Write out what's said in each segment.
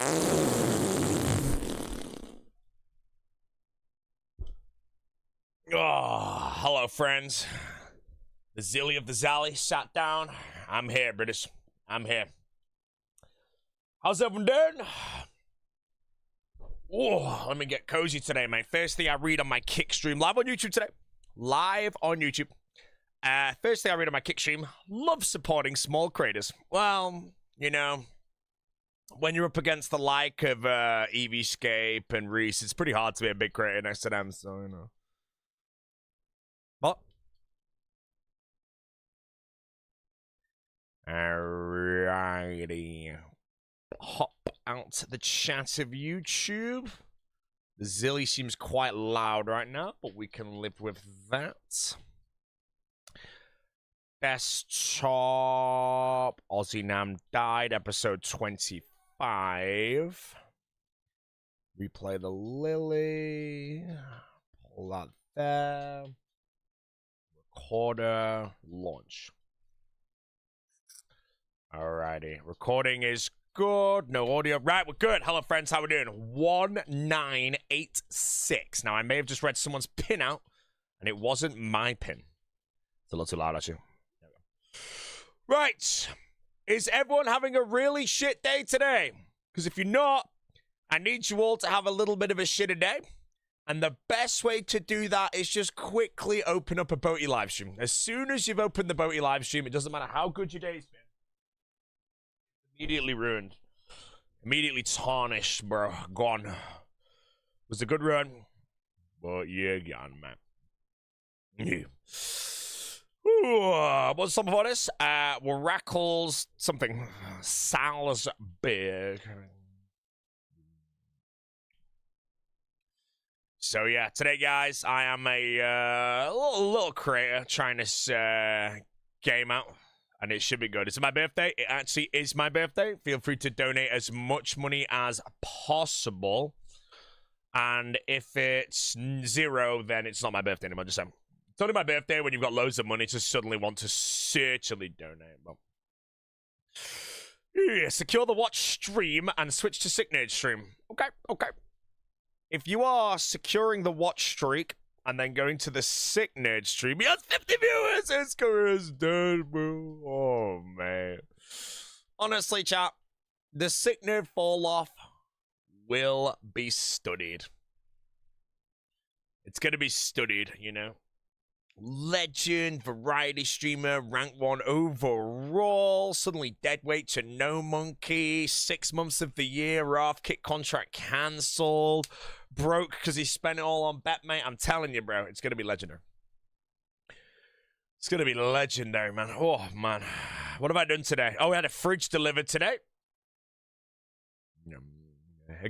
Oh, hello, friends. The Zilly of the Zally sat down. I'm here, British. I'm here. How's everyone doing? Oh, let me get cozy today, mate. First thing I read on my kick stream, live on YouTube today. Live on YouTube. First thing I read on my kick stream, love supporting small creators. Well, you know, when you're up against the like of RuneScape and Reese, it's pretty hard to be a big creator next to them, so, you know. What? Alrighty. Hop out the chat of YouTube. The Zilly seems quite loud right now, but we can live with that. Desktop. Aussie Nam died, episode 25. Replay the Lily. Pull that there. Recorder. Launch. Alrighty. Recording is good. No audio. Right, we're good. Hello, friends. How we doing? 1986. Now, I may have just read someone's pin out, and it wasn't my pin. It's a little too loud, actually. Right. Is everyone having a really shit day today? Because if you're not, I need you all to have a little bit of a shitter day. And the best way to do that is just quickly open up a Boaty live stream. As soon as you've opened the Boaty live stream, it doesn't matter how good your day's been. Immediately ruined. Immediately tarnished, bro. Gone. It was a good run. But you're gone, man. Yeah. What's something for this? Waracles something. Salzburg. So yeah, today, guys, I am a little creator trying this game out, and it should be good. It's my birthday. It actually is my birthday. Feel free to donate as much money as possible, and if it's 0, then it's not my birthday anymore. Just saying. It's only my birthday when you've got loads of money to suddenly want to certainly donate. But yeah, secure the watch stream and switch to Signage stream. Okay, okay. If you are securing the watch streak and then going to the Signage stream, he has 50 viewers. His career is dead, bro. Oh, man. Honestly, chat, the Signage fall-off will be studied. It's going to be studied, you know. Legend, variety streamer, rank 1 overall, suddenly deadweight to no monkey, 6 months of the year off, kick contract cancelled, broke because he spent it all on bet, mate. I'm telling you, bro, it's going to be legendary. It's going to be legendary, man. Oh, man. What have I done today? Oh, we had a fridge delivered today.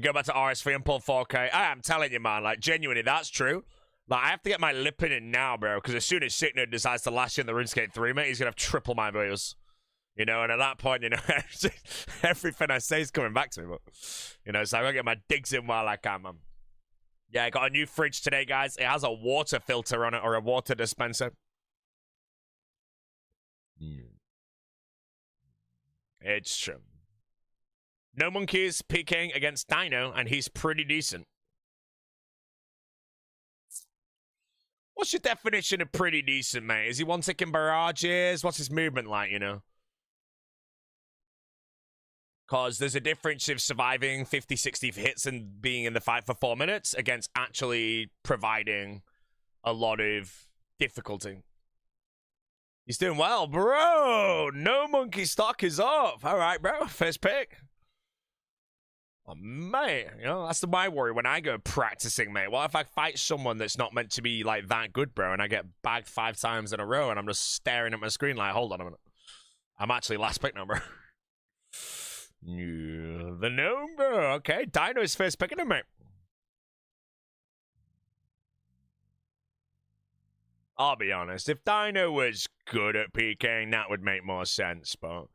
Go back to RSV and pull 4K. I am telling you, man, like, genuinely, that's true. Like, I have to get my lipping in now, bro, because as soon as Signage decides to last you in the RuneScape 3, mate, he's going to have triple my views. You know, and at that point, you know, everything I say is coming back to me. But, you know, so I got to get my digs in while I can, man. Yeah, I got a new fridge today, guys. It has a water filter on it, or a water dispenser. It's true. No monkeys PKing against Dino, and he's pretty decent. What's your definition of pretty decent, mate? Is he one-ticking barrages? What's his movement like, you know? Because there's a difference of surviving 50, 60 hits and being in the fight for 4 minutes against actually providing a lot of difficulty. He's doing well, bro. No monkey stock is up. All right, bro. First pick. Oh, mate, you know, that's my worry when I go practicing, mate. What if I fight someone that's not meant to be, like, that good, bro, and I get bagged 5 times in a row, and I'm just staring at my screen like, hold on a minute. I'm actually last pick now, bro. Yeah, the gnome, bro. Okay, Dino's first picking him, mate. I'll be honest. If Dino was good at PKing, that would make more sense, but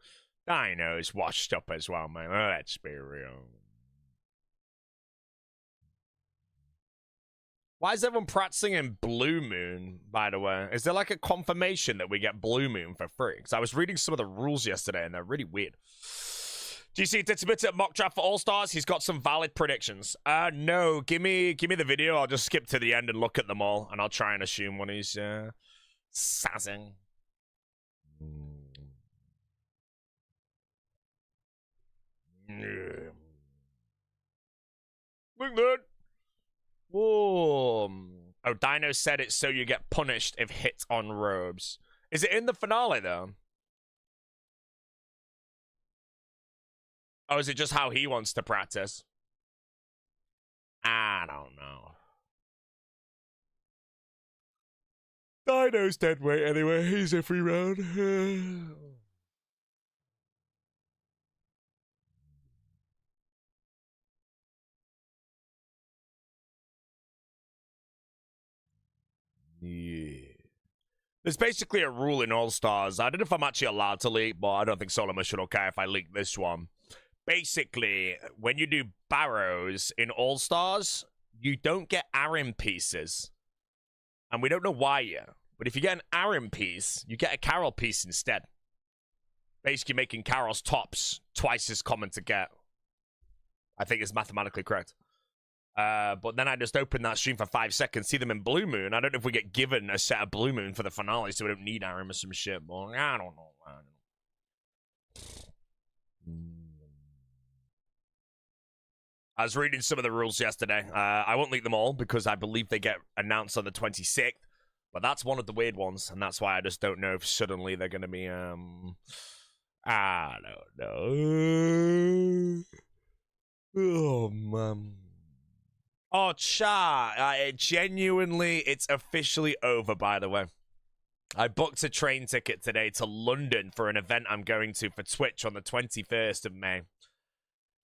Dino's washed up as well, mate. Let's be real. Why is everyone practicing in Blue Moon, by the way? Is there like a confirmation that we get Blue Moon for free? Because I was reading some of the rules yesterday, and they're really weird. Do you see Titsubit at mock draft for All-Stars? He's got some valid predictions. No, give me the video. I'll just skip to the end and look at them all, and I'll try and assume when he's sassing. Look that. Whoa. Oh, Dino said it's so you get punished if hit on robes. Is it in the finale, though? Oh, is it just how he wants to practice? I don't know. Dino's dead weight anyway. He's a free round. Yeah. There's basically a rule in All-Stars. I don't know if I'm actually allowed to leak, but I don't think Solomon should okay if I leak this one. Basically, when you do barrows in All-Stars, you don't get Arim pieces. And we don't know why yet. But if you get an Arim piece, you get a Carol piece instead. Basically making Carol's tops twice as common to get. I think is mathematically correct. But then I just open that stream for 5 seconds, see them in Blue Moon. I don't know if we get given a set of Blue Moon for the finale, so we don't need Arim or some shit. But I don't know. I was reading some of the rules yesterday. I won't leak them all because I believe they get announced on the 26th. But that's one of the weird ones, and that's why I just don't know if suddenly they're going to be, I don't know. Oh, man. Oh, chat. Genuinely, it's officially over, by the way. I booked a train ticket today to London for an event I'm going to for Twitch on the 21st of May.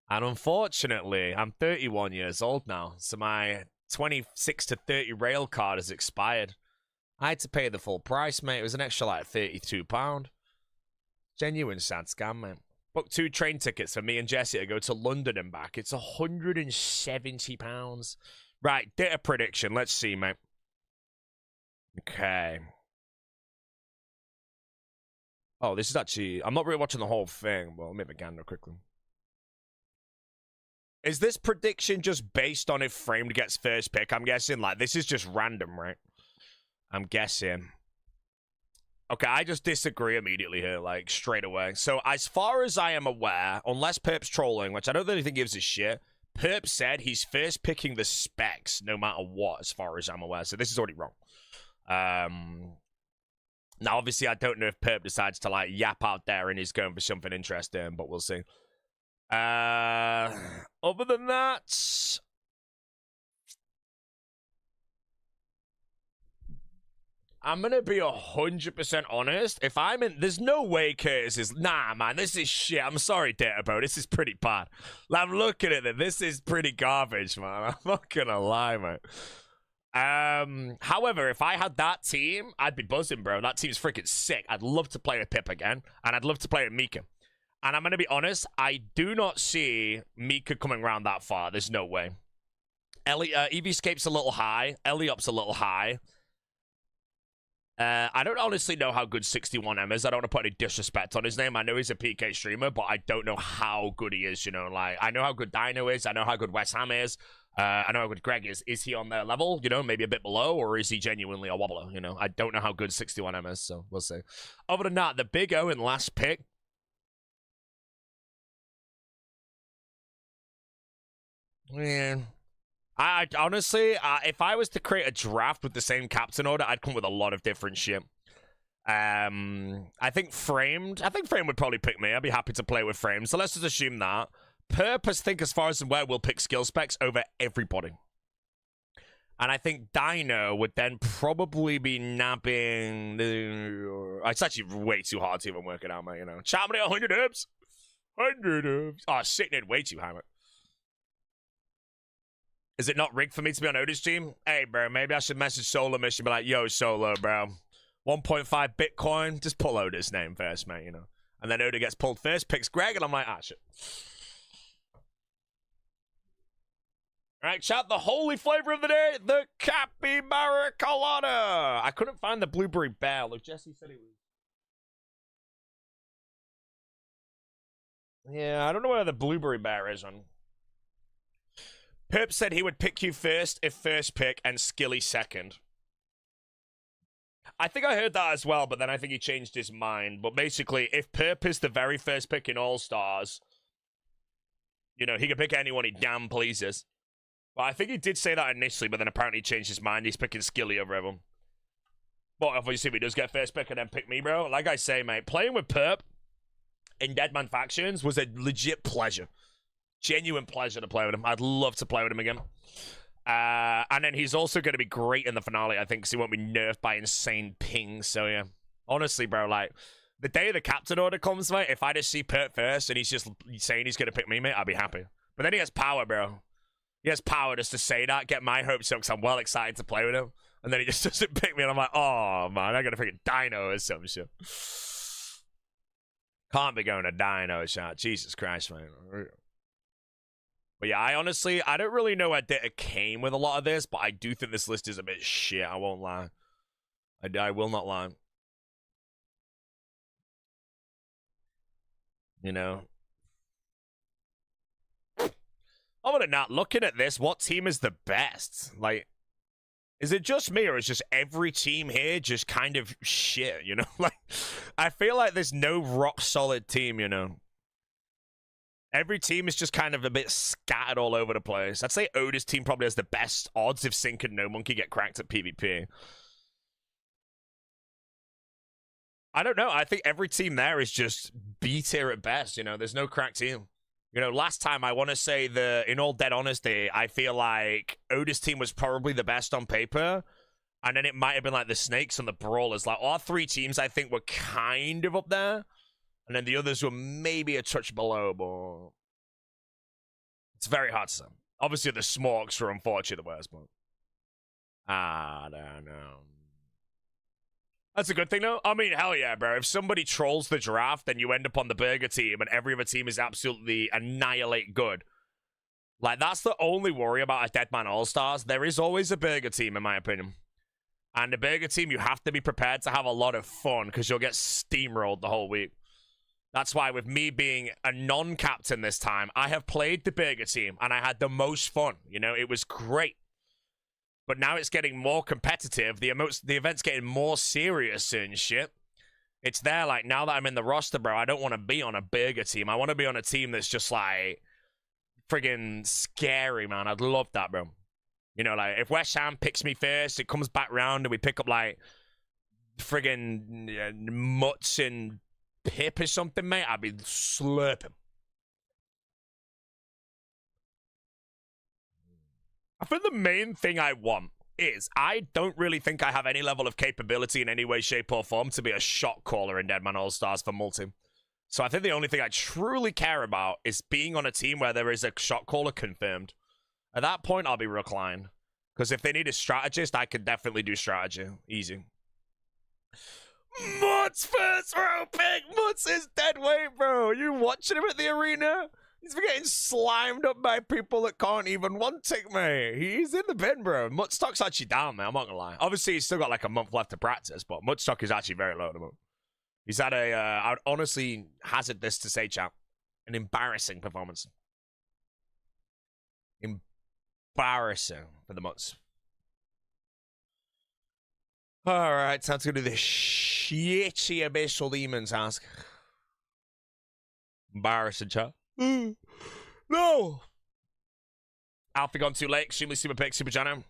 And unfortunately, I'm 31 years old now, so my 26 to 30 rail card has expired. I had to pay the full price, mate. It was an extra, like, £32. Genuine sad scam, mate. Booked 2 train tickets for me and Jesse to go to London and back. It's £170. Right, data prediction. Let's see, mate. Okay. Oh, this is actually... I'm not really watching the whole thing, but let me have a gander quickly. Is this prediction just based on if Framed gets first pick? I'm guessing, like, this is just random, right? I'm guessing. Okay, I just disagree immediately here, like, straight away. So, as far as I am aware, unless Perp's trolling, which I don't really think gives a shit, Perp said he's first picking the specs no matter what, as far as I'm aware. So, this is already wrong. Now, obviously, I don't know if Perp decides to, like, yap out there and he's going for something interesting, but we'll see. Other than that... I'm gonna be 100% honest. If I'm in, there's no way Curtis is. Nah, man, this is shit. I'm sorry, Data Bro. This is pretty bad. Like, I'm looking at it. This is pretty garbage, man. I'm not gonna lie, man. However, if I had that team, I'd be buzzing, bro. That team's freaking sick. I'd love to play with Pip again, and I'd love to play with Mika. And I'm gonna be honest. I do not see Mika coming around that far. There's no way. EVscape's a little high. Eliop's a little high. I don't honestly know how good 61M is. I don't want to put any disrespect on his name. I know he's a PK streamer, but I don't know how good he is, you know. Like, I know how good Dino is. I know how good West Ham is. I know how good Greg is. Is he on their level, you know, maybe a bit below, or is he genuinely a wobbler, you know? I don't know how good 61M is, so we'll see. Other than that, the Big O in last pick. Yeah. I honestly, if I was to create a draft with the same captain order, I'd come with a lot of different shit. I think Framed would probably pick me. I'd be happy to play with Framed. So let's just assume that. Purpose, think as far as where we'll pick skill specs over everybody. And I think Dino would then probably be nabbing... It's actually way too hard to even work it out, mate, you know. Chat me 100 herbs. 100 herbs. Oh, sitting in way too high, mate. Is it not rigged for me to be on Oda's team? Hey, bro, maybe I should message Solo Mission and be like, yo, Solo, bro. 1.5 Bitcoin. Just pull Oda's name first, mate, you know. And then Oda gets pulled first, picks Greg, and I'm like, ah, shit. All right, chat, the holy flavor of the day, the Capybara Colada. I couldn't find the Blueberry Bear. Look, Jesse said he was. Yeah, I don't know where the Blueberry Bear is on. Perp said he would pick you first if first pick and Skilly second. I think I heard that as well, but then I think he changed his mind. But basically, if Perp is the very first pick in All-Stars, you know, he can pick anyone he damn pleases. But I think he did say that initially, but then apparently he changed his mind. He's picking Skilly over everyone. But obviously, if he does get first pick and then pick me, bro, like I say, mate, playing with Perp in Deadman Factions was a legit pleasure. Genuine pleasure to play with him. I'd love to play with him again. And then he's also going to be great in the finale, I think, because he won't be nerfed by insane pings. So, yeah. Honestly, bro, like, the day the captain order comes, mate, if I just see Perp first and he's just saying he's going to pick me, mate, I'll be happy. But then he has power, bro. He has power just to say that, get my hopes up, because I'm well excited to play with him. And then he just doesn't pick me, and I'm like, oh, man, I got to freaking Dino or some shit. Can't be going to Dino shot. Jesus Christ, man. But yeah, I don't really know where data came with a lot of this, but I do think this list is a bit shit. I won't lie. I will not lie. You know? Other than that, looking at this, what team is the best? Like, is it just me, or is just every team here just kind of shit, you know? Like, I feel like there's no rock-solid team, you know? Every team is just kind of a bit scattered all over the place. I'd say Oda's team probably has the best odds if Sync and No Monkey get cracked at PvP. I don't know. I think every team there is just B tier at best, you know? There's no cracked team. You know, last time, I want to say in all dead honesty, I feel like Oda's team was probably the best on paper. And then it might have been like the Snakes and the Brawlers. Like, all three teams, I think, were kind of up there. And then the others were maybe a touch below, but it's very hard to say. Obviously, the Smorks were unfortunately the worst, but I don't know. That's a good thing, though. I mean, hell yeah, bro. If somebody trolls the draft, then you end up on the Burger team, and every other team is absolutely annihilate good. Like, that's the only worry about a Deadman Allstars. There is always a Burger team, in my opinion. And the Burger team, you have to be prepared to have a lot of fun, because you'll get steamrolled the whole week. That's why, with me being a non-captain this time, I have played the Burger team, and I had the most fun. You know, it was great. But now it's getting more competitive. The event's getting more serious and shit. It's there, like, now that I'm in the roster, bro, I don't want to be on a Burger team. I want to be on a team that's just, like, friggin' scary, man. I'd love that, bro. You know, like, if West Ham picks me first, it comes back round, and we pick up, like, friggin' Mutts and Pip or something, mate, I'd be slurping. I think the main thing I want is I don't really think I have any level of capability in any way, shape, or form to be a shot caller in Deadman Allstars for multi. So I think the only thing I truly care about is being on a team where there is a shot caller confirmed. At that point, I'll be reclined. Because if they need a strategist, I could definitely do strategy. Easy. Mutz first row pick! Mutz is dead weight, bro! You watching him at the arena? He's been getting slimed up by people that can't even one-tick, mate. He's in the bin, bro. Mutstock's actually down, man. I'm not gonna lie. Obviously, he's still got like a month left to practice, but Mutstock is actually very low at the moment. He's had a, I would honestly hazard this to say, chap, an embarrassing performance. Embarrassing for the Mutts. Alright, time to go to the shitty Abyssal Demons ask. Embarrassing, chat. No! Alfie gone too late. Extremely super pick, Super Jano.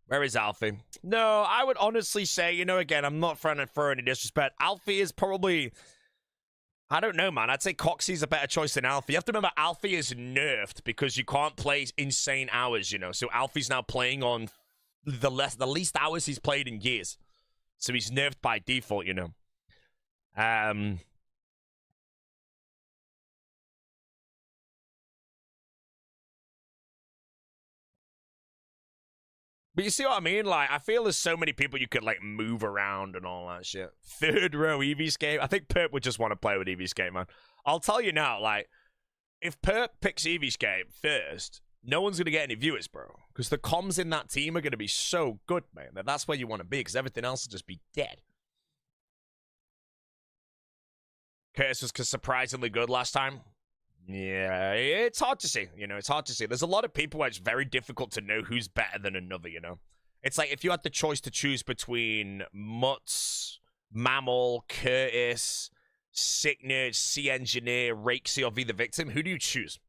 Where is Alfie? No, I would honestly say, you know, again, I'm not trying to throw any disrespect. Alfie is probably, I don't know, man. I'd say Coxie's a better choice than Alfie. You have to remember, Alfie is nerfed because you can't play insane hours, you know. So Alfie's now playing on the least hours he's played in years. So he's nerfed by default, you know. But you see what I mean? Like, I feel there's so many people you could, like, move around and all that shit. Third row EVScape. I think Perp would just want to play with EVScape, man. I'll tell you now, like, if Perp picks EVScape first, no one's going to get any viewers, bro. Because the comms in that team are going to be so good, man. That's where you want to be, because everything else will just be dead. Curtis was surprisingly good last time. Yeah, it's hard to see. You know, it's hard to see. There's a lot of people where it's very difficult to know who's better than another, you know? It's like if you had the choice to choose between Mutz, Mammal, Curtis, Sicknerd, Sea Engineer, Rakesy, or Be the Victim, who do you choose?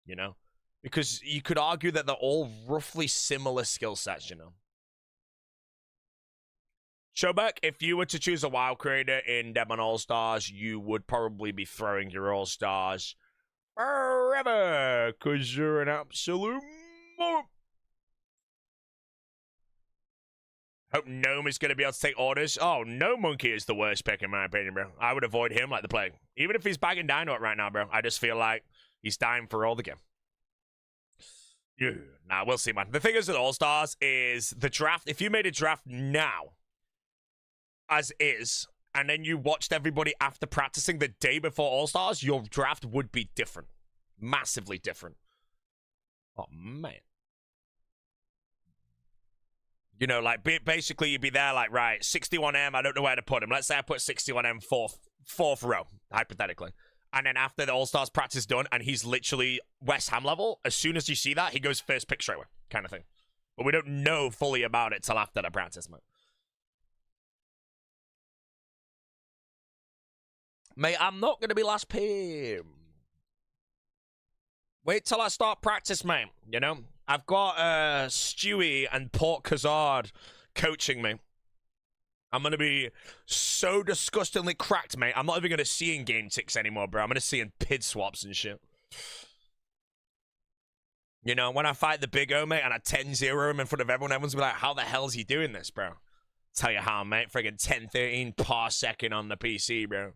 You know? Because you could argue that they're all roughly similar skill sets, you know? Showback, if you were to choose a WoW creator in Deadman Allstars, you would probably be throwing your Allstars forever, because you're an absolute moron. Hope Gnome is going to be able to take orders. Oh, No Monkey is the worst pick, in my opinion, bro. I would avoid him like the plague. Even if he's bagging Dino right now, bro. I just feel like he's dying for all the game. Yeah. Nah, we'll see, man. The thing is with All-Stars is the draft. If you made a draft now, as is, and then you watched everybody after practicing the day before All-Stars, your draft would be different. Massively different. Oh, man. You know, like, basically you'd be there like, right, 61M, I don't know where to put him. Let's say I put 61M fourth row, hypothetically. And then after the All-Stars practice done, and he's literally West Ham level, as soon as you see that, he goes first pick straight away, kind of thing. But we don't know fully about it till after the practice, man. Mate, I'm not going to be last pick. Wait till I start practice, mate, you know? I've got Stewie and Port Khazard coaching me. I'm going to be so disgustingly cracked, mate. I'm not even going to see in game ticks anymore, bro. I'm going to see in PID swaps and shit. You know, when I fight the Big O, mate, and I 10-0 him in front of everyone, everyone's going to be like, how the hell is he doing this, bro? Tell you how, mate. Friggin' 10-13 parsecond on the PC, bro.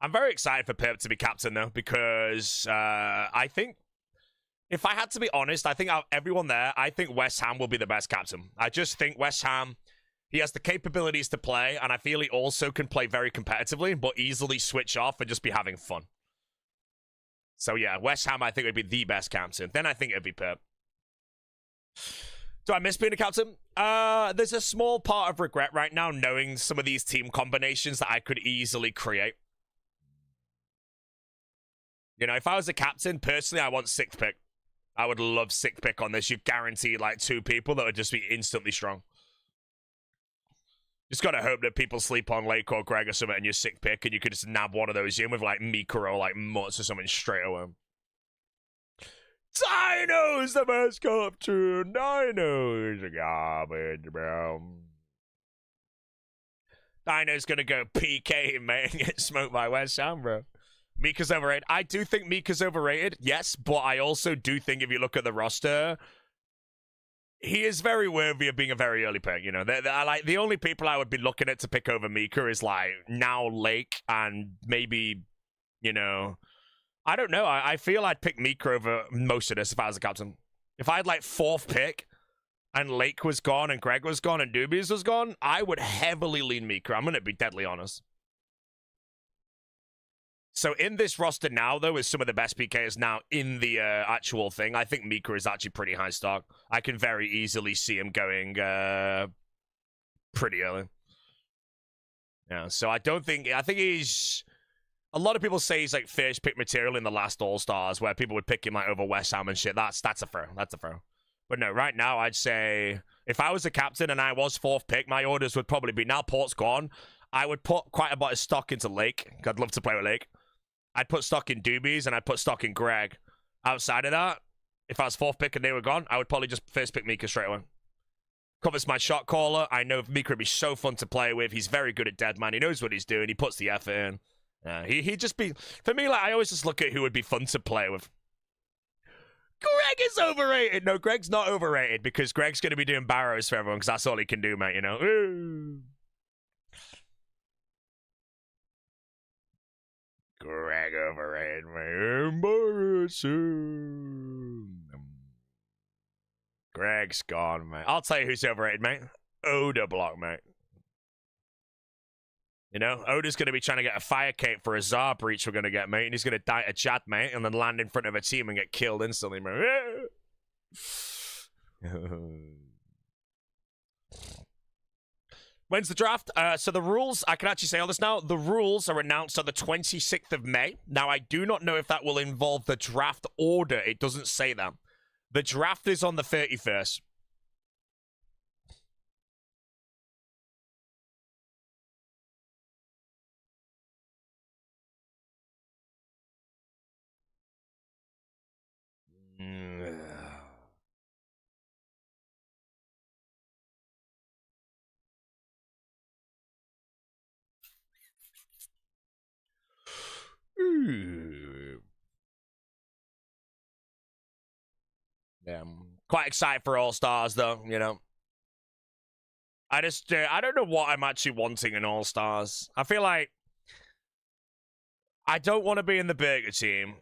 I'm very excited for Pip to be captain, though, because I think, if I had to be honest, I think out of everyone there, I think West Ham will be the best captain. I just think West Ham, he has the capabilities to play, and I feel he also can play very competitively, but easily switch off and just be having fun. So yeah, West Ham, I think, would be the best captain. Then I think it'd be Pip. Do I miss being a captain? There's a small part of regret right now, knowing some of these team combinations that I could easily create. You know, if I was a captain, personally, I want 6th pick. I would love 6th pick on this. You guarantee, like, 2 people that would just be instantly strong. Just gotta hope that people sleep on Lake or Greg or something and you're 6th pick, and you could just nab one of those in with, like, Mika or, like, Mutz or something straight away. Dino's the best captain! Dino's garbage, bro. Dino's gonna go PK, man, and get smoked by West Ham, bro. Mika's overrated. I do think Mika's overrated, yes, but I also do think if you look at the roster, he is very worthy of being a very early pick, you know. Like, the only people I would be looking at to pick over Mika is, like, now Lake and maybe, you know, I don't know. I feel I'd pick Mika over most of this if I was a captain. If I had, like, 4th pick and Lake was gone and Greg was gone and Doobies was gone, I would heavily lean Mika. I'm going to be deadly honest. So in this roster now, though, is some of the best PKs now in the actual thing. I think Mika is actually pretty high stock. I can very easily see him going pretty early. Yeah, so I think he's... A lot of people say he's like first pick material in the last All-Stars, where people would pick him like over West Ham and shit. That's a throw. That's a throw. But no, right now, I'd say if I was a captain and I was 4th pick, my orders would probably be, now Port's gone, I would put quite a bit of stock into Lake. I'd love to play with Lake. I'd put stock in Doobies, and I'd put stock in Greg. Outside of that, if I was 4th pick and they were gone, I would probably just first pick Mika straight away. Covers my shot caller. I know Mika would be so fun to play with. He's very good at Deadman. He knows what he's doing. He puts the effort in. He'd just be... For me, like, I always just look at who would be fun to play with. Greg is overrated. No, Greg's not overrated, because Greg's going to be doing barrows for everyone, because that's all he can do, mate, you know? Ooh. Greg overrated, man. Embarrassing. Greg's gone, mate. I'll tell you who's overrated, mate. Oda block, mate. You know, Oda's going to be trying to get a fire cape for a Tsar breach we're going to get, mate. And he's going to die to chat, mate, and then land in front of a team and get killed instantly, mate. When's the draft? So the rules, I can actually say all this now. The rules are announced on the 26th of May. Now, I do not know if that will involve the draft order. It doesn't say that. The draft is on the 31st. Yeah, I'm quite excited for All-Stars, though, you know. I don't know what I'm actually wanting in All-Stars. I feel like I don't want to be in the burger team.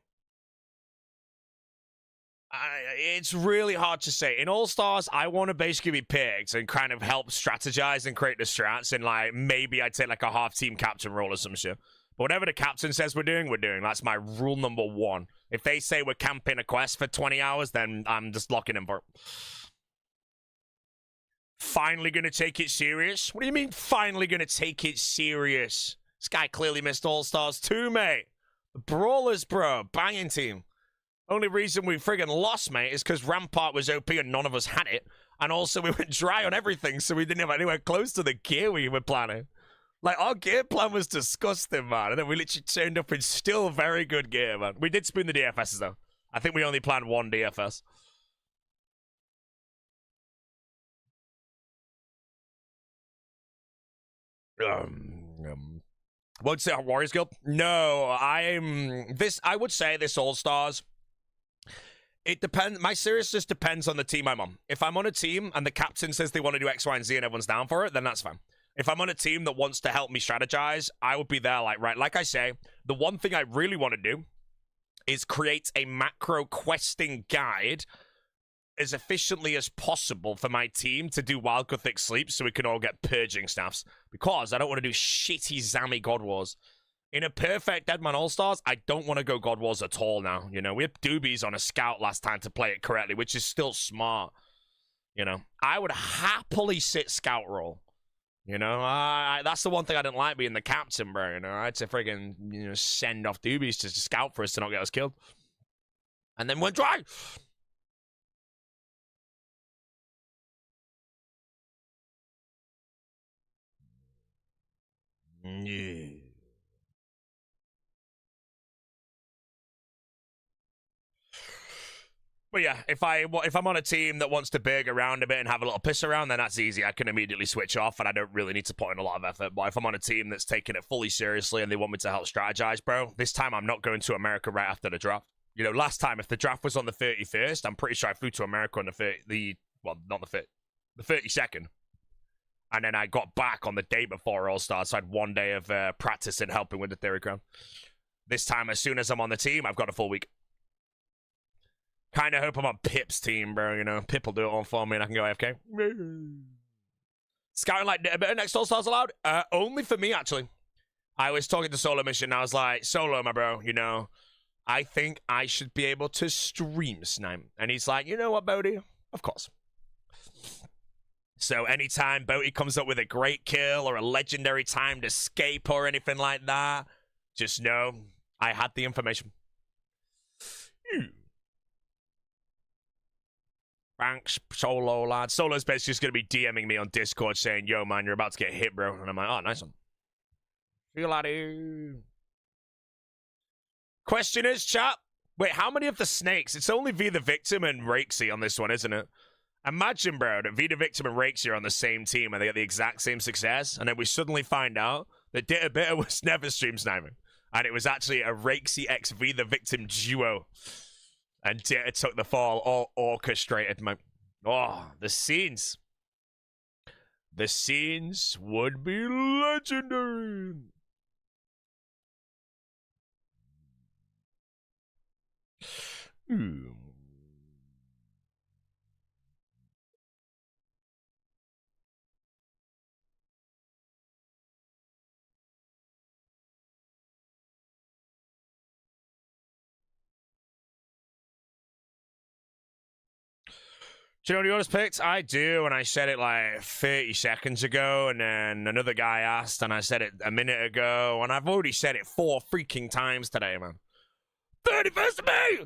It's really hard to say. In All-Stars, I want to basically be picked and kind of help strategize and create the strats, and like maybe I'd take like a half-team captain role or some shit. But whatever the captain says we're doing, we're doing. That's my rule number one. If they say we're camping a quest for 20 hours, then I'm just locking in for it. Finally gonna take it serious? What do you mean finally gonna take it serious? This guy clearly missed All-Stars too, mate. The Brawlers, bro. Banging team. Only reason we friggin' lost, mate, is because Rampart was OP and none of us had it. And also we went dry on everything, so we didn't have anywhere close to the gear we were planning. Like, our gear plan was disgusting, man. And then we literally turned up in still very good gear, man. We did spoon the DFSs, though. I think we only planned one DFS. Won't say our Warriors Guild. No, I would say this All-Stars. It depends. My seriousness depends on the team I'm on. If I'm on a team and the captain says they want to do X, Y, and Z and everyone's down for it, then that's fine. If I'm on a team that wants to help me strategize, I would be there, like, right. Like I say, the one thing I really want to do is create a macro questing guide as efficiently as possible for my team to do Wild Gothic Sleep so we can all get purging staffs. Because I don't want to do shitty Zami God Wars. In a perfect Deadman Allstars, I don't want to go God Wars at all now. You know, we had doobies on a scout last time to play it correctly, which is still smart. You know, I would happily sit scout role. You know, that's the one thing I didn't like being the captain, bro. You know, I had to friggin', you know, send off doobies to scout for us to not get us killed. And then went dry. Yeah. But yeah, if I'm on a team that wants to big around a bit and have a little piss around, then that's easy. I can immediately switch off, and I don't really need to put in a lot of effort. But if I'm on a team that's taking it fully seriously and they want me to help strategize, bro, this time I'm not going to America right after the draft. You know, last time, if the draft was on the 31st, I'm pretty sure I flew to America on the 32nd. And then I got back on the day before All-Stars, so I had 1 day of practice and helping with the Theory Crown. This time, as soon as I'm on the team, I've got a full week. Kind of hope I'm on Pip's team, bro, you know. Pip will do it all for me and I can go AFK. Scouting like a bit of next All-Stars allowed? Only for me, actually. I was talking to Solo Mission and I was like, Solo, my bro, you know, I think I should be able to stream snipe. And he's like, you know what, Bodhi? Of course. So anytime Bodhi comes up with a great kill or a legendary timed escape or anything like that, just know I had the information. Thanks, Solo, lad. Solo's basically just going to be DMing me on Discord saying, yo, man, you're about to get hit, bro. And I'm like, oh, nice one. Feel laddie. Question is, chat. Wait, how many of the snakes? It's only V the Victim and Rakesy on this one, isn't it? Imagine, bro, that V the Victim and Rakesy are on the same team and they get the exact same success. And then we suddenly find out that Ditter Bitter was never stream sniping. And it was actually a Rakesy x V the Victim duo. And Ditter took the fall, all orchestrated, man. Oh, the scenes. The scenes would be legendary. Ooh. Do you know what yours picked? I do, and I said it like 30 seconds ago, and then another guy asked, and I said it a minute ago, and I've already said it 4 freaking times today, man. 31st of May!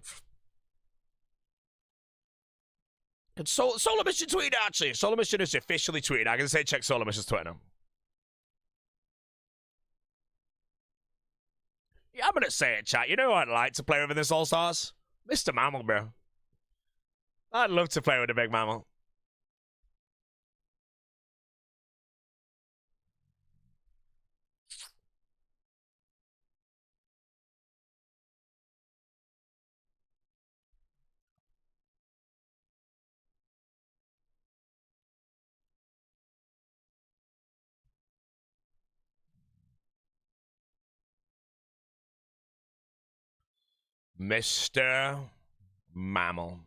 And Solar Mission tweeted, actually. Solar Mission is officially tweeted. I can say check Solar Mission's Twitter now. Yeah, I'm gonna say it, chat. You know who I'd like to play with in this All-Stars? Mr. Mammal, bro. I'd love to play with a big mammal. Mr. Mammal.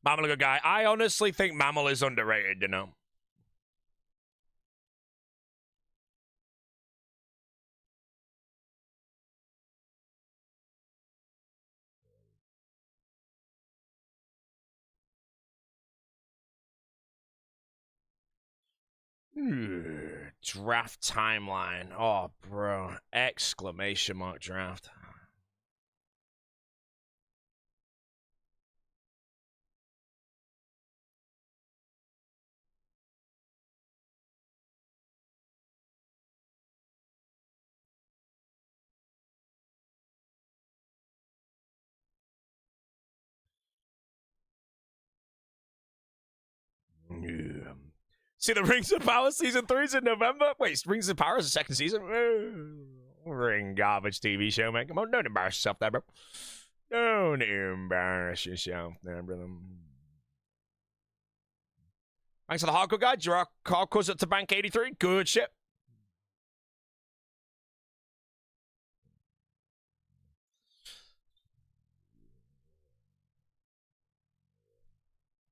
Mammal a good guy. I honestly think Mammal is underrated, you know. Draft timeline. Oh, bro. Exclamation mark draft. See, the Rings of Power Season 3's in November? Wait, Rings of Power is the second season? Ring garbage TV show, man. Come on, don't embarrass yourself there, bro. Don't embarrass yourself there, brother. Thanks for the hardcore guy. Gerard Hardcore's up to bank 83. Good shit.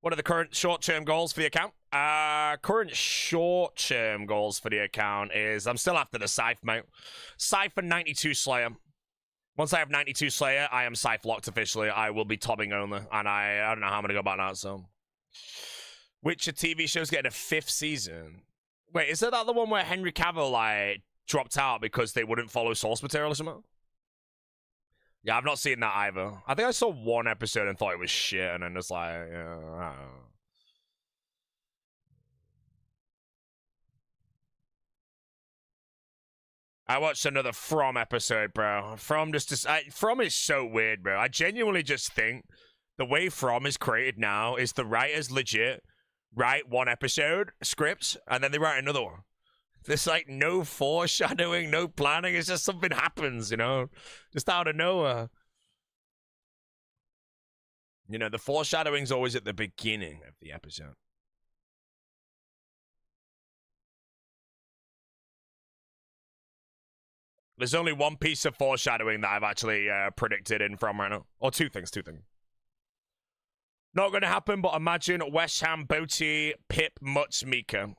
What are the current short-term goals for the account? Current short-term goals for the account is I'm still after the Scythe, mate. Scythe and 92 Slayer. Once I have 92 Slayer, I am Scythe locked officially. I will be tobbing only, and I don't know how I'm gonna go about that. So, Witcher TV show's getting a 5th season. Wait, is that the one where Henry Cavill like dropped out because they wouldn't follow source material or something? Yeah, I've not seen that either. I think I saw 1 episode and thought it was shit, and then just like, I don't know. I watched another From episode, bro. From From is so weird, bro. I genuinely just think the way From is created now is the writers legit write 1 episode scripts and then they write another one. There's like no foreshadowing, no planning. It's just something happens, you know, just out of nowhere. You know, the foreshadowing's always at the beginning of the episode. There's only 1 piece of foreshadowing that I've actually predicted in From right now. Or 2 things. Not going to happen, but imagine West Ham, Boaty, Pip, Mutz, Mika.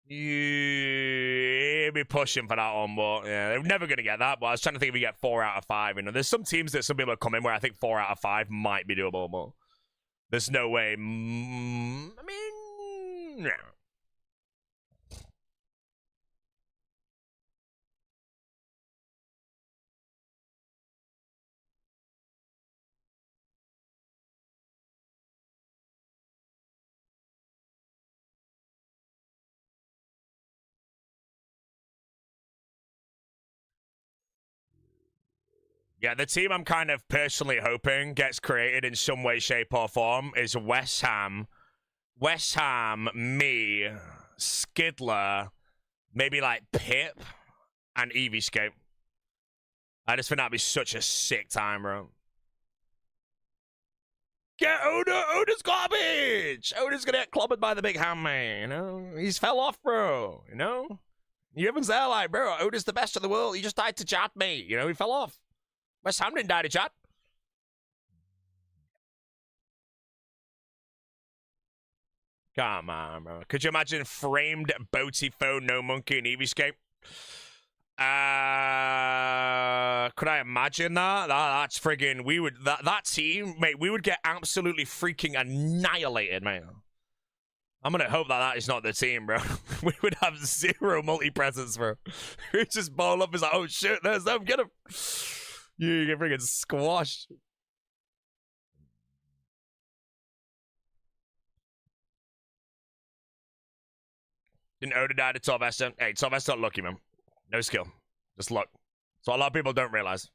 You'd be pushing for that one, but yeah, they're never going to get that. But I was trying to think if we get 4 out of 5. You know, there's some teams that some people come in where I think 4 out of 5 might be doable, but there's no way. I mean, no. Yeah, the team I'm kind of personally hoping gets created in some way, shape, or form is West Ham. West Ham, me, Skidler, maybe like Pip, and EVScape. I just think that'd be such a sick time, bro. Get Oda! Oda's garbage! Oda's gonna get clobbered by the big ham, man, you know? He's fell off, bro, you know? You haven't said like, bro, Oda's the best in the world. He just died to chat, mate. You know, he fell off. West Ham didn't die to chat. Come on, bro. Could you imagine framed boaty phone, no monkey, and EVscape? Could I imagine that? That's friggin' we would that team, mate, we would get absolutely freaking annihilated, mate. I'm gonna hope that is not the team, bro. We would have zero multi-presence, bro. We just bowl up is like, oh shit, there's them, get him. You get freaking squashed. Didn't Oda die to Torvesta? Hey, Torvesta lucky, man. No skill. Just luck. So a lot of people don't realize.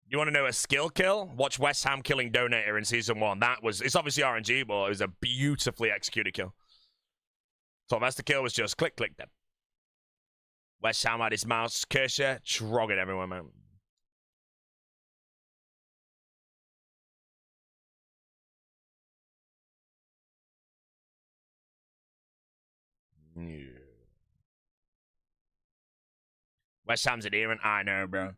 You want to know a skill kill? Watch West Ham killing Donator in Season 1. It's obviously RNG, but it was a beautifully executed kill. Torvesta kill was just click, click, dead. West Ham had his mouse cursor, trogging everyone, man. Yeah. West Ham's adherent, I know, bro.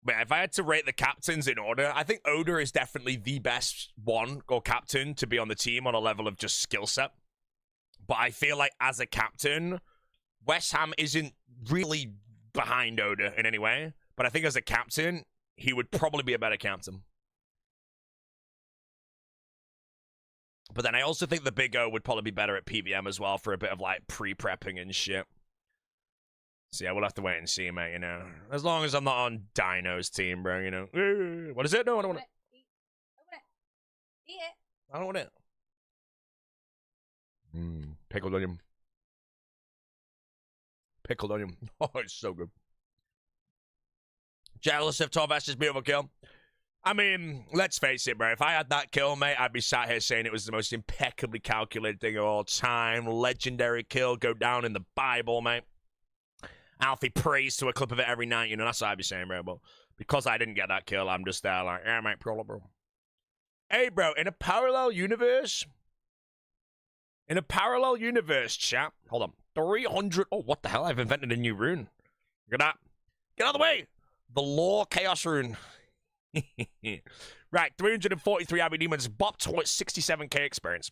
But if I had to rate the captains in order, I think Oda is definitely the best one or captain to be on the team on a level of just skill set. But I feel like as a captain, West Ham isn't really behind Oda in any way. But I think as a captain, he would probably be a better captain. But then I also think the Big O would probably be better at PVM as well for a bit of like pre-prepping and shit. So yeah, we'll have to wait and see, mate, you know. As long as I'm not on Dino's team, bro, you know. What is it? No, I don't want it. Eat it. I don't want it. Pickled onion. Pickled onion. Oh, it's so good. Jealous of Torvesta's beautiful kill. I mean, let's face it, bro. If I had that kill, mate, I'd be sat here saying it was the most impeccably calculated thing of all time. Legendary kill. Go down in the Bible, mate. Alfie prays to a clip of it every night, you know. That's what I'd be saying, bro. But because I didn't get that kill, I'm just there like, yeah, mate, probably, bro. Hey, bro, in a parallel universe, chat. Hold on. 300. Oh, what the hell? I've invented a new rune. Look at that. Get out of the way. The Law Chaos rune. Right, 343 Abbey Demons, bop towards 67k experience.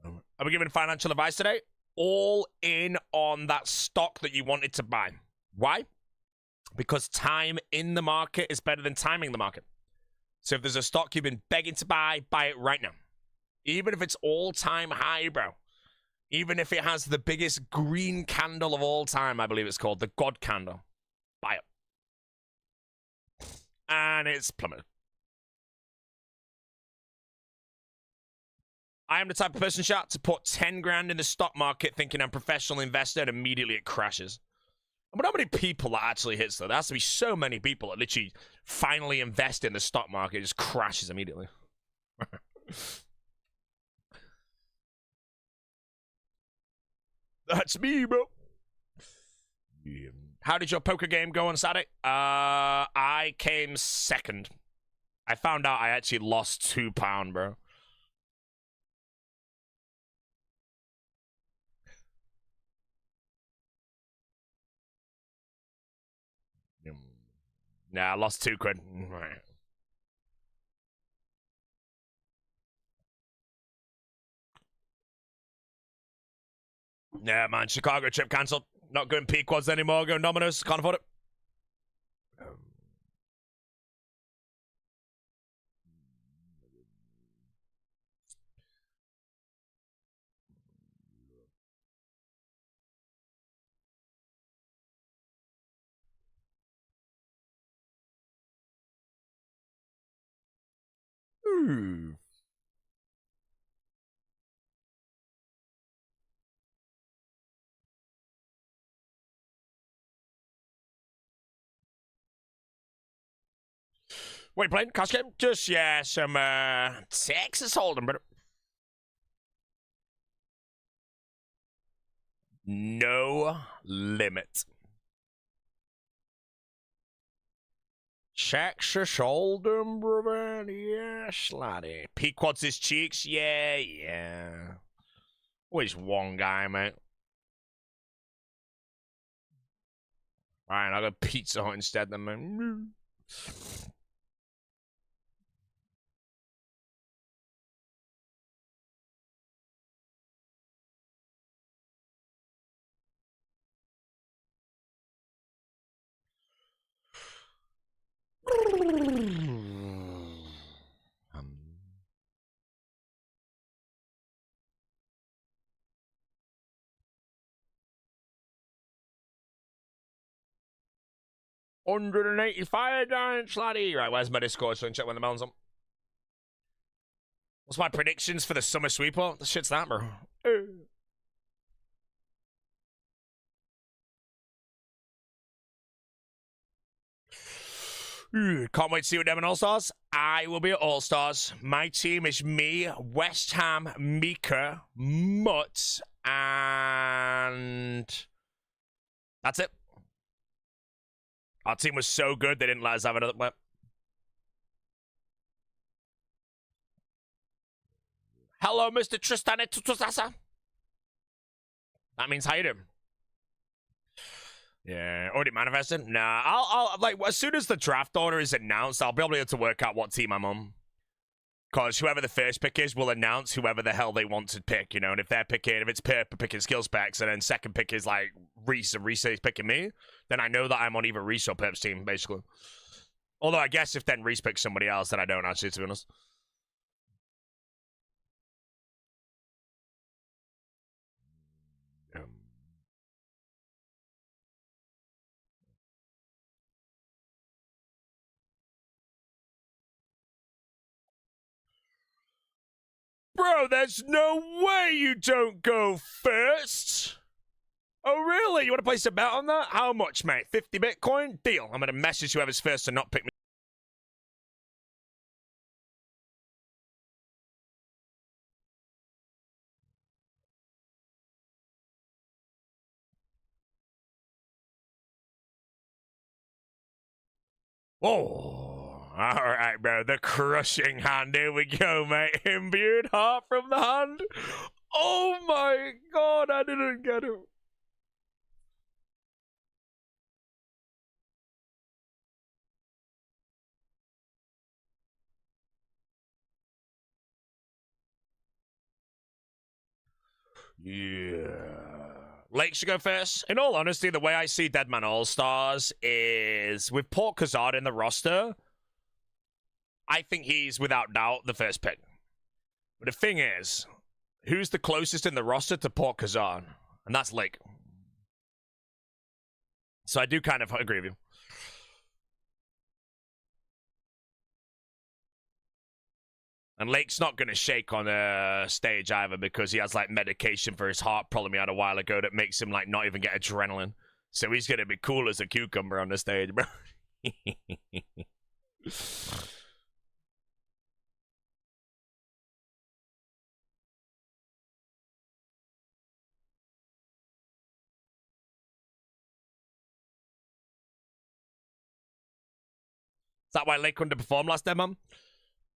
Are we giving financial advice today? All in on that stock that you wanted to buy. Why? Because time in the market is better than timing the market. So if there's a stock you've been begging to buy it right now. Even if it's all-time high, bro. Even if it has the biggest green candle of all time, I believe it's called, the God candle. Buy it. And it's plummeted. I am the type of person, chat, to put 10 grand in the stock market thinking I'm a professional investor, and immediately it crashes. But how many people that actually hits, though? There has to be so many people that literally finally invest in the stock market, it just crashes immediately. That's me, bro. Yeah. How did your poker game go on Saturday? I came second. I found out I actually lost £2, bro. Nah, I lost £2. Right. Yeah, man, Chicago trip cancelled. Not going Pequods anymore, going Domino's. Can't afford it. Ooh. What are you playing? Cash game? Just, yeah, some Texas Hold'em, brother. No limit. Texas Hold'em, brother. Yes, laddie. Pequods his cheeks? Yeah, yeah. Always one guy, mate. Alright, I'll go Pizza Hut instead then, man. $185 giant slatty. Right, where's my Discord so I can check when the melon's on? What's my predictions for the summer sweeper? The shit's that, bro. Can't wait to see you at Deadman Allstars. I will be at Allstars. My team is me, West Ham, Mika, Mutt, and that's it. Our team was so good they didn't let us have another map. Hello, Mr. Tristan Tutusasa. That means how you doing? Yeah, already manifested? Nah, I'll like, as soon as the draft order is announced, I'll be able to work out what team I'm on. Because whoever the first pick is will announce whoever the hell they want to pick, you know? And if they're picking, if it's Pip picking skill specs, and then second pick is like Reese, and Reese is picking me, then I know that I'm on either Reese or Pip's team, basically. Although I guess if then Reese picks somebody else, then I don't actually, to be honest. Bro, there's no way you don't go first. Oh, really? You want to place a bet on that? How much, mate? 50 Bitcoin? Deal. I'm going to message whoever's first to not pick me. Oh, all right, bro. The crushing hand. Here we go, mate. Imbued heart from the hand. Oh, my God. I didn't get it. Yeah. Lake should go first. In all honesty, the way I see Deadman Allstars is with Port Kazard in the roster, I think he's without doubt the first pick. But the thing is, who's the closest in the roster to Port Kazard? And that's Lake. So I do kind of agree with you. And Lake's not going to shake on a stage either because he has like medication for his heart problem he had a while ago that makes him like not even get adrenaline. So he's going to be cool as a cucumber on the stage, bro. Is that why Lake underperformed last Deadman?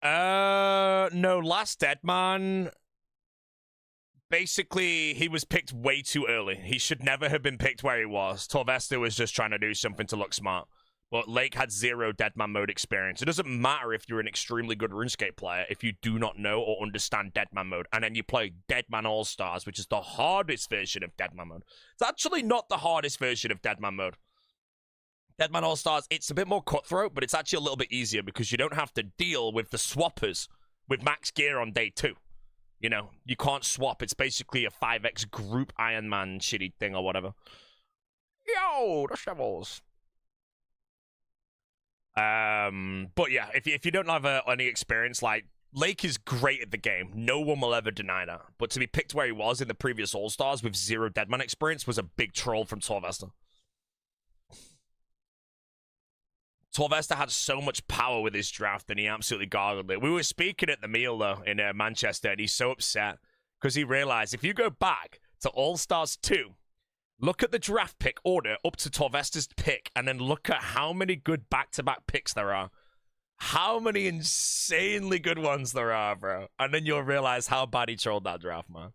No, last Deadman, basically, he was picked way too early. He should never have been picked where he was. Torvesta was just trying to do something to look smart. But Lake had zero Deadman mode experience. It doesn't matter if you're an extremely good RuneScape player if you do not know or understand Deadman mode. And then you play Deadman Allstars, which is the hardest version of Deadman mode. It's actually not the hardest version of Deadman mode. Deadman Allstars, it's a bit more cutthroat, but it's actually a little bit easier because you don't have to deal with the swappers with max gear on day 2. You know, you can't swap. It's basically a 5x group Iron Man shitty thing or whatever. Yo, the shovels. But yeah, if you don't have any experience, like, Lake is great at the game. No one will ever deny that. But to be picked where he was in the previous All-Stars with zero Deadman experience was a big troll from Torvesta. Torvesta had so much power with his draft and he absolutely gargled it. We were speaking at the meal, though, in Manchester, and he's so upset because he realized if you go back to All-Stars 2, look at the draft pick order up to Torvesta's pick, and then look at how many good back-to-back picks there are. How many insanely good ones there are, bro. And then you'll realize how bad he trolled that draft, man.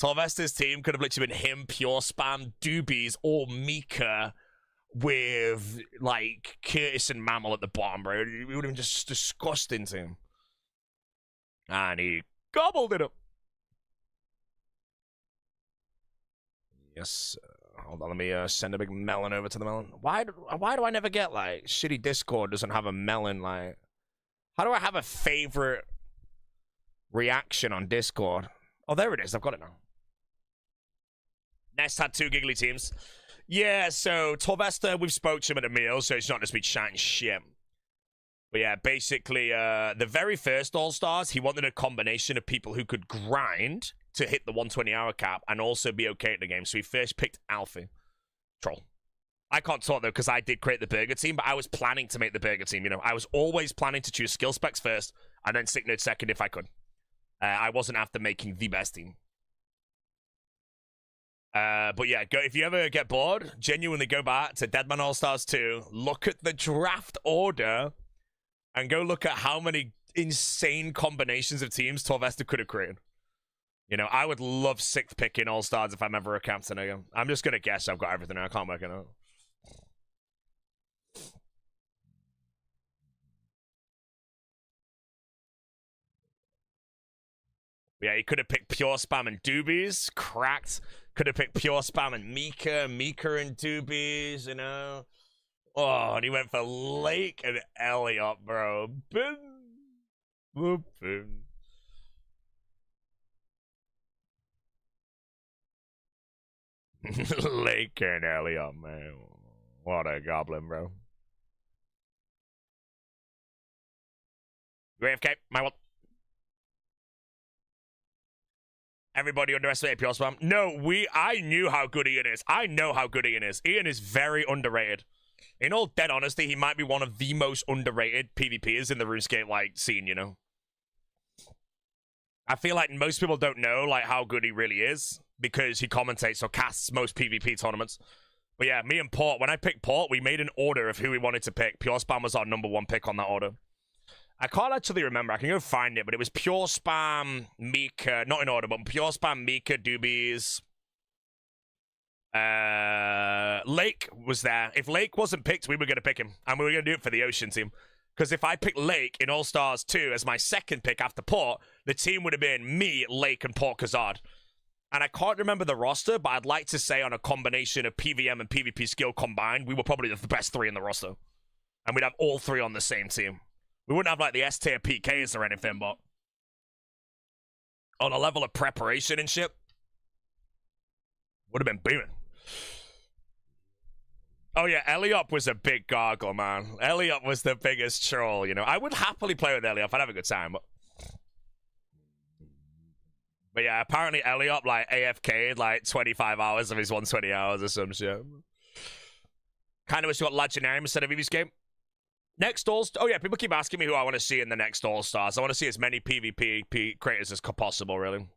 Torvesta's team could have literally been him, Pure Spam, Doobies, or Mika with like Curtis and Mammal at the bottom, bro. It would have been just disgusting to him. And he gobbled it up. Yes. Hold on, let me send a big melon over to the melon. Why do I never get, like, shitty Discord doesn't have a melon, like... How do I have a favorite reaction on Discord? Oh, there it is. I've got it now. Nest had 2 giggly teams. Yeah, so Torvesta, we've spoke to him at a meal, so it's not just me chatting shit. But yeah, basically, the very first All-Stars, he wanted a combination of people who could grind to hit the 120-hour cap and also be okay at the game. So he first picked Alfie. Troll. I can't talk, though, because I did create the burger team, but I was planning to make the burger team, you know. I was always planning to choose skill specs first and then sick nerd second if I could. I wasn't after making the best team. But yeah, if you ever get bored, genuinely go back to Deadman Allstars 2, look at the draft order, and go look at how many insane combinations of teams Torvesta could have created. You know, I would love 6th pick in All-Stars if I'm ever a captain again. I'm just going to guess I've got everything. I can't work it out. Yeah, he could have picked Pure Spam and Doobies. Cracked. Could have picked Pure Spam and Mika and Doobies, you know. Oh, and he went for Lake and Elliot, bro. Boom. Boom. Boom. Lake and Elliot, man. What a goblin, bro. AFK, my one. Everybody underestimated Pure Spam. No, I knew how good Ian is. I know how good Ian is. Ian is very underrated. In all dead honesty, he might be one of the most underrated PvPers in the RuneScape, like, scene, you know? I feel like most people don't know, like, how good he really is because he commentates or casts most PvP tournaments. But yeah, me and Port, when I picked Port, we made an order of who we wanted to pick. Pure Spam was our #1 pick on that order. I can't actually remember. I can go find it, but it was Pure Spam, Mika, not in order, but Pure Spam, Mika, Doobies. Lake was there. If Lake wasn't picked, we were going to pick him. And we were going to do it for the Ocean team. Because if I picked Lake in All-Stars 2 as my 2nd pick after Port, the team would have been me, Lake, and Port Kazard. And I can't remember the roster, but I'd like to say on a combination of PVM and PvP skill combined, we were probably the best 3 in the roster. And we'd have all 3 on the same team. We wouldn't have, like, the S-tier PKs or anything, but on a level of preparation and shit, would have been booming. Oh, yeah, Eliop was a big gargle, man. Eliop was the biggest troll, you know. I would happily play with Eliop. I'd have a good time, but yeah, apparently Eliop, like, AFK'd, like, 25 hours of his 120 hours or some shit. Kind of wish we got Legendarium instead of RuneScape. Next All-Stars. Oh, yeah, people keep asking me who I want to see in the next All-Stars. I want to see as many PvP creators as possible, really.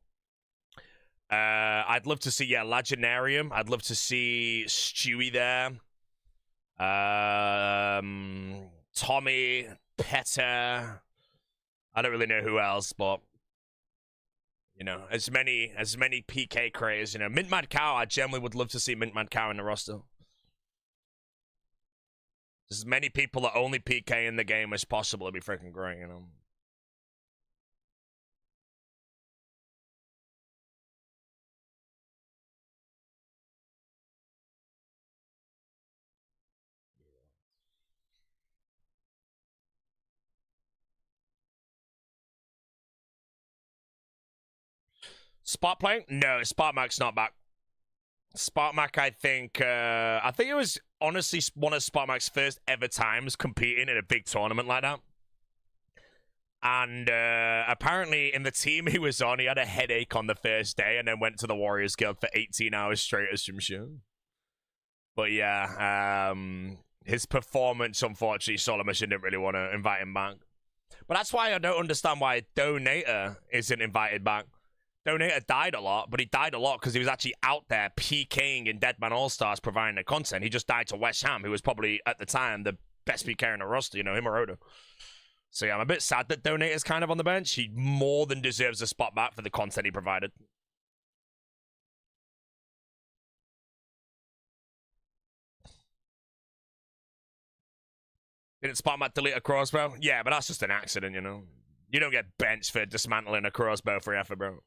I'd love to see, yeah, Legendarium. I'd love to see Stewie there. Tommy, Petter. I don't really know who else, but you know, as many PK creators, you know, Mint Mad Cow, I generally would love to see Mint Mad Cow in the roster. As many people that only PK in the game as possible would be freaking great, you know. Spot playing? No, Spot Mac's not back. Spot Mac, I think it was honestly one of Spot Mac's first ever times competing in a big tournament like that. And apparently in the team he was on, he had a headache on the first day and then went to the Warriors Guild for 18 hours straight as some shit. But yeah, his performance, unfortunately, Solomus didn't really want to invite him back. But that's why I don't understand why Donator isn't invited back. Donator died a lot, but he died a lot because he was actually out there PKing in Deadman Allstars providing the content. He just died to West Ham, who was probably, at the time, the best PK in the roster, you know, him or Oda. So yeah, I'm a bit sad that Donator's kind of on the bench. He more than deserves a spot back for the content he provided. Didn't spot my delete a crossbow? Yeah, but that's just an accident, you know? You don't get benched for dismantling a crossbow for effort, bro.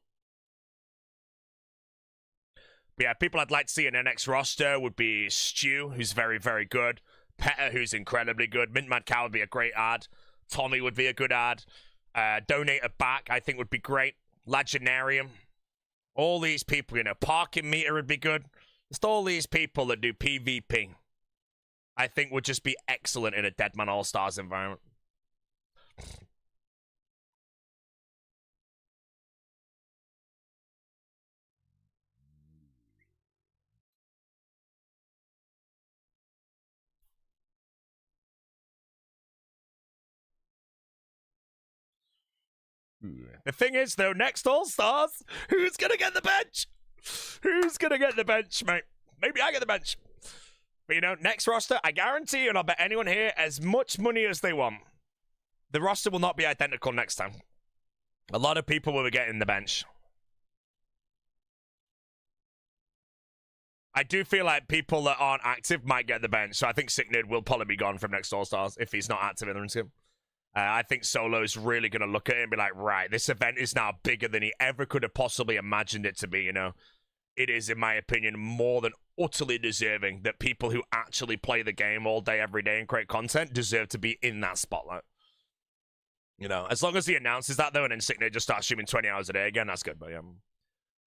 But yeah, people I'd like to see in the next roster would be Stu, who's very, very good. Petter, who's incredibly good. Mintman Cow would be a great ad. Tommy would be a good ad. Donator Back, I think, would be great. Legendarium. All these people, you know. Parking Meter would be good. Just all these people that do PvP, I think would just be excellent in a Deadman Allstars environment. The thing is, though, next All-Stars, who's going to get the bench? Who's going to get the bench, mate? Maybe I get the bench. But, you know, next roster, I guarantee you, and I'll bet anyone here, as much money as they want, the roster will not be identical next time. A lot of people will be getting the bench. I do feel like people that aren't active might get the bench, so I think Sicknid will probably be gone from next All-Stars if he's not active in the RuneScape. I think Solo's really going to look at it and be like, right, this event is now bigger than he ever could have possibly imagined it to be, you know? It is, in my opinion, more than utterly deserving that people who actually play the game all day, every day, and create content deserve to be in that spotlight. You know, as long as he announces that, though, and then Sicknid just starts streaming 20 hours a day again, that's good. But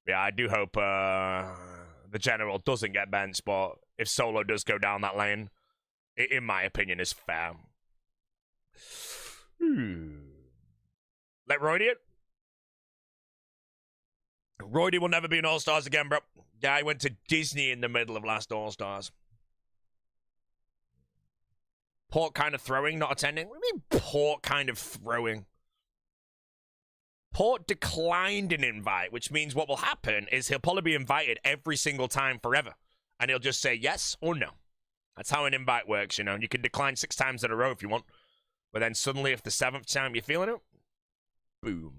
yeah, I do hope the General doesn't get benched, but if Solo does go down that lane, it, in my opinion, is fair. Let Roydy it. Roydy will never be an All-Stars again, bro. Yeah, I went to Disney in the middle of last All-Stars. Port kind of throwing, not attending? What do you mean Port kind of throwing? Port declined an invite, which means what will happen is he'll probably be invited every single time forever. And he'll just say yes or no. That's how an invite works, you know. You can decline 6 times in a row if you want. But then suddenly, if the 7th time you're feeling it, boom.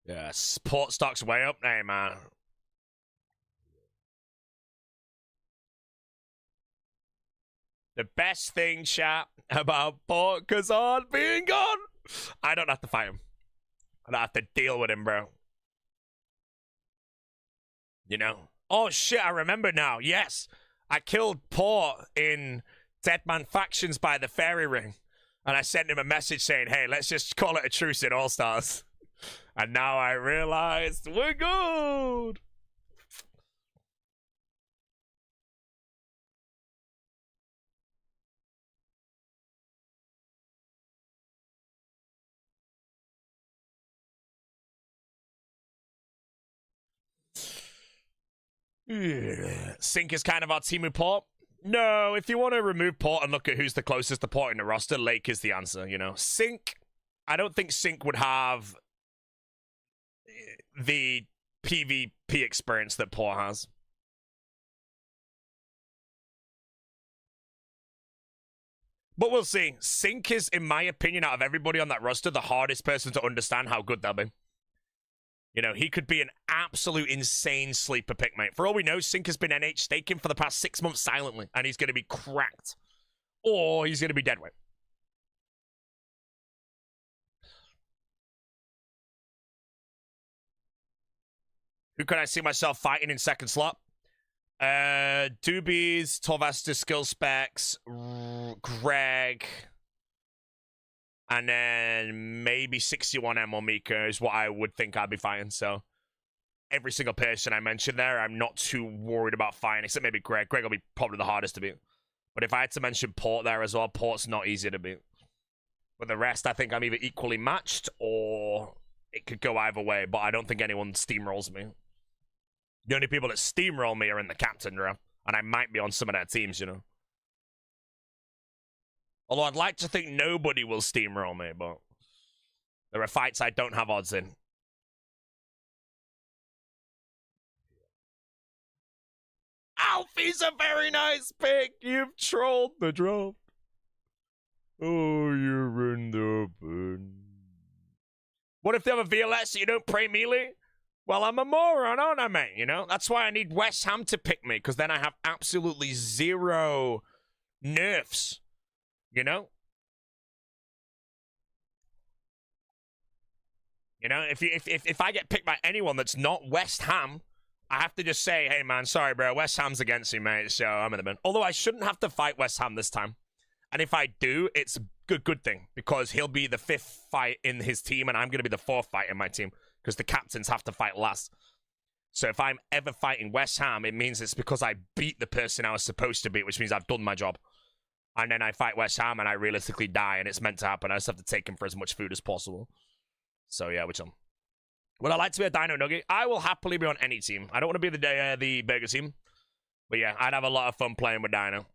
Yeah, Port stock's way up. Hey, man. The best thing, chat, about Port Kazan being gone, I don't have to fight him. I don't have to deal with him, bro. You know? Oh, shit, I remember now. Yes. I killed Port in Deadman Factions by the Fairy Ring. And I sent him a message saying, hey, let's just call it a truce in All-Stars. And now I realized we're good. Sync is kind of our team with Port. No, if you want to remove Port and look at who's the closest to Port in the roster, Lake is the answer, you know. Sync, I don't think Sync would have the PvP experience that Port has. But we'll see. Sync is, in my opinion, out of everybody on that roster, the hardest person to understand how good they'll be. You know, he could be an absolute insane sleeper pick, mate. For all we know, Sync has been NH staking for the past 6 months silently, and he's going to be cracked. Or he's going to be deadweight. Who can I see myself fighting in second slot? Doobies, Torvesta, Skill Specs, Greg, and then maybe 61M or Mika is what I would think I'd be fighting. So every single person I mentioned there, I'm not too worried about fighting, except maybe Greg. Greg will be probably the hardest to beat. But if I had to mention Port there as well, Port's not easy to beat. But the rest, I think I'm either equally matched or it could go either way. But I don't think anyone steamrolls me. The only people that steamroll me are in the captain draft. And I might be on some of their teams, you know. Although I'd like to think nobody will steamroll me, but there are fights I don't have odds in. Alfie's a very nice pick. You've trolled the draft. Oh, you're in the bin. What if they have a VLS so you don't play melee? Well, I'm a moron, aren't I, mate? You know? That's why I need West Ham to pick me, because then I have absolutely zero nerfs. You know? You know, if I get picked by anyone that's not West Ham, I have to just say, hey, man, sorry, bro, West Ham's against you, mate, so I'm in the bin. Although I shouldn't have to fight West Ham this time. And if I do, it's a good thing, because he'll be the 5th fight in his team, and I'm going to be the 4th fight in my team, because the captains have to fight last. So if I'm ever fighting West Ham, it means it's because I beat the person I was supposed to beat, which means I've done my job. And then I fight West Ham, and I realistically die, and it's meant to happen. I just have to take him for as much food as possible. So yeah, which one? Would I like to be a Dino Nugget? I will happily be on any team. I don't want to be the burger team. But yeah, I'd have a lot of fun playing with Dino.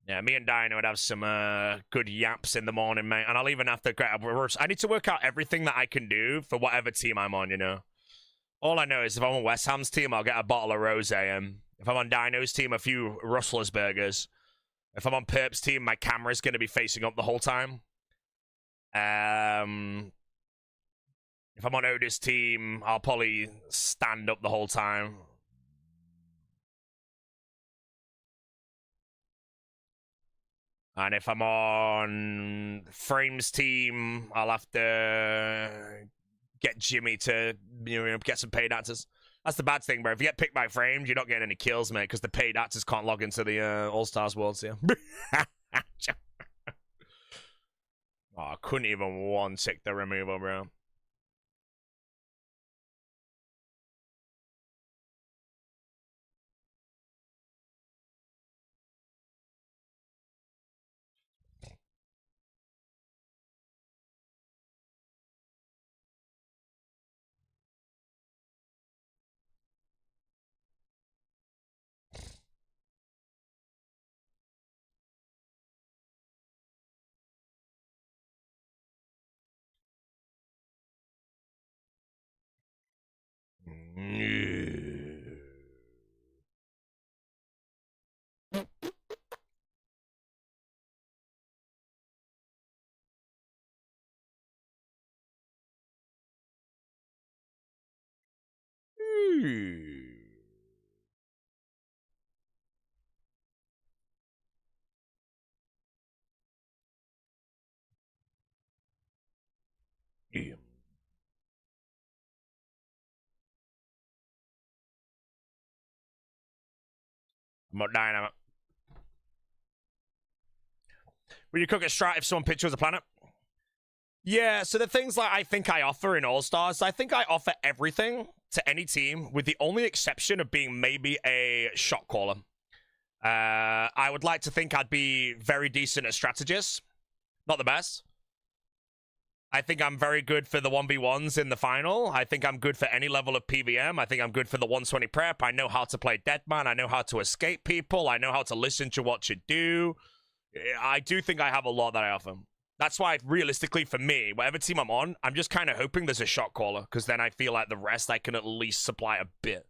Yeah, me and Dino would have some good yaps in the morning, mate. And I'll even have to... I need to work out everything that I can do for whatever team I'm on, you know. All I know is if I'm on West Ham's team, I'll get a bottle of rosé. If I'm on Dino's team, a few Rustler's burgers. If I'm on Perp's team, my camera's going to be facing up the whole time. If I'm on Oda's team, I'll probably stand up the whole time. And if I'm on Frame's team, I'll have to get Jimmy to, you know, get some paid actors. That's the bad thing, bro. If you get picked by Frames, you're not getting any kills, mate, because the paid actors can't log into the All-Stars Worlds, yeah. Oh, I couldn't even one-tick the removal, bro. I'm not dying, am I? Will you cook a strat if someone pictures a planet? Yeah, so the things like I think I offer in All-Stars, I think I offer everything to any team, with the only exception of being maybe a shot caller. I would like to think I'd be very decent at strategists. Not the best. I think I'm very good for the 1v1s in the final. I think I'm good for any level of PVM. I think I'm good for the 120 prep. I know how to play Deadman. I know how to escape people. I know how to listen to what you do. I do think I have a lot that I offer. That's why, realistically, for me, whatever team I'm on, I'm just kind of hoping there's a shot caller, because then I feel like the rest I can at least supply a bit.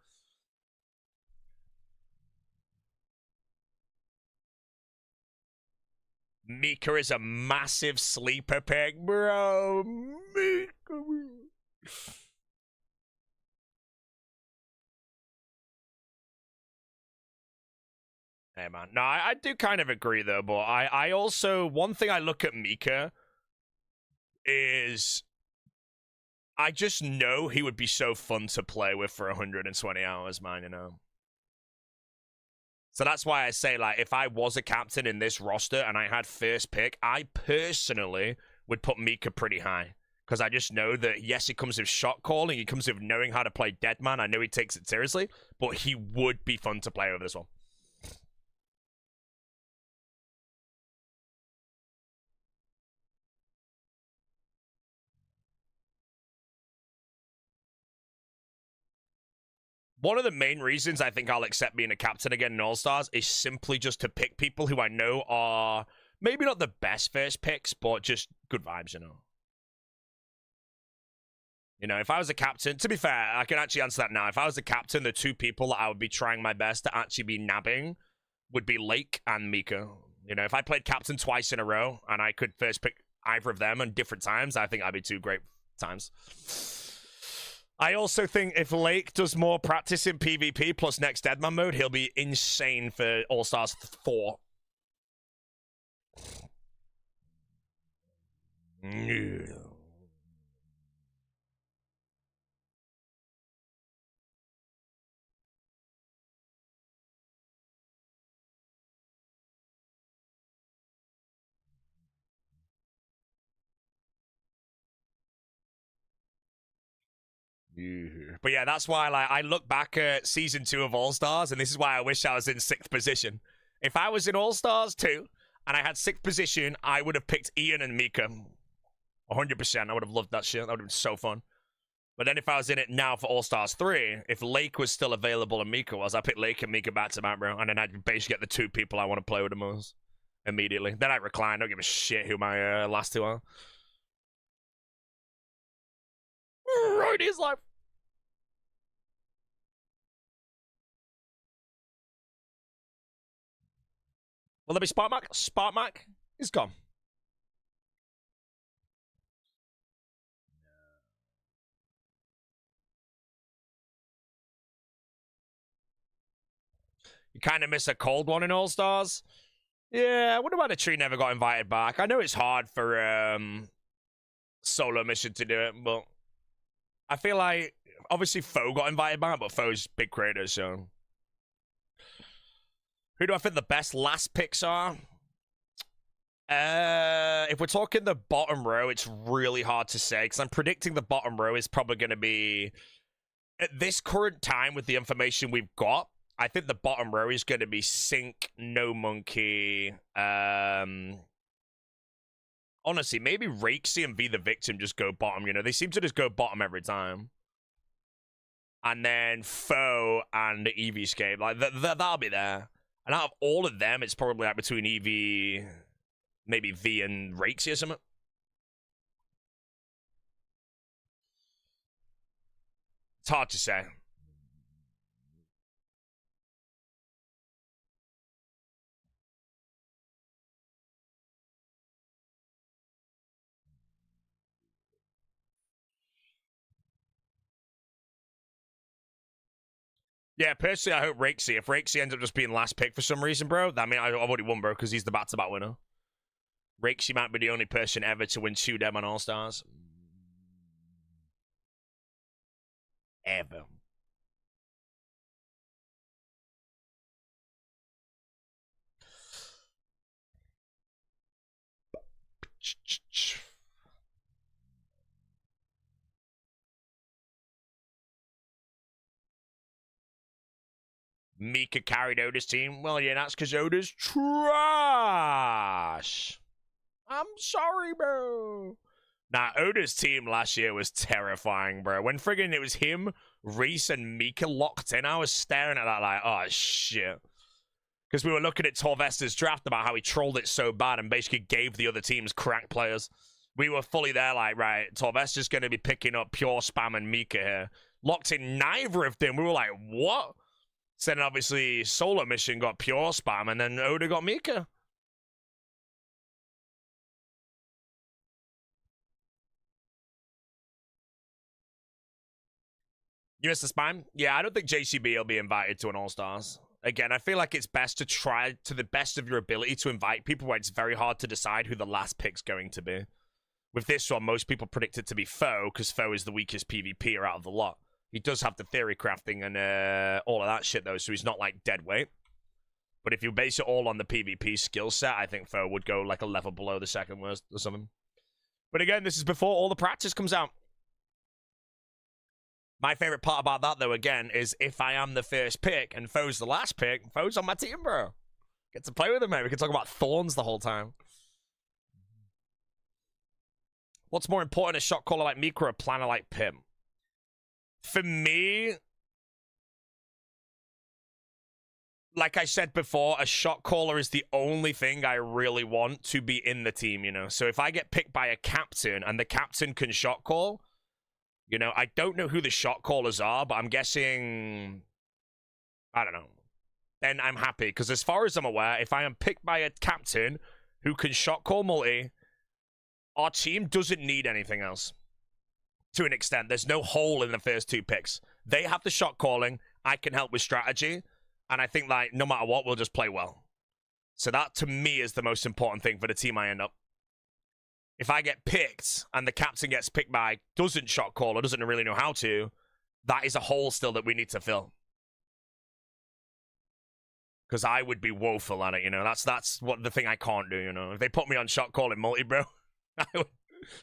Mika is a massive sleeper pick, bro. Mika. Hey, man. No, I do kind of agree, though, but I also... One thing I look at Mika is... I just know he would be so fun to play with for 120 hours, man, you know? So that's why I say, like, if I was a captain in this roster and I had first pick, I personally would put Mika pretty high. Because I just know that, yes, he comes with shot calling, he comes with knowing how to play Deadman. I know he takes it seriously, but he would be fun to play with this one. One of the main reasons I think I'll accept being a captain again in All-Stars is simply just to pick people who I know are maybe not the best first picks, but just good vibes, you know? You know, if I was a captain, to be fair, I can actually answer that now. If I was a captain, the two people that I would be trying my best to actually be nabbing would be Lake and Mika. You know, if I played captain twice in a row and I could first pick either of them on different times, I think that'd be 2 great times. I also think if Lake does more practice in PvP plus next Deadman mode, he'll be insane for All-Stars 4. But yeah, that's why like I look back at season 2 of All Stars, and this is why I wish I was in 6th position. If I was in All Stars 2 and I had 6th position, I would have picked Ian and Mika. 100%. I would have loved that shit. That would have been so fun. But then if I was in it now for All Stars 3, if Lake was still available and Mika was, I pick Lake and Mika back to back, bro. And then I'd basically get the 2 people I want to play with the most immediately. Then I recline. Don't give a shit who my last 2 are. Right, his life. Will there be Sparkmac? Sparkmac is gone. You kind of miss a cold one in All Stars. Yeah, I wonder why the tree never got invited back. I know it's hard for solo mission to do it, but I feel like obviously Foe got invited back, but Foe's big creator, so. Who do I think the best last picks are? If we're talking the bottom row, it's really hard to say, because I'm predicting the bottom row is probably going to be, at this current time with the information we've got, I think the bottom row is going to be Sync, No Monkey, honestly, maybe Rakesy and Be the Victim just go bottom, you know? They seem to just go bottom every time. And then Foe and EVscape, like, that'll be there. And out of all of them, it's probably like between EV, maybe V and Rakesy or something. It's hard to say. Yeah, personally, I hope Rakesy. If Rakesy ends up just being last pick for some reason, bro, I mean, I've already won, bro, because he's the back-to-back winner. Rakesy might be the only person ever to win 2 Deadman Allstars. Ever. Mika carried Oda's team. Well, yeah, that's because Oda's trash. I'm sorry, bro. Nah, Oda's team last year was terrifying, bro. When friggin' it was him, Reese, and Mika locked in, I was staring at that like, oh, shit. Because we were looking at Torvesta's draft about how he trolled it so bad and basically gave the other teams crack players. We were fully there like, right, Torvesta's going to be picking up pure spam and Mika here. Locked in neither of them. We were like, what? So then obviously Solo Mission got pure spam and then Oda got Mika. You missed the spam? Yeah, I don't think JCB will be invited to an All-Stars. Again, I feel like it's best to try to the best of your ability to invite people where it's very hard to decide who the last pick's going to be. With this one, most people predict it to be Foe, because Foe is the weakest PvPer out of the lot. He does have the theory crafting and all of that shit, though, so he's not, like, dead weight. But if you base it all on the PvP skill set, I think Foe would go, like, a level below the second worst or something. But again, this is before all the practice comes out. My favorite part about that, though, again, is if I am the first pick and Foe's the last pick, Foe's on my team, bro. Get to play with him, mate. We can talk about Thorns the whole time. What's more important, a shot caller like Mika or a planner like Pim? For me, like I said before, a shot caller is the only thing I really want to be in the team, you know? So if I get picked by a captain and the captain can shot call, you know, I don't know who the shot callers are, but I'm guessing, I don't know, then I'm happy. Because as far as I'm aware, if I am picked by a captain who can shot call multi, our team doesn't need anything else. To an extent, there's no hole in the first 2 picks. They have the shot calling. I can help with strategy. And I think, like, no matter what, we'll just play well. So that, to me, is the most important thing for the team I end up. If I get picked and the captain gets picked by doesn't shot call or doesn't really know how to, that is a hole still that we need to fill. Because I would be woeful at it, you know. That's what the thing I can't do, you know. If they put me on shot calling multi, bro,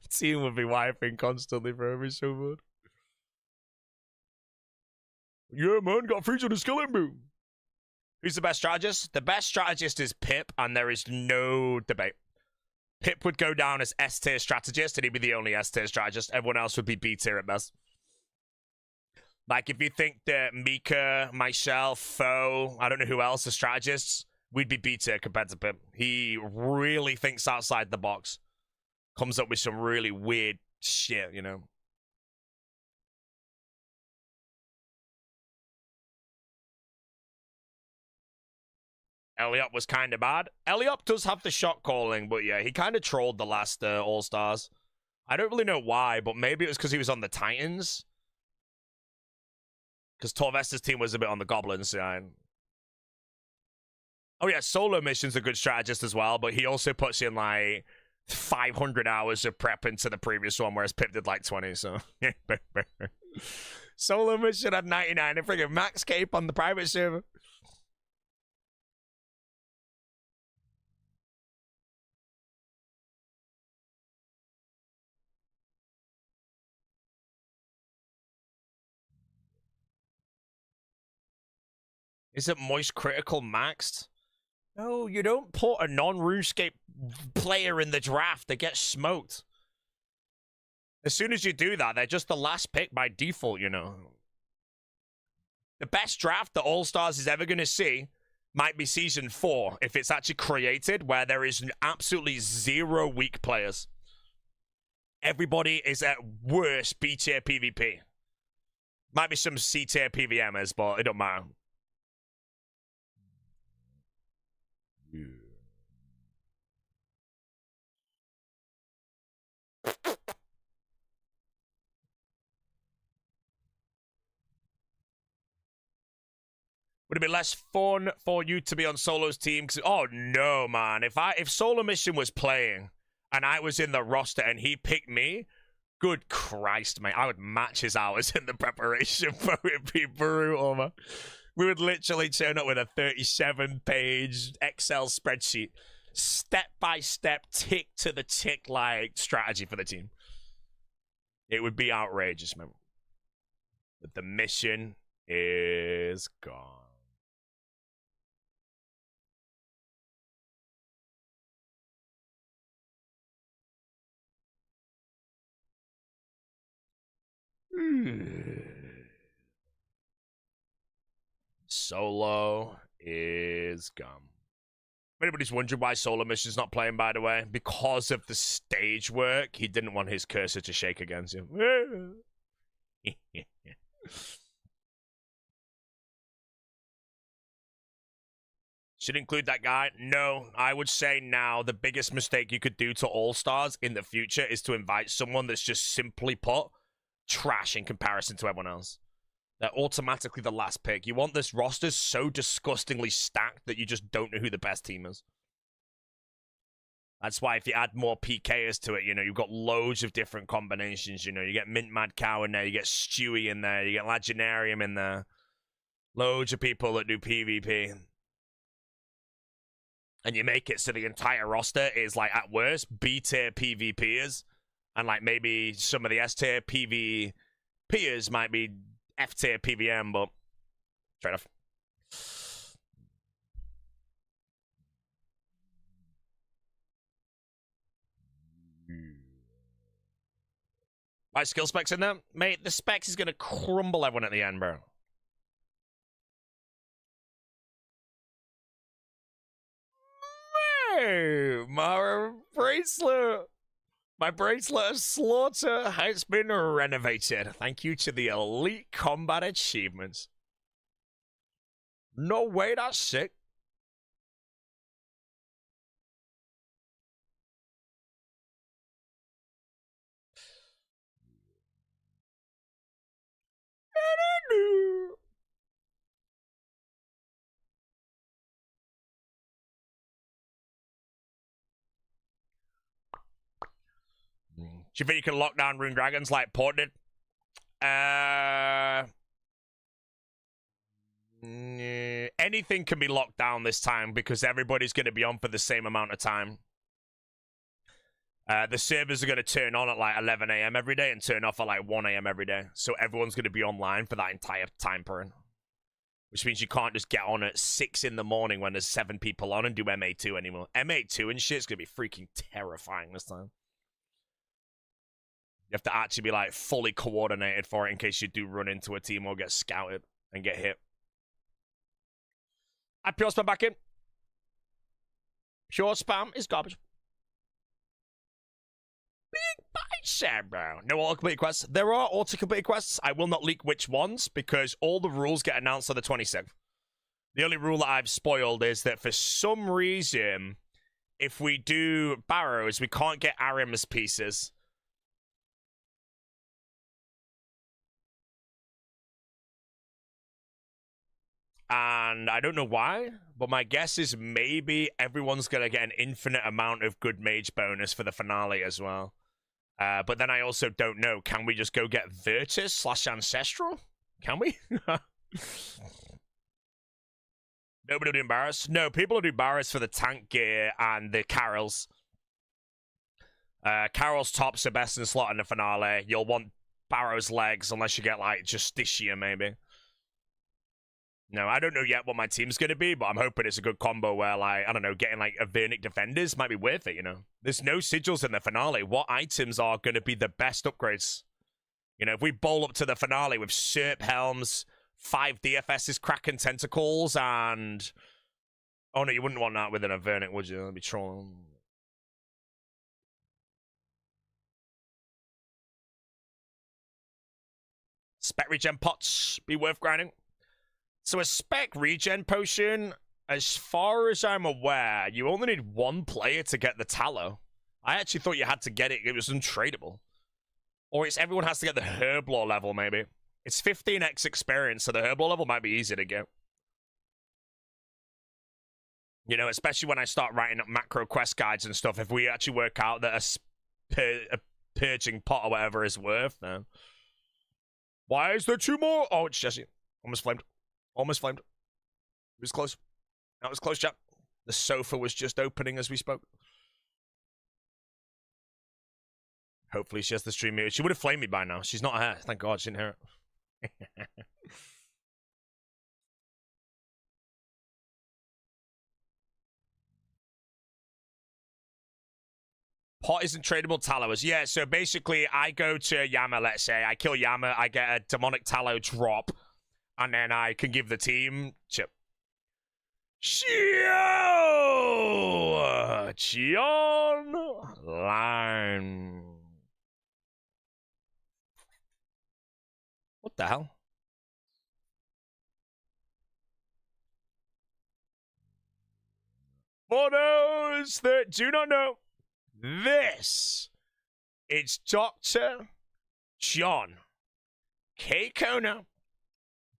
team would be wiping constantly, bro. It'd be so good. Yeah, man, got freeze on the skeleton boom. Who's the best strategist? The best strategist is Pip, and there is no debate. Pip would go down as S-tier strategist, and he'd be the only S-tier strategist. Everyone else would be B-tier at best. Like, if you think that Mika, myself, Foe, I don't know who else are strategists, we'd be B-tier compared to Pip. He really thinks outside the box. Comes up with some really weird shit, you know. Elliot was kind of bad. Elliot does have the shot calling, but yeah, he kind of trolled the last All-Stars. I don't really know why, but maybe it was because he was on the Titans. Because Torvesta's team was a bit on the Goblins side. Oh yeah, solo mission's a good strategist as well, but he also puts in like 500 hours of prep into the previous one, whereas Pip did like 20, so... Solo mission had 99 and friggin' max cape on the private server. Is it Moist Critical maxed? No, you don't put a non-RuneScape player in the draft. They get smoked. As soon as you do that, they're just the last pick by default, you know. The best draft that All-Stars is ever going to see might be Season 4, if it's actually created, where there is absolutely 0 weak players. Everybody is at worst B-tier PvP. Might be some C-tier PVMers, but it don't matter. Yeah. Would it be less fun for you to be on Solo's team? Oh no, man! If Solo Mission was playing and I was in the roster and he picked me, good Christ, mate! I would match his hours in the preparation, bro. It'd be brutal, man. We would literally turn up with a 37-page Excel spreadsheet, step-by-step, tick-to-the-tick, like, strategy for the team. It would be outrageous, man. But the mission is gone. Solo is gone. If anybody's wondering why Solo Mission's not playing, by the way, because of the stage work, he didn't want his cursor to shake against him. Should include that guy? No, I would say now the biggest mistake you could do to All-Stars in the future is to invite someone that's just simply put trash in comparison to everyone else. They're automatically the last pick. You want this roster so disgustingly stacked that you just don't know who the best team is. That's why if you add more PKers to it, you know, you've got loads of different combinations, you know. You get Mint Mad Cow in there, you get Stewie in there, you get Legendarium in there. Loads of people that do PvP. And you make it so the entire roster is, like, at worst, B-tier PvPers. And, like, maybe some of the S-tier PvPers might be F-tier PVM, but fair enough. My skill specs in there? Mate, the specs is going to crumble everyone at the end, bro. Hey, my bracelet. My bracelet of slaughter has been renovated. Thank you to the elite combat achievements. No way, that's sick. Do you think you can lock down Rune Dragons like Port did? Anything can be locked down this time because everybody's going to be on for the same amount of time. The servers are going to turn on at like 11 a.m. every day and turn off at like 1 a.m. every day. So everyone's going to be online for that entire time period. Which means you can't just get on at 6 in the morning when there's 7 people on and do MA2 anymore. MA2 and shit's going to be freaking terrifying this time. You have to actually be like fully coordinated for it in case you do run into a team or get scouted and get hit. I pure spam back in. Pure spam is garbage. Big bicep, bro. No auto-completed quests. There are auto-completed quests. I will not leak which ones because all the rules get announced on the 26th. The only rule that I've spoiled is that for some reason, if we do barrows, we can't get Arim's pieces. And I don't know why, but my guess is maybe everyone's going to get an infinite amount of good mage bonus for the finale as well. But then I also don't know. Can we just go get Virtus / Ancestral? Can we? Nobody will do Barrows? No, people will do Barrows for the tank gear and the Carols. Carol's tops are best in slot in the finale. You'll want Barrow's legs unless you get like Justicia maybe. No, I don't know yet what my team's going to be, but I'm hoping it's a good combo where, like, I don't know, getting, like, Avernic Defenders might be worth it, you know? There's no sigils in the finale. What items are going to be the best upgrades? You know, if we bowl up to the finale with Serp Helms, 5 DFS's Kraken Tentacles, and... Oh, no, you wouldn't want that with an Avernic, would you? That'd be trolling. Spec regen pots be worth grinding. So a spec regen potion, as far as I'm aware, you only need 1 player to get the tallow. I actually thought you had to get it. It was untradeable. Or it's everyone has to get the herblore level, maybe. It's 15x experience, so the herblore level might be easy to get. You know, especially when I start writing up macro quest guides and stuff, if we actually work out that a purging pot or whatever is worth, then... Why is there 2 more? Oh, it's Jesse. Almost flamed. Almost flamed. It was close. That was close, chap. The sofa was just opening as we spoke. Hopefully she has the stream muted. She would have flamed me by now. She's not here. Thank God she didn't hear it. Pot isn't tradable tallows. Yeah, so basically I go to Yama, let's say. I kill Yama. I get a demonic tallow drop. And then I can give the team chip. Chion line. What the hell? For those that do not know, this is Dr. John K. Kona.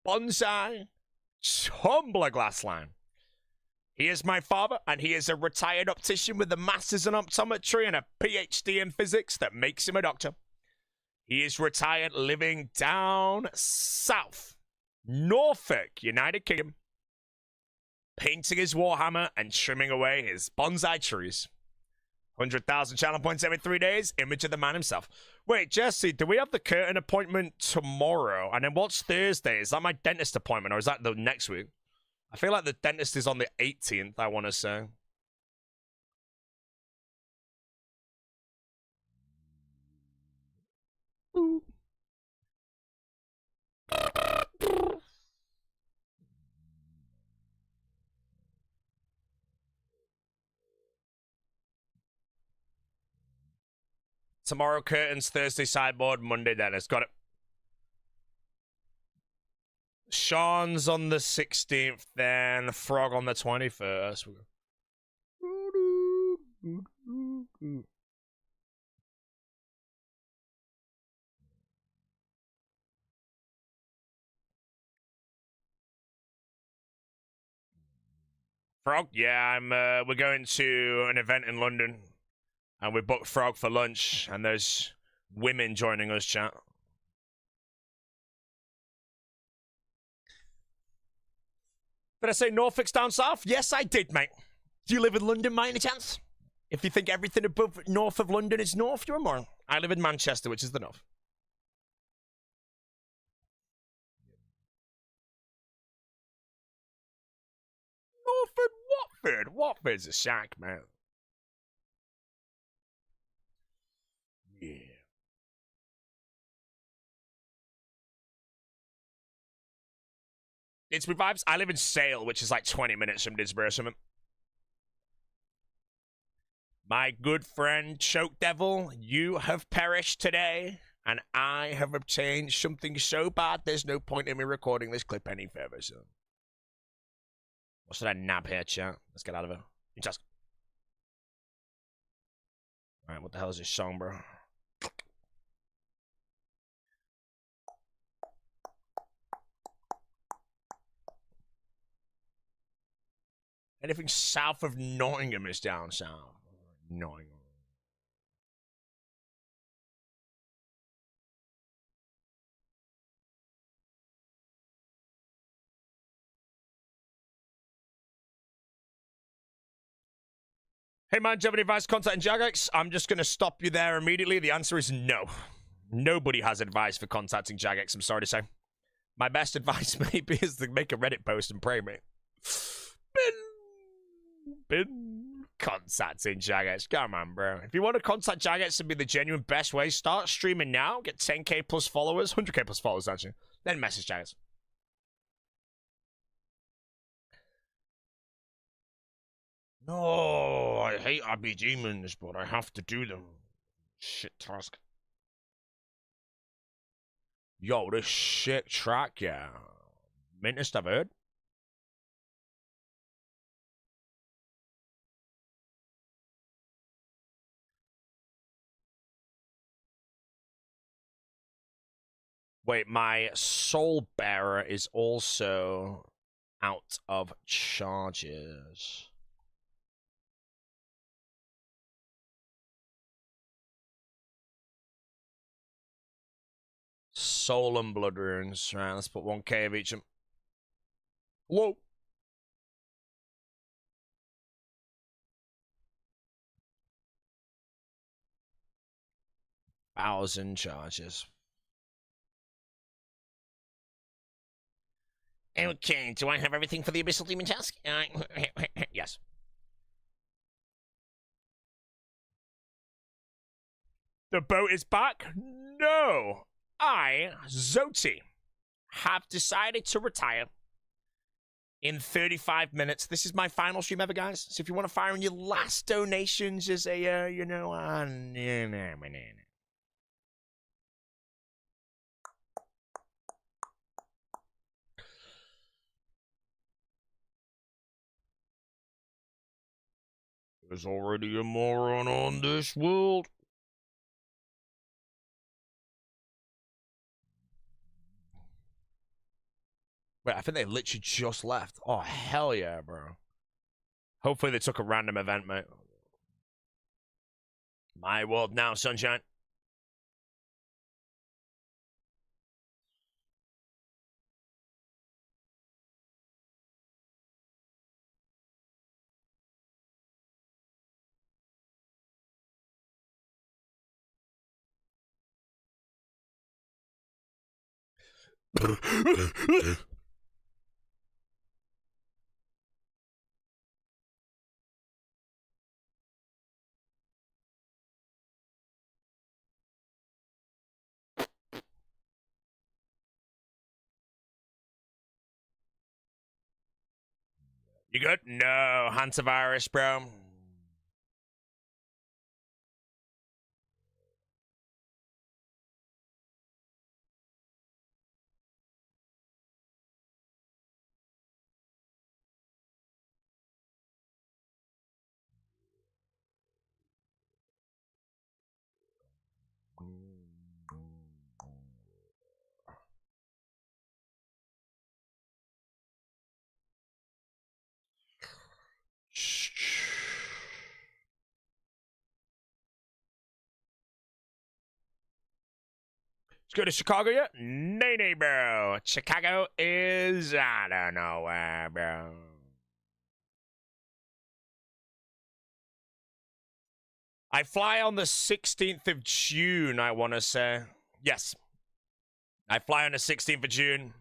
Bonsai Tumbler Glass line. He is my father, and he is a retired optician with a master's in optometry and a PhD in physics that makes him a doctor. He is retired living down south, Norfolk, United Kingdom, painting his warhammer and trimming away his bonsai trees. 100,000 channel points every 3 days. Image of the man himself. Wait, Jesse, do we have the curtain appointment tomorrow? And then what's Thursday? Is that my dentist appointment or is that the next week? I feel like the dentist is on the 18th, I want to say. Ooh. Tomorrow curtains, Thursday sideboard, Monday dentist. Got it. Sean's on the 16th, then Frog on the 21st. Frog? Yeah, we're going to an event in London. And we booked Frog for lunch, and there's women joining us, chat. Did I say Norfolk's down south? Yes, I did, mate. Do you live in London, by any chance? If you think everything above north of London is north, you're a moron. I live in Manchester, which is the north. Watford. Watford's a shack, man. Yeah. It's with vibes. I live in Sale, which is like 20 minutes from Disbury or something. My good friend Choke Devil, you have perished today, and I have obtained something so bad there's no point in me recording this clip any further, so. What's that nab here, chat? Let's get out of here. Just. Alright, what the hell is this song, bro? Anything south of Nottingham is down south. Nottingham. Hey man, do you have any advice contacting Jagex? I'm just going to stop you there immediately. The answer is no. Nobody has advice for contacting Jagex, I'm sorry to say. My best advice maybe is to make a Reddit post and pray, mate. Been contacting Jagex. Come on, bro. If you want to contact Jagex and be the genuine best way, start streaming now. Get 10k plus followers, 100k plus followers, actually. Then message Jagex. No, I hate RB demons, but I have to do them. Shit task. Yo, this shit track, yeah. Mintest, I've heard. Wait, my Soul Bearer is also out of charges. Soul and Blood Runes. Right, let's put 1k of each of them. Whoa. Thousand charges. Okay, do I have everything for the Abyssal Demon task? Yes. The boat is back? No! I, Zoti, have decided to retire in 35 minutes. This is my final stream ever, guys. So if you want to fire in your last donations as a, There's already a moron on this world. Wait, I think they literally just left. Oh, hell yeah, bro. Hopefully they took a random event, mate. My world now, sunshine. You good? No, hantavirus, bro. Let's go to Chicago yet? Nay, bro. Chicago is, I don't know where, bro. I fly on the 16th of June, I want to say. Yes. I fly on the 16th of June.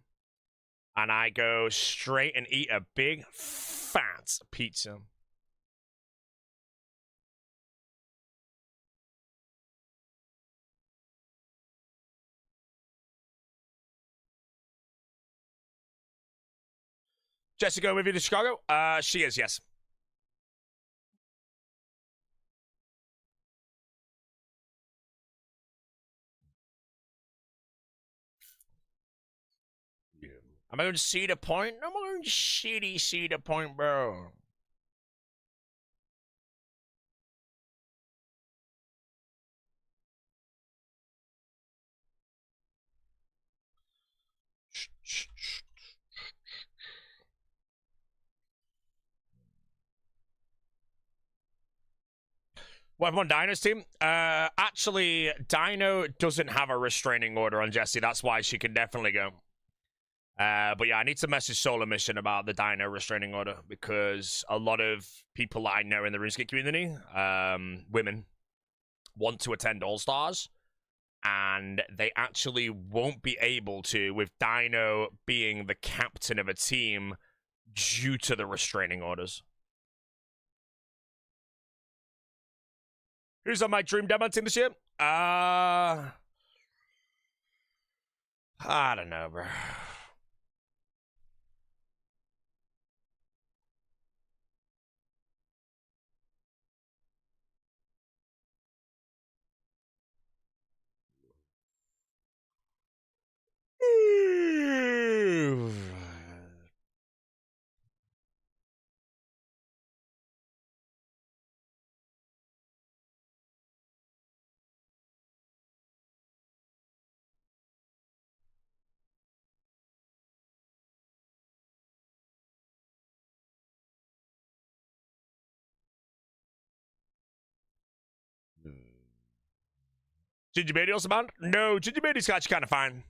And I go straight and eat a big, fat pizza. Jessica with you to Chicago? She is, yes. Yeah. Am I going to Cedar Point? I'm going to shitty Cedar Point, bro. What, on Dino's team? Actually, Dino doesn't have a restraining order on Jessie. That's why she can definitely go. But yeah, I need to message Solar Mission about the Dino restraining order because a lot of people that I know in the RuneScape community, women, want to attend All-Stars, and they actually won't be able to with Dino being the captain of a team due to the restraining orders. Who's on my dream demo team this year? I don't know, bro. Ginger Beatty also banned? No, Ginger Beatty's actually kind of fine.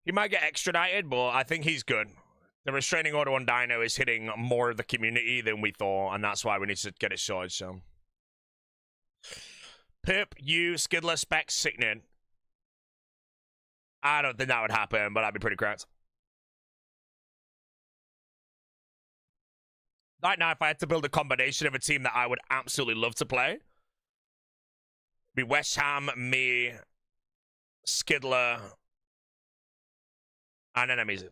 He might get extradited, but I think he's good. The restraining order on Dino is hitting more of the community than we thought, and that's why we need to get it sorted, so. Pip, you, Skidler, Spec, Signet. I don't think that would happen, but that'd be pretty cracked. Right now, if I had to build a combination of a team that I would absolutely love to play, it'd be West Ham, me, Skidler, and enemies.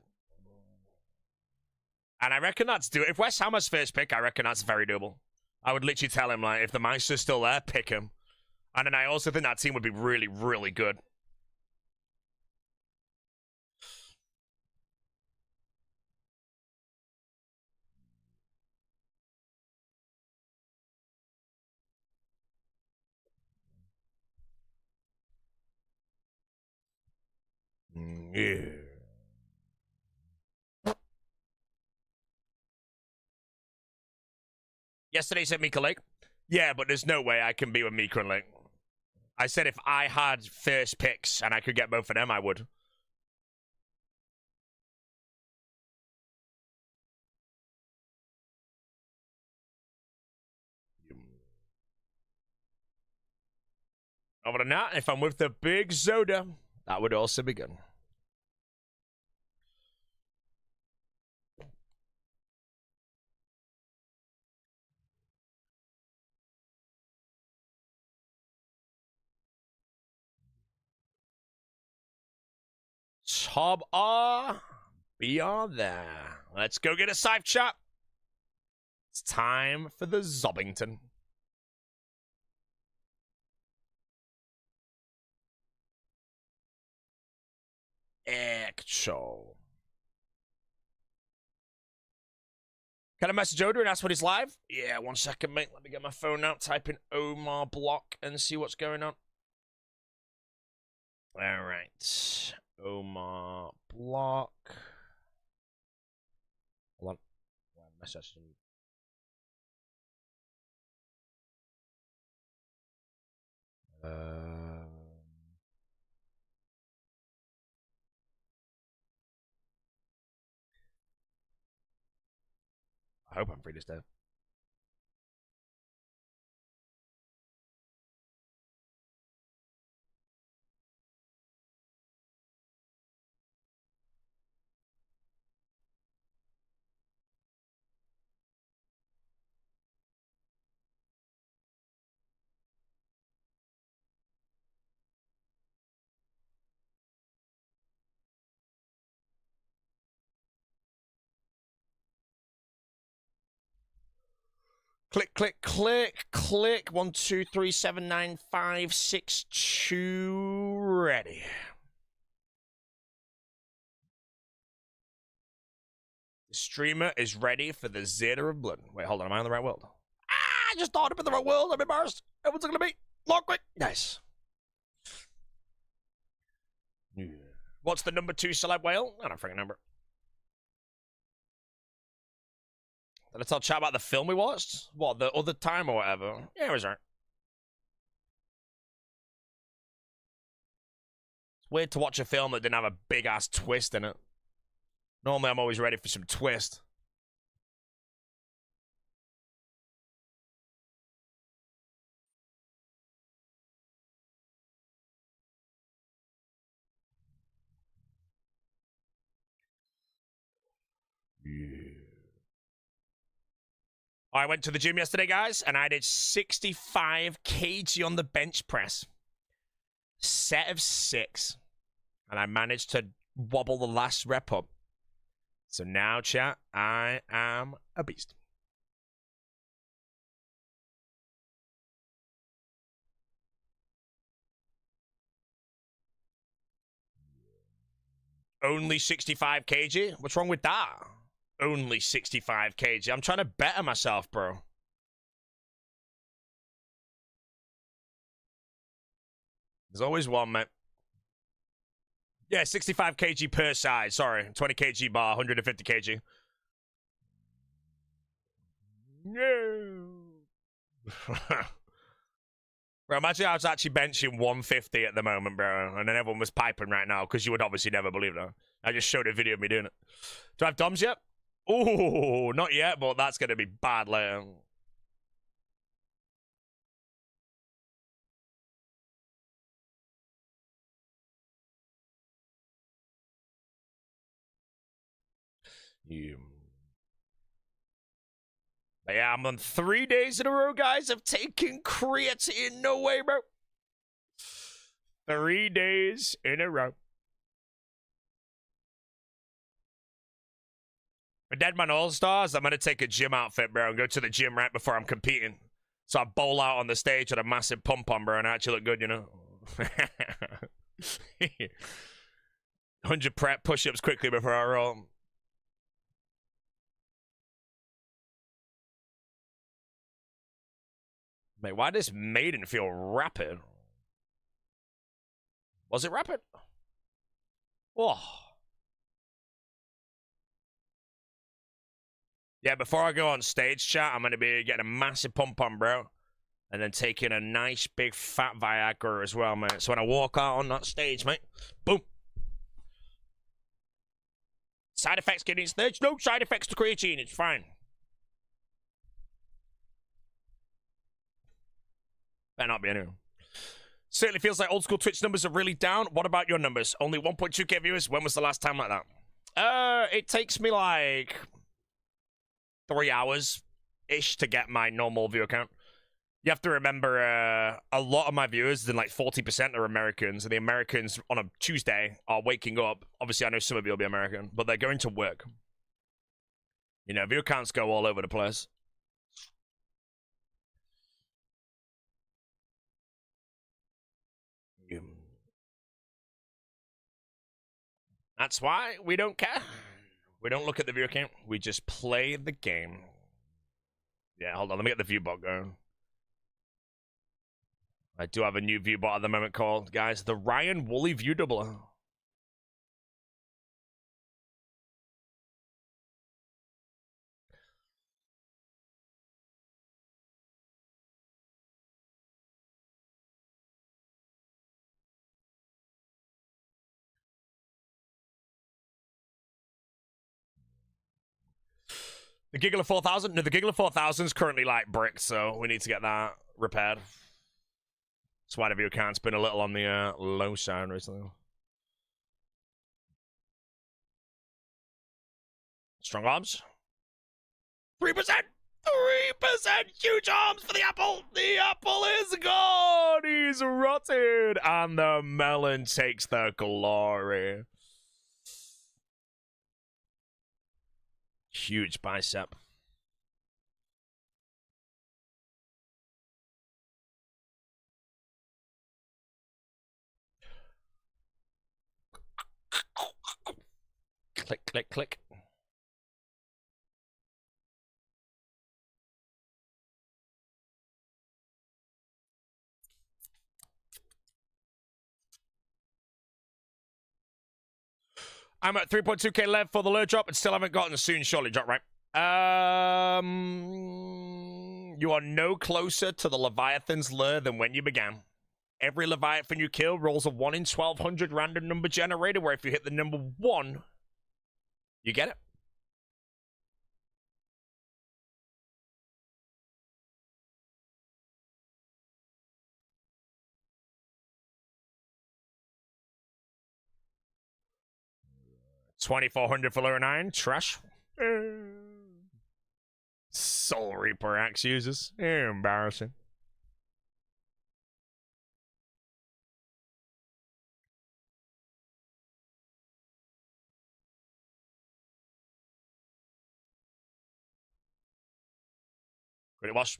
And I reckon that's doable. If West Ham has first pick, I reckon that's very doable. I would literally tell him, like, if the Meister's still there, pick him. And then I also think that team would be really, really good. Yeah. Yesterday said Mika Lake. Yeah, but there's no way I can be with Mika and Lake. I said if I had first picks and I could get both of them, I would. Other than that, if I'm with the big Zoda, that would also be good. Top R, be on there. Let's go get a Scythe chat. It's time for the Zobbington. Actual. Can I message Oda and ask what he's live? Yeah, 1 second, mate. Let me get my phone out, type in Omar Block and see what's going on. Alright. Omar Block. Hold on. Message him. hope I'm free to stay. Click, click, click, click. 1, 2, 3, 7, 9, 5, 6, 2. Ready. The streamer is ready for the Zeta of Blood. Wait, hold on. Am I in the right world? Ah, I just thought I'm in the right world. I'm embarrassed. Everyone's looking at me. Lock quick. Nice. Yeah. What's the number 2 celeb whale? I don't freaking remember. Did I tell chat about the film we watched? What, the other time or whatever? Yeah, it was right. It's weird to watch a film that didn't have a big-ass twist in it. Normally, I'm always ready for some twist. Yeah. I went to the gym yesterday, guys, and I did 65 kg on the bench press. Set of 6. And I managed to wobble the last rep up. So now, chat, I am a beast. Only 65 kg? What's wrong with that? Only 65 kg. I'm trying to better myself, bro. There's always one, mate. Yeah, 65 kg per side. Sorry, 20 kg bar, 150 kg. No. Bro, imagine I was actually benching 150 at the moment, bro, and then everyone was piping right now, because you would obviously never believe that. I just showed a video of me doing it. Do I have DOMs yet? Ooh, not yet, but that's going to be bad later. Yeah. But yeah, I'm on 3 days in a row, guys, of taking creatine. No way, bro. 3 days in a row. For Deadman Allstars, I'm going to take a gym outfit, bro, and go to the gym right before I'm competing. So I bowl out on the stage with a massive pump on, bro, and I actually look good, you know? 100 prep push-ups quickly before I roll. Mate, why does Maiden feel rapid? Was it rapid? Oh. Yeah, before I go on stage, chat, I'm going to be getting a massive pump on, bro. And then taking a nice big fat Viagra as well, mate. So when I walk out on that stage, mate, boom. Side effects getting stage? No side effects to creatine. It's fine. Better not be anyway. Certainly feels like old school Twitch numbers are really down. What about your numbers? Only 1.2k viewers. When was the last time like that? It takes me like 3 hours-ish to get my normal viewer count. You have to remember, a lot of my viewers, then like 40% are Americans, and the Americans on a Tuesday are waking up. Obviously, I know some of you will be American, but they're going to work. You know, viewer counts go all over the place. That's why we don't care. We don't look at the viewer count. We just play the game. Yeah, hold on. Let me get the view bot going. I do have a new view bot at the moment called, guys, the Ryan Woolley View Doubler. The Giggler 4000? No, the Giggler 4000 is currently like brick, so we need to get that repaired. That's why the view count's been a little on the low side recently. Strong arms. 3%! 3%! Huge arms for the apple! The apple is gone! He's rotted! And the melon takes the glory. Huge bicep. Click, click, click. I'm at 3.2k left for the lure drop and still haven't gotten a soon surely drop, right? You are no closer to the Leviathan's lure than when you began. Every Leviathan you kill rolls a 1 in 1200 random number generator where if you hit the number 1, you get it. $2,400 for lure 9. Trash. Soul Reaper axe users. Embarrassing. Good it was.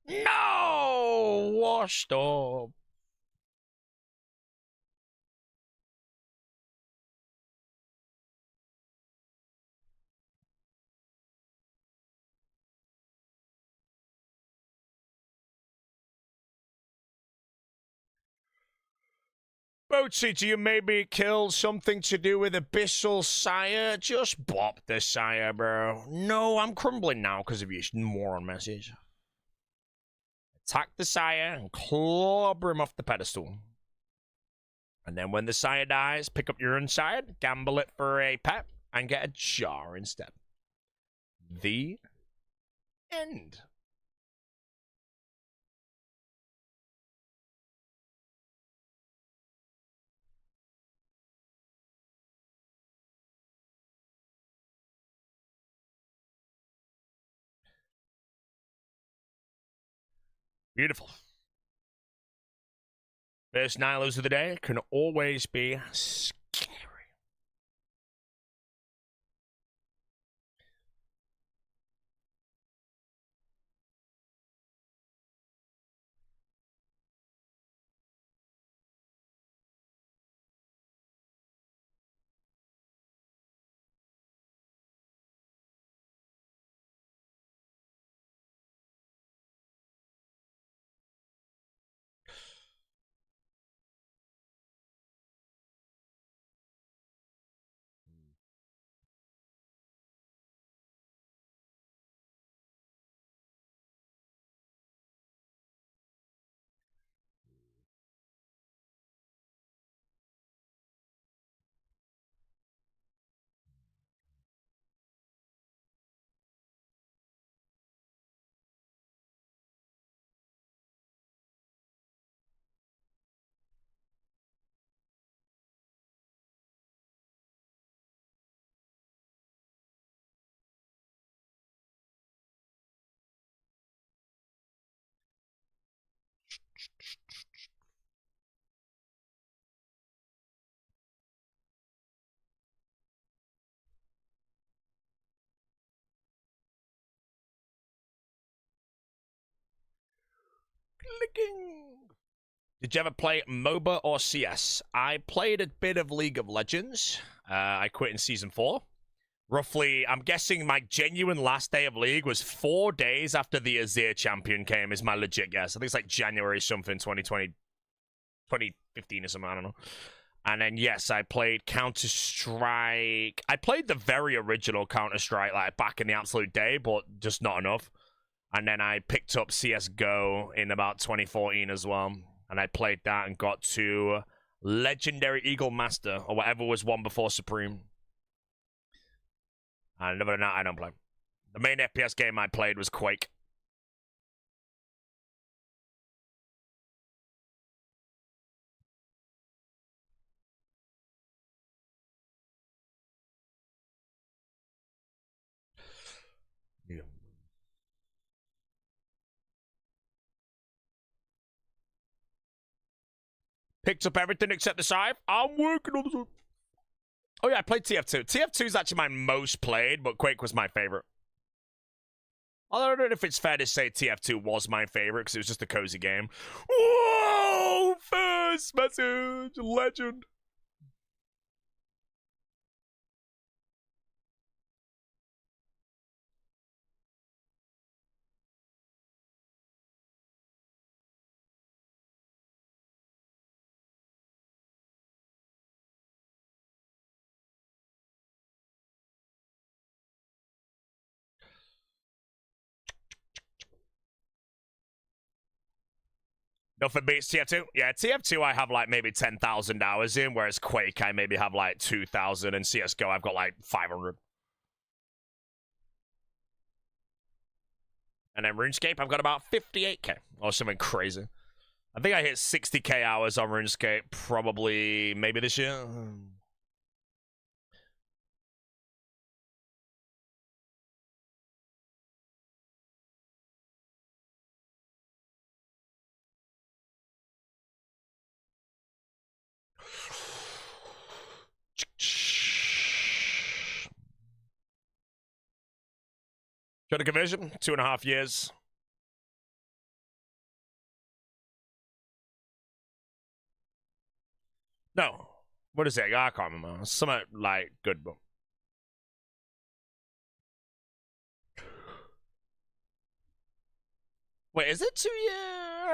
No! Washed up. Boatsy, do you maybe kill something to do with Abyssal Sire? Just bop the Sire, bro. No, I'm crumbling now because of your moron message. Attack the Sire and clobber him off the pedestal. And then when the Sire dies, pick up your Unsire, gamble it for a pet, and get a jar instead. The end. Beautiful. First Nilos of the day can always be scary. Clicking. Did you ever play MOBA or CS? I played a bit of League of Legends. I quit in Season 4. Roughly, I'm guessing my genuine last day of League was 4 days after the Azir champion came, is my legit guess. I think it's like January something, 2020, 2015 or something, I don't know. And then, yes, I played Counter-Strike. I played the very original Counter-Strike, like, back in the absolute day, but just not enough. And then I picked up CSGO in about 2014 as well. And I played that and got to Legendary Eagle Master, or whatever was one before Supreme. And other than that, I don't play. The main FPS game I played was Quake. Yeah. Picked up everything except the scythe. I'm working on the... Oh yeah, I played TF2. TF2 is actually my most played, but Quake was my favorite. Although I don't know if it's fair to say TF2 was my favorite, because it was just a cozy game. Whoa! First message! Legend! Nothing beats TF2. Yeah, TF2 I have like maybe 10,000 hours in, whereas Quake I maybe have like 2,000, and CSGO I've got like 500. And then RuneScape I've got about 58k, or something crazy. I think I hit 60k hours on RuneScape probably maybe this year. Got a conversion, 2.5 years. No. What is it? I can't remember. Something like good book. Wait, is it 2 years?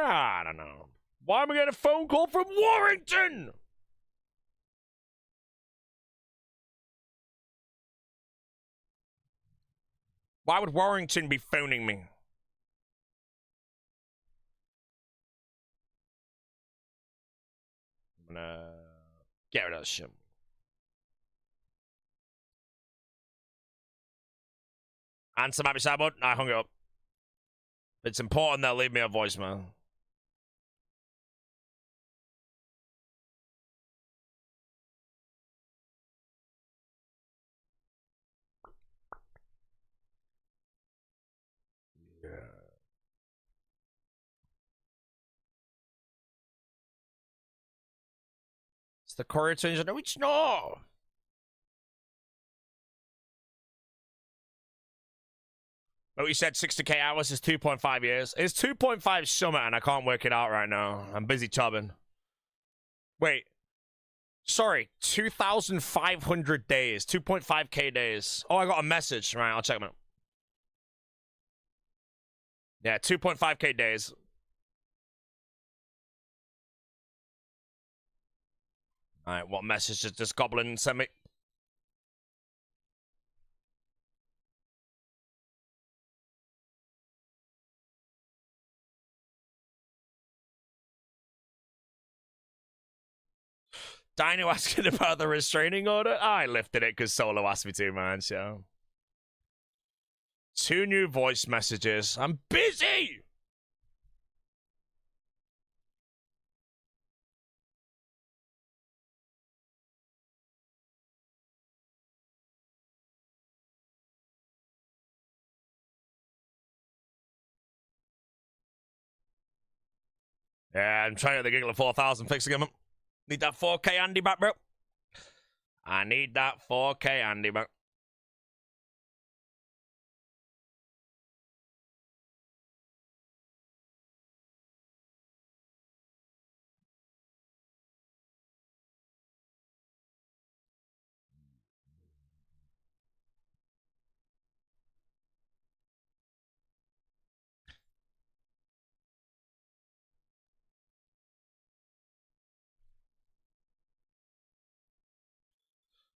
I don't know. Why am I getting a phone call from Warrington? Why would Warrington be phoning me? I'm gonna get rid of that shit. Answer my beside button. I hung it up. If it's important, they'll leave me a voicemail. Yeah. It's the courier change. No, it's not. Oh, you said 60k hours is 2.5 years. It's 2.5 summer, and I can't work it out right now. I'm busy chubbing. Wait. Sorry, 2,500 days. 2.5k days. Oh, I got a message. Right, I'll check them out. Yeah, 2.5k days. Alright, what message did this goblin send me? Dino asking about the restraining order? I lifted it because Solo asked me to, man, so. 2 new voice messages. I'm busy! Yeah, I'm trying to get the giggle of 4,000 fixing him. Need that 4K Andy back, bro. I need that 4K Andy back.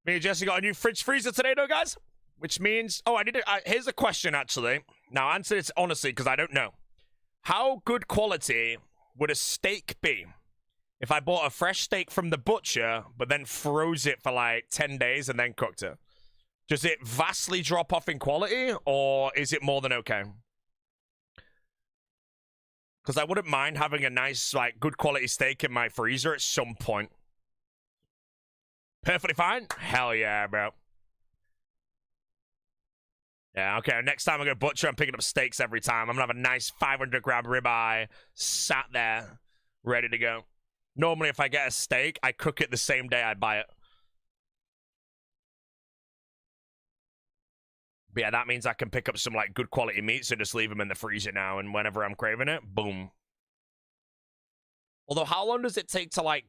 Me and Jesse got a new fridge freezer today, though, guys. Which means, oh, here's a question, actually. Now, answer this honestly, because I don't know. How good quality would a steak be if I bought a fresh steak from the butcher, but then froze it for like 10 days and then cooked it? Does it vastly drop off in quality, or is it more than okay? Because I wouldn't mind having a nice, like, good quality steak in my freezer at some point. Perfectly fine? Hell yeah, bro. Yeah, okay, next time I go butcher, I'm picking up steaks every time. I'm gonna have a nice 500-gram ribeye sat there, ready to go. Normally, if I get a steak, I cook it the same day I buy it. But yeah, that means I can pick up some, like, good quality meat, so just leave them in the freezer now, and whenever I'm craving it, boom. Although, how long does it take to, like...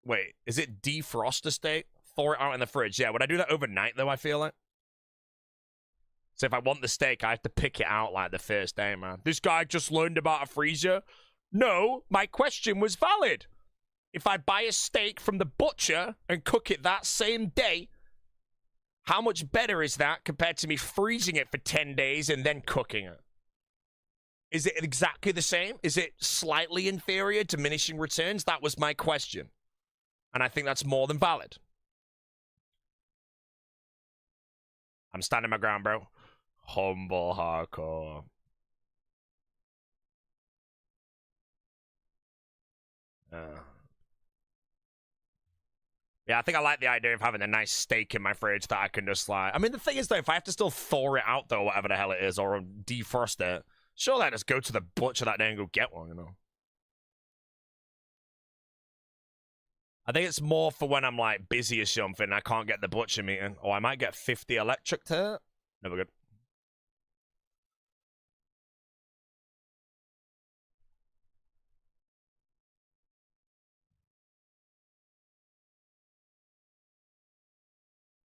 Wait, is it defrost a steak? Thaw it out in the fridge? Yeah, would I do that overnight, though, I feel like? So if I want the steak, I have to pick it out, like, the first day, man. This guy just learned about a freezer? No, my question was valid. If I buy a steak from the butcher and cook it that same day, how much better is that compared to me freezing it for 10 days and then cooking it? Is it exactly the same? Is it slightly inferior, diminishing returns? That was my question. And I think that's more than valid. I'm standing my ground, bro. Humble hardcore. Yeah, I think I like the idea of having a nice steak in my fridge that I can just like... I mean, the thing is, though, if I have to still thaw it out, though, whatever the hell it is, or defrost it, surely I just go to the butcher that day and go get one, you know? I think it's more for when I'm, like, busy or something and I can't get the butcher meeting. Or I might get 50 electric to it. Never good.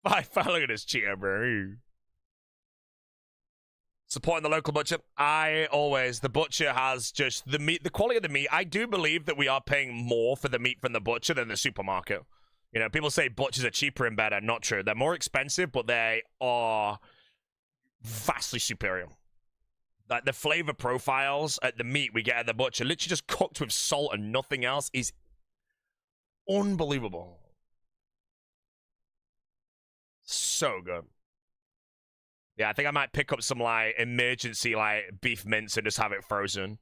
Look at this cheater, bro. Supporting the local butcher. The butcher has just the meat, the quality of the meat. I do believe that we are paying more for the meat from the butcher than the supermarket. You know, people say butchers are cheaper and better. Not true. They're more expensive, but they are vastly superior. Like, the flavor profiles at the meat we get at the butcher, literally just cooked with salt and nothing else, is unbelievable. So good. Yeah, I think I might pick up some, like, emergency, like, beef mince and just have it frozen.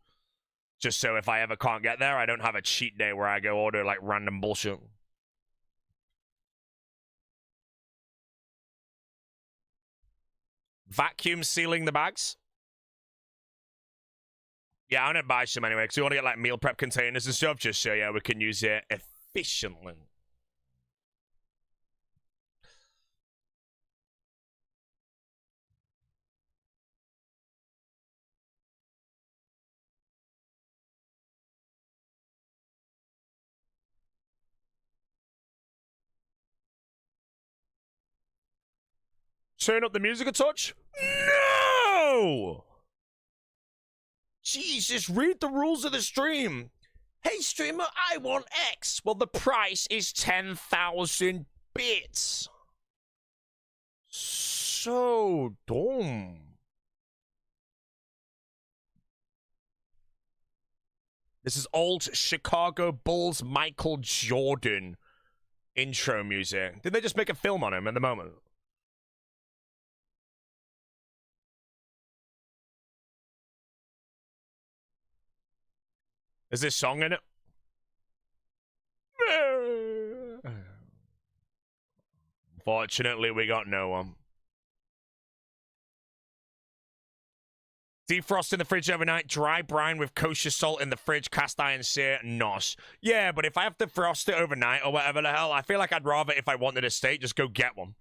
Just so if I ever can't get there, I don't have a cheat day where I go order, like, random bullshit. Vacuum sealing the bags? Yeah, I'm gonna buy some anyway, because we want to get, like, meal prep containers and stuff, just so, yeah, we can use it efficiently. Turn up the music a touch? No! Jesus, read the rules of the stream. Hey, streamer, I want X. Well, the price is 10,000 bits. So dumb. This is old Chicago Bulls Michael Jordan intro music. Did they just make a film on him at the moment? Is this song in it? Fortunately, we got no one. Defrost in the fridge overnight, dry brine with kosher salt in the fridge, cast iron sear, nos. Yeah, but if I have to frost it overnight or whatever the hell, I feel like I'd rather, if I wanted a steak, just go get one.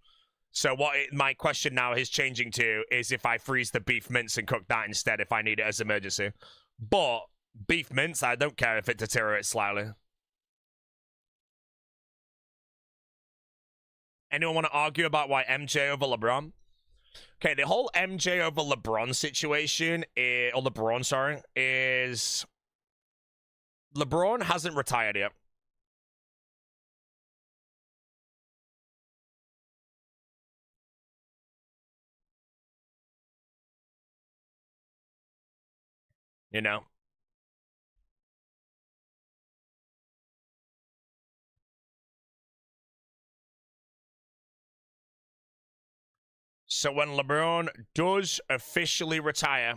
So my question now is changing to is if I freeze the beef mince and cook that instead if I need it as emergency. But beef mince, I don't care if it deteriorates slightly. Anyone want to argue about why MJ over LeBron? Okay, the whole MJ over LeBron situation, or LeBron, sorry, is LeBron hasn't retired yet. You know? So when LeBron does officially retire,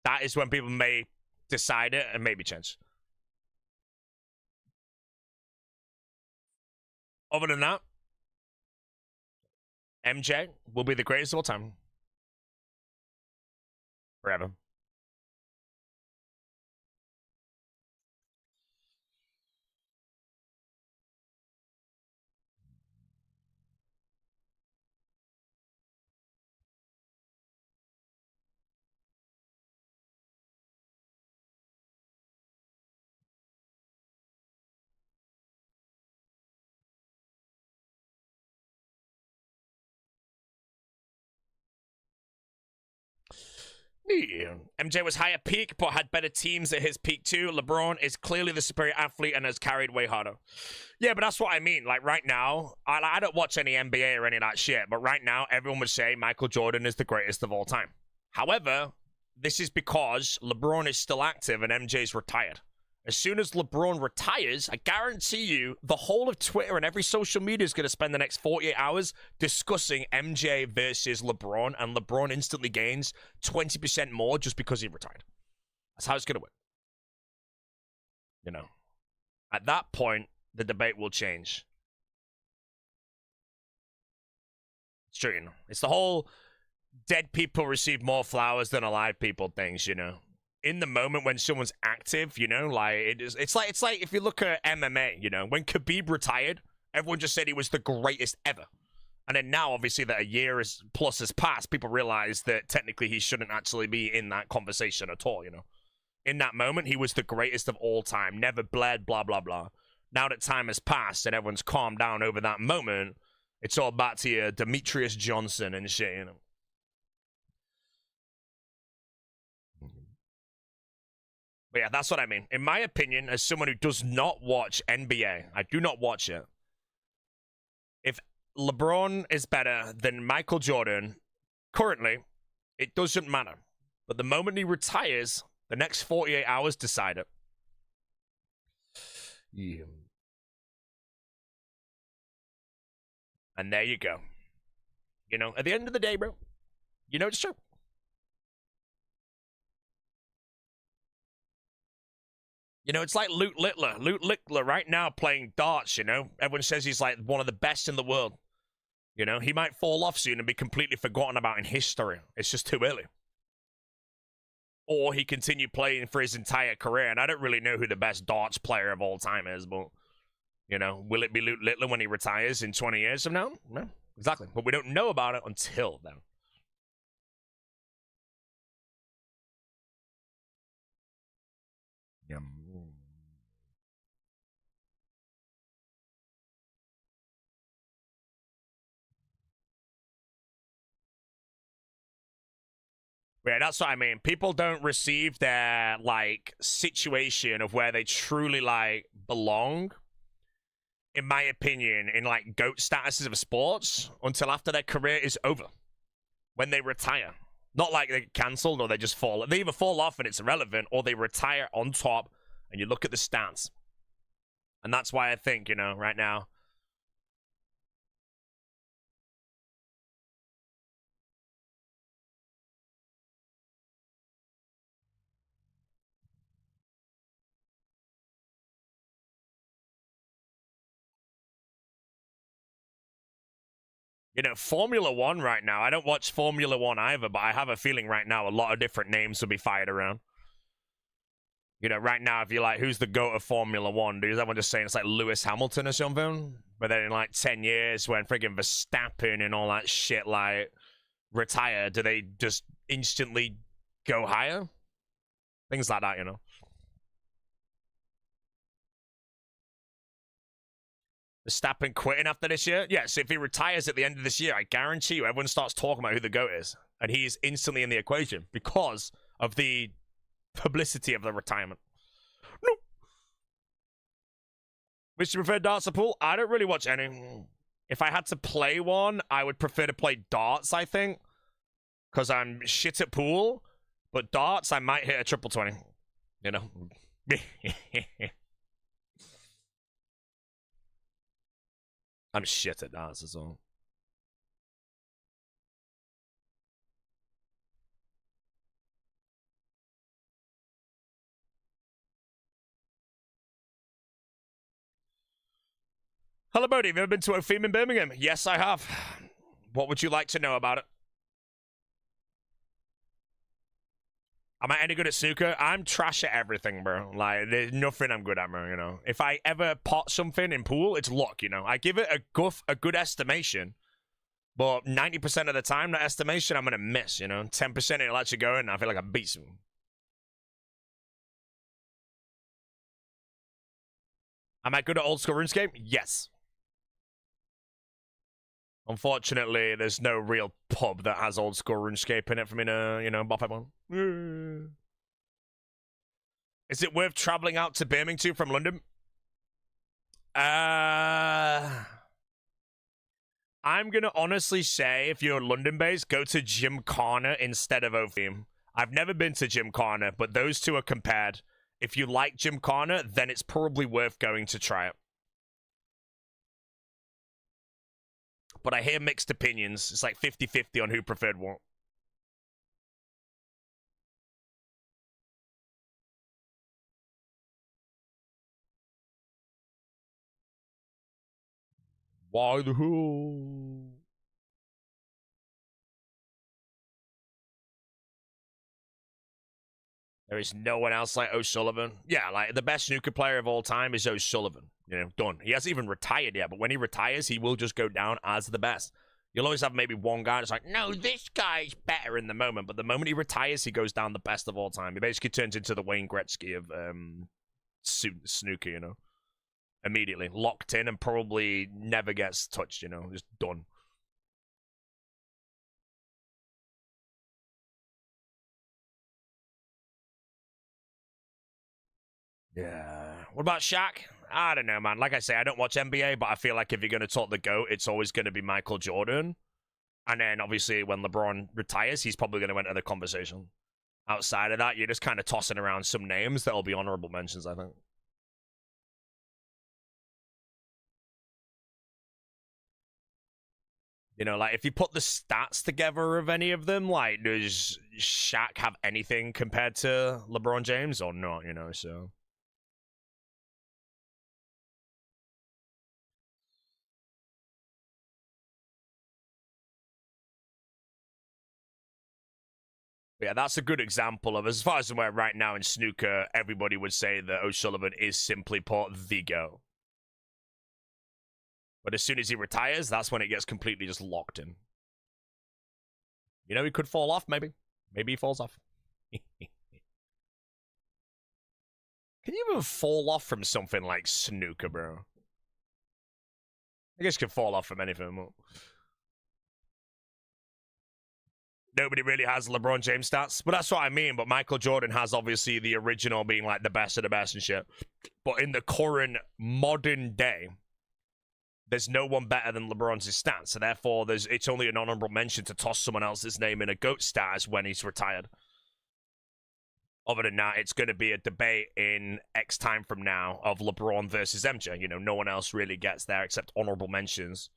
that is when people may decide it and maybe change. Other than that, MJ will be the greatest of all time. Forever. Yeah. MJ was higher peak, but had better teams at his peak too. LeBron is clearly the superior athlete and has carried way harder. Yeah, but that's what I mean. Like right now, I don't watch any NBA or any of that shit, but right now, everyone would say Michael Jordan is the greatest of all time. However, this is because LeBron is still active and MJ's retired. As soon as LeBron retires, I guarantee you the whole of Twitter and every social media is going to spend the next 48 hours discussing MJ versus LeBron, and LeBron instantly gains 20% more just because he retired. That's how it's going to work. You know, at that point, the debate will change. It's true, you know. It's the whole dead people receive more flowers than alive people things, you know. In the moment when someone's active, you know, like it's like if you look at MMA, you know, when Khabib retired, everyone just said he was the greatest ever. And then now, obviously, that a year plus has passed, people realize that technically he shouldn't actually be in that conversation at all, you know. In that moment, he was the greatest of all time, never bled, blah, blah, blah. Now that time has passed and everyone's calmed down over that moment, it's all back to your Demetrius Johnson and shit, you know. But yeah, that's what I mean. In my opinion, as someone who does not watch NBA, I do not watch it. If LeBron is better than Michael Jordan, currently, it doesn't matter. But the moment he retires, the next 48 hours decide it. Yeah. And there you go. You know, at the end of the day, bro, you know it's true. You know, it's like Luke Littler. Luke Littler right now playing darts, you know. Everyone says he's like one of the best in the world. You know, he might fall off soon and be completely forgotten about in history. It's just too early. Or he continued playing for his entire career. And I don't really know who the best darts player of all time is, but, you know, will it be Luke Littler when he retires in 20 years from now? No, exactly. But we don't know about it until then. Yum. Yeah, that's what I mean. People don't receive their, like, situation of where they truly, like, belong, in my opinion, in, like, GOAT statuses of sports until after their career is over. When they retire. Not like they get cancelled or they just fall. They either fall off and it's irrelevant, or they retire on top and you look at the stats. And that's why I think, you know, right now, You know, Formula One right now, I don't watch Formula One either, but I have a feeling right now a lot of different names will be fired around. You know, right now, if you're like, who's the GOAT of Formula One? Dude, is everyone just saying it's like Lewis Hamilton or something? But then in like 10 years, when friggin' Verstappen and all that shit, like, retire, do they just instantly go higher? Things like that, you know. Verstappen quitting after this year? Yes, if he retires at the end of this year, I guarantee you everyone starts talking about who the GOAT is. And he's instantly in the equation because of the publicity of the retirement. No. Which you prefer, darts or pool? I don't really watch any. If I had to play one, I would prefer to play darts, I think. Because I'm shit at pool. But darts, I might hit a triple 20. You know? I'm shit at darts as well. Hello, Bodie. Have you ever been to OFEM in Birmingham? Yes, I have. What would you like to know about it? Am I any good at snooker? I'm trash at everything, bro. Like, there's nothing I'm good at, bro, you know? If I ever pot something in pool, it's luck, you know? I give it a good estimation, but 90% of the time, that estimation, I'm going to miss, you know? 10% it'll actually go in, and I feel like I beat someone. Am I good at old school RuneScape? Yes. Unfortunately, there's no real pub that has old school RuneScape in it for me to, you know, buff everyone. Is it worth traveling out to Birmingham from London? I'm gonna honestly say, if you're London-based, go to Gymkhana instead of OFEM. I've never been to Gymkhana, but those two are compared. If you like Gymkhana, then it's probably worth going to try it. But I hear mixed opinions. It's like 50-50 on who preferred what. Why the hell? There is no one else like O'Sullivan. Yeah, like the best snooker player of all time is O'Sullivan. You know, done. He hasn't even retired yet, but when he retires, he will just go down as the best. You'll always have maybe one guy that's like, no, this guy's better in the moment. But the moment he retires, he goes down the best of all time. He basically turns into the Wayne Gretzky of snooker, you know. Immediately. Locked in and probably never gets touched, you know. Just done. Yeah. What about Shaq? I don't know, man. Like I say, I don't watch NBA, but I feel like if you're going to talk the GOAT, it's always going to be Michael Jordan. And then, obviously, when LeBron retires, he's probably going to enter the conversation. Outside of that, you're just kind of tossing around some names that'll be honorable mentions, I think. You know, like, if you put the stats together of any of them, like, does Shaq have anything compared to LeBron James or not, you know, so... Yeah, that's a good example of, as far as I'm aware right now in snooker, everybody would say that O'Sullivan is simply put the GOAT. But as soon as he retires, that's when it gets completely just locked in. You know, he could fall off, maybe. Maybe he falls off. Can you even fall off from something like snooker, bro? I guess you can fall off from anything. Nobody really has LeBron James stats. But that's what I mean. But Michael Jordan has obviously the original being like the best of the best and shit. But in the current modern day, there's no one better than LeBron's stats. So therefore, it's only an honorable mention to toss someone else's name in a GOAT status when he's retired. Other than that, it's going to be a debate in X time from now of LeBron versus MJ. You know, no one else really gets there except honorable mentions.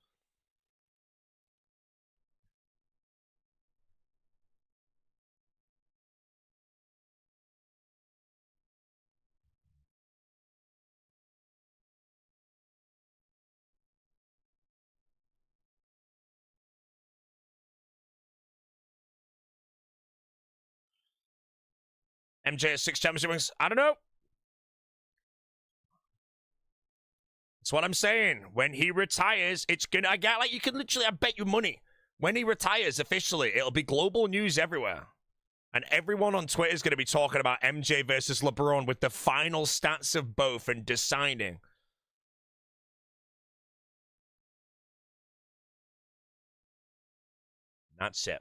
MJ has 6 championship rings. I don't know. That's what I'm saying. When he retires, it's gonna. You can literally. I bet you money. When he retires officially, it'll be global news everywhere, and everyone on Twitter is gonna be talking about MJ versus LeBron with the final stats of both and deciding. That's it.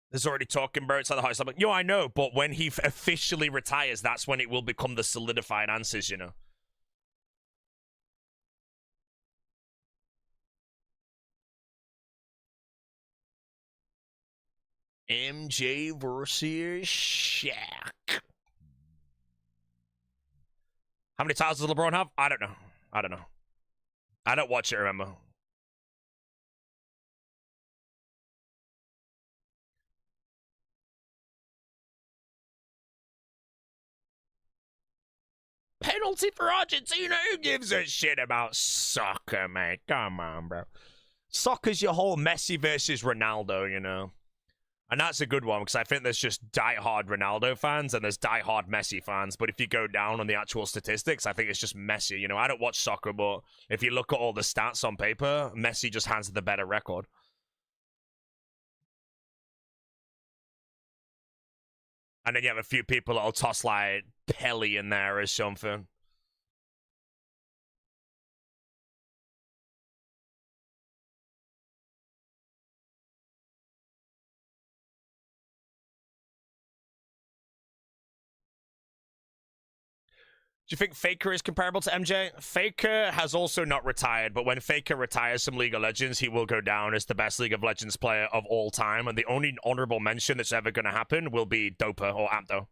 There's already talking about it's like the highest level. Yo, I know, but when he officially retires, that's when it will become the solidified answers, you know. MJ versus Shaq. How many titles does LeBron have? I don't know. I don't know. I don't watch it, remember. Penalty for Argentina? Who gives a shit about soccer, mate? Come on, bro. Soccer's your whole Messi versus Ronaldo, you know. And that's a good one, because I think there's just die-hard Ronaldo fans and there's die-hard Messi fans. But if you go down on the actual statistics, I think it's just Messi. You know, I don't watch soccer, but if you look at all the stats on paper, Messi just has the better record. And then you have a few people that'll toss, like, Pele in there or something. Do you think Faker is comparable to MJ? Faker has also not retired, but when Faker retires from League of Legends, he will go down as the best League of Legends player of all time, and the only honorable mention that's ever going to happen will be Dopa or Apto.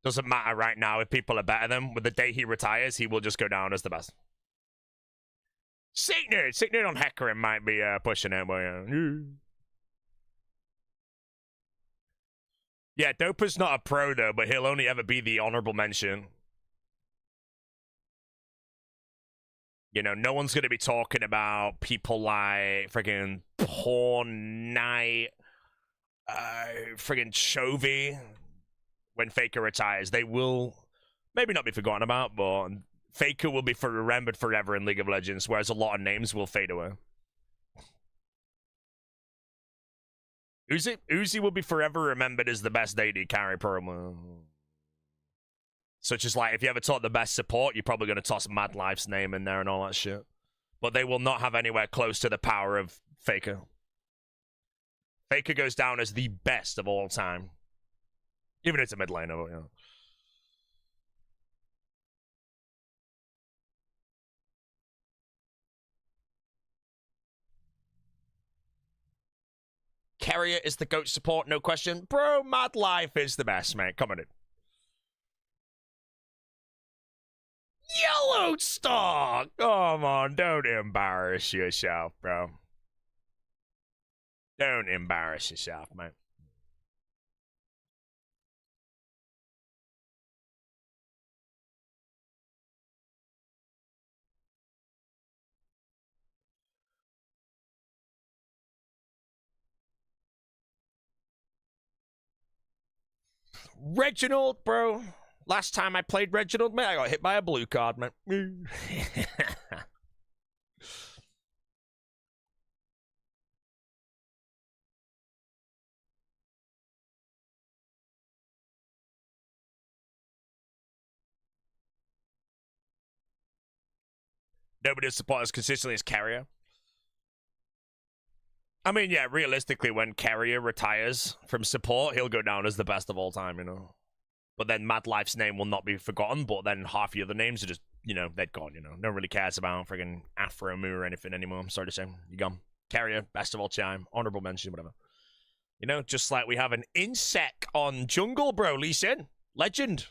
Doesn't matter right now if people are better than him. With the day he retires, he will just go down as the best. Sick Nerd on Hecarim might be pushing it, but yeah, Dopa's not a pro though, but he'll only ever be the honorable mention. You know, no one's going to be talking about people like friggin' Porn Knight, friggin' Chovy when Faker retires. They will maybe not be forgotten about, but Faker will be remembered forever in League of Legends, whereas a lot of names will fade away. Uzi will be forever remembered as the best AD carry promo. Such as, like, if you ever taught the best support, you're probably going to toss Mad Life's name in there and all that shit. But they will not have anywhere close to the power of Faker. Faker goes down as the best of all time. Even if it's a mid laner, you know. Carrier is the GOAT support, no question. Bro, Mad Life is the best, mate. Come on in. Yellow Star! Come on, don't embarrass yourself, bro. Don't embarrass yourself, mate. Reginald, bro. Last time I played Reginald, man, I got hit by a blue card, man. Nobody supports as consistently as Carrier. I mean, yeah, realistically, when Carrier retires from support, he'll go down as the best of all time, you know. But then Mad Life's name will not be forgotten, but then half the other names are just, you know, they're gone, you know. No one really cares about friggin' Afro Moo or anything anymore. I'm sorry to say. You gone. Carrier, best of all time, honorable mention, whatever. You know, just like we have an insect on Jungle, bro, Lee Sin. Legend.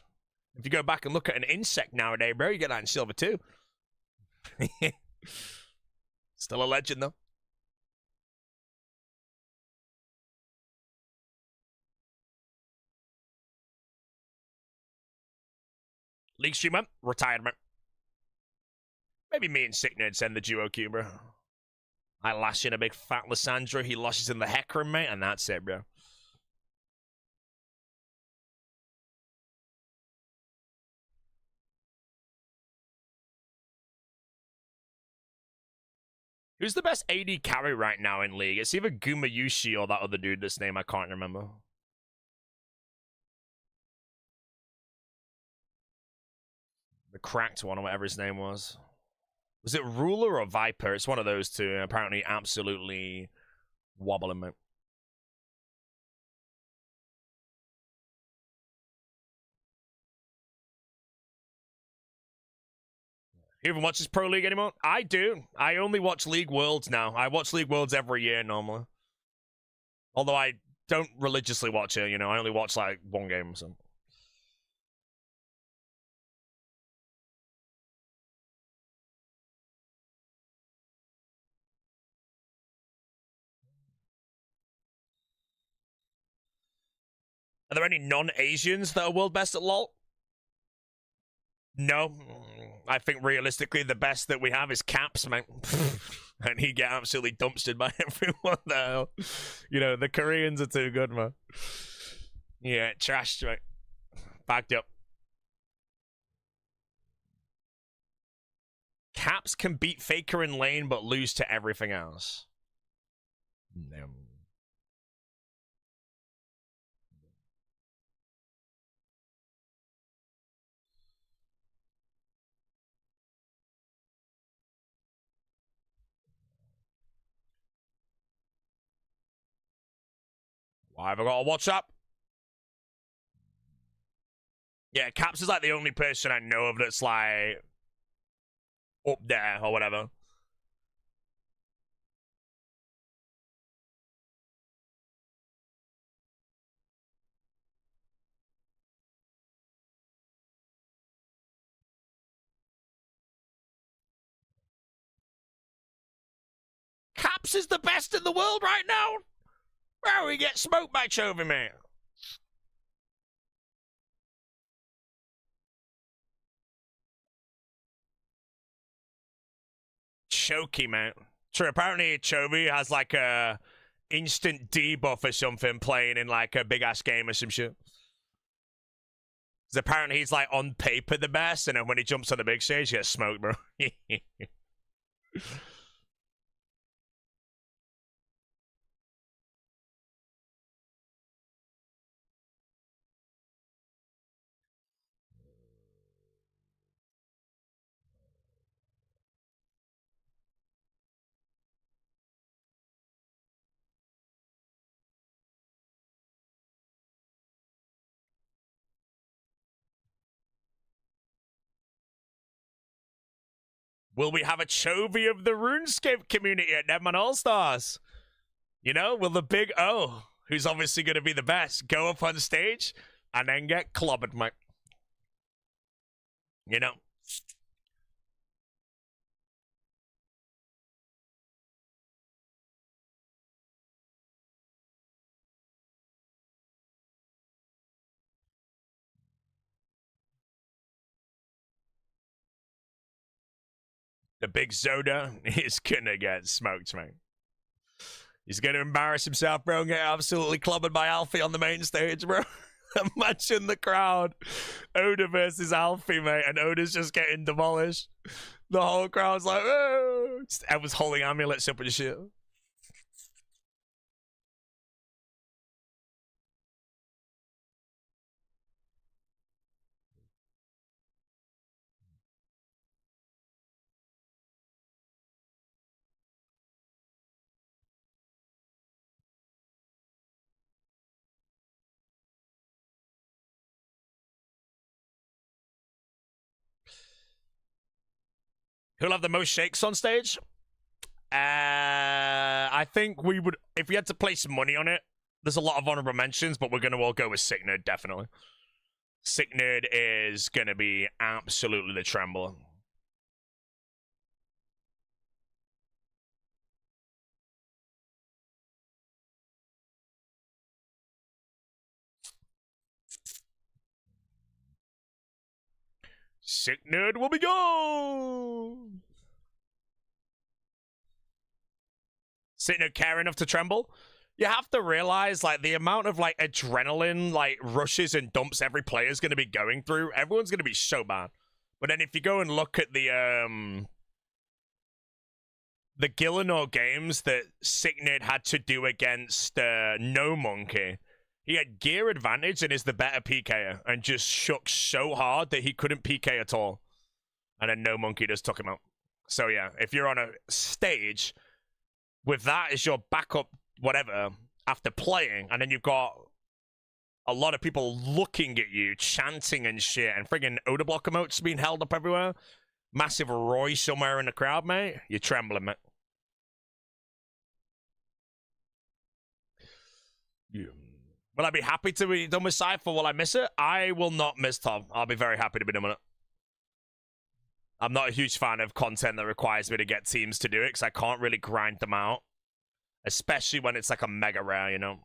If you go back and look at an insect nowadays, bro, you get that in silver too. Still a legend, though. League streamer, retirement. Maybe me and Sicknerd send the duo queue, bro. I lash in a big fat Lysandra, he lashes in the Hecarim, mate, and that's it, bro. Who's the best AD carry right now in League? It's either Gumayushi or that other dude, this name I can't remember. The cracked one or whatever his name was. Was it Ruler or Viper? It's one of those two. Apparently absolutely wobbling, mate. You even watches Pro League anymore? I do. I only watch League Worlds now. I watch League Worlds every year normally. Although I don't religiously watch it, you know. I only watch like one game or something. Are there any non-Asians that are world best at LoL? No. I think realistically the best that we have is Caps, man. And he get absolutely dumpstered by everyone the hell. You know, the Koreans are too good, man. Yeah, trashed, right? Backed up. Caps can beat Faker in lane, but lose to everything else. No. Why have I got to watch up? Yeah, Caps is like the only person I know of that's like up there or whatever. Caps is the best in the world right now. Bro, we get smoked by Chovy, man. Choky, man. True, apparently Chovy has like a instant debuff or something playing in like a big ass game or some shit. Because apparently he's like on paper the best, and then when he jumps on the big stage, he gets smoked, bro. Will we have a Chovy of the RuneScape community at Deadman Allstars? You know, will the big O, who's obviously going to be the best, go up on stage and then get clobbered, mate? You know? The big Zoda is going to get smoked, mate. He's going to embarrass himself, bro, and get absolutely clobbered by Alfie on the main stage, bro. Imagine the crowd. Oda versus Alfie, mate, and Oda's just getting demolished. The whole crowd's like, oh. I was holding amulets up and shit. Who'll have the most shakes on stage? I think we would, if we had to place money on it, there's a lot of honorable mentions, but we're going to all go with Sicknerd, definitely. Sicknerd is going to be absolutely the tremble. Sick nerd will be gone. Sick nerd care enough to tremble. You have to realize, like, the amount of, like, adrenaline, like, rushes and dumps every player's going to be going through. Everyone's going to be so bad. But then if you go and look at the Gillinor games that Sicknid had to do against No Monkey, he had gear advantage and is the better PKer and just shook so hard that he couldn't PK at all. And then No Monkey just took him out. So yeah, if you're on a stage with that as your backup whatever after playing, and then you've got a lot of people looking at you, chanting and shit, and friggin' Odablock emotes being held up everywhere, massive Roy somewhere in the crowd, mate, you're trembling, mate. Yeah. Will I be happy to be done with Cypher? Will I miss it? I will not miss Tom. I'll be very happy to be done with it. I'm not a huge fan of content that requires me to get teams to do it, because I can't really grind them out. Especially when it's like a mega rare, you know?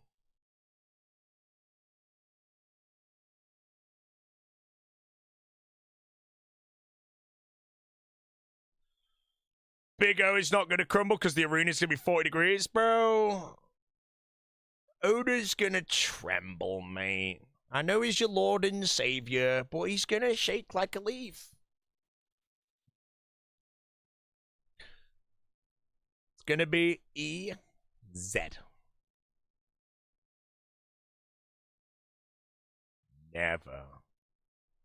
Big O is not going to crumble because the arena is going to be 40 degrees, bro. Oda's going to tremble, mate. I know he's your lord and savior, but he's going to shake like a leaf. It's going to be EZ. Never.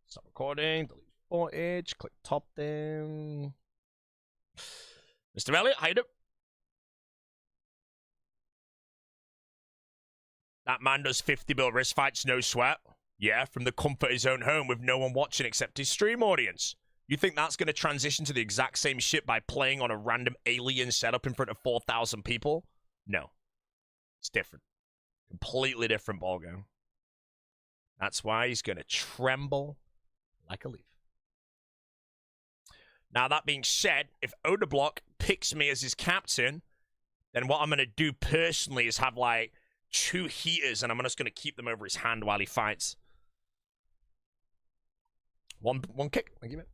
Stop recording, delete footage, click top down. Mr. Elliot, hide it. That man does 50 bill wrist fights, no sweat. Yeah, from the comfort of his own home with no one watching except his stream audience. You think that's going to transition to the exact same shit by playing on a random alien setup in front of 4,000 people? No. It's different. Completely different ballgame. That's why he's going to tremble like a leaf. Now, that being said, if Odablock picks me as his captain, then what I'm going to do personally is have, like, 2 heaters, and I'm just going to keep them over his hand while he fights. One kick. Thank you, mate.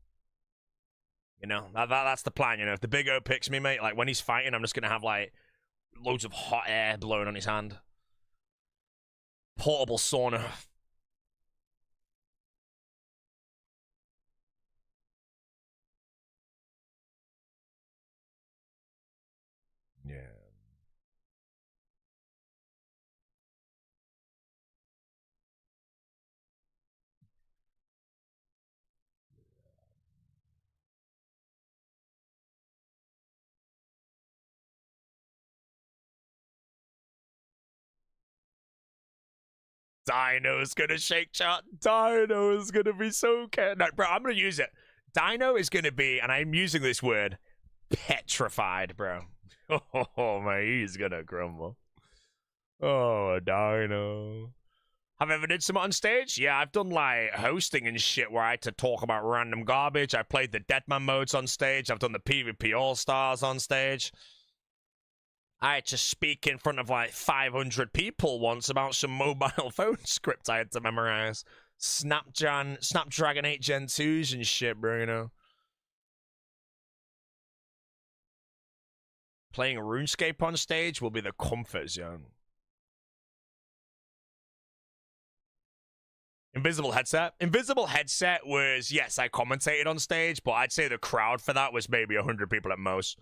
You know, that's the plan, you know. If the Big O picks me, mate, like, when he's fighting, I'm just going to have, like, loads of hot air blowing on his hand. Portable sauna. Yeah. Dino's gonna shake chat. Dino is gonna be so no, bro, I'm gonna use it. Dino is gonna be, and I'm using this word, petrified, bro. Oh man, he's gonna crumble. Oh, Dino. Have I ever did some on stage? Yeah, I've done like hosting and shit where I had to talk about random garbage. I played the Deadman modes on stage. I've done the PvP Allstars on stage. I had to speak in front of like 500 people once about some mobile phone script I had to memorize. Snapdragon 8 Gen 2s and shit, bro, you know. Playing RuneScape on stage will be the comfort zone. Invisible headset. Invisible headset was, yes, I commentated on stage, but I'd say the crowd for that was maybe 100 people at most.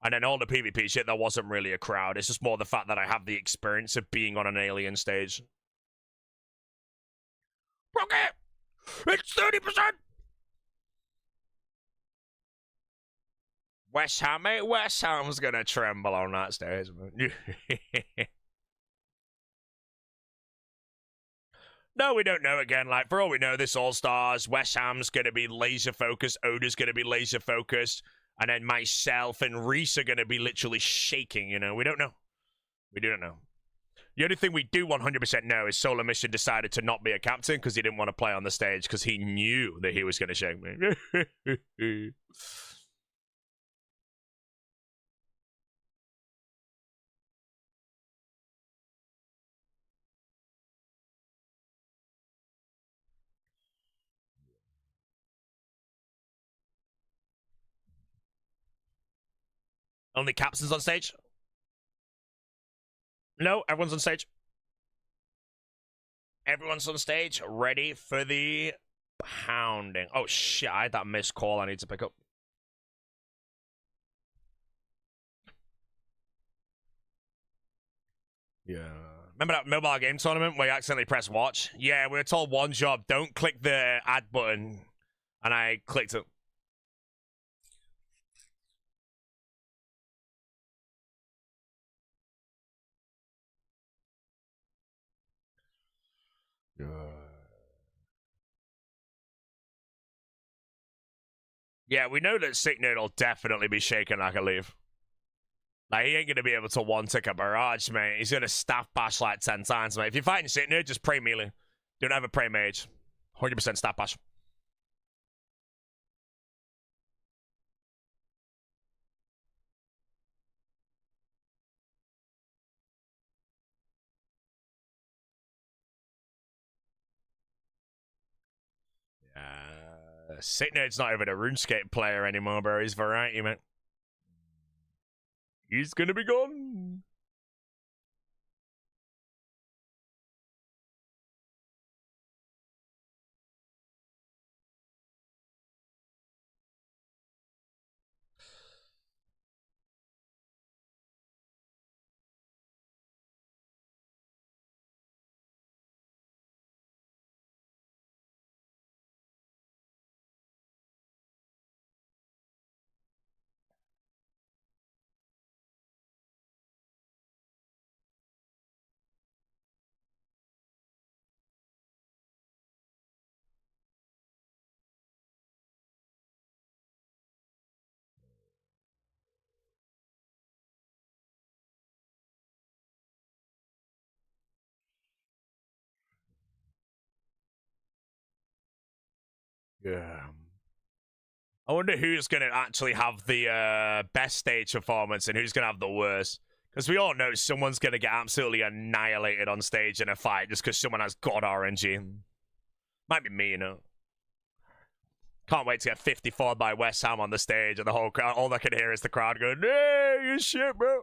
And then all the PvP shit, there wasn't really a crowd. It's just more the fact that I have the experience of being on an alien stage. Okay, it's 30%. West Ham, mate. West Ham's gonna tremble on that stage, man. No, we don't know again. Like, for all we know, this All-Stars, West Ham's gonna be laser focused, Oda's gonna be laser focused. And then myself and Reese are going to be literally shaking, you know? We don't know. We don't know. The only thing we do 100% know is Solar Mission decided to not be a captain because he didn't want to play on the stage because he knew that he was going to shake me. Only captains on stage? No, everyone's on stage. Everyone's on stage, ready for the pounding. Oh shit, I had that missed call I need to pick up. Yeah. Remember that mobile game tournament where you accidentally press watch? Yeah, we were told one job, don't click the add button. And I clicked it. Yeah, we know that Sick Nerd will definitely be shaking like a leaf. Like, he ain't going to be able to one-tick a barrage, mate. He's going to staff bash like 10 times, mate. If you're fighting Sick Nerd, just pray melee. Don't ever pray mage. 100% staff bash. Sick Nerd's not even a RuneScape player anymore, bro. He's variety, mate. He's going to be gone. Yeah. I wonder who's going to actually have the best stage performance and who's going to have the worst. Because we all know someone's going to get absolutely annihilated on stage in a fight just because someone has god RNG. Might be me, you know. Can't wait to get 54 by West Ham on the stage and the whole crowd, all I can hear is the crowd going, hey, you shit, bro.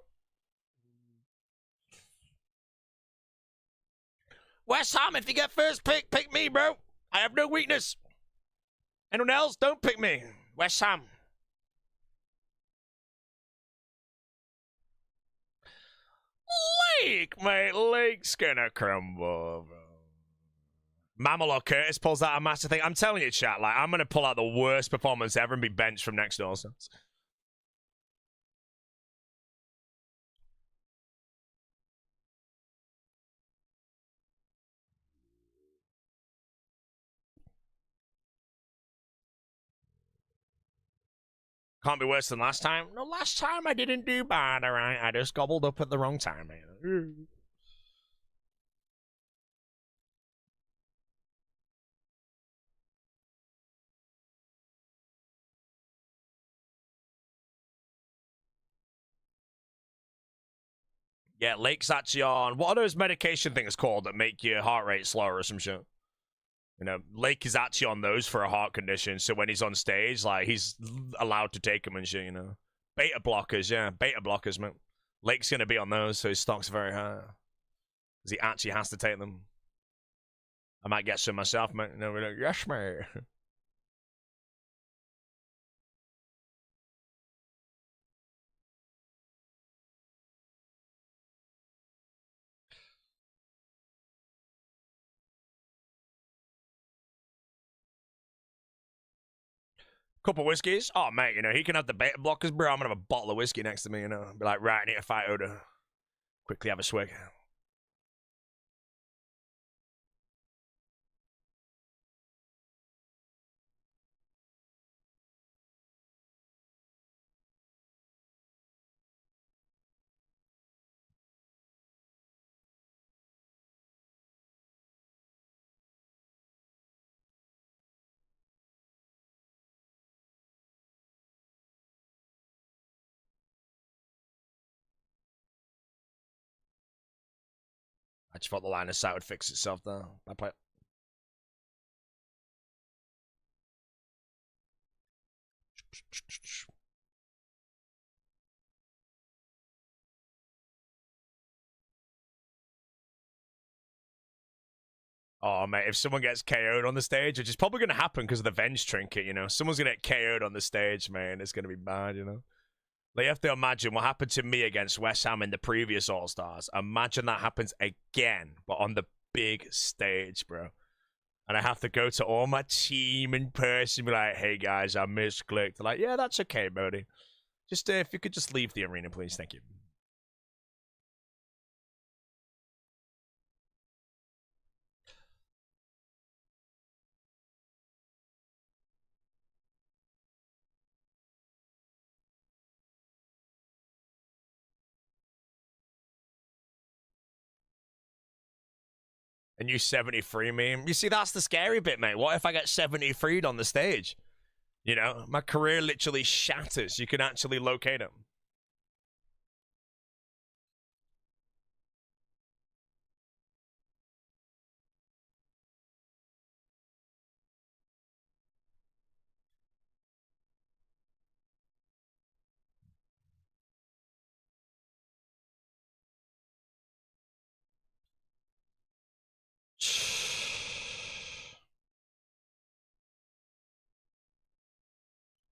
West Ham, if you get first pick, pick me, bro. I have no weakness. Anyone else, don't pick me. West Ham. Lake, mate. Lake's gonna crumble, bro. Mammal or Curtis pulls out a massive thing. I'm telling you, chat, like, I'm gonna pull out the worst performance ever and be benched from next door. So. Can't be worse than last time. No, last time I didn't do bad, alright? I just gobbled up at the wrong time, man. Yeah, Lake's actually on. What are those medication things called that make your heart rate slower or some shit? You know, Lake is actually on those for a heart condition, so when he's on stage, like, he's allowed to take them and shit, you know. Beta blockers, yeah, beta blockers, man. Lake's gonna be on those, so his stock's very high. Because he actually has to take them. I might get some myself, mate. You know, we're like, yes, mate. Couple whiskeys. Oh, mate, you know, he can have the beta blockers, bro. I'm gonna have a bottle of whiskey next to me, you know. Be like, right, I need to fight Oda. Quickly have a swig. I just thought the line of sight would fix itself, though. I play. Oh, mate, if someone gets KO'd on the stage, which is probably going to happen because of the Venge trinket, you know? Someone's going to get KO'd on the stage, man. It's going to be bad, you know? Like, you have to imagine what happened to me against West Ham in the previous All-Stars. Imagine that happens again, but on the big stage, bro. And I have to go to all my team in person and be like, hey, guys, I misclicked. They're like, yeah, that's okay, Bodie. Just, if you could just leave the arena, please. Thank you. And you 73 me. You see, that's the scary bit, mate. What if I get 73'd on the stage? You know, my career literally shatters. You can actually locate him.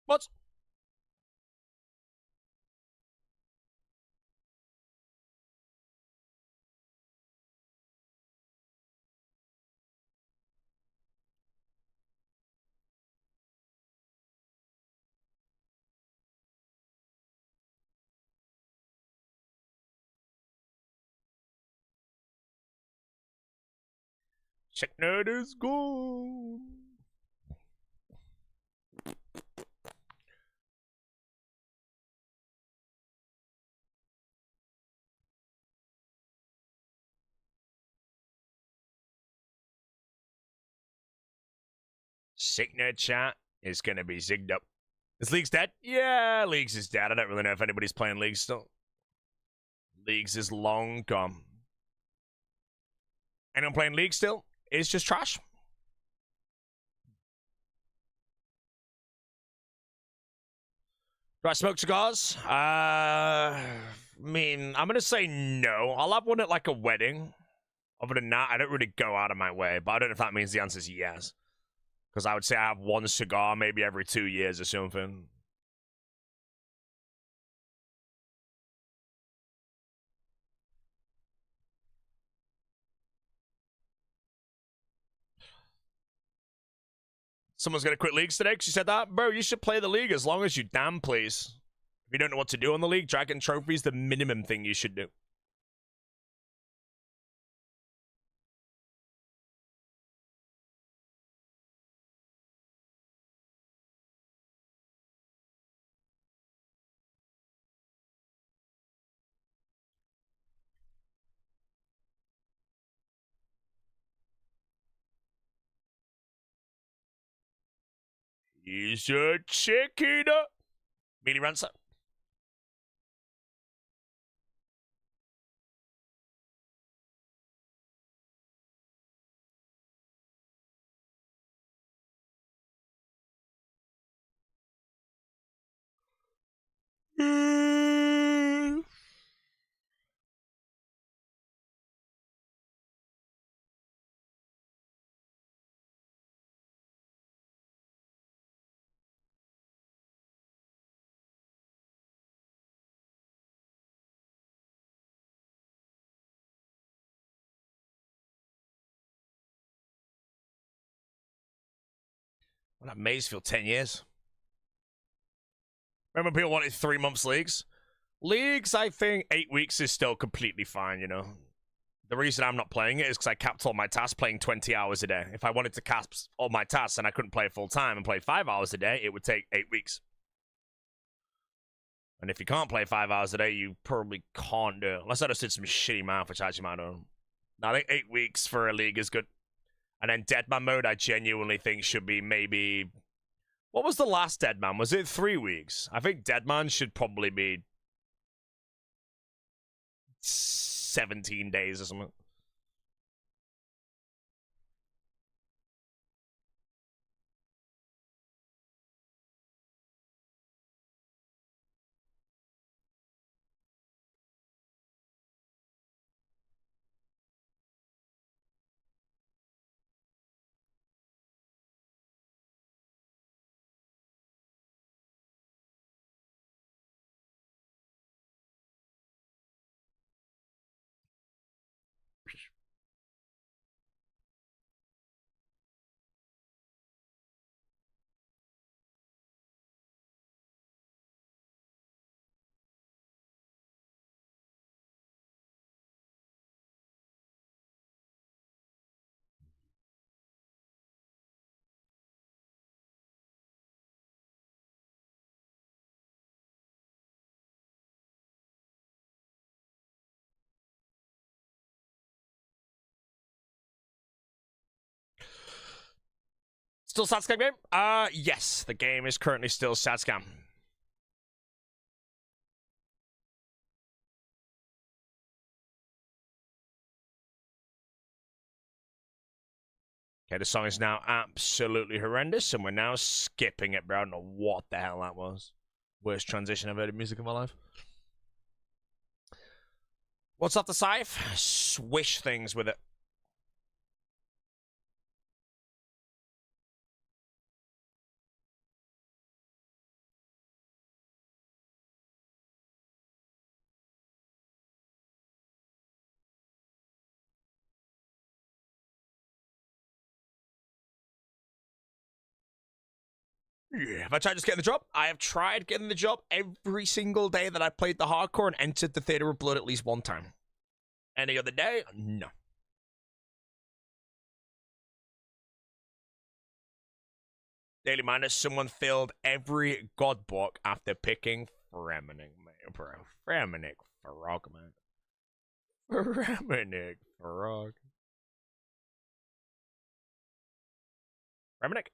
What? Checknerd is gone. Sicknerd chat is going to be zigged up. Is Leagues dead? Yeah, Leagues is dead. I don't really know if anybody's playing Leagues still. Leagues is long gone. Anyone playing League still? It's just trash. Do I smoke cigars? I mean, I'm going to say no. I'll have one at like a wedding. Other than that, I don't really go out of my way. But I don't know if that means the answer is yes. Because I would say I have one cigar maybe every 2 years or something. Someone's going to quit Leagues today because you said that? Bro, you should play the League as long as you damn please. If you don't know what to do on the League, Dragon Trophy is the minimum thing you should do. He's a chicken. Mealy Rancer. Well, that Maysfield 10 years. Remember people wanted 3 months leagues? Leagues, I think 8 weeks is still completely fine, you know. The reason I'm not playing it is because I capped all my tasks playing 20 hours a day. If I wanted to cap all my tasks and I couldn't play full time and play 5 hours a day, it would take 8 weeks. And if you can't play 5 hours a day, you probably can't do it. Unless I just did some shitty math, which I actually might know. I think 8 weeks for a league is good. And then Deadman mode, I genuinely think should be maybe... What was the last Deadman? Was it 3 weeks? I think Deadman should probably be 17 days or something. Still SATSCAM game? Yes, the game is currently still SATSCAM. Okay, the song is now absolutely horrendous, and we're now skipping it, bro. I don't know what the hell that was. Worst transition I've heard in music in my life. What's up the scythe? Swish things with it. Yeah. Have I tried just getting the job? I have tried getting the job every single day that I played the hardcore and entered the Theater of Blood at least one time. Any other day? No. Daily Minus, someone filled every god book after picking Fremenic, bro. Fremenic Frog, man. Fremenic Frog. Fremenic?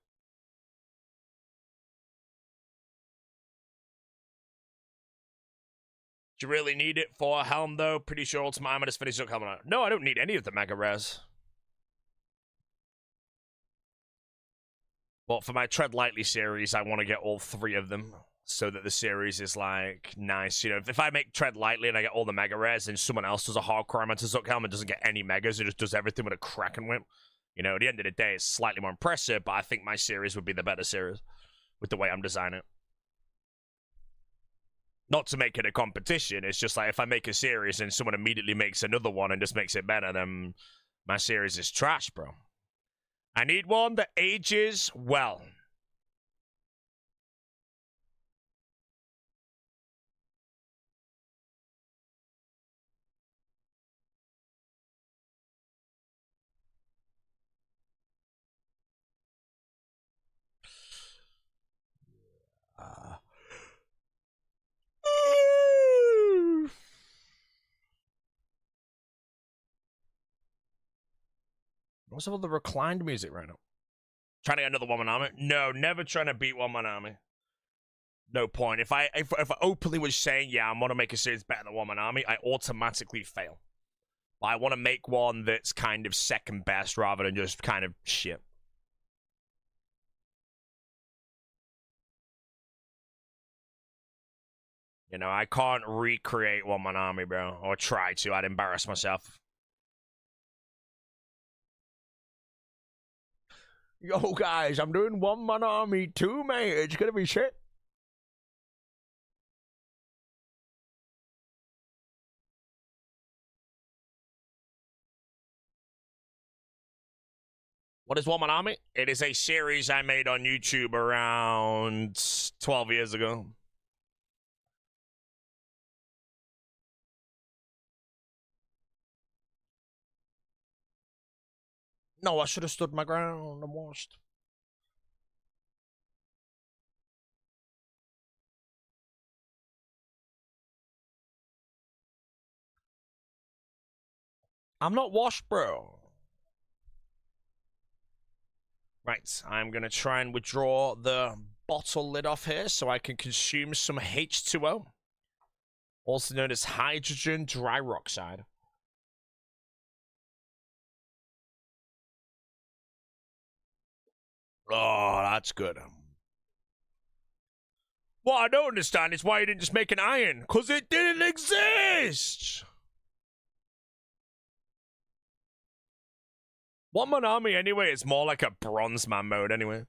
Do you really need it for a helm, though? Pretty sure Ultimate Armor just finished up coming out. No, I don't need any of the Mega Rares. But for my Tread Lightly series, I want to get all three of them so that the series is, like, nice. You know, if I make Tread Lightly and I get all the Mega Rares and someone else does a hardcore Armor to Zuck helm and doesn't get any Megas, it just does everything with a Kraken Whip. You know, at the end of the day, it's slightly more impressive, but I think my series would be the better series with the way I'm designing it. Not to make it a competition, it's just like if I make a series and someone immediately makes another one and just makes it better, then my series is trash, bro. I need one that ages well. What's up with the reclined music right now? Trying to get another one man army? No, never trying to beat one man army. No point. If I openly was saying, yeah, I want to make a series better than one man army, I automatically fail. But I want to make one that's kind of second best rather than just kind of shit. You know, I can't recreate one man army, bro. Or try to. I'd embarrass myself. Yo, guys, I'm doing one man army too, mate. It's gonna be shit. What is One Man Army? It is a series I made on YouTube around 12 years ago. No, I should have stood my ground and watched. I'm not washed, bro. Right, I'm going to try and withdraw the bottle lid off here so I can consume some H2O, also known as hydrogen dioxide. Oh, that's good. What I don't understand is why you didn't just make an iron, because it didn't exist! One Man Army, anyway, is more like a Bronze Man mode, anyway.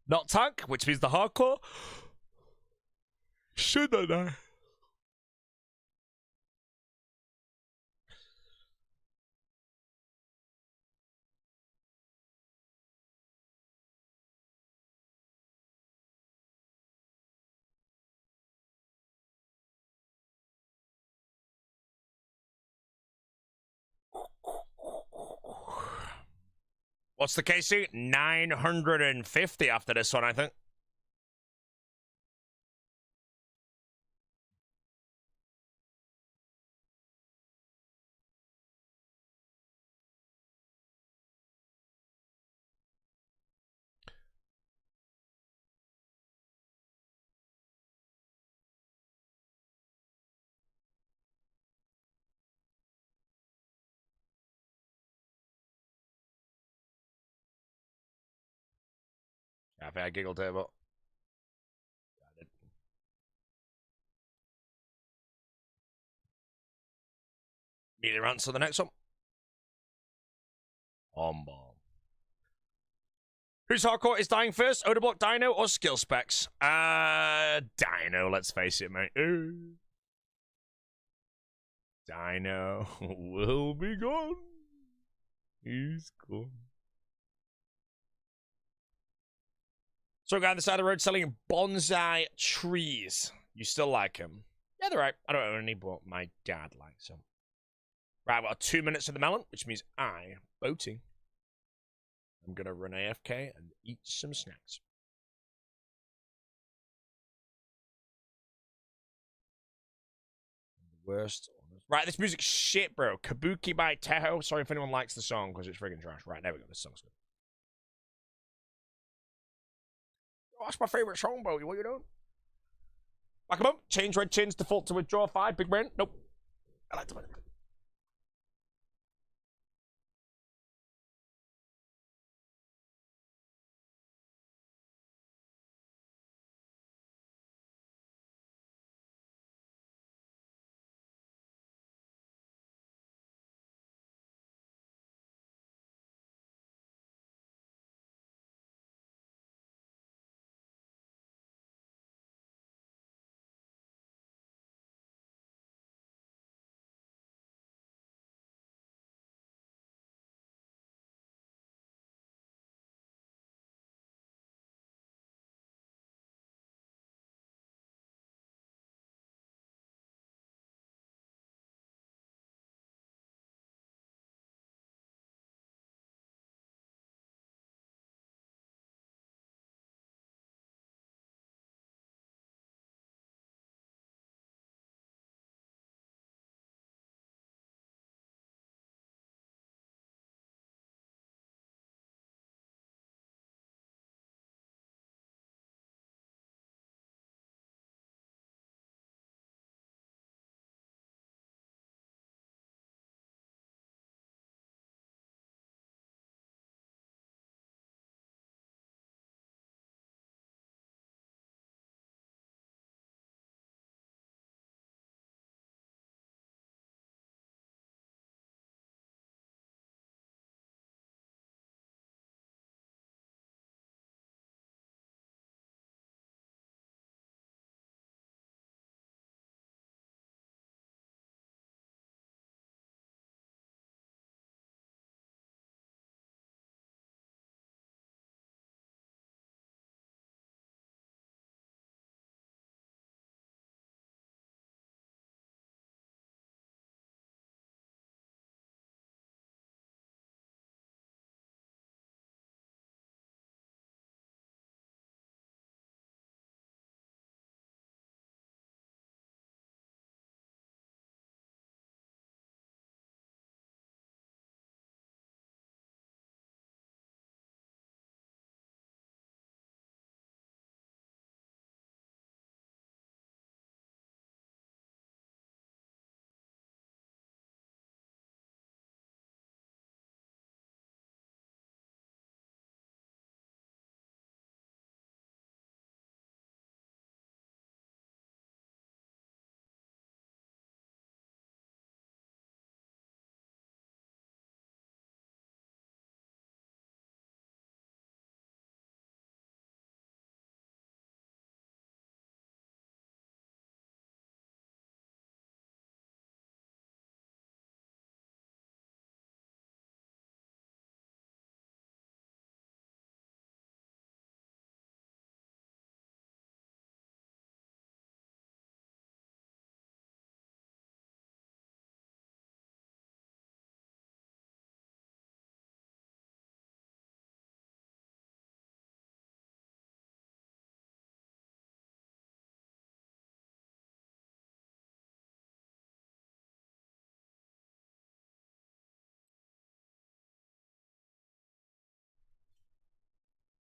not tank, which means the hardcore should not die. What's the KC? 950 after this one, I think. I think I giggled there, but I did. Immediately answer the next one. On ball. Whose hardcore is dying first? Odablock, Dino, or skill specs? Dino, let's face it, mate. Dino will be gone. He's gone. So a guy on the side of the road selling bonsai trees. You still like him? Yeah, they're right. I don't own any, but my dad likes them. Right, I've got 2 minutes of the melon, which means I'm boating. I'm going to run AFK and eat some snacks. The worst. Right, this music's shit, bro. Kabuki by Teho. Sorry if anyone likes the song, because it's friggin' trash. Right, there we go. This song's good. Oh, that's my favorite song, bro. What you doing? Back him up. Change red chins. Default to withdraw 5. Big brain. Nope. I like to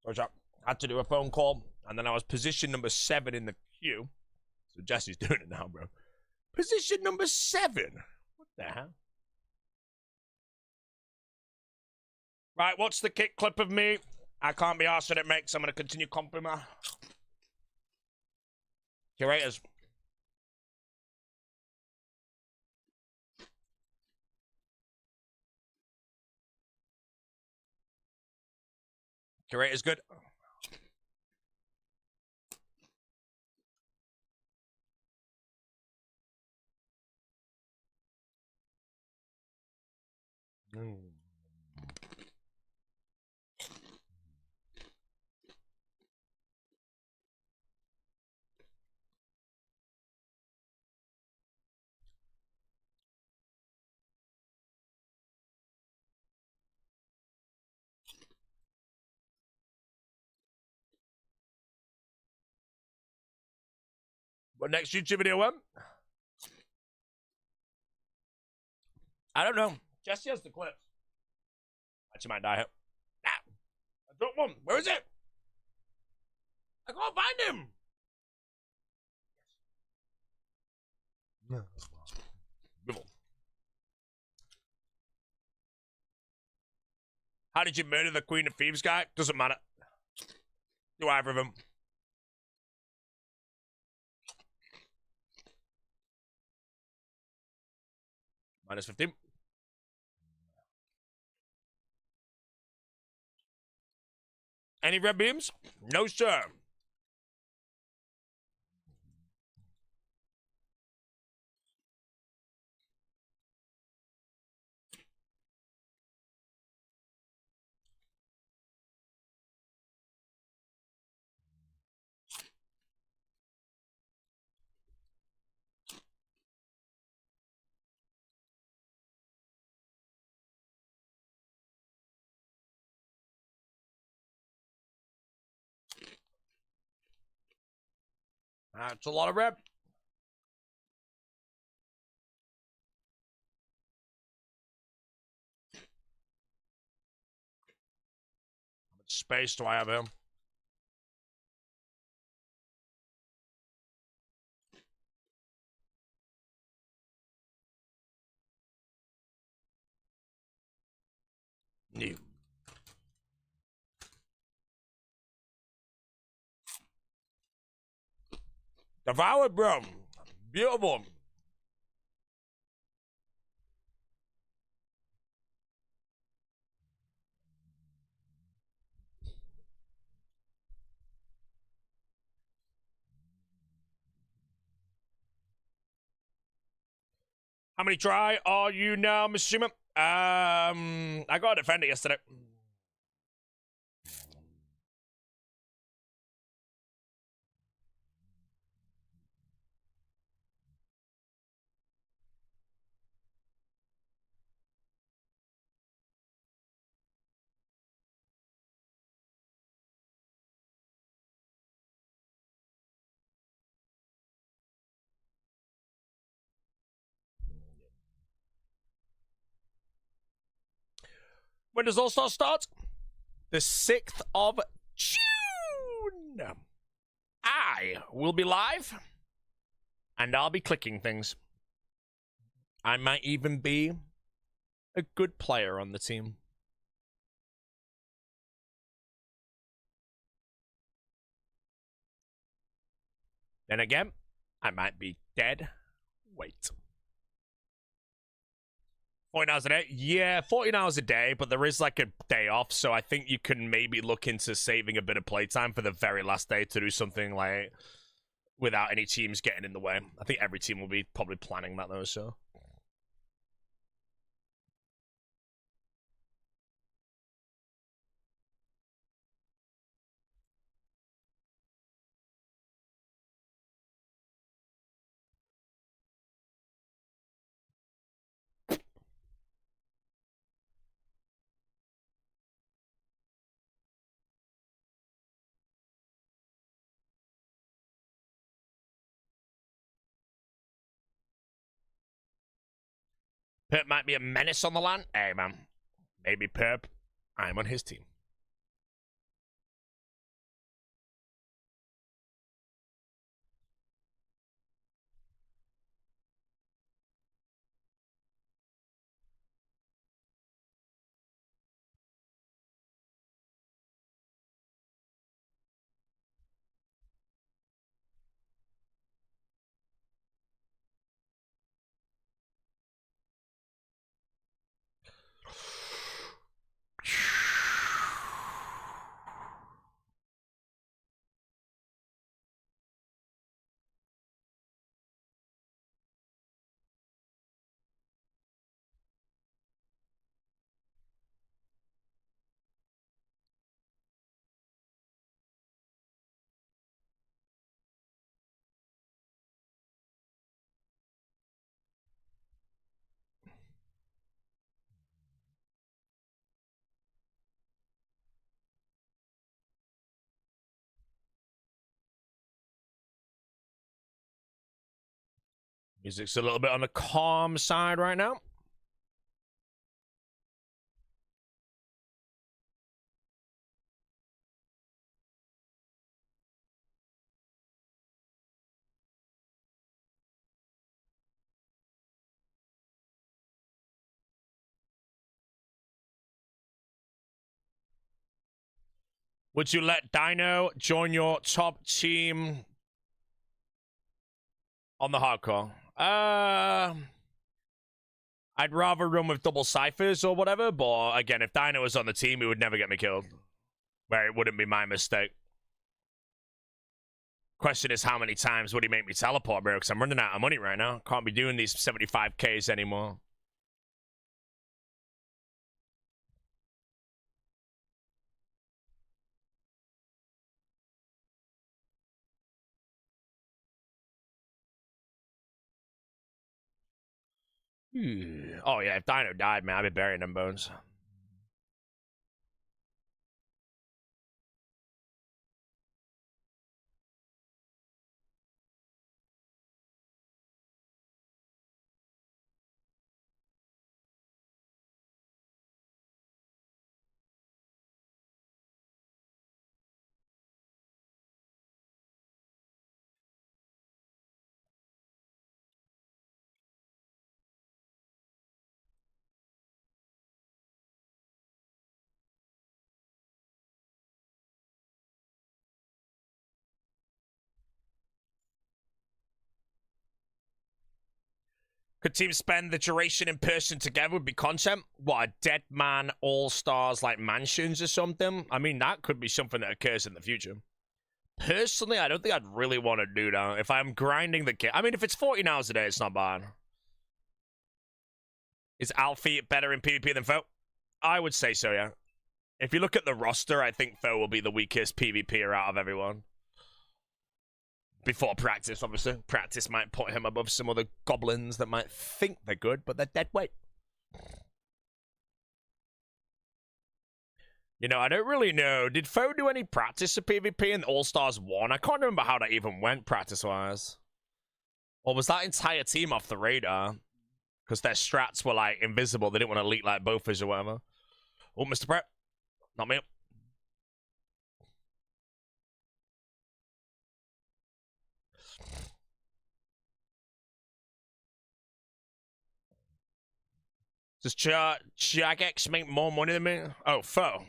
Which I had to do a phone call, and then I was position number 7 in the queue. So Jesse's doing it now, bro. Position number 7. What the hell? Right, what's the kick clip of me? I can't be arsed with it, mate, so I'm going to continue comping my curators. Curator's good. What next YouTube video went? I don't know. Jesse has the clips. Actually might die here. Ah, I dropped one. Where is it? I can't find him. Beautiful. How did you murder the Queen of Thieves guy? Doesn't matter. Do either of them. Minus 15. Any red beams? No, sir. That's a lot of red. How much space do I have here? New. Devoured, bro. Beautiful. How many try are you now, Mr. Shima? I got a defender yesterday. When does All-Star start? The 6th of June. I will be live, and I'll be clicking things. I might even be a good player on the team. Then again, I might be dead weight. 14 hours a day? Yeah, 14 hours a day, but there is like a day off, so I think you can maybe look into saving a bit of playtime for the very last day to do something like without any teams getting in the way. I think every team will be probably planning that though, so. Perp might be a menace on the land. Hey, man. Maybe Perp. I'm on his team. Music's a little bit on the calm side right now. Would you let Dino join your top team on the hardcore? I'd rather run with double ciphers or whatever, but again, if Dino was on the team, he would never get me killed. Where it wouldn't be my mistake. Question is, how many times would he make me teleport, bro? Because I'm running out of money right now. Can't be doing these 75Ks anymore. Oh, yeah, if Dino died, man, I'd be burying them bones. Could teams spend the duration in person together would be content? What, a Deadman Allstars like mansions or something? I mean, that could be something that occurs in the future. Personally, I don't think I'd really want to do that. If I'm grinding the game, I mean, if it's 14 hours a day, it's not bad. Is Alfie better in PvP than Foe? I would say so, yeah. If you look at the roster, I think Foe will be the weakest PvPer out of everyone. Before practice, obviously. Practice might put him above some other goblins that might think they're good, but they're dead weight. You know, I don't really know. Did Foe do any practice of PvP in All-Stars 1? I can't remember how that even went practice-wise. Or was that entire team off the radar? Because their strats were, like, invisible. They didn't want to leak like Bofers or whatever. Oh, Mr. Prep. Not me. Does Jagex make more money than me? Oh, Foe.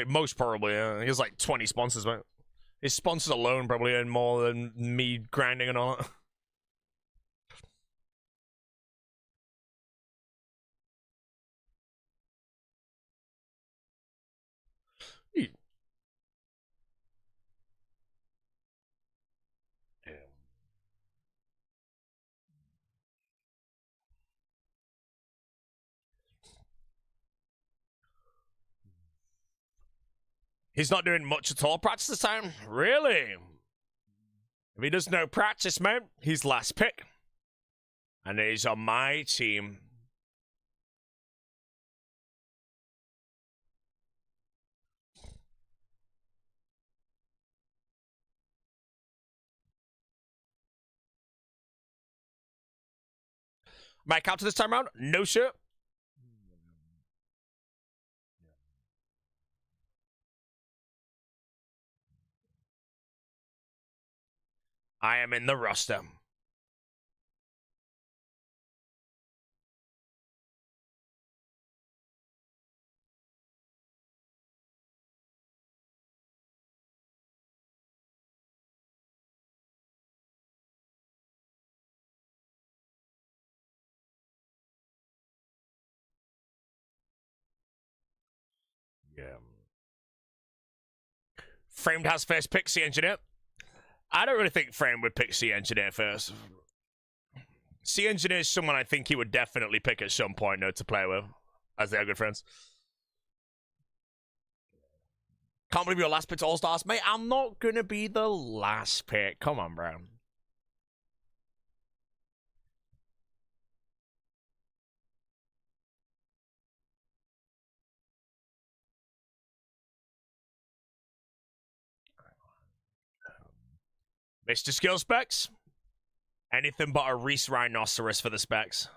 Most probably, yeah. He has like 20 sponsors, mate. His sponsors alone probably earn more than me grinding and all that. He's not doing much at all practice this time? Really? If he does no practice, man, he's last pick. And he's on my team. Am I captain this time around? No, sir. I am in the roster. Yeah. Framed has first pick, C Engineer. I don't really think Frame would pick C Engineer first. C Engineer is someone I think he would definitely pick at some point, though, to play with, as they are good friends. Can't believe you're last pick to All Stars, mate. I'm not gonna be the last pick. Come on, bro. Mr. Skill Specs. Anything but a Reese Rhinoceros for the Specs.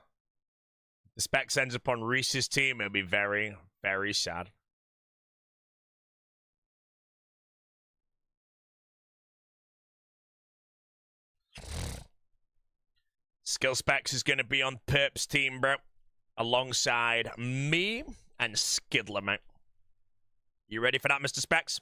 If the Specs ends up on Reese's team, it'll be very, very sad. Skill Specs is going to be on Perp's team, bro. Alongside me and Skidler, mate. You ready for that, Mr. Specs?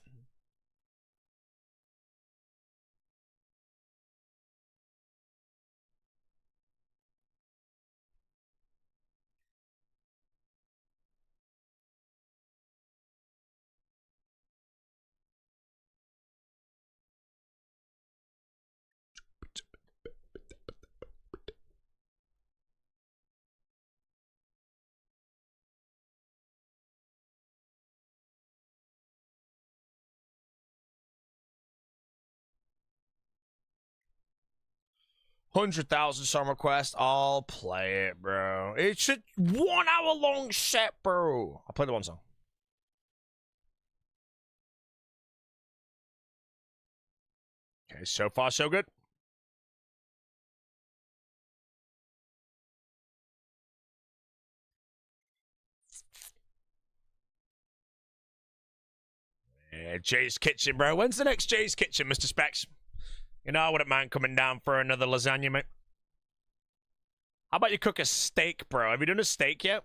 $100,000 song request. I'll play it, bro. It's a 1 hour long set, bro. I'll play the one song. Okay, so far so good. Yeah, Jay's Kitchen, bro. When's the next Jay's Kitchen, Mr. Specs? You know, I wouldn't mind coming down for another lasagna, mate. How about you cook a steak, bro? Have you done a steak yet?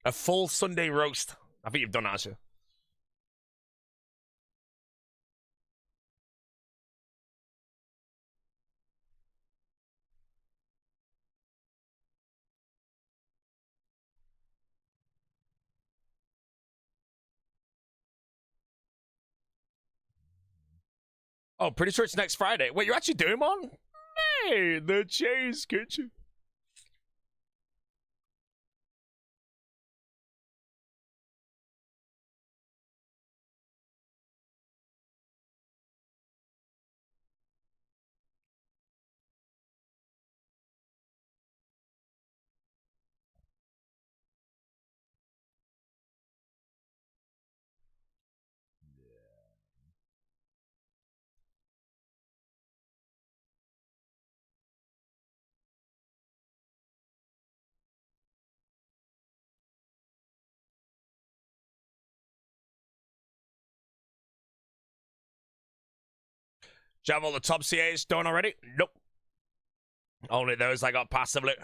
A full Sunday roast. I think you've done that, actually. Oh, pretty sure it's next Friday. Wait, you're actually doing one? Hey, the Jay's Kitchen. Do you have all the top CAs done already? Nope. Only those I got passively.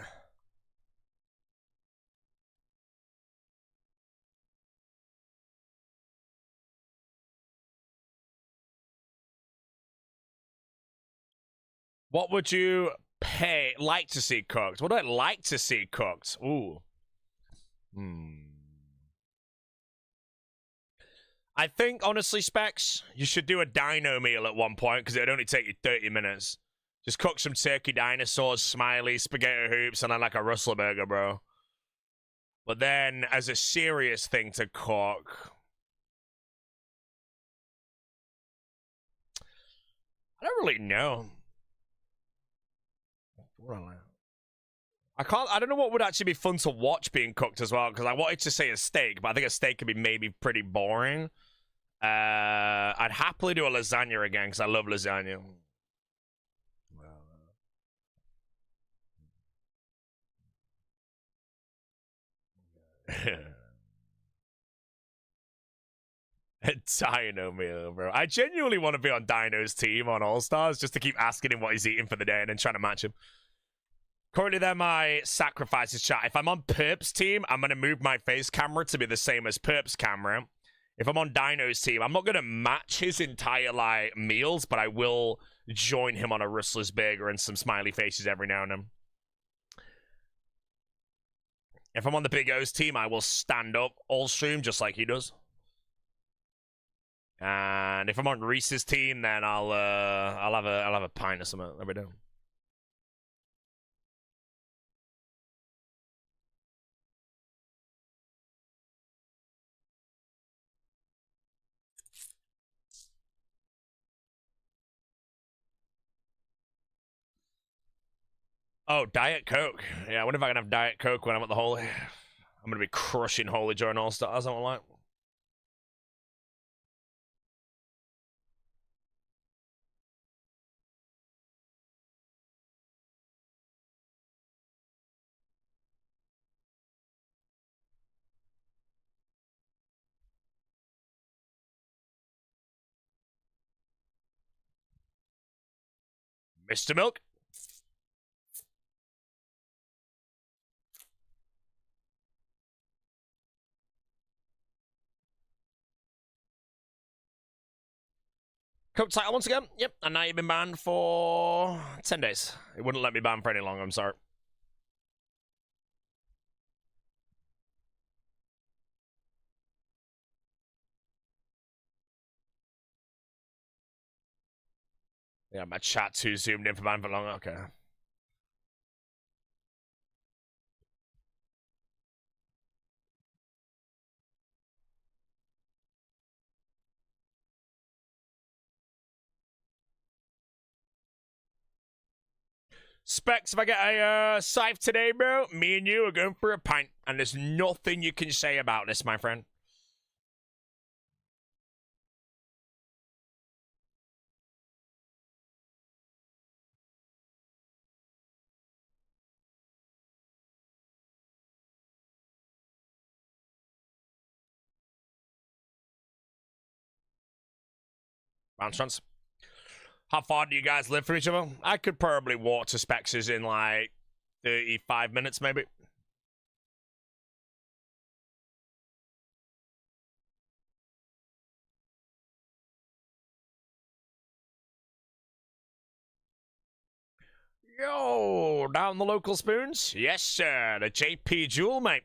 What would you like to see cooked? What do I like to see cooked? Ooh. I think, honestly, Specs, you should do a dino meal at one point, because it'd only take you 30 minutes. Just cook some turkey dinosaurs, smiley, spaghetti hoops, and then like a Rustler burger, bro. But then, as a serious thing to cook, I don't really know. I don't know what would actually be fun to watch being cooked as well, because I wanted to say a steak, but I think a steak could be maybe pretty boring. I'd happily do a lasagna again, because I love lasagna. A Dino meal, bro. I genuinely want to be on Dino's team on Allstars, just to keep asking him what he's eating for the day and then trying to match him. Currently, they're my sacrifices, chat. If I'm on Perp's team, I'm going to move my face camera to be the same as Perp's camera. If I'm on Dino's team, I'm not going to match his entire, like, meals, but I will join him on a Rustler's burger and some smiley faces every now and then. If I'm on the Big O's team, I will stand up all stream just like he does. And if I'm on Reese's team, then I'll have a pint or something every day. Oh, Diet Coke. Yeah, I wonder if I can have Diet Coke when I'm at the Holy. I'm gonna be crushing Holy during All Stars. I don't like. Mr. Milk. Coat title once again. Yep, and now you've been banned for 10 days. It wouldn't let me ban for any longer, I'm sorry. Yeah, my chat too zoomed in for ban for longer. Okay. Specs, if I get a scythe today, bro, me and you are going for a pint. And there's nothing you can say about this, my friend. Bounce chance. How far do you guys live from each other? I could probably walk to Spex's in like 35 minutes, maybe. Yo, down the local spoons? Yes, sir. The JP Jewel, mate.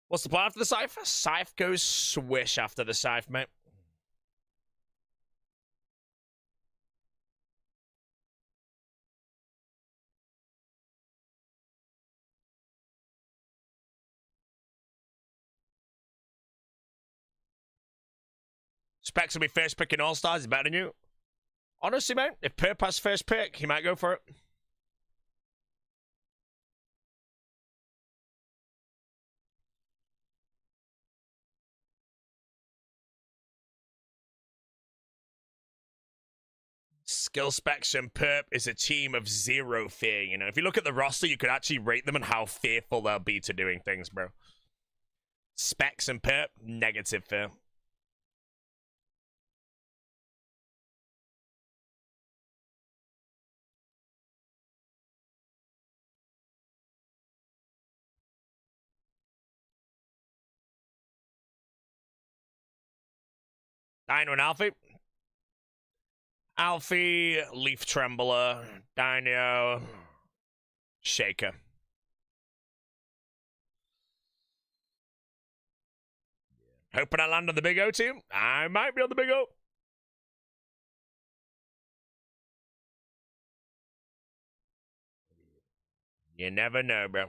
What's the plan after the Scythe? Scythe goes swish after the Scythe, mate. Specs will be first pick in All-Stars. He's better than you. Honestly, mate, if Perp has first pick, he might go for it. Skill Specs and Perp is a team of zero fear, you know. If you look at the roster, you could actually rate them on how fearful they'll be to doing things, bro. Specs and Perp, negative fear. Dino and Alfie. Alfie, Leaf Trembler, Dino, Shaker. Hoping I land on the Big O team. I might be on the Big O. You never know, bro.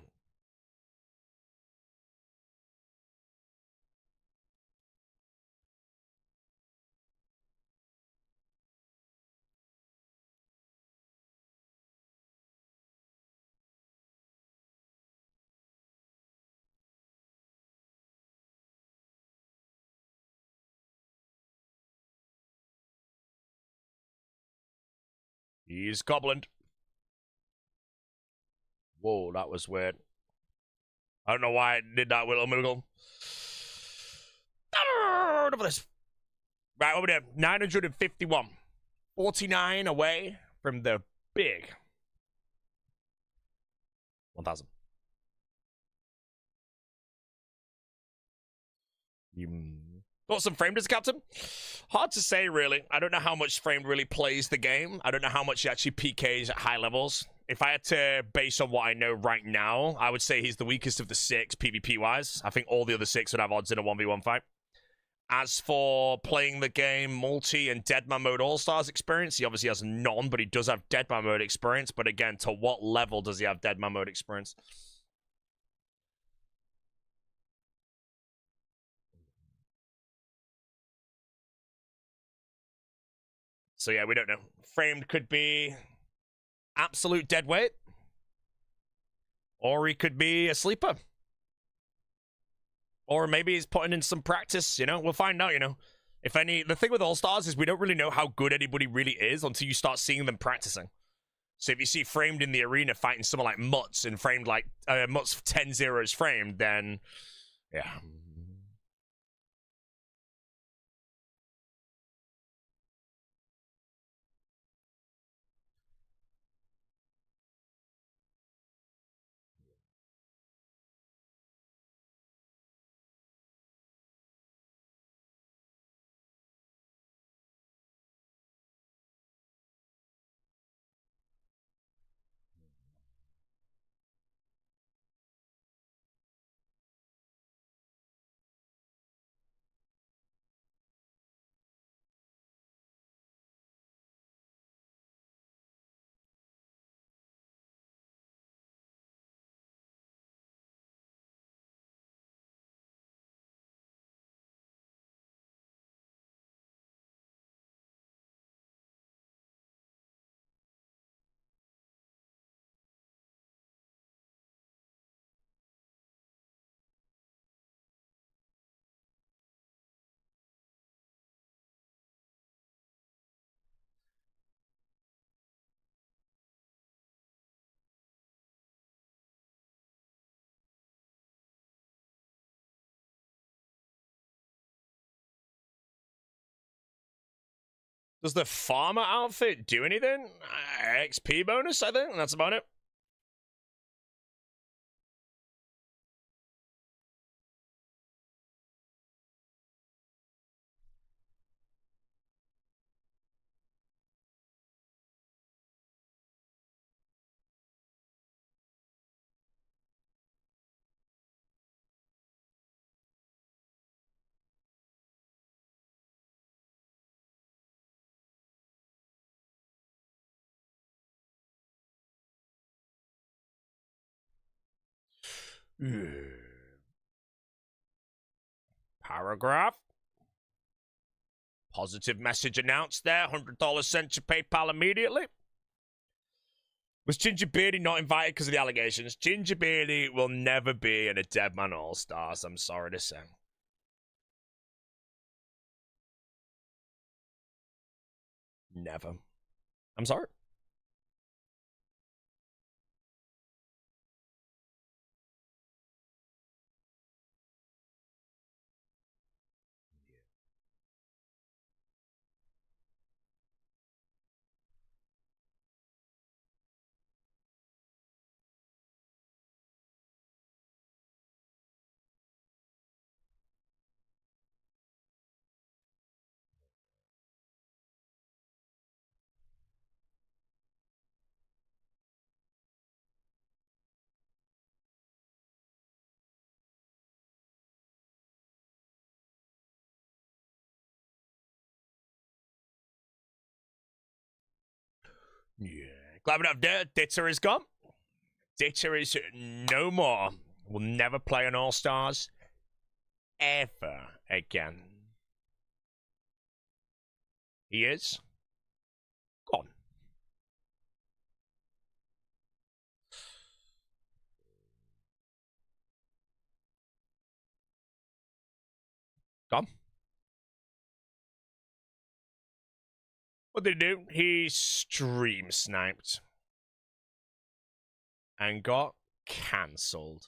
He's goblin. Whoa, that was weird. I don't know why it did that little miracle. Over this. Right, over there. 951. 49 away from the big 1,000. Got some framed as captain? Hard to say, really. I don't know how much framed really plays the game. I don't know how much he actually PKs at high levels. If I had to base on what I know right now, I would say he's the weakest of the 6 PvP-wise. I think all the other 6 would have odds in a 1v1 fight. As for playing the game multi and Deadman mode All-Stars experience, he obviously has none, but he does have Deadman mode experience. But again, to what level does he have Deadman mode experience? So yeah, we don't know. Framed could be absolute dead weight. Or he could be a sleeper. Or maybe he's putting in some practice, you know? We'll find out, you know? If any... The thing with All-Stars is we don't really know how good anybody really is until you start seeing them practicing. So if you see Framed in the arena fighting someone like Mutz and Framed like... Mutz 10-0s Framed, then... Yeah. Does the farmer outfit do anything? XP bonus, I think. That's about it. Paragraph. Positive message announced there. $100 sent to PayPal immediately. Was Ginger Beardy not invited because of the allegations? Ginger Beardy will never be in a Deadman Allstars, I'm sorry to say. Never. I'm sorry. Yeah. Glad enough there. Ditter is gone. Ditter is no more. Will never play an All-Stars ever again. He is gone. Gone. What did he do? He stream sniped and got cancelled.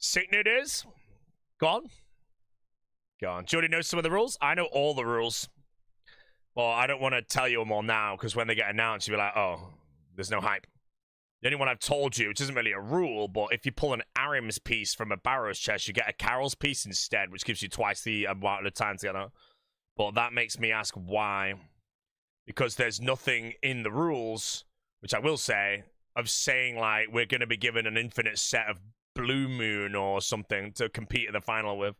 Signet is gone. Gone. Do you already know some of the rules? I know all the rules. Well, I don't want to tell you them all now, because when they get announced, you'll be like, oh, there's no hype. The only one I've told you, which isn't really a rule, but if you pull an Arim's piece from a Barrow's chest, you get a Carol's piece instead, which gives you twice the amount of time to get it. But that makes me ask why. Because there's nothing in the rules, which I will say, of saying, like, we're going to be given an infinite set of Blue Moon or something to compete in the final with.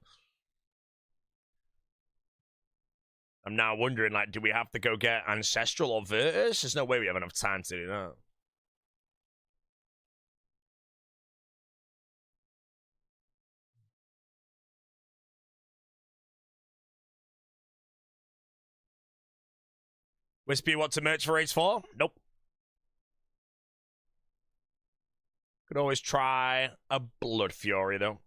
I'm now wondering, like, do we have to go get Ancestral or Virtus? There's no way we have enough time to do that. Wispy, what to merch for Race 4? Nope. Could always try a Blood Fury, though.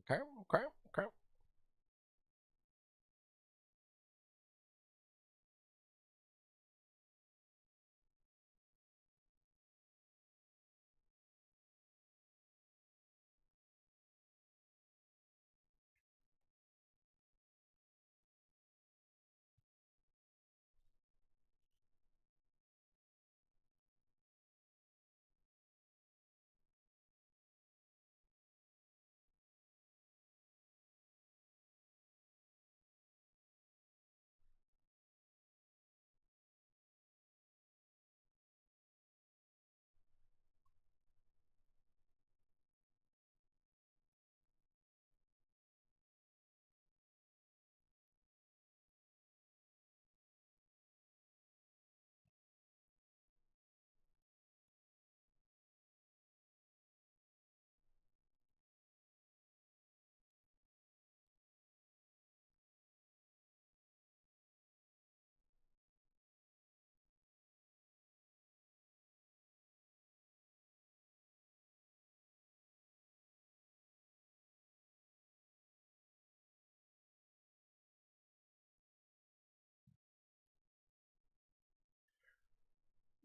Okay, okay, okay.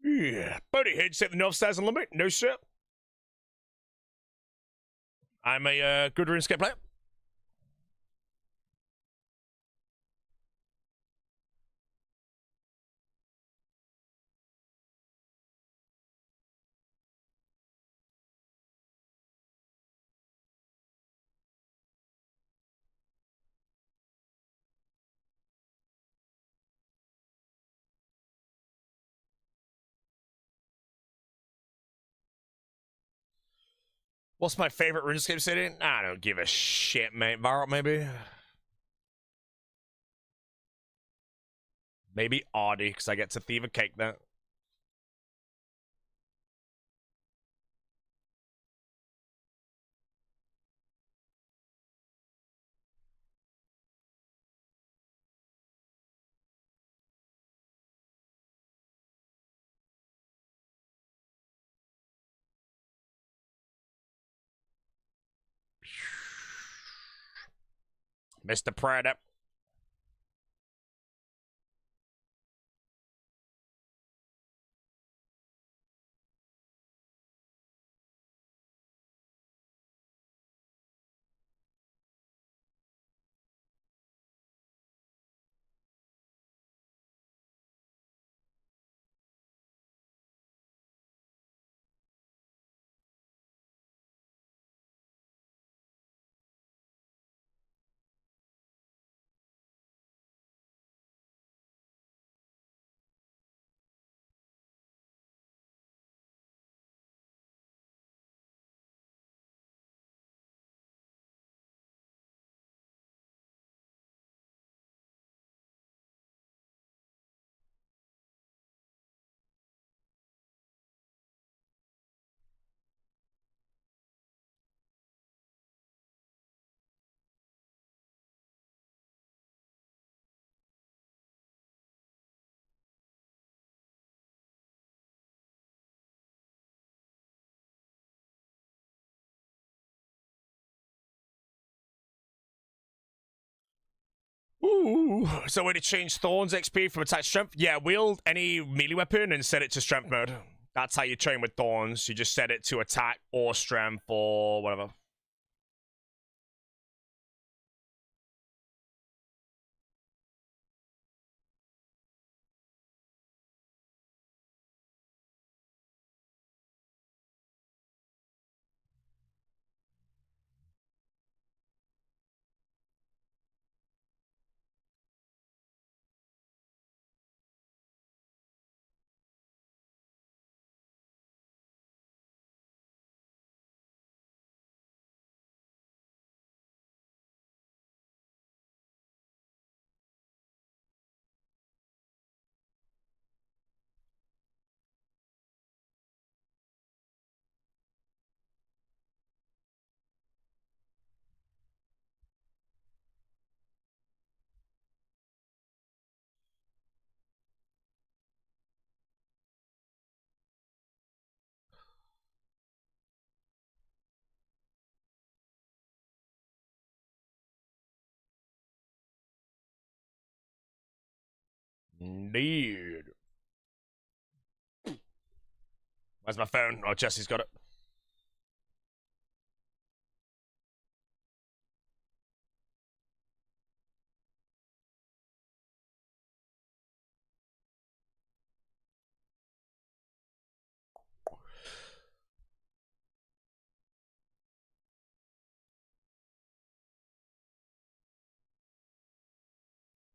Yeah. Bodie here, set the North Stars Unlimited? No, sir. I'm a good RuneScape player. What's my favorite RuneScape city? I don't give a shit, mate. Varrock, maybe? Maybe Audi, because I get to thieve a cake there. Mr. Predator. Ooh. So way to change Thorn's XP from attack strength? Yeah, wield any melee weapon and set it to strength mode. That's how you train with Thorns. You just set it to attack or strength or whatever. Indeed. Where's my phone? Oh, Jesse's got it.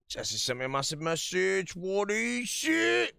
Jesse sent me a massive message. What is shit?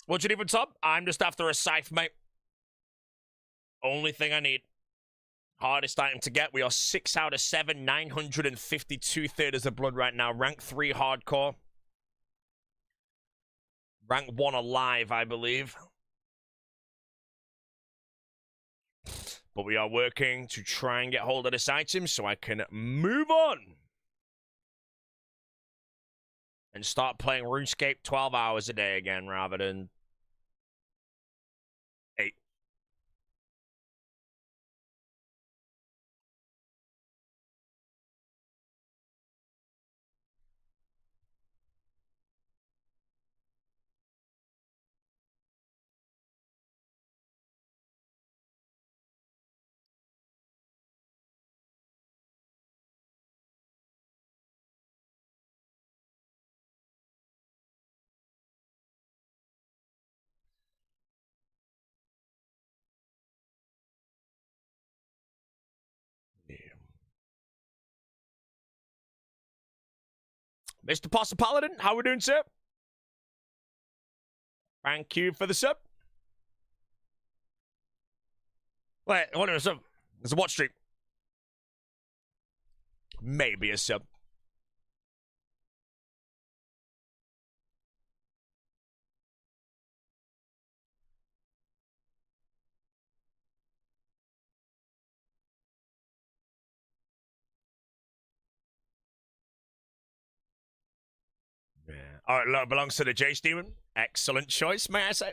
What you need for top? I'm just after a scythe, mate. Only thing I need. Hardest item to get. We are 6 out of 7, 952 theaters of blood right now. Rank 3 hardcore. Rank 1 alive, I believe. But we are working to try and get hold of this item so I can move on. And start playing RuneScape 12 hours a day again rather than 8. Mr. Pasta Paladin, how we doing, sir? Thank you for the sub. Wait, what is a sub? There's a watch stream. Maybe a sub. Yeah. All right, belongs to the Jace Demon. Excellent choice, may I say?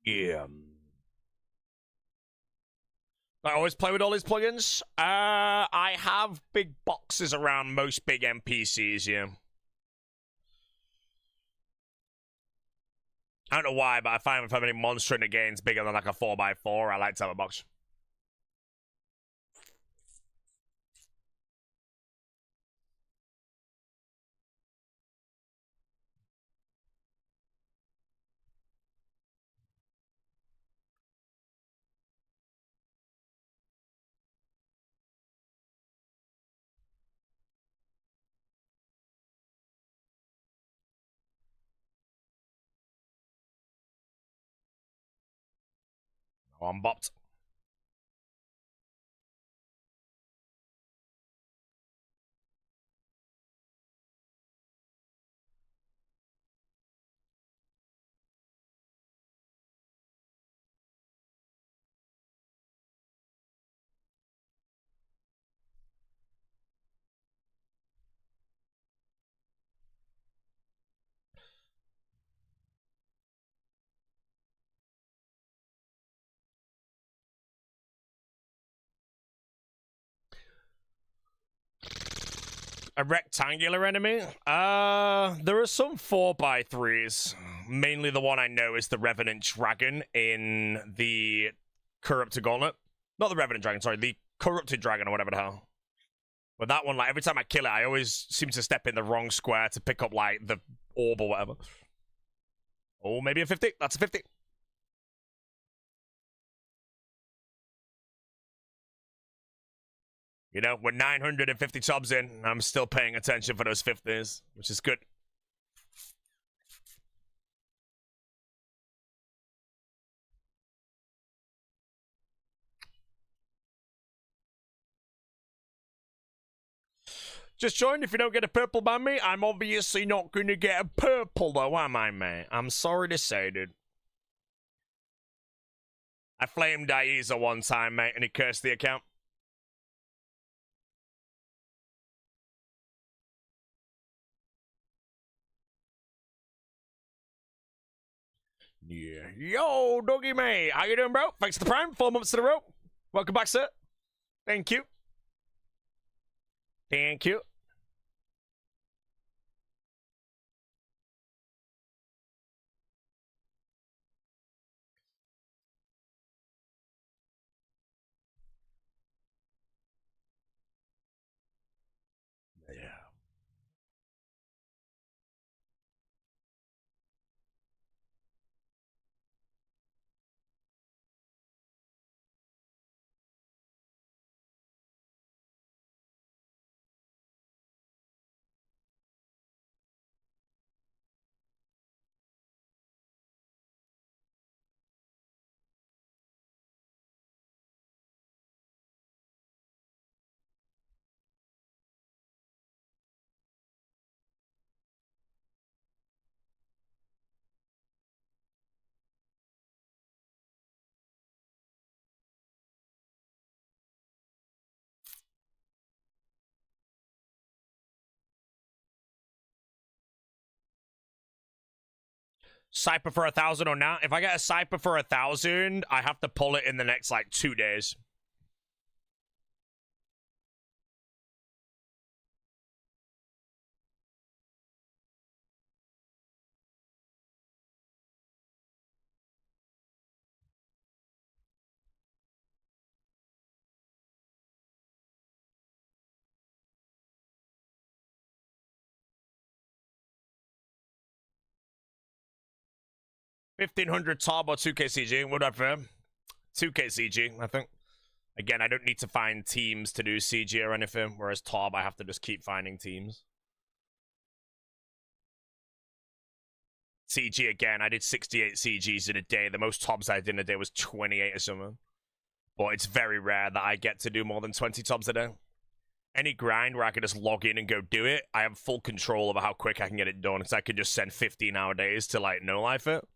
Yeah. I always play with all these plugins. I have big boxes around most big NPCs, yeah. I don't know why, but I find if I'm any monster in the game's bigger than like a 4x4, I like to have a box. Oh, I'm bopped. A rectangular enemy? There are some 4x3s. Mainly the one I know is the Revenant Dragon in the Corrupted Gauntlet. Not the Revenant Dragon, sorry, the Corrupted Dragon or whatever the hell. But that one, like, every time I kill it, I always seem to step in the wrong square to pick up, like, the orb or whatever. Oh, maybe a 50? That's a 50. You know, we're 950 subs in, and I'm still paying attention for those 50s, which is good. Just join if you don't get a purple by me. I'm obviously not going to get a purple, though, am I, mate? I'm sorry to say, dude. I flamed Aiza one time, mate, and he cursed the account. Yeah. Yo, doggy mate. How you doing, bro? Thanks for the prime. 4 months to the row. Welcome back, sir. Thank you. Thank you. Yeah. Cypher for 1,000 or not? If I get a Cypher for 1,000, I have to pull it in the next, like, 2 days. $1,500 Tob or 2K CG. What up, fam? 2K CG, I think. Again, I don't need to find teams to do CG or anything, whereas Tob, I have to just keep finding teams. CG again, I did 68 CGs in a day. The most Tobs I did in a day was 28 or something. But it's very rare that I get to do more than 20 Tobs a day. Any grind where I can just log in and go do it, I have full control over how quick I can get it done, because I can just send 15-hour days to, like, no-life it.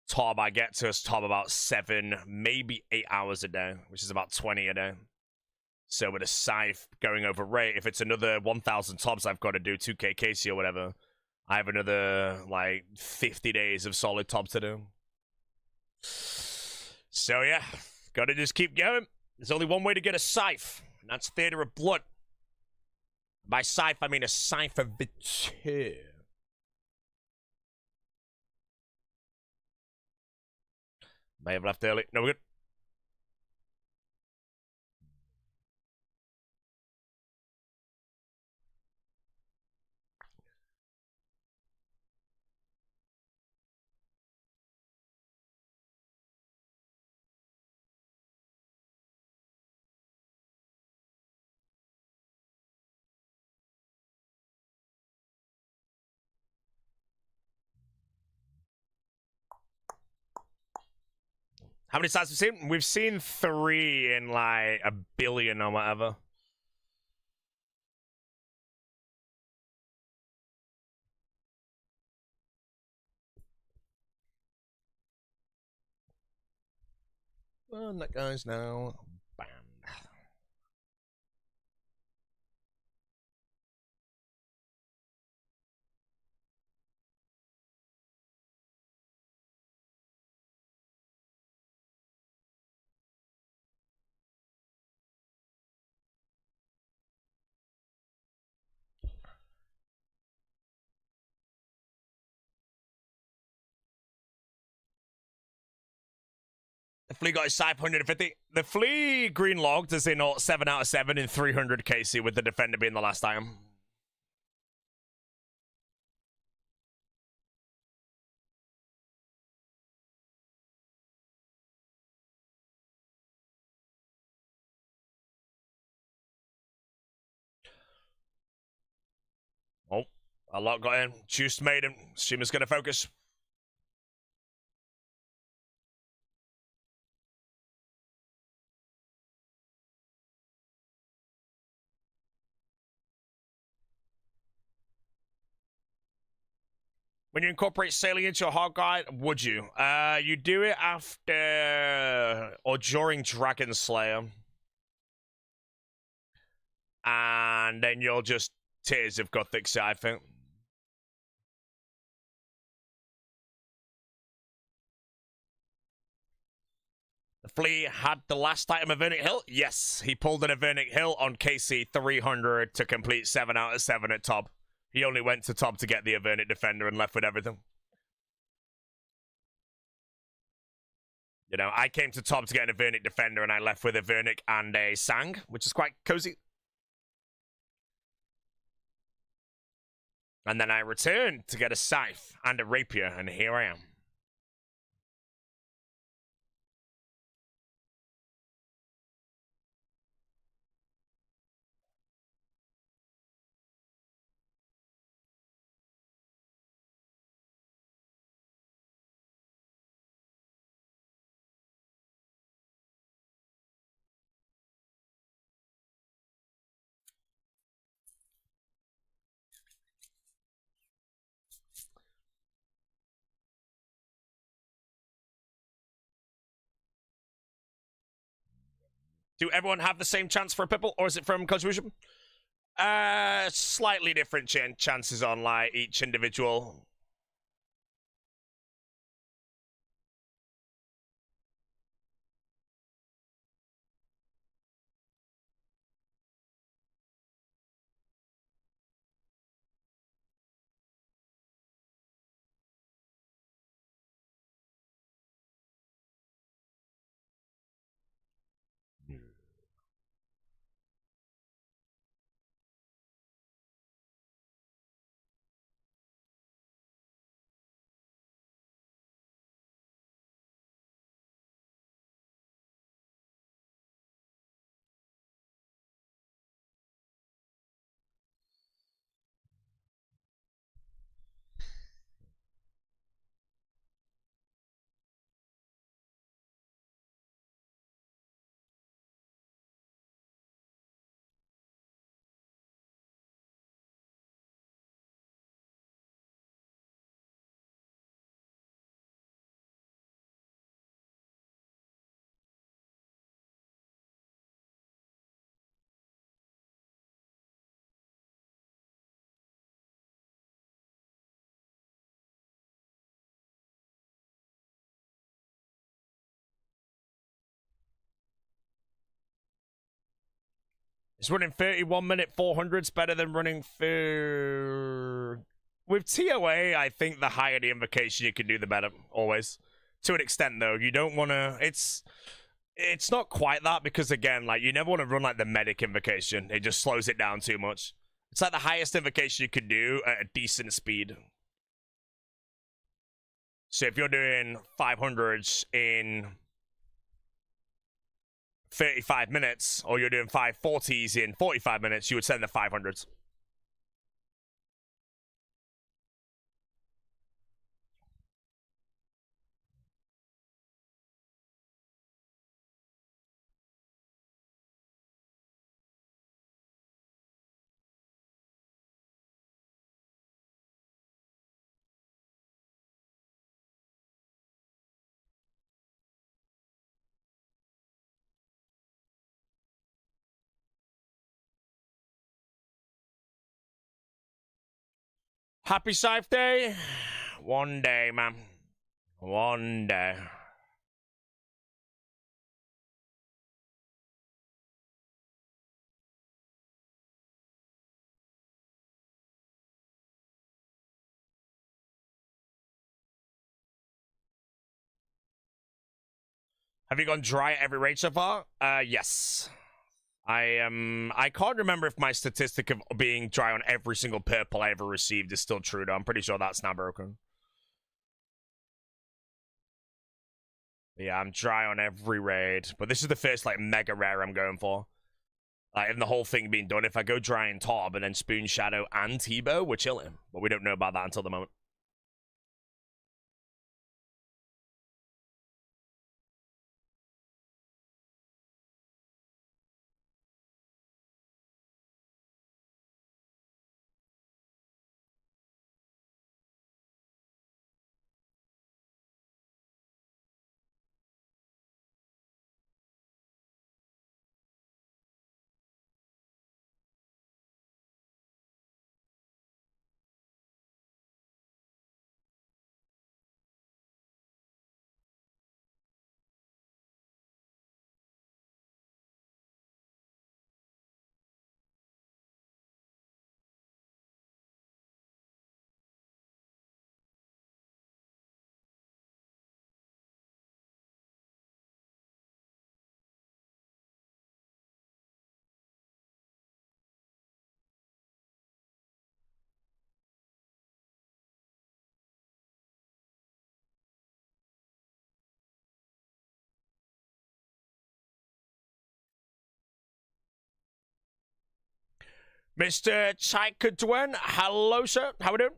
Tob, I get to Tob about 7, maybe 8 hours a day, which is about 20 a day. So with a Scythe going over rate, if it's another 1,000 Tobs I've got to do, 2K Casey or whatever, I have another, like, 50 days of solid Tob to do. So, yeah, gotta just keep going. There's only one way to get a Scythe, and that's Theater of Blood. By Scythe, I mean a Cypher Viteur. May have left early. No, we're good. How many stars have we seen? We've seen 3 in like 1 billion or whatever. Well, that guy's now banned. The flea got his 550. The flea green logged is in 7 out of 7 in 300 KC, with the defender being the last item. Oh, a lot got in. Juiced made him. Streamer's gonna focus. When you incorporate sailing into your hard guide, would you? You do it after or during Dragon Slayer. And then you'll just Tears of Gothic Sea, I think. The flea had the last item of Avernic Hill? Yes, he pulled an Avernic Hill on KC 300 to complete 7 out of 7 at top. He only went to top to get the Avernic Defender and left with everything. You know, I came to top to get an Avernic Defender and I left with Avernic and a Sang, which is quite cozy. And then I returned to get a Scythe and a Rapier, and here I am. Do everyone have the same chance for a pipple, or is it from contribution? Slightly different chances on like each individual. Is running 31 minute 400s better than running for... With TOA, I think the higher the invocation you can do, the better, always. To an extent, though, you don't want to... It's not quite that, because, again, like, you never want to run, like, the medic invocation. It just slows it down too much. It's like the highest invocation you could do at a decent speed. So if you're doing 500s in 35 minutes, or you're doing 540s in 45 minutes, you would send the 500s. Happy Scythe Day. One day, man. One day. Have you gone dry at every raid so far? Yes. I can't remember if my statistic of being dry on every single purple I ever received is still true, though. I'm pretty sure that's now broken. But yeah, I'm dry on every raid. But this is the first, like, mega rare I'm going for. Like, and the whole thing being done. If I go dry in Tob and then Spoon, Shadow, and Tebow, we're chilling. But we don't know about that until the moment. Mr. Chaikadwen, hello, sir. How we doing?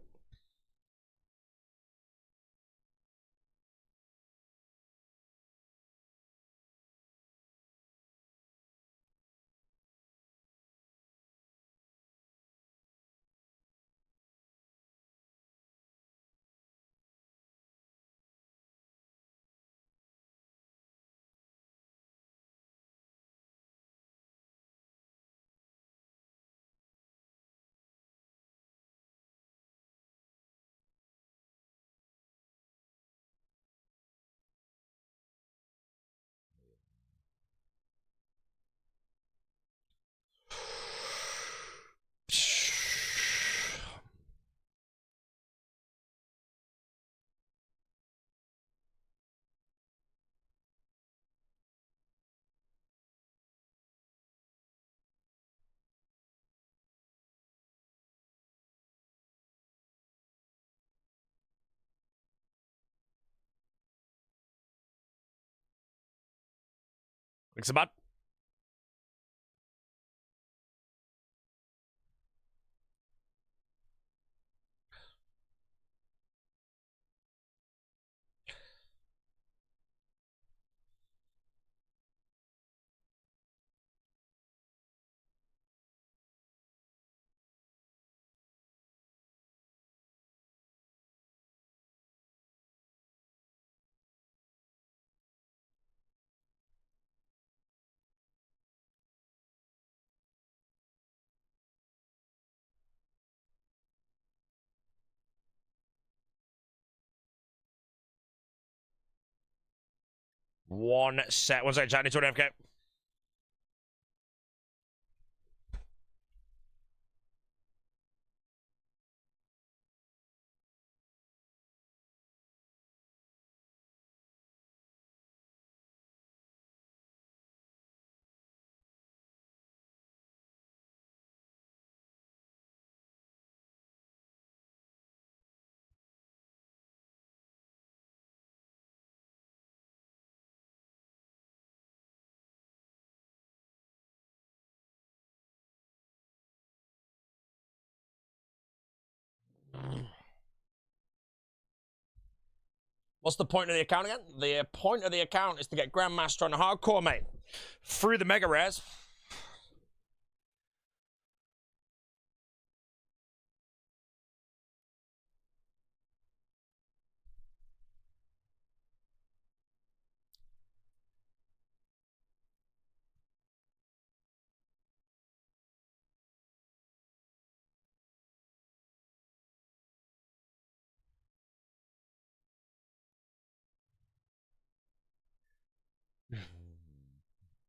Thanks a lot. One second, chat. I need to AFK. What's the point of the account again? The point of the account is to get Grandmaster on the hardcore, mate. Through the mega rares.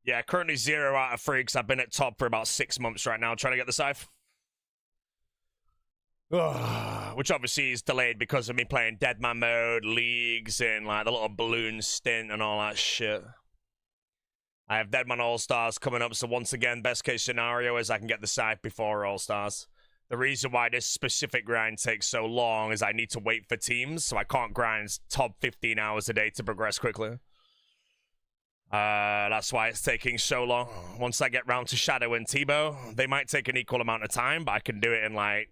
Yeah, currently 0 out of 3 because I've been at top for about 6 months right now trying to get the scythe. Which obviously is delayed because of me playing Deadman mode, leagues, and like the little balloon stint and all that shit. I have Deadman Allstars coming up, so once again, best case scenario is I can get the scythe before Allstars. The reason why this specific grind takes so long is I need to wait for teams, so I can't grind top 15 hours a day to progress quickly. That's why it's taking so long. Once I get round to Shadow and Tebow, they might take an equal amount of time, but I can do it in like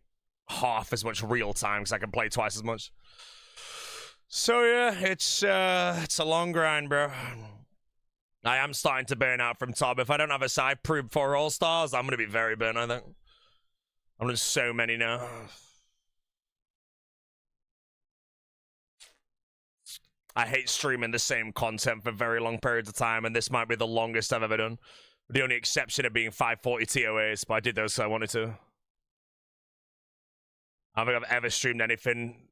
half as much real time because I can play twice as much. So yeah, it's a long grind, bro. I am starting to burn out from top. If I don't have a side proof for All-Stars, I'm going to be very burnt, I think. I'm just so many now. I hate streaming the same content for very long periods of time, and this might be the longest I've ever done. The only exception of being 540 TOAs, but I did those because I wanted to. I don't think I've ever streamed anything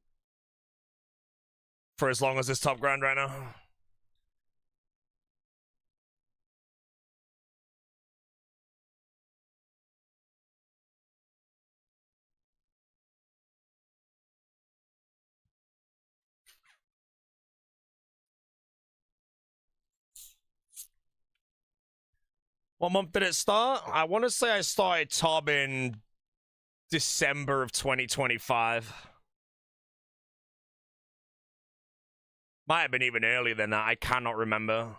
for as long as this top grind right now. What month did it start? I want to say I started Tob in December of 2025. Might have been even earlier than that. I cannot remember.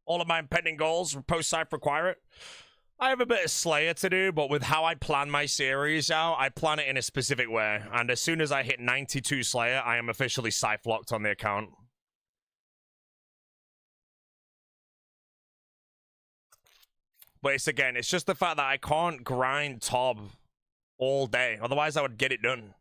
All of my impending goals post-scythe require it. I have a bit of Slayer to do, but with how I plan my series out, I plan it in a specific way. And as soon as I hit 92 Slayer, I am officially scythe locked on the account. But it's just the fact that I can't grind Tob all day. Otherwise, I would get it done.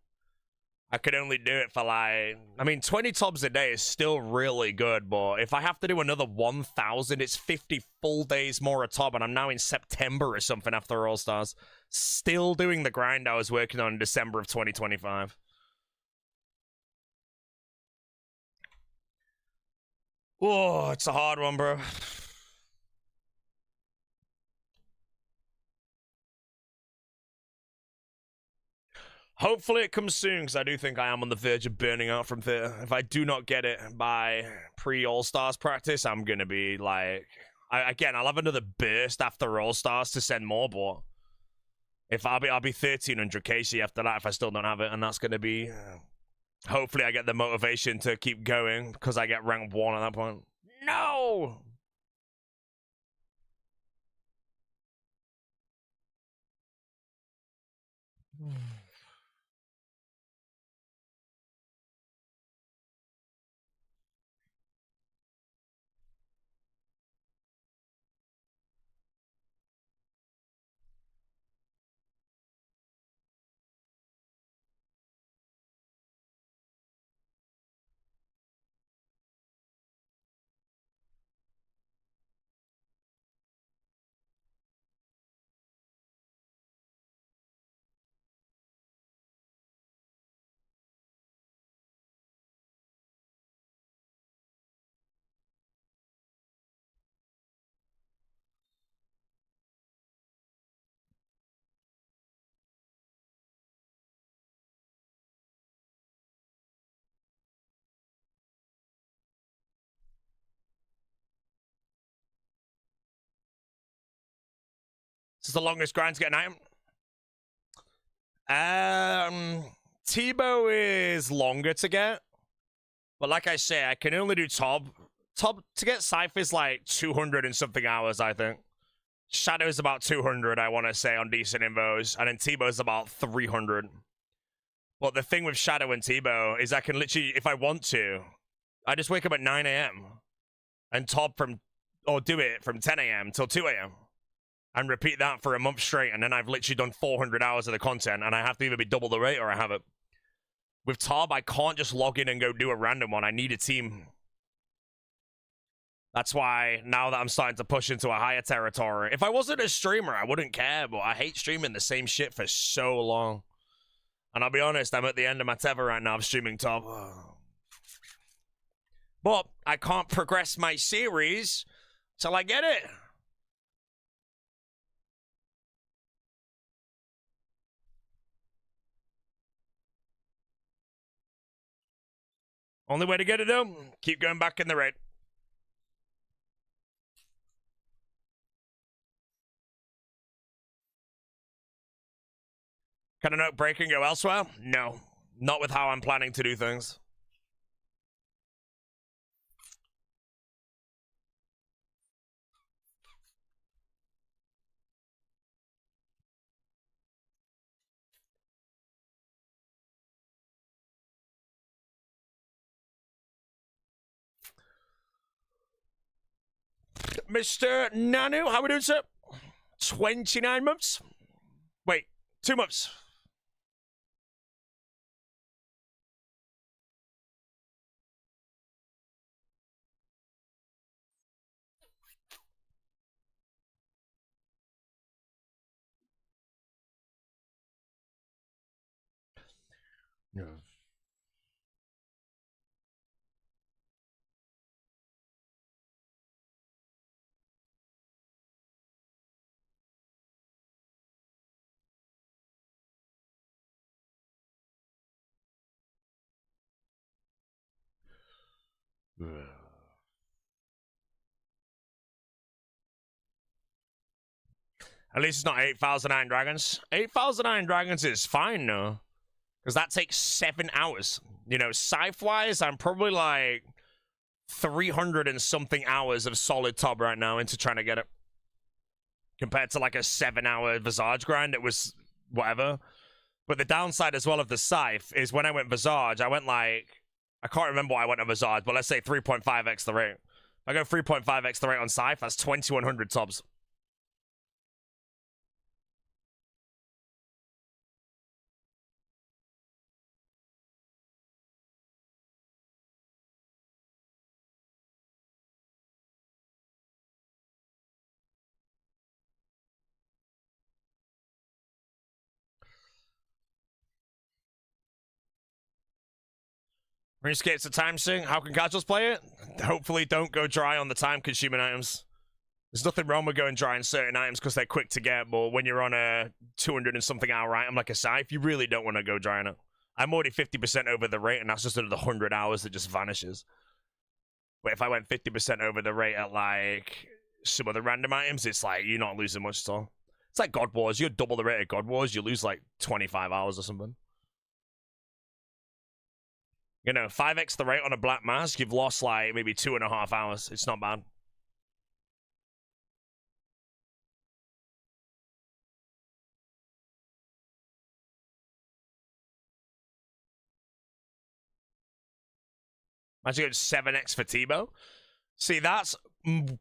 I could only do it for like... I mean, 20 Tobs a day is still really good, but if I have to do another 1,000, it's 50 full days more a Tob, and I'm now in September or something after All-Stars. Still doing the grind I was working on in December of 2025. Oh, it's a hard one, bro. Hopefully it comes soon, because I do think I am on the verge of burning out from theater. If I do not get it by pre-All-Stars practice, I'm going to be like... I'll have another burst after All-Stars to send more, but... If I'll be 1300 KC after that if I still don't have it, and that's going to be... Hopefully I get the motivation to keep going, because I get rank 1 at that point. No! This is the longest grind to get an item. Tebow is longer to get. But like I say, I can only do Tob. Tob to get Scythe is like 200 and something hours, I think. Shadow's about 200, I want to say, on decent invos. And then Tebow's about 300. But the thing with Shadow and Tebow is I can literally, if I want to, I just wake up at 9 AM. and top from, or do it from 10 a.m. till 2 a.m. and repeat that for a month straight, and then I've literally done 400 hours of the content, and I have to either be double the rate or I have it. With Tob, I can't just log in and go do a random one. I need a team. That's why now that I'm starting to push into a higher territory. If I wasn't a streamer, I wouldn't care, but I hate streaming the same shit for so long. And I'll be honest, I'm at the end of my tether right now of streaming Tob. But I can't progress my series till I get it. Only way to get it though, keep going back in the raid. Can a note break and go elsewhere? No, not with how I'm planning to do things. Mr. Nanu, how we doing, sir? 29 months? Wait, 2 months. Yeah. At least it's not 8,009 dragons. 8,009 dragons is fine, though. Because that takes 7 hours. You know, scythe-wise, I'm probably like 300 and something hours of solid top right now into trying to get it. Compared to like a 7-hour Visage grind, it was whatever. But the downside as well of the scythe is when I went Visage, I went like, I can't remember what I went on Visage, but let's say 3.5x the rate. If I go 3.5x the rate on scythe, that's 2,100 tops. RuneScape's a time sink. How can casuals play it? Hopefully don't go dry on the time-consuming items. There's nothing wrong with going dry on certain items because they're quick to get, but when you're on a 200 and something hour item like a scythe, you really don't want to go dry on it. I'm already 50% over the rate, and that's just another 100 hours that just vanishes. But if I went 50% over the rate at like some other random items, it's like you're not losing much at all. It's like God Wars. You're double the rate of God Wars, you lose like 25 hours or something. You know, 5x the rate on a black mask, you've lost like maybe 2.5 hours. It's not bad. Imagine going 7x for Tebow. See, that's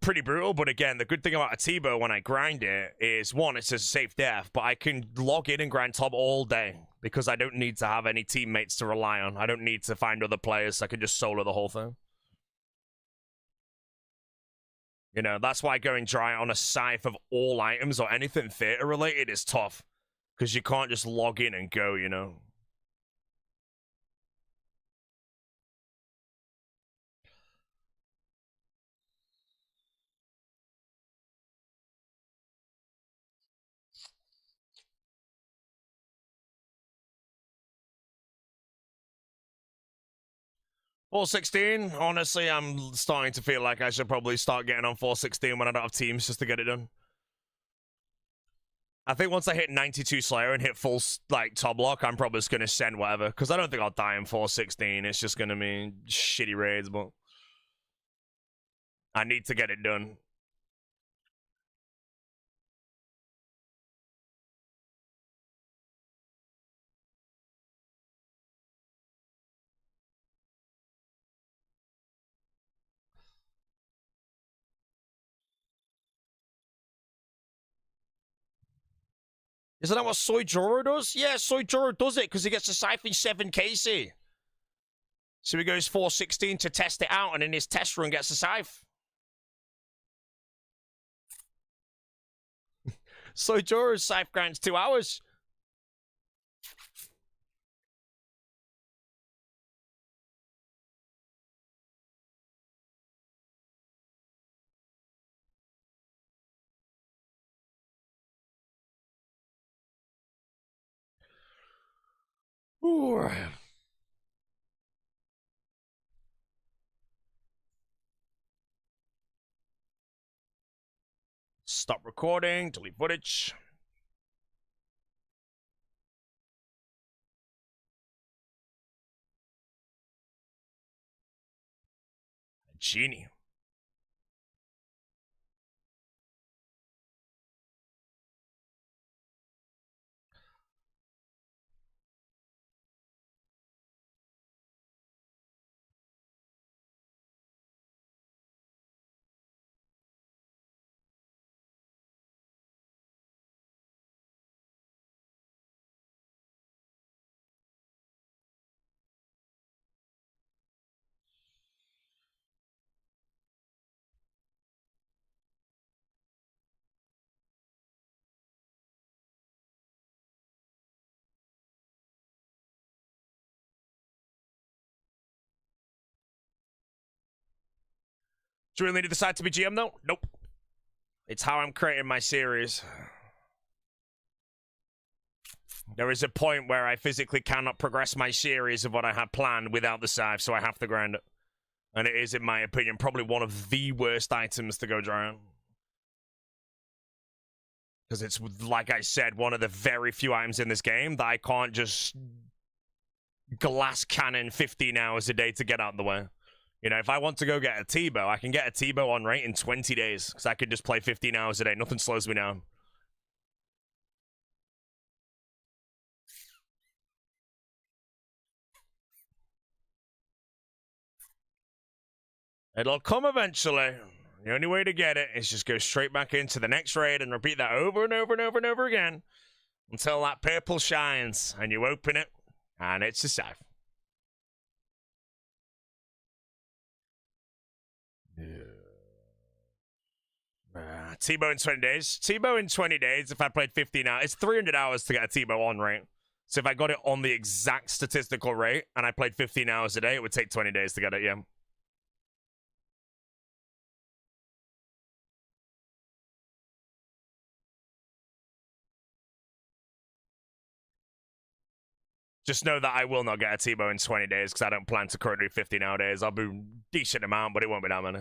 pretty brutal, but again, the good thing about a Tebow when I grind it is, one, it's a safe death, but I can log in and grind top all day because I don't need to have any teammates to rely on. I don't need to find other players, so I can just solo the whole thing. You know, that's why going dry on a scythe of all items or anything theater related is tough, because you can't just log in and go, you know. .416, honestly, I'm starting to feel like I should probably start getting on 416 when I don't have teams just to get it done. I think once I hit 92 Slayer and hit full, like, top lock, I'm probably just going to send whatever, because I don't think I'll die in 416. It's just going to be shitty raids, but I need to get it done. Isn't that what Soy Joro does? Yeah, Soy Joro does it because he gets a siphon 7 KC. So he goes 416 to test it out, and in his test run gets a scythe. Soy Joro's scythe grind's 2 hours. Ooh. Stop recording, delete footage. Genie. Do you really need to decide to be GM though? Nope. It's how I'm creating my series. There is a point where I physically cannot progress my series of what I had planned without the scythe, so I have to grind it. And it is, in my opinion, probably one of the worst items to go dry on. Because it's, like I said, one of the very few items in this game that I can't just glass cannon 15 hours a day to get out of the way. You know, if I want to go get a T-bow, I can get a T-bow on rate in 20 days. Because I can just play 15 hours a day. Nothing slows me down. It'll come eventually. The only way to get it is just go straight back into the next raid and repeat that over and over and over and over again until that purple shines and you open it and it's a scythe. T-bow in 20 days. T-bow in 20 days, if I played 15 hours, it's 300 hours to get a T-bow on rate. So if I got it on the exact statistical rate and I played 15 hours a day, it would take 20 days to get it, yeah. Just know that I will not get a T-bow in 20 days because I don't plan to currently do 50 nowadays. I'll do a decent amount, but it won't be that many.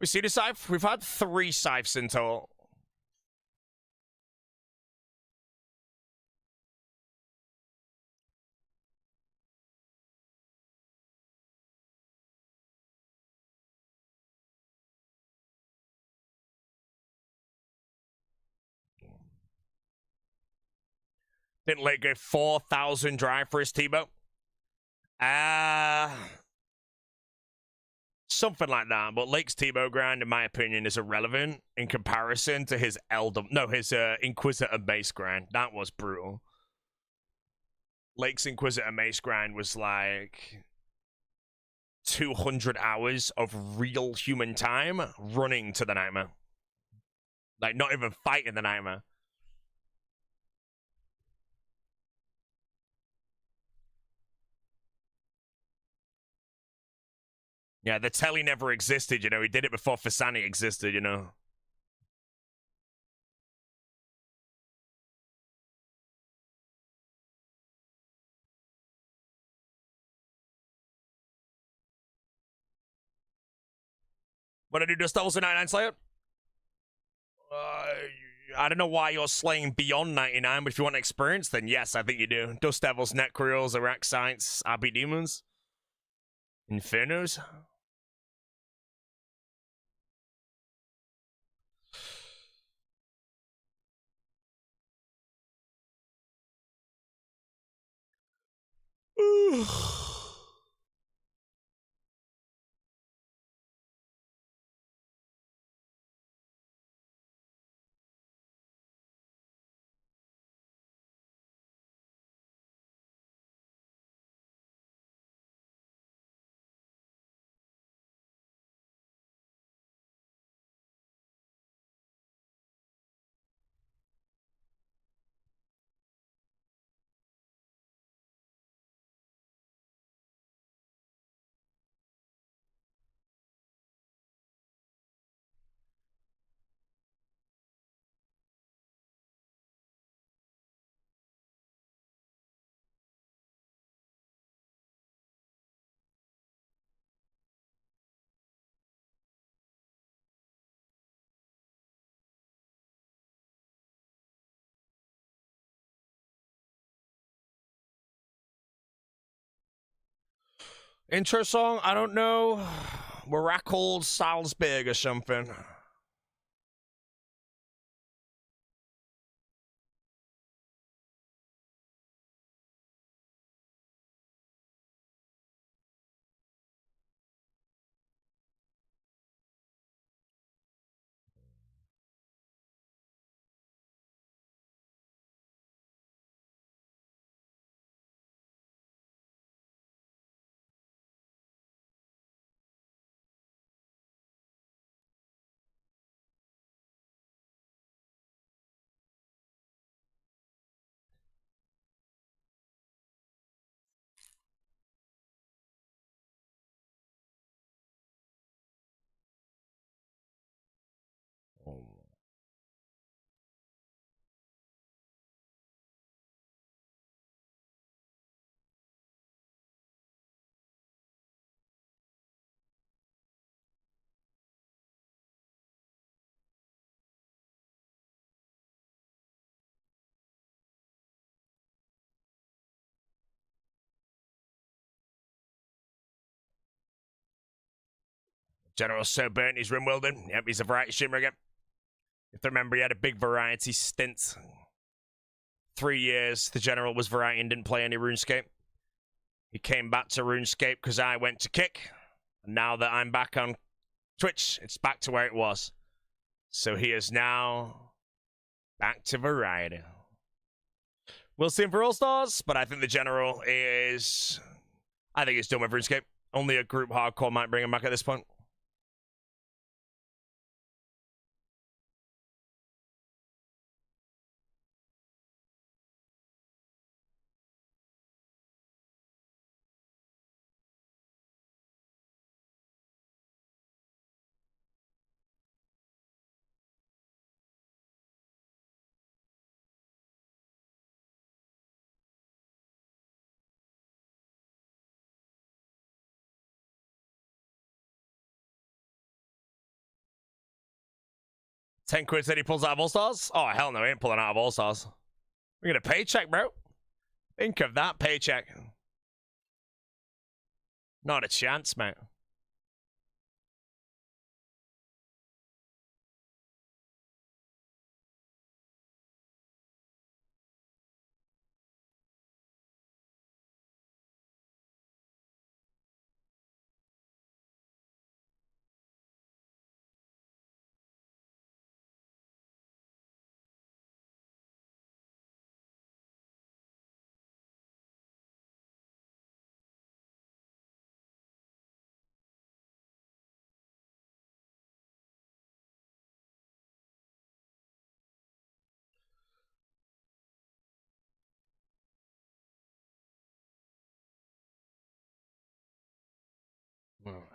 We see the scythe? We've had 3 scythes in total. Didn't Lake go 4,000 dry for his T-bow? Something like that, but Lake's T-bow grind, in my opinion, is irrelevant in comparison to his his Inquisitor Mace grind. That was brutal. Lake's Inquisitor Mace grind was like 200 hours of real human time running to the Nightmare. Like, not even fighting the Nightmare. Yeah, the telly never existed, you know. He did it before Fasani existed, you know. What did I do? Just doubles a 99 Slayer? I don't know why you're slaying beyond 99, but if you want experience, then yes, I think you do. Dust Devils, Necreals, Araxites, Abbey Demons, Infernos. Intro song? I don't know. Miracle Salzburg or something. General's so burnt he's rim-wielding. Yep, he's a variety streamer again. If you remember, he had a big variety stint. 3 years, the General was variety and didn't play any RuneScape. He came back to RuneScape because I went to kick. And now that I'm back on Twitch, it's back to where it was. So he is now back to variety. We'll see him for All-Stars, but I think the General is... I think he's done with RuneScape. Only a group hardcore might bring him back at this point. £10 that he pulls out of All-Stars? Oh, hell no, he ain't pulling out of All-Stars. We get a paycheck, bro. Think of that paycheck. Not a chance, mate.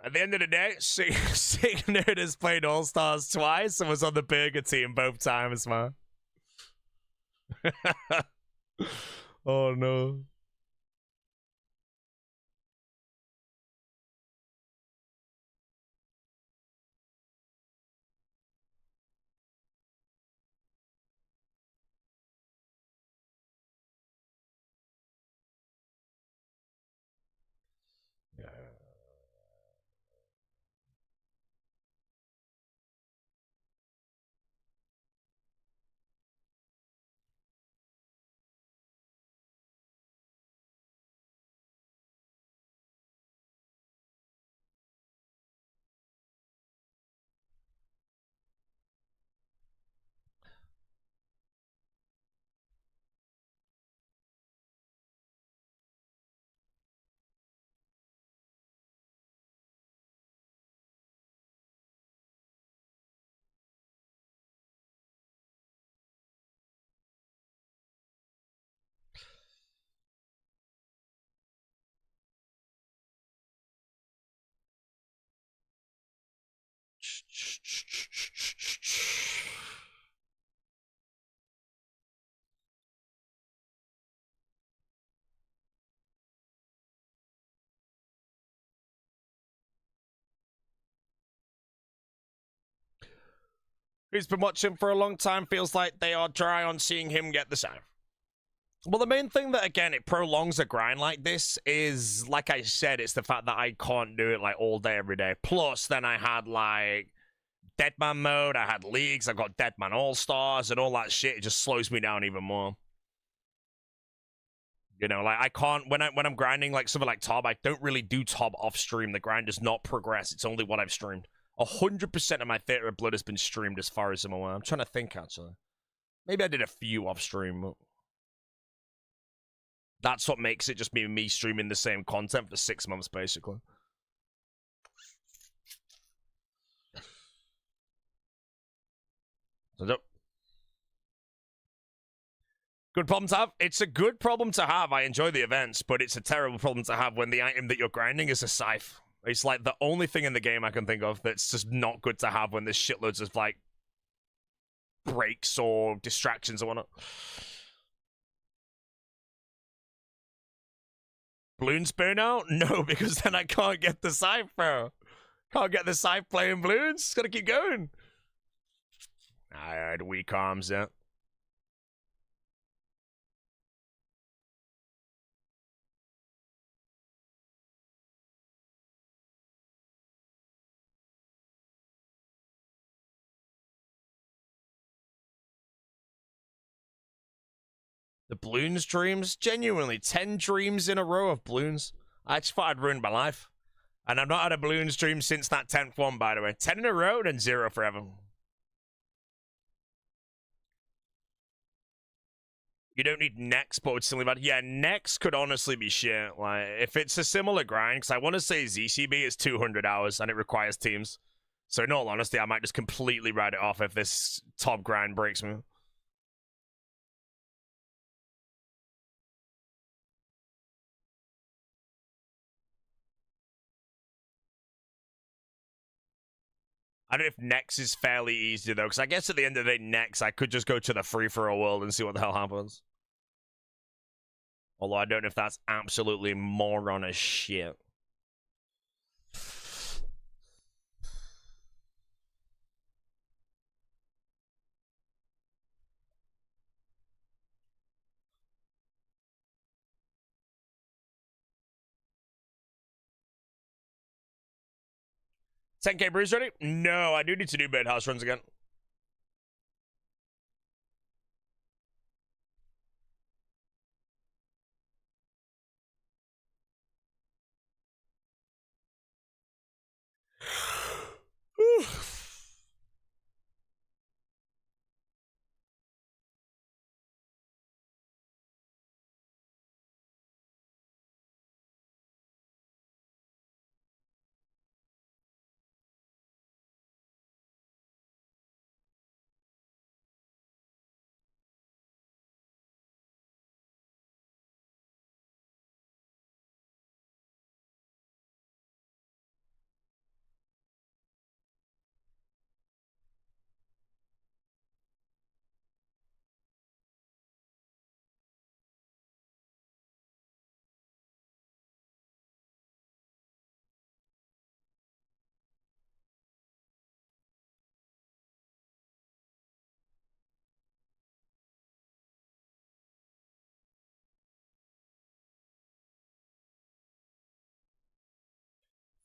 At the end of the day, Signerd has played All-Stars twice and was on the burger team both times, man. Oh, no. Who's been watching for a long time feels like they are dry on seeing him get the save. Well, the main thing that, again, it prolongs a grind like this is, like I said, it's the fact that I can't do it, like, all day, every day. Plus, then I had, like, Deadman mode, I had leagues, I've got Deadman Allstars, and all that shit. It just slows me down even more. You know, like, I can't, when I'm grinding, like, something like Tob, I don't really do Tob off-stream. The grind does not progress. It's only what I've streamed. 100% of my Theater of Blood has been streamed as far as I'm aware. I'm trying to think, actually. Maybe I did a few off-stream. That's what makes it just me streaming the same content for 6 months, basically. So, good problem to have. It's a good problem to have. I enjoy the events, but it's a terrible problem to have when the item that you're grinding is a scythe. It's like the only thing in the game I can think of that's just not good to have when there's shitloads of, like, breaks or distractions or whatnot. Bloons burnout? No, because then I can't get the scythe, bro. Can't get the scythe playing Bloons. Gotta keep going. I had weak arms, yeah. The Bloons dreams? Genuinely, 10 dreams in a row of Bloons. I just thought I'd ruined my life. And I've not had a Bloons dream since that 10th one, by the way. 10 in a row and 0 forever. You don't need next, but it's still bad. Yeah, next could honestly be shit. Like, if it's a similar grind, because I want to say ZCB is 200 hours and it requires teams. So in all honesty, I might just completely write it off if this top grind breaks me. I don't know if Nex is fairly easy, though, because I guess at the end of the day, Nex, I could just go to the free-for-all world and see what the hell happens. Although I don't know if that's absolutely moron as shit. $10K Breeze ready? No, I do need to do Birdhouse runs again.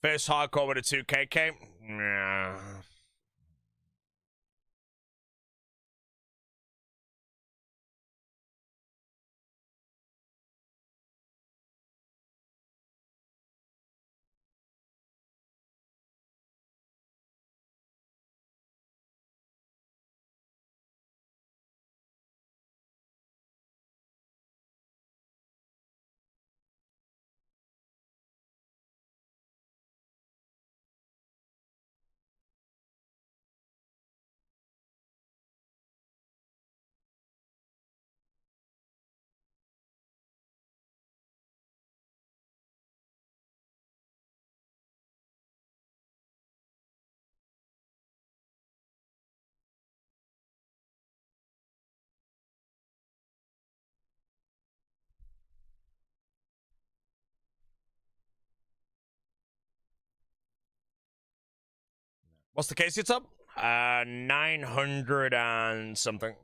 First hardcore with a 2KK? Nah. What's the case it's up? 900 and something.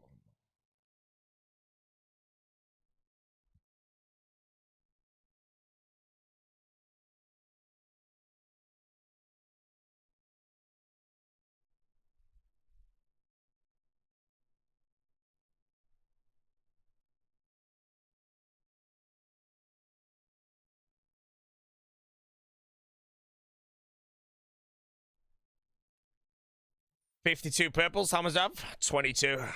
$52 purples, how much up? 22. It's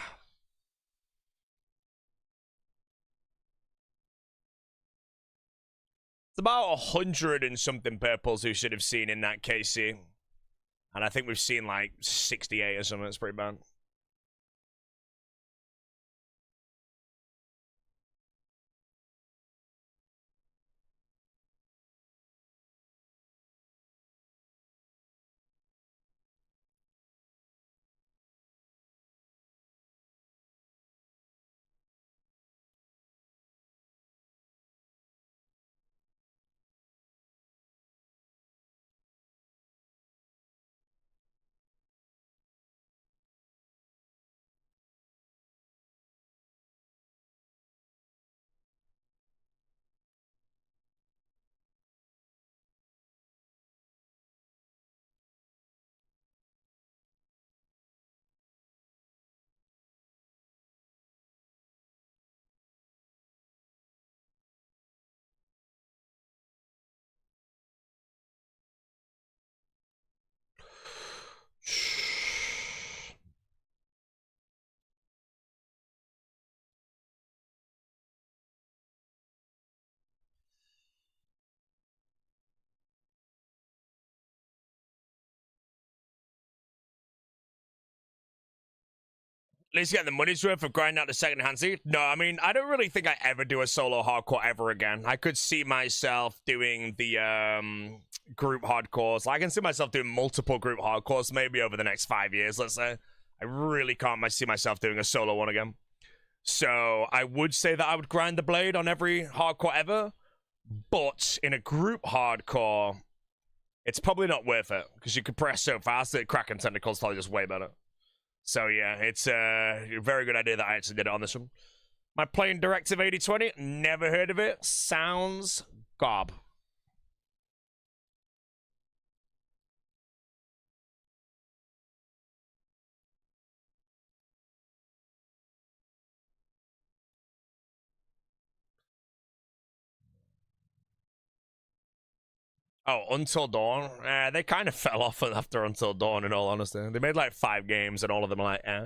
about 100 and something purples who should have seen in that KC. And I think we've seen like 68 or something. It's pretty bad. At least getting the money's worth of grinding out the second hand seed. No, I mean, I don't really think I ever do a solo hardcore ever again. I could see myself doing the group hardcores. I can see myself doing multiple group hardcores maybe over the next 5 years, let's say. I really can't see myself doing a solo one again. So I would say that I would grind the blade on every hardcore ever. But in a group hardcore, it's probably not worth it. Because you could press so fast that Kraken Tentacle's probably just way better. So yeah, it's a very good idea that I actually did it on this one. Am I playing Directive 8020? Never heard of it. Sounds gob. Oh, Until Dawn? They kind of fell off after Until Dawn, in all honesty. They made like 5 games and all of them are like, eh.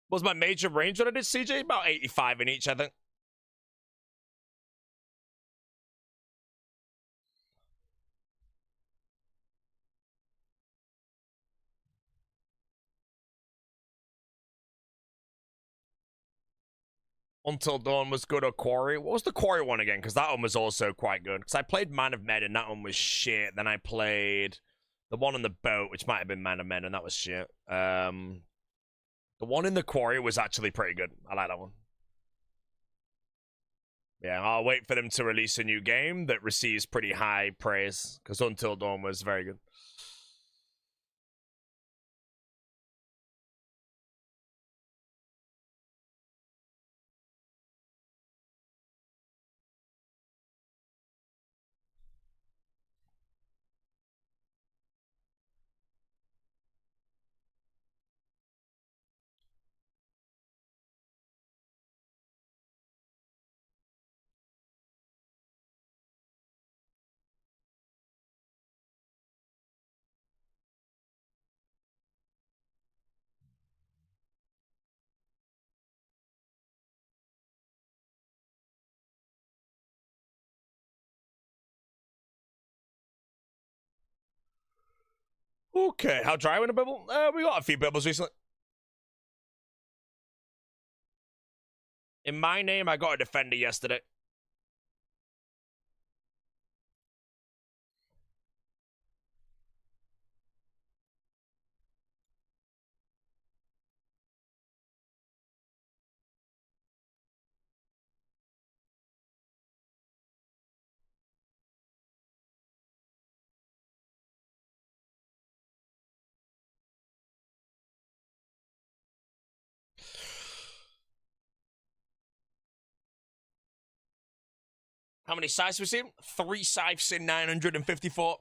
Was my major range that I did, CJ? About 85 in each, I think. Until Dawn was good, or Quarry. What was the Quarry one again? Because that one was also quite good. Because I played Man of Men and that one was shit. Then I played the one on the boat, which might have been Man of Men, and that was shit. The one in the Quarry was actually pretty good. I like that one. Yeah, I'll wait for them to release a new game that receives pretty high praise. Because Until Dawn was very good. Okay, how dry we in a bubble? We got a few bubbles recently. In my name, I got a defender yesterday. How many scythes we seen? 3 scythes in 954.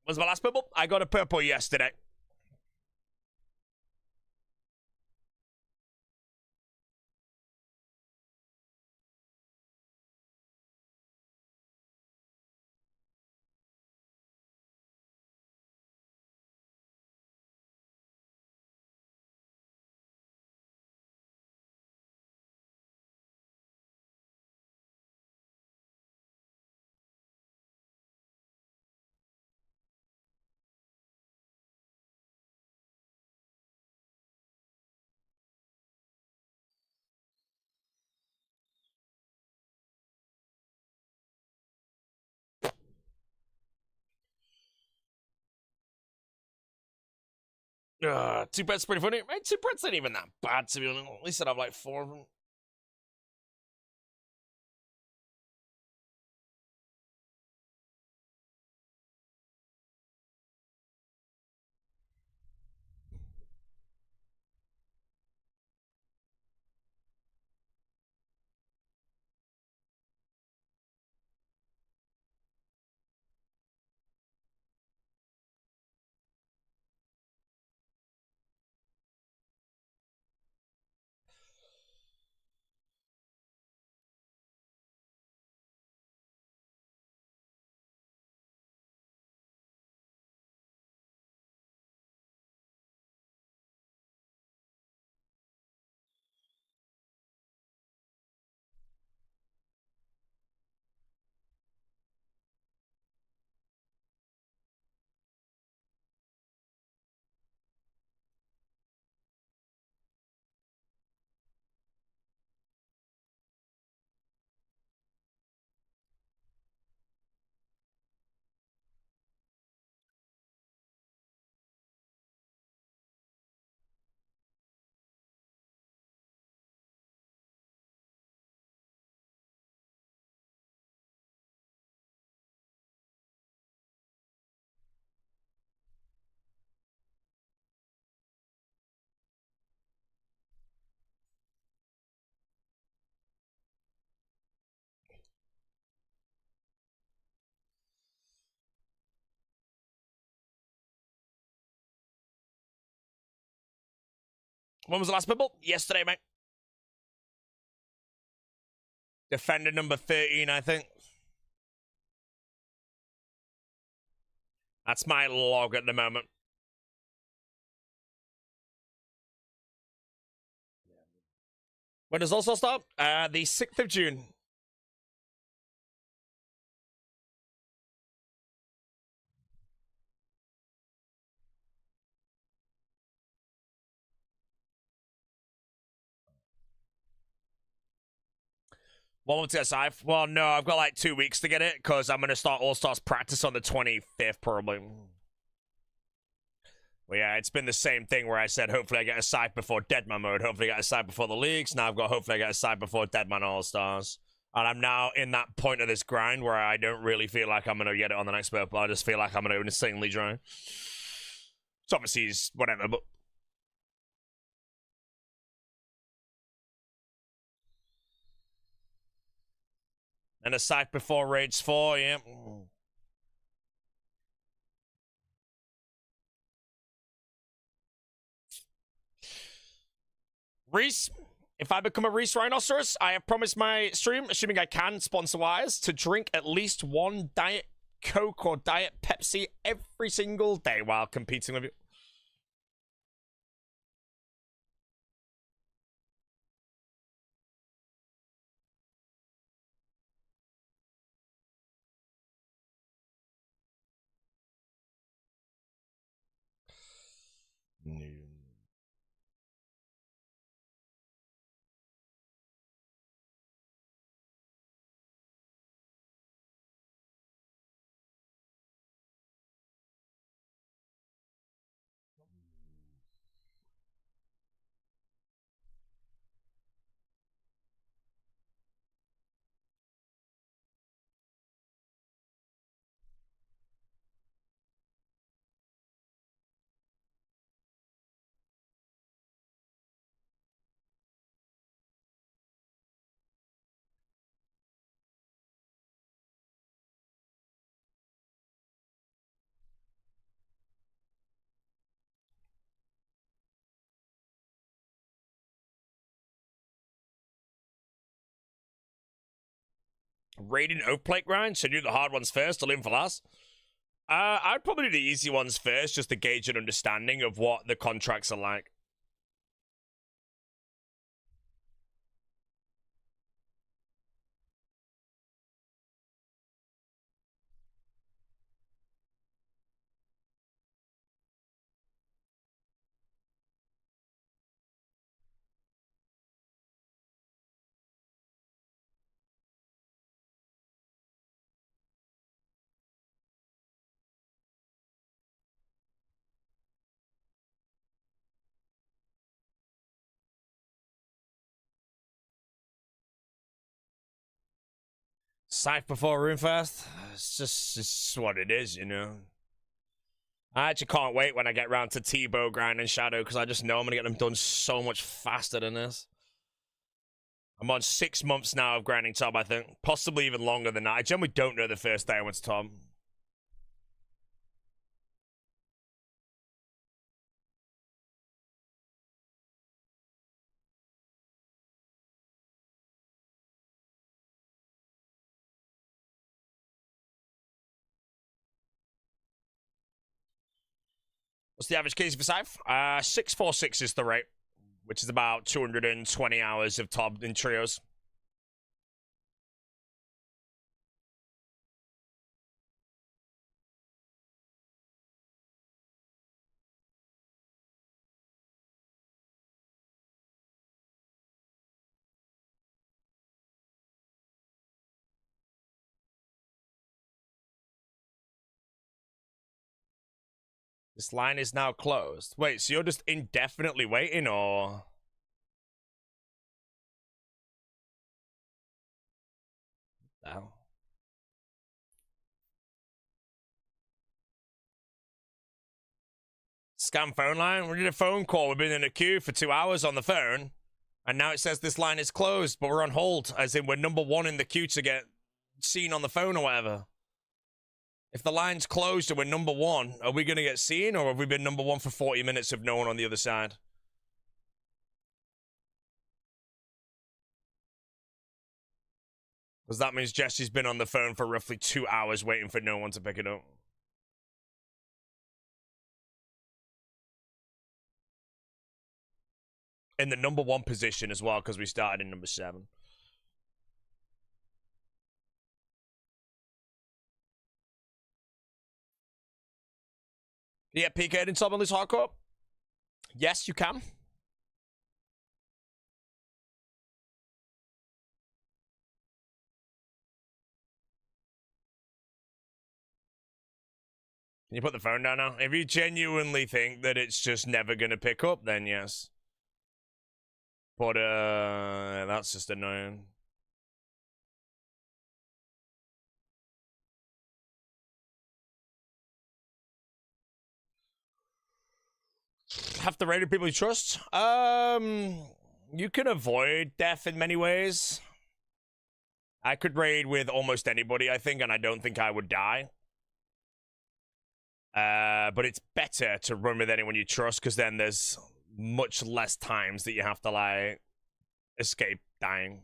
Was my last purple? I got a purple yesterday. Two Brett's pretty funny. Right? Two Brett's ain't even that bad, to be honest. At least I'd have like 4 of them. When was the last purple? Yesterday, mate. Defender number 13, I think. That's my log at the moment. When does also start? The 6th of June. One month to get Scythe? Well, no, I've got like 2 weeks to get it because I'm going to start All-Stars practice on the 25th, probably. Well, yeah, it's been the same thing where I said hopefully I get a Scythe before Deadman mode, hopefully I get a Scythe before the leagues. Now I've got hopefully I get a Scythe before Deadman Allstars. And I'm now in that point of this grind where I don't really feel like I'm going to get it on the next purple. I just feel like I'm going to insanely dry. So obviously it's whatever, but... And a Scythe before Rage 4, yeah. Reese, if I become a Reese Rhinoceros, I have promised my stream, assuming I can sponsor-wise, to drink at least one Diet Coke or Diet Pepsi every single day while competing with you. Raiding oak plate grind? Should I do the hard ones first or leave them for last? I'd probably do the easy ones first, just to gauge an understanding of what the contracts are like. Scythe before RuneFest? It's just what it is, you know. I actually can't wait when I get round to T-Bow, Grind, and Shadow, because I just know I'm going to get them done so much faster than this. I'm on 6 months now of grinding Tom, I think. Possibly even longer than that. I generally don't know the first day I went to Tom. What's the average case for Scythe? 646 is the rate, which is about 220 hours of Tom in trios. This line is now closed. Wait, so you're just indefinitely waiting, or? Oh. Scam phone line? We did a phone call. We've been in a queue for 2 hours on the phone, and now it says this line is closed, but we're on hold, as in we're number one in the queue to get seen on the phone or whatever. If the line's closed and we're number one, are we going to get seen, or have we been number one for 40 minutes of no one on the other side? Because that means Jesse's been on the phone for roughly 2 hours waiting for no one to pick it up. In the number one position as well, because we started in number 7. Yeah, PK'd in top on this hardcore? Yes, you can. Can you put the phone down now? If you genuinely think that it's just never going to pick up, then yes. But, that's just annoying. Have to raid people you trust? You can avoid death in many ways. I could raid with almost anybody, I think, and I don't think I would die. But it's better to run with anyone you trust, because then there's much less times that you have to like escape dying.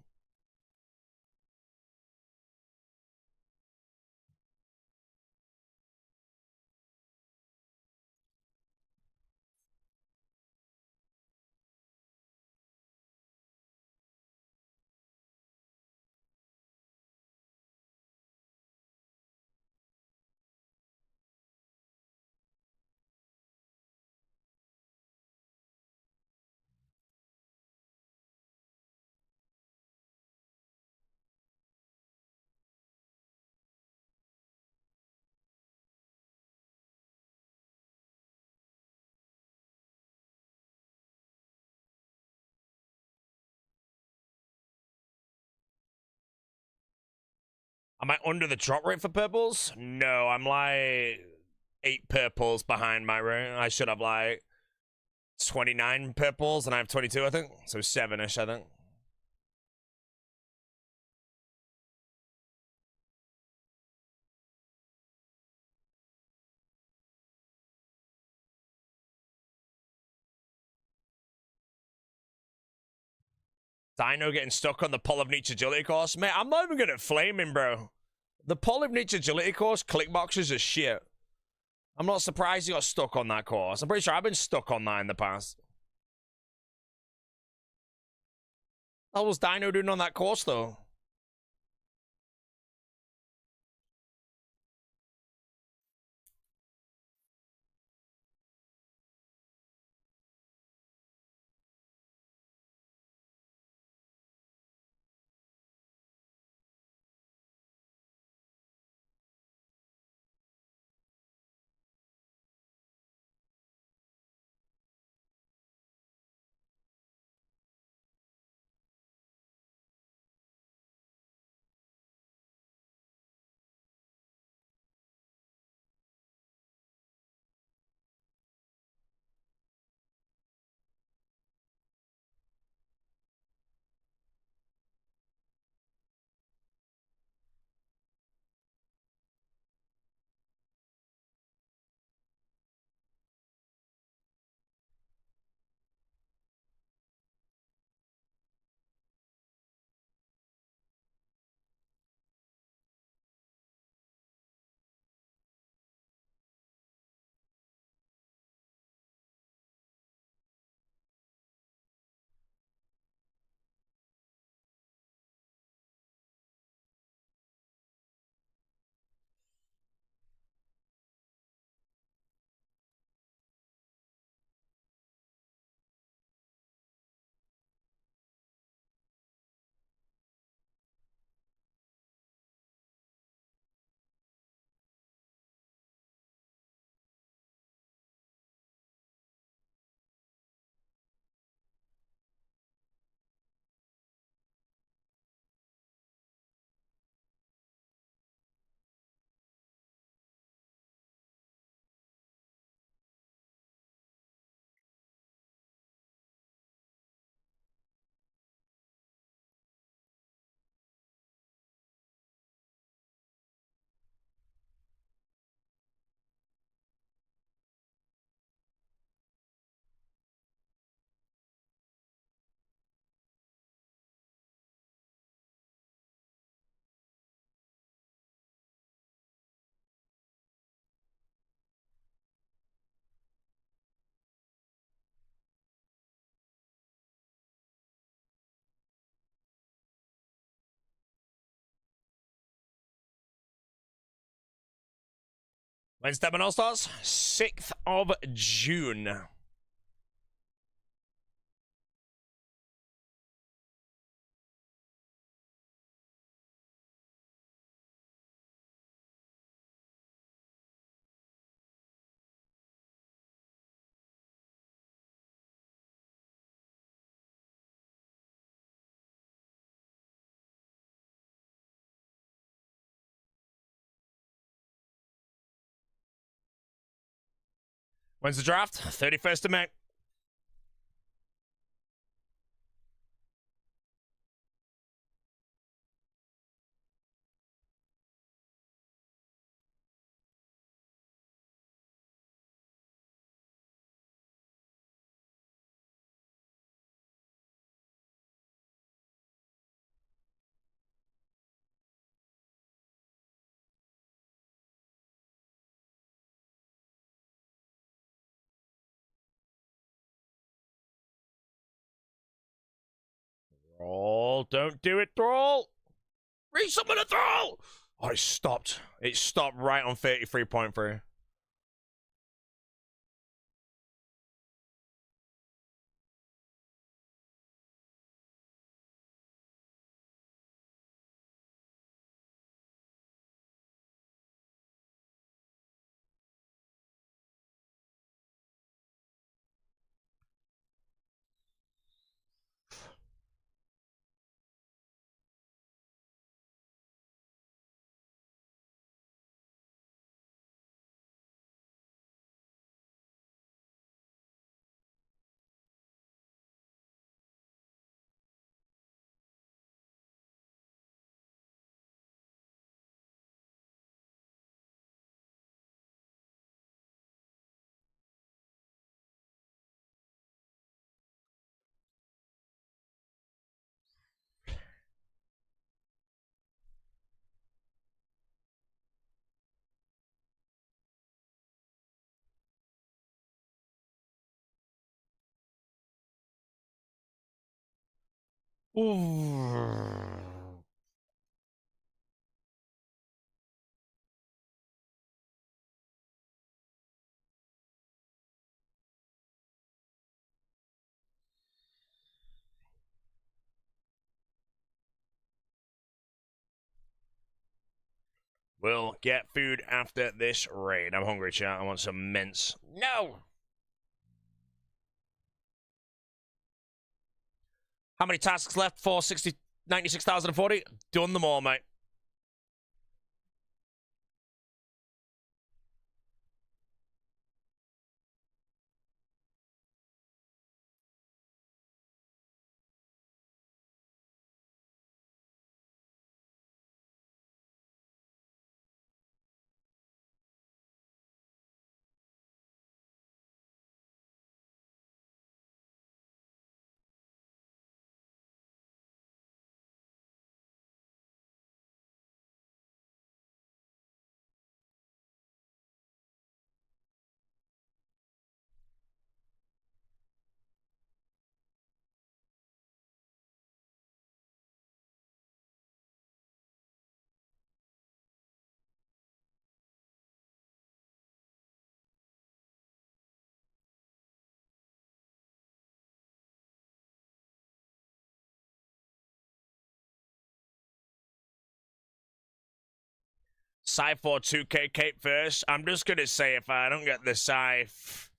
Am I under the drop rate for purples? No, I'm like 8 purples behind my rate. I should have like 29 purples and I have 22, I think. So 7-ish, I think. Dino getting stuck on the Polyvnich agility course. Mate, I'm not even good at flaming, bro. The Polyvnich agility course, click boxes are shit. I'm not surprised you got stuck on that course. I'm pretty sure I've been stuck on that in the past. What was Dino doing on that course, though? When's Deadman Allstars? 6th of June. When's the draft? 31st of May. Thrall. Don't do it, Thrall. Resummon a Thrall. Oh, it stopped. It stopped right on 33.3. Ooh. We'll get food after this raid. I'm hungry, chat. I want some mince. No! How many tasks left? 460, 96,040? Done them all, mate. Scythe for 2k cape first. I'm just going to say if I don't get the Scythe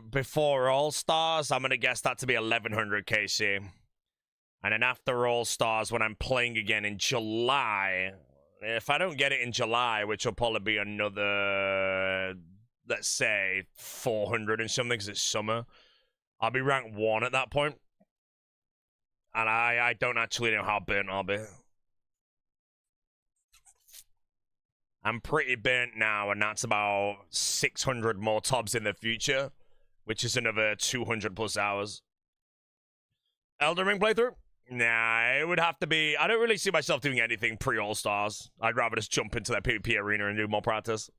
before All-Stars, I'm going to guess that to be 1100 KC. And then after All-Stars, when I'm playing again in July, if I don't get it in July, which will probably be another, let's say, 400 and something because it's summer, I'll be ranked 1 at that point. And I don't actually know how burnt I'll be. I'm pretty burnt now, and that's about 600 more tobs in the future, which is another 200 plus hours. Elden Ring playthrough? Nah, it would have to be... I don't really see myself doing anything pre-All-Stars. I'd rather just jump into that PvP arena and do more practice.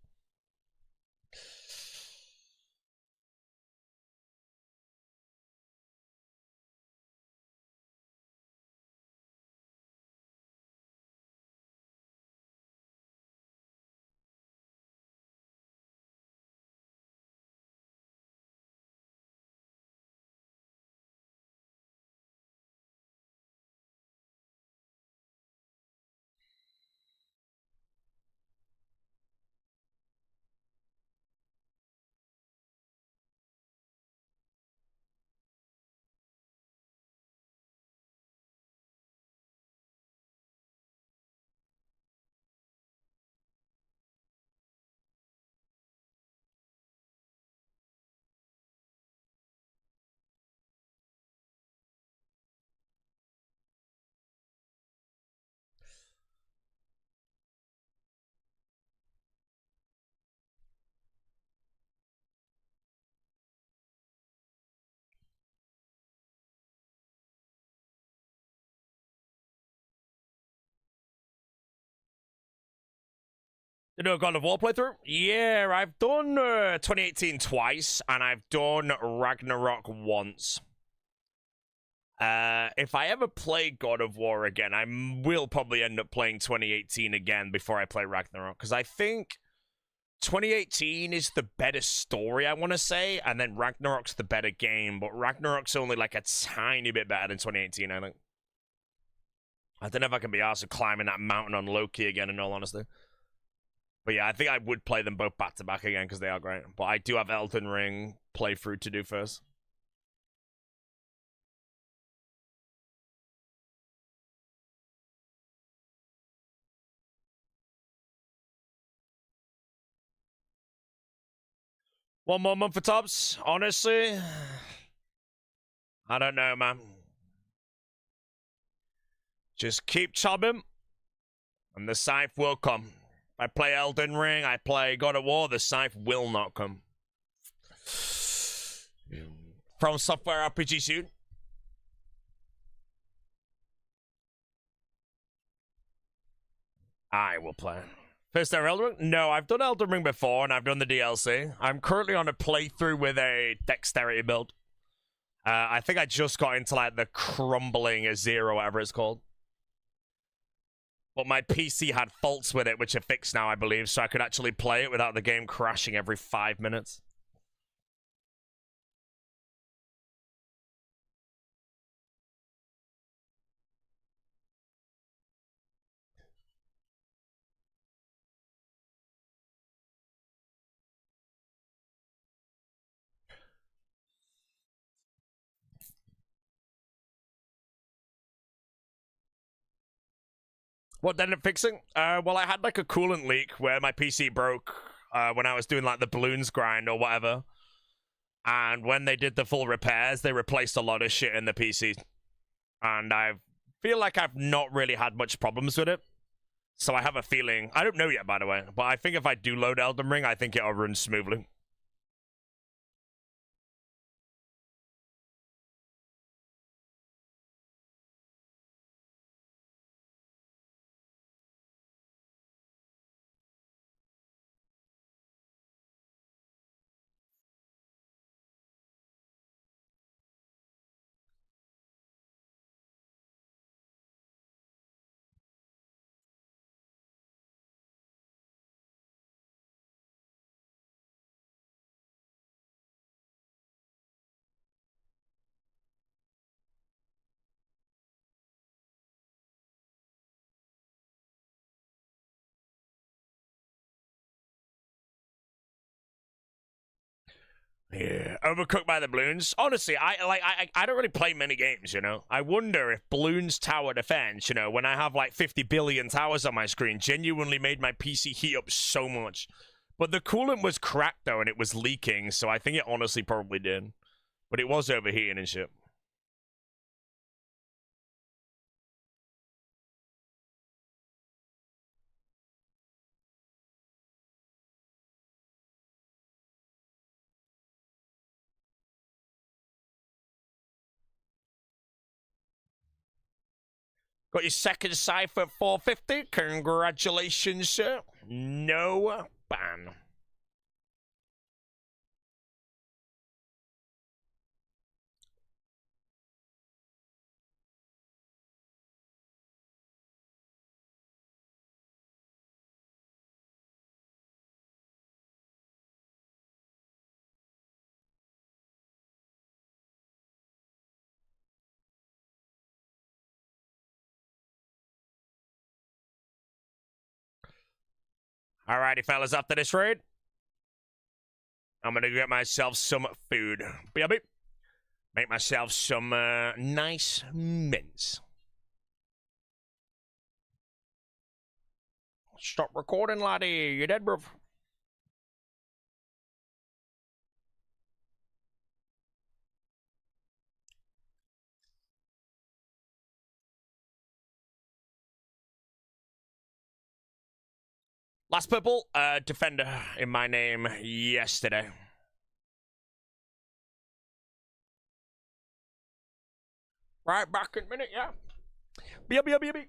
You know, God of War playthrough? Yeah, I've done 2018 twice, and I've done Ragnarok once. If I ever play God of War again, I will probably end up playing 2018 again before I play Ragnarok, because I think 2018 is the better story, I want to say, and then Ragnarok's the better game, but Ragnarok's only like a tiny bit better than 2018, I think. I don't know if I can be arsed with climbing that mountain on Loki again, in all honesty. But yeah, I think I would play them both back-to-back again, because they are great. But I do have Elden Ring playthrough to do first. One more month for tops. Honestly, I don't know, man. Just keep chopping, and the scythe will come. If I play Elden Ring, I play God of War, the scythe will not come. From Software RPG soon. I will play. First ever Elden Ring? No, I've done Elden Ring before, and I've done the DLC. I'm currently on a playthrough with a dexterity build. I think I just got into like the crumbling Azir or whatever it's called. But my PC had faults with it, which are fixed now, I believe, so I could actually play it without the game crashing every 5 minutes. What ended up fixing? Well, I had like a coolant leak where my PC broke when I was doing like the balloons grind or whatever. And when they did the full repairs, they replaced a lot of shit in the PC. And I feel like I've not really had much problems with it. So I have a feeling, I don't know yet, by the way, but I think if I do load Elden Ring, I think it'll run smoothly. Yeah, Overcooked by the Balloons. Honestly, I don't really play many games, you know. I wonder if Balloons Tower Defense, you know, when I have like 50 billion towers on my screen, genuinely made my PC heat up so much. But the coolant was cracked though, and it was leaking, so I think it honestly probably did. But it was overheating and shit. Got your second cipher at 450. Congratulations, sir. No ban. Alrighty, fellas, after this raid, I'm gonna get myself some food. BRB. Make myself some nice mints. Stop recording, laddie. You dead, bruv? Last purple, defender in my name yesterday. Right back in a minute, yeah. BRB.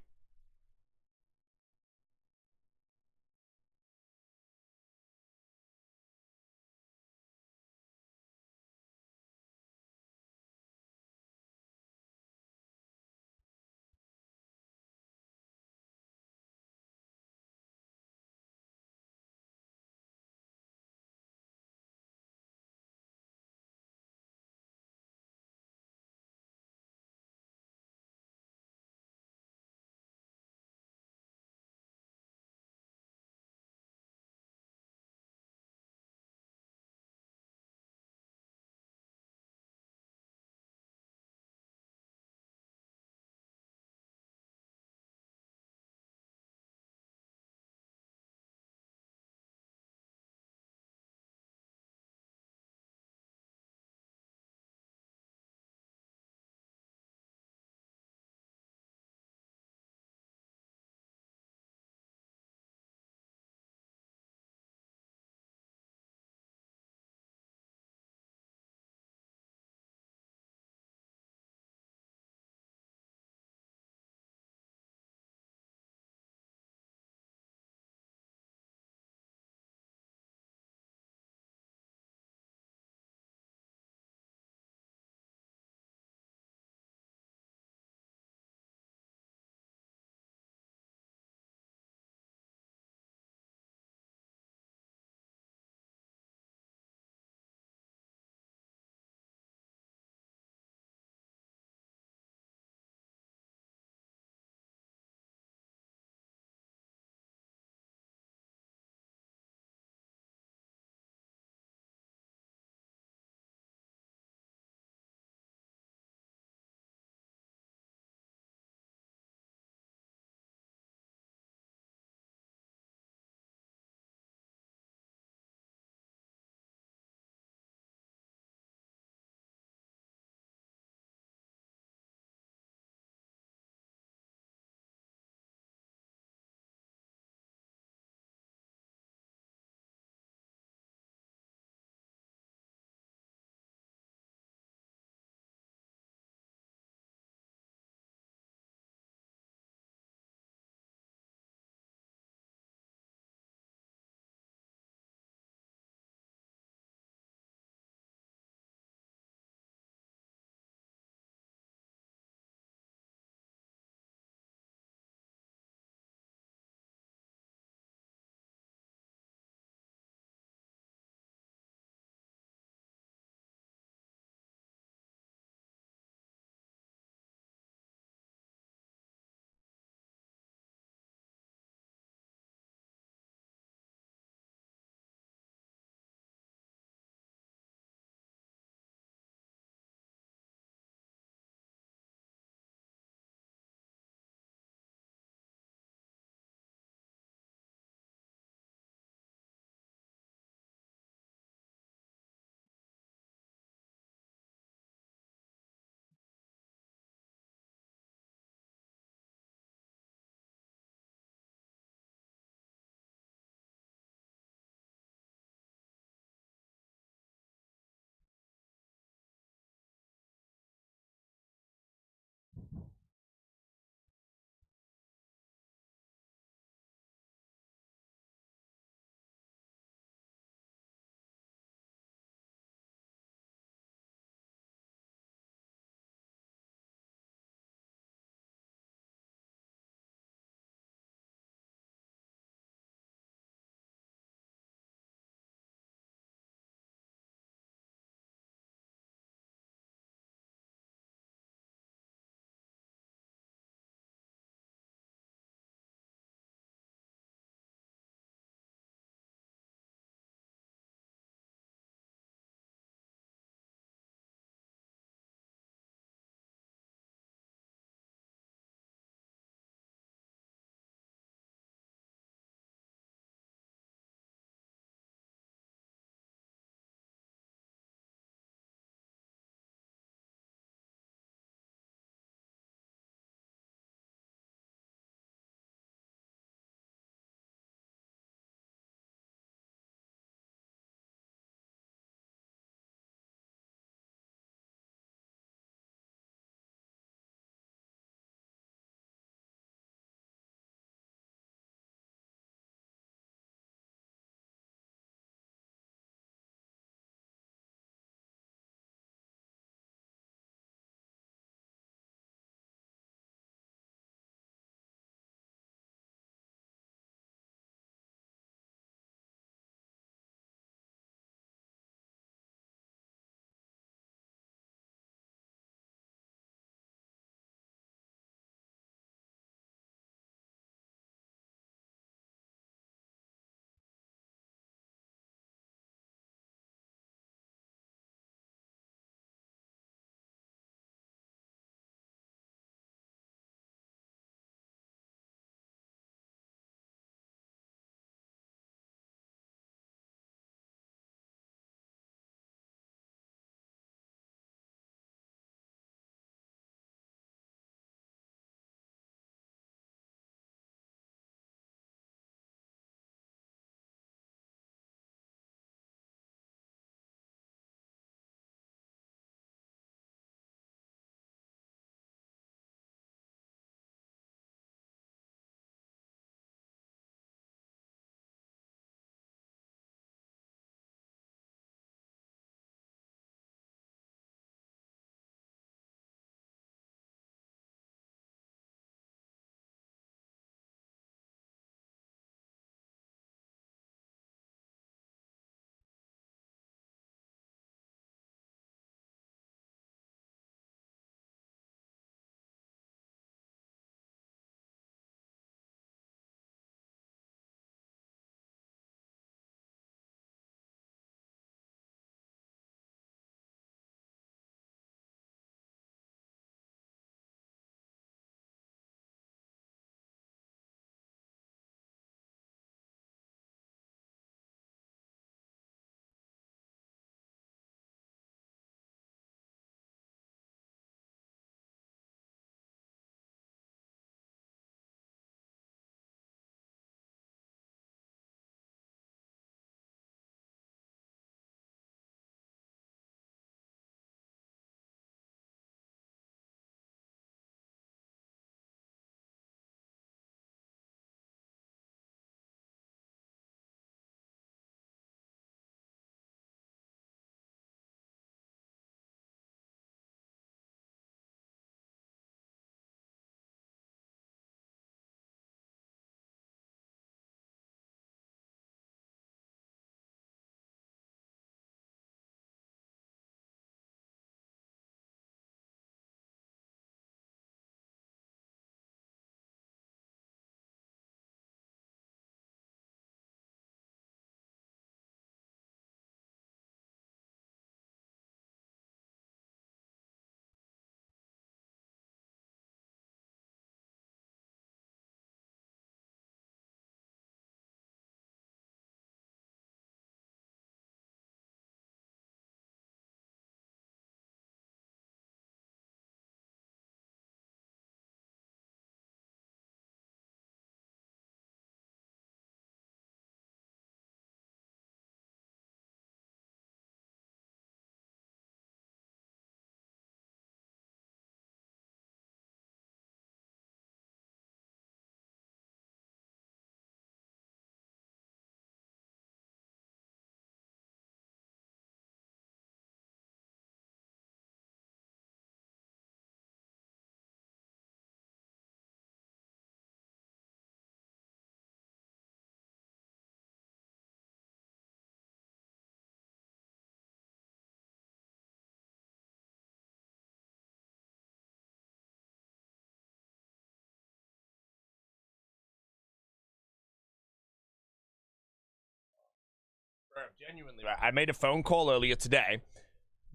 Genuinely, right? I made a phone call earlier today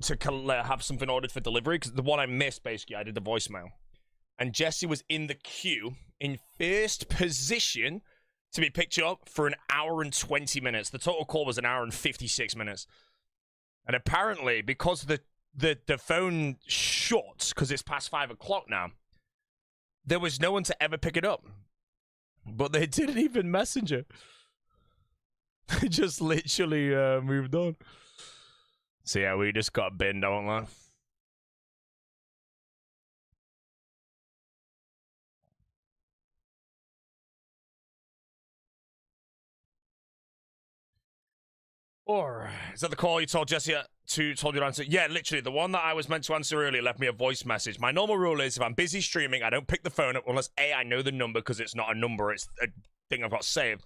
to have something ordered for delivery because the one I missed, basically, I did the voicemail. And Jesse was in the queue in first position to be picked up for an hour and 20 minutes. The total call was an hour and 56 minutes. And apparently, because the phone shut, because it's past 5 o'clock now, there was no one to ever pick it up. But they didn't even messenger. They just literally moved on. So yeah, we just got binned, don't we? Or is that the call you told Jesse told you to answer? Yeah, literally, the one that I was meant to answer earlier left me a voice message. My normal rule is if I'm busy streaming, I don't pick the phone up unless A, I know the number because it's not a number, it's a thing I've got saved,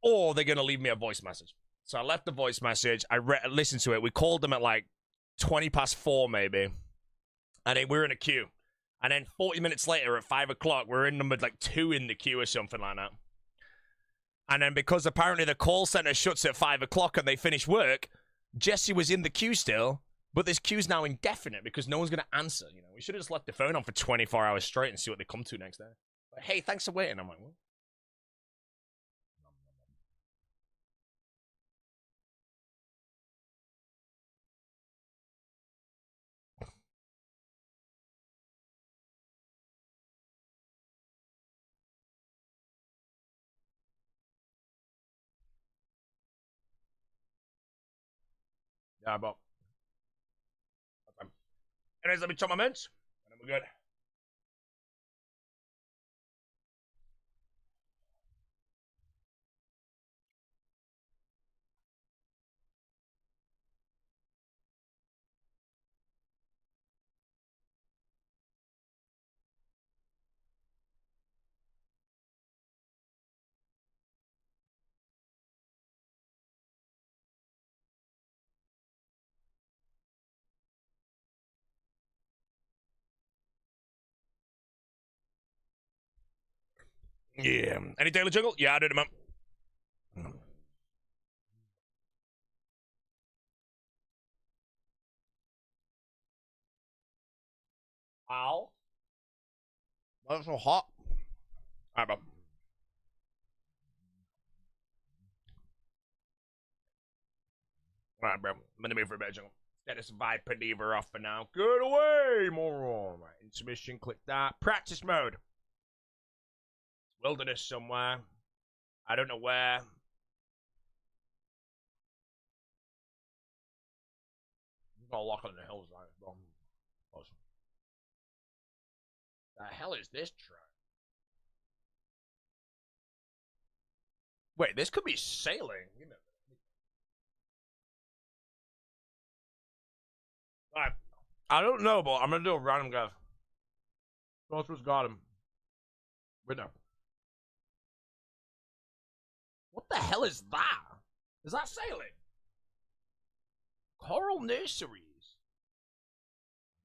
or they're gonna leave me a voice message. So I left the voice message. I listened to it. We called them at like 20 past 4 maybe, and then we were in a queue. And then 40 minutes later at 5 o'clock, we're in number like 2 in the queue or something like that. And then because apparently the call center shuts at 5 o'clock and they finish work, Jesse was in the queue still, but this queue's now indefinite because no one's going to answer. You know, we should have just left the phone on for 24 hours straight and see what they come to next day. But hey, thanks for waiting. I'm like, what? Yeah, but anyways, let me chop my mints, and then we're good. Yeah. Any daily jungle? Yeah, I did it, man. Ow. That's so hot. Alright, bro. Alright, bro. I'm gonna move for a bit of jungle. Get this Viper Diva off for now. Good away, moron. Right, intermission, click that. Practice mode. Wilderness somewhere. I don't know where. Got a lock on the hills, right? Awesome. The hell is this track? Wait, this could be sailing. You know. Alright. I don't know, but I'm gonna do a random guess. Sorcerer's got him. Winner. What the hell is that? Is that sailing? Coral Nurseries.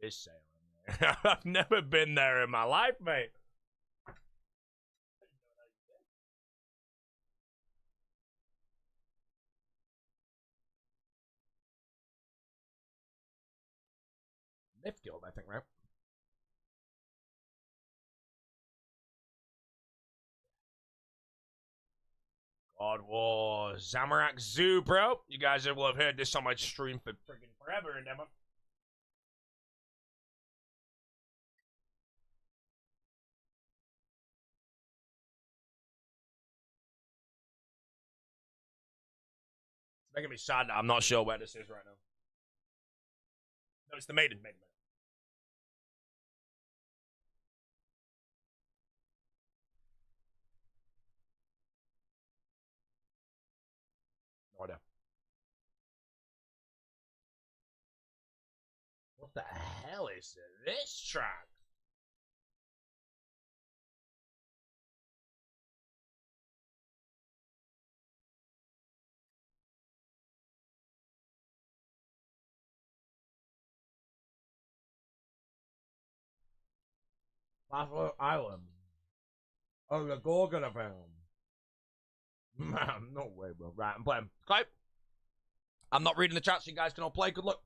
This sailing. I've never been there in my life, mate. Myth Guild, I think, right? God Wars, Zamorak Zoo, bro. You guys will have heard this on my stream for freaking forever and ever. It's making me sad that I'm not sure where this is right now. No, it's the maiden. No idea. What the hell is this track? Buffalo Island. Oh, the Gorgon of him. Man, no way, bro. Right, I'm playing. Skype. I'm not reading the chat, so you guys can all play. Good luck.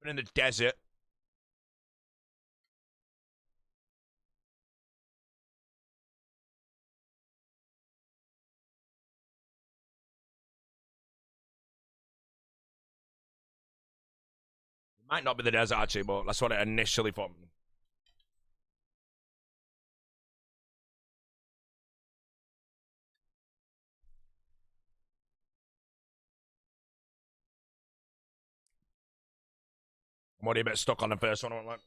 Been in the desert. It might not be the desert, actually, but that's what it initially thought. I'm already a bit stuck on the first one. Like,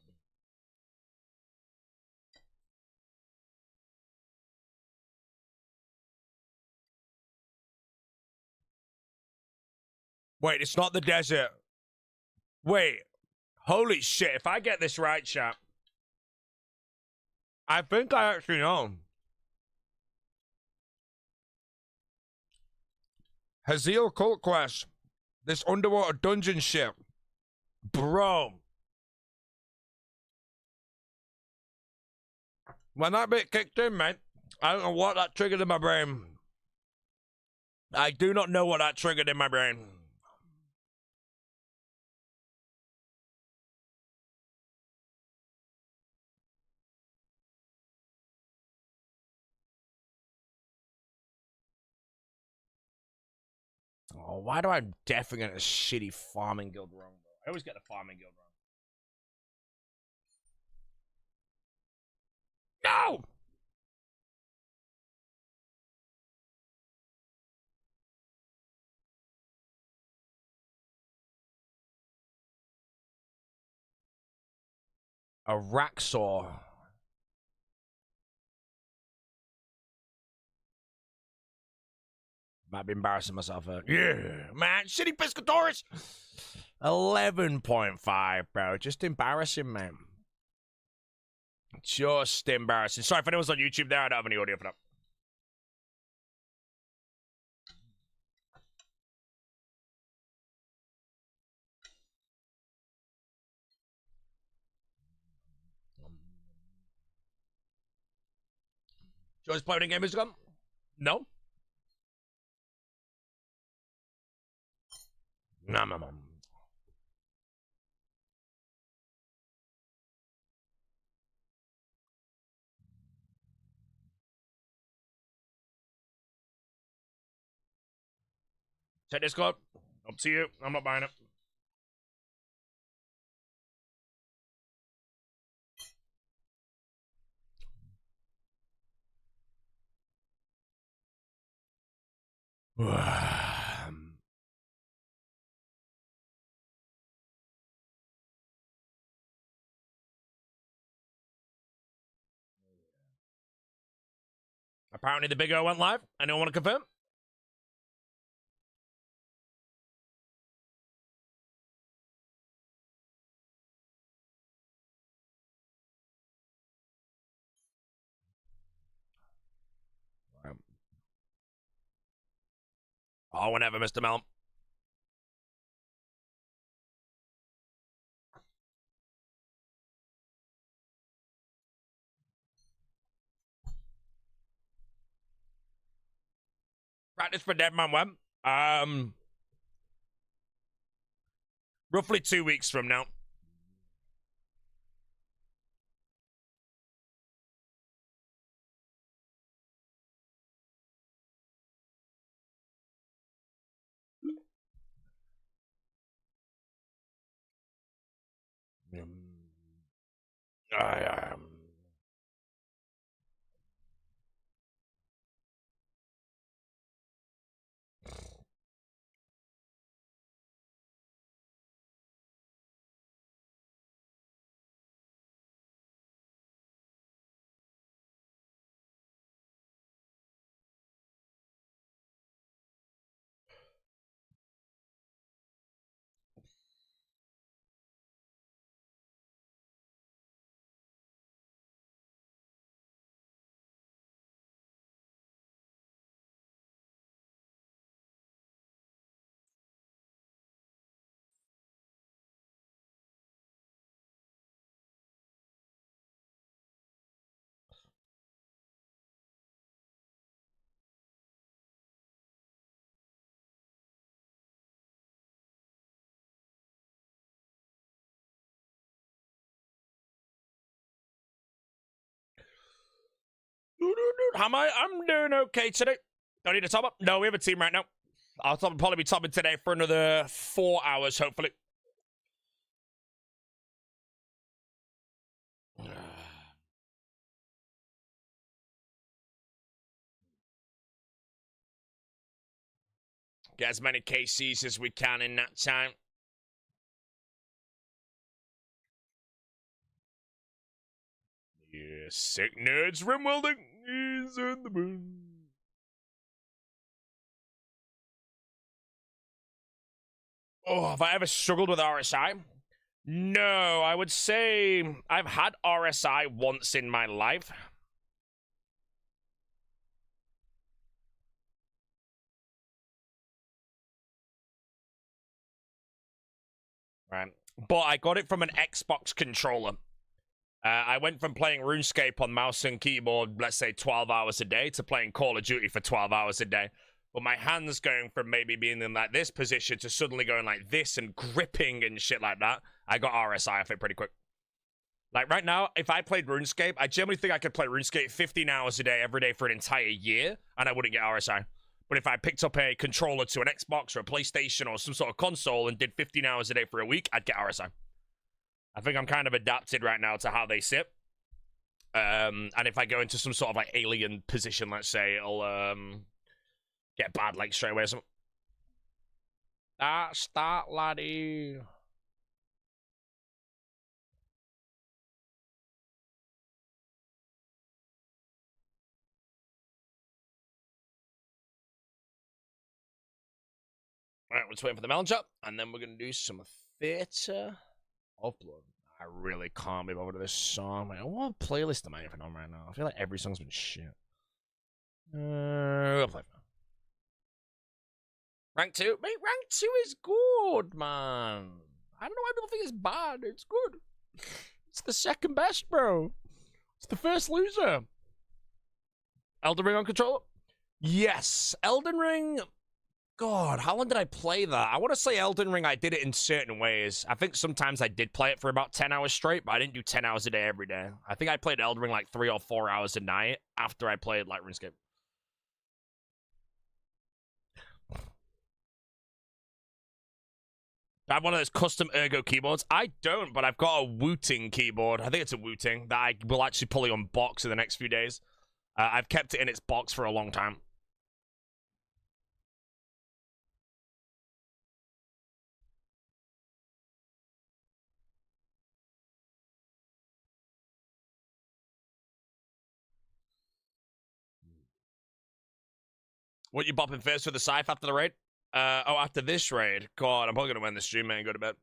wait, it's not the desert. Wait, holy shit! If I get this right, chap, I think I actually know. Haziel Cult Quest. This underwater dungeon ship. Bro. When that bit kicked in, mate, I don't know what that triggered in my brain. I do not know what that triggered in my brain. Oh, why do I definitely get a shitty farming guild wrong, bro? I always get the farming guild wrong. No! A Raxor. Might be embarrassing myself. Yeah, man. Shitty Piscatores. 11.5, bro. Just embarrassing, man. Just embarrassing. Sorry if anyone's on YouTube there. I don't have any audio for that. Joy's playing game is gone? No? No. Check Discord. Up to you. I'm not buying it. Apparently the Big O went live. Anyone want to confirm? Oh, whenever, Mr. Mellon. Practice for Deadman when? Roughly 2 weeks from now. I'm doing okay today. Don't need a top up. No, we have a team right now. I'll probably be topping today for another 4 hours, hopefully. Get as many KCs as we can in that time. Yeah, sick nerds. Rim welding is on the moon. Oh, have I ever struggled with RSI? No, I would say I've had RSI once in my life. Right. But I got it from an Xbox controller. I went from playing RuneScape on mouse and keyboard, let's say 12 hours a day, to playing Call of Duty for 12 hours a day. But my hands going from maybe being in like this position to suddenly going like this and gripping and shit like that. I got RSI off it pretty quick. Like right now, if I played RuneScape, I generally think I could play RuneScape 15 hours a day every day for an entire year, and I wouldn't get RSI. But if I picked up a controller to an Xbox or a PlayStation or some sort of console and did 15 hours a day for a week, I'd get RSI. I think I'm kind of adapted right now to how they sit. And if I go into some sort of like alien position, let's say, it'll get bad like straight away or something. That's that, laddie. Alright, we're just waiting for the melon chop, and then we're gonna do some Theatre of Blood. I really can't be bothered with this song. Man, what playlist am I even on right now? I feel like every song's been shit. We'll play for now. Rank 2? Mate, rank 2 is good, man. I don't know why people think it's bad. It's good. It's the second best, bro. It's the first loser. Elden Ring on controller? Yes. Elden Ring... God, how long did I play that? I want to say Elden Ring, I did it in certain ways. I think sometimes I did play it for about 10 hours straight, but I didn't do 10 hours a day every day. I think I played Elden Ring like 3 or 4 hours a night after I played like RuneScape. I have one of those custom ergo keyboards. I don't, but I've got a Wooting keyboard. I think it's a Wooting that I will actually probably unbox in the next few days. I've kept it in its box for a long time. What you bopping first for the scythe after the raid? After this raid? God, I'm probably going to end the stream, man, and go to bed.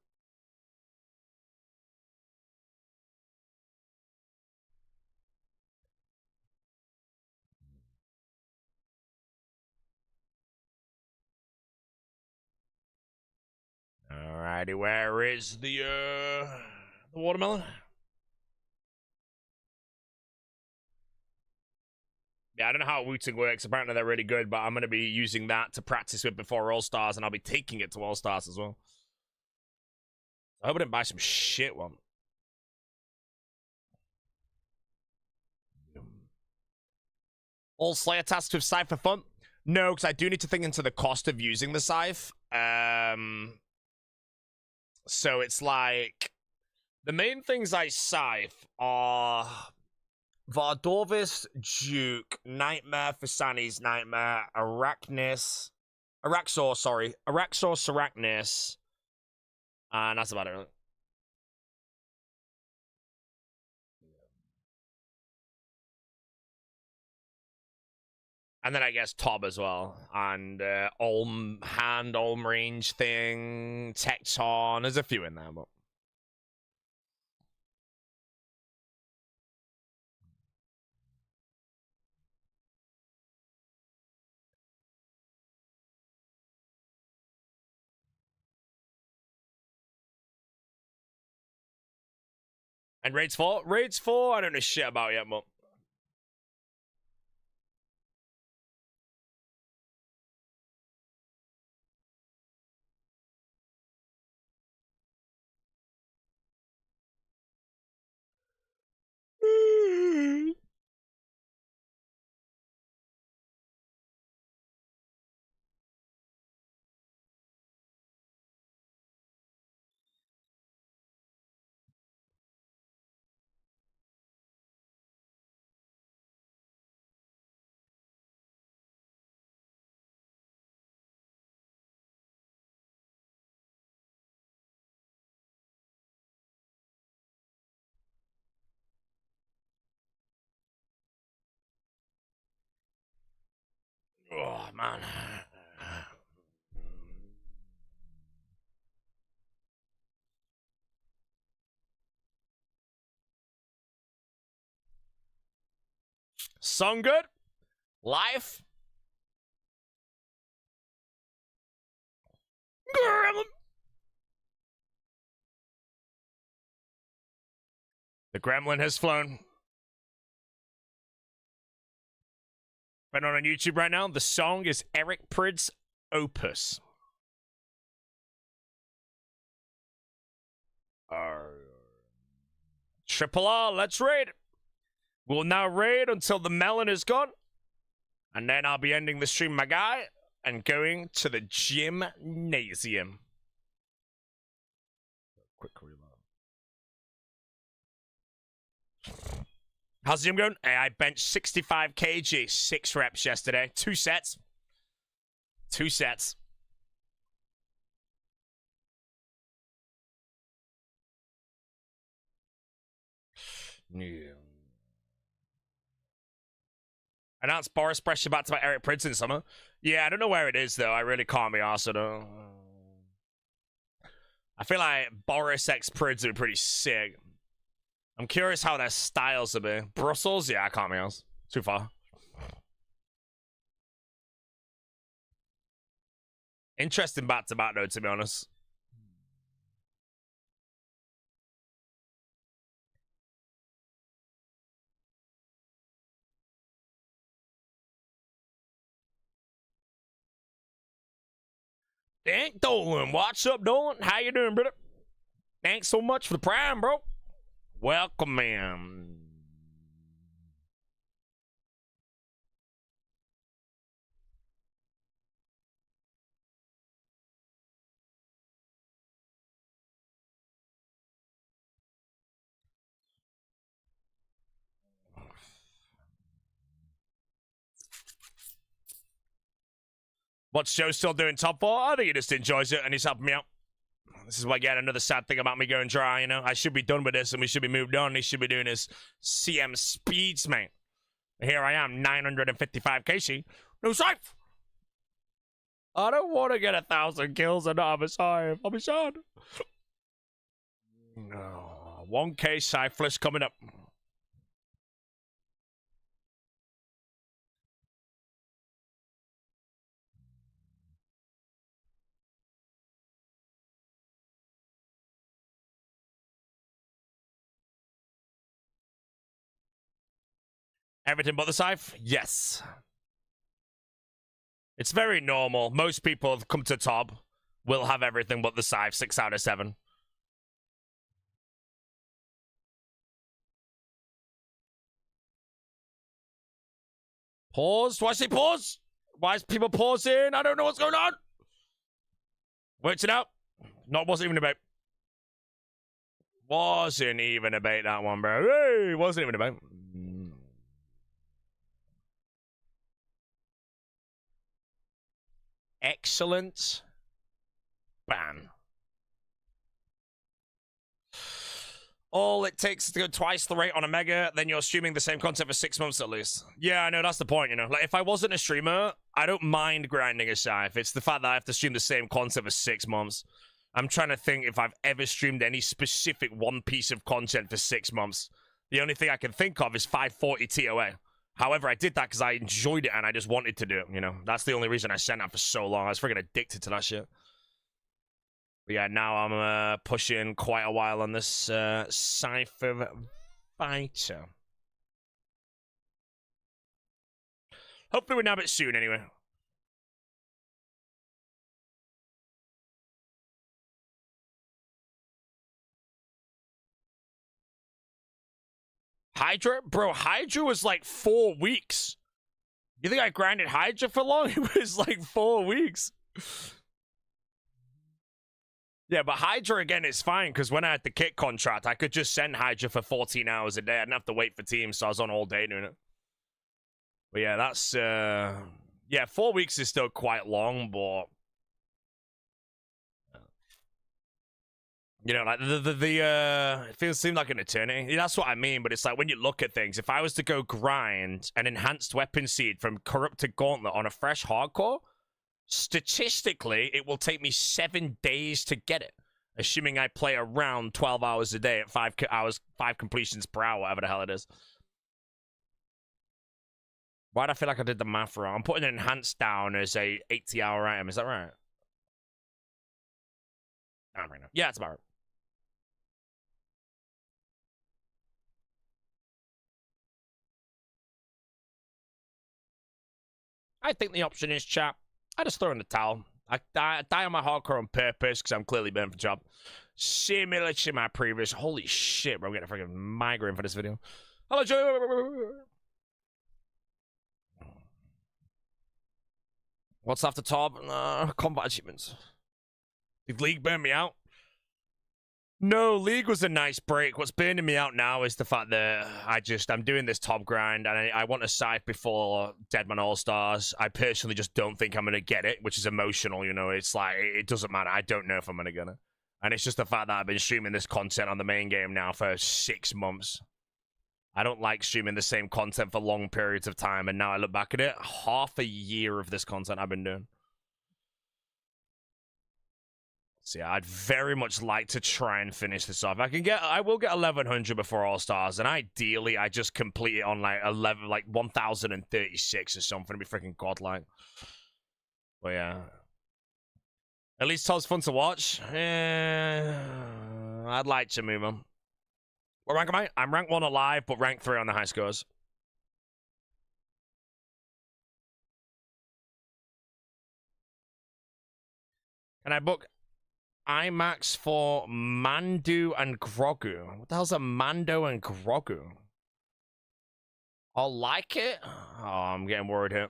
Alrighty, where is the watermelon? Yeah, I don't know how Wooting works. Apparently they're really good, but I'm going to be using that to practice with before All-Stars, and I'll be taking it to All-Stars as well. I hope I didn't buy some shit one. All Slayer tasks with Scythe for fun? No, because I do need to think into the cost of using the Scythe. So it's like... The main things I Scythe are... Vardorvis, Duke, Nightmare for Sani's Nightmare, Araxor, Arachnis, and that's about it, really. And then I guess Tob as well, and Olm Hand, Olm Range thing, Tecton, there's a few in there, but... And Raids 4? Raids 4, I don't know shit about yet, but... Oh, man. Song good? Life? The gremlin has flown. Right on YouTube right now. The song is Eric Prid's Opus. Triple R, let's raid. We'll now raid until the melon is gone. And then I'll be ending the stream, my guy, and going to the gymnasium. Quick reload. How's the gym going? Hey, I benched 65 kg, 6 reps yesterday. 2 sets. 2 sets. Yeah. Announced Boris Pressure back to my Eric Prince in summer. Yeah, I don't know where it is, though. I really can't be arsed, though. I feel like Boris X Prids are pretty sick. I'm curious how their styles will be. Brussels? Yeah, I can't be arsed. Too far. Interesting back-to-back, though, to be honest. Thank Dolan. What's up, Dolan? How you doing, brother? Thanks so much for the prime, bro. Welcome, man. What's Joe still doing top 4? I think he just enjoys it and he's helping me out. This is again another sad thing about me going dry, you know. I should be done with this and we should be moved on. He should be doing his CM speeds, man. Here I am, 955 KC. No safe. I don't want to get 1,000 kills and not have a save. I'll be sad. No, 1K Cyphless coming up. Everything but the scythe? Yes. It's very normal. Most people have come to top will have everything but the scythe, 6 out of 7. Pause? Why say pause? Why is people pausing? I don't know what's going on. Worked it out. No, wasn't even about. Wasn't even about that one, bro. Hey, wasn't even about. Excellent ban. All it takes is to go twice the rate on a mega, then you're streaming the same content for 6 months at least. Yeah, I know, that's the point, you know. Like, if I wasn't a streamer, I don't mind grinding a scythe. It's the fact that I have to stream the same content for 6 months. I'm trying to think if I've ever streamed any specific one piece of content for 6 months. The only thing I can think of is 540 TOA. However, I did that because I enjoyed it and I just wanted to do it, you know. That's the only reason I sent that for so long. I was freaking addicted to that shit. But yeah, now I'm pushing quite a while on this Cypher Fighter. Hopefully we nab it soon anyway. Hydra? Bro, Hydra was like 4 weeks. You think I grinded Hydra for long? It was like 4 weeks. Yeah, but Hydra, again, is fine, because when I had the kit contract, I could just send Hydra for 14 hours a day. I didn't have to wait for teams, so I was on all day doing it. But yeah, that's, yeah, 4 weeks is still quite long, but You know, like it seemed like an eternity. That's what I mean. But it's like when you look at things, if I was to go grind an enhanced weapon seed from corrupted gauntlet on a fresh hardcore, statistically, it will take me 7 days to get it, assuming I play around 12 hours a day at 5 hours, 5 completions per hour, whatever the hell it is. Why do I feel like I did the math wrong? I'm putting enhanced down as a 80-hour item. Is that right? Right now. Yeah, it's about right. I think the option is, chat, I just throw in the towel. I die on my hardcore on purpose because I'm clearly burnt for job. Similar to my previous. Holy shit, bro. I'm getting a freaking migraine for this video. Hello, Joe. What's after top? Combat achievements. Did League burn me out? No, League was a nice break. What's burning me out now is the fact that I'm doing this top grind and I want a scythe before Deadman Allstars. I personally just don't think I'm going to get it, which is emotional, you know. It's like, it doesn't matter. I don't know if I'm going to get it. And it's just the fact that I've been streaming this content on the main game now for 6 months. I don't like streaming the same content for long periods of time, and now I look back at it, half a year of this content I've been doing. So yeah, I'd very much like to try and finish this off. I will get 1100 before All Stars, and ideally I just complete it on like 1036 or something. It'd be freaking godlike. But yeah, at least Todd's fun to watch. I'd like to move on. What rank am I? I'm rank 1 alive, but rank 3 on the high scores. Can I book IMAX for Mandu and Grogu? What the hell's a Mando and Grogu? I'll like it? Oh, I'm getting worried here.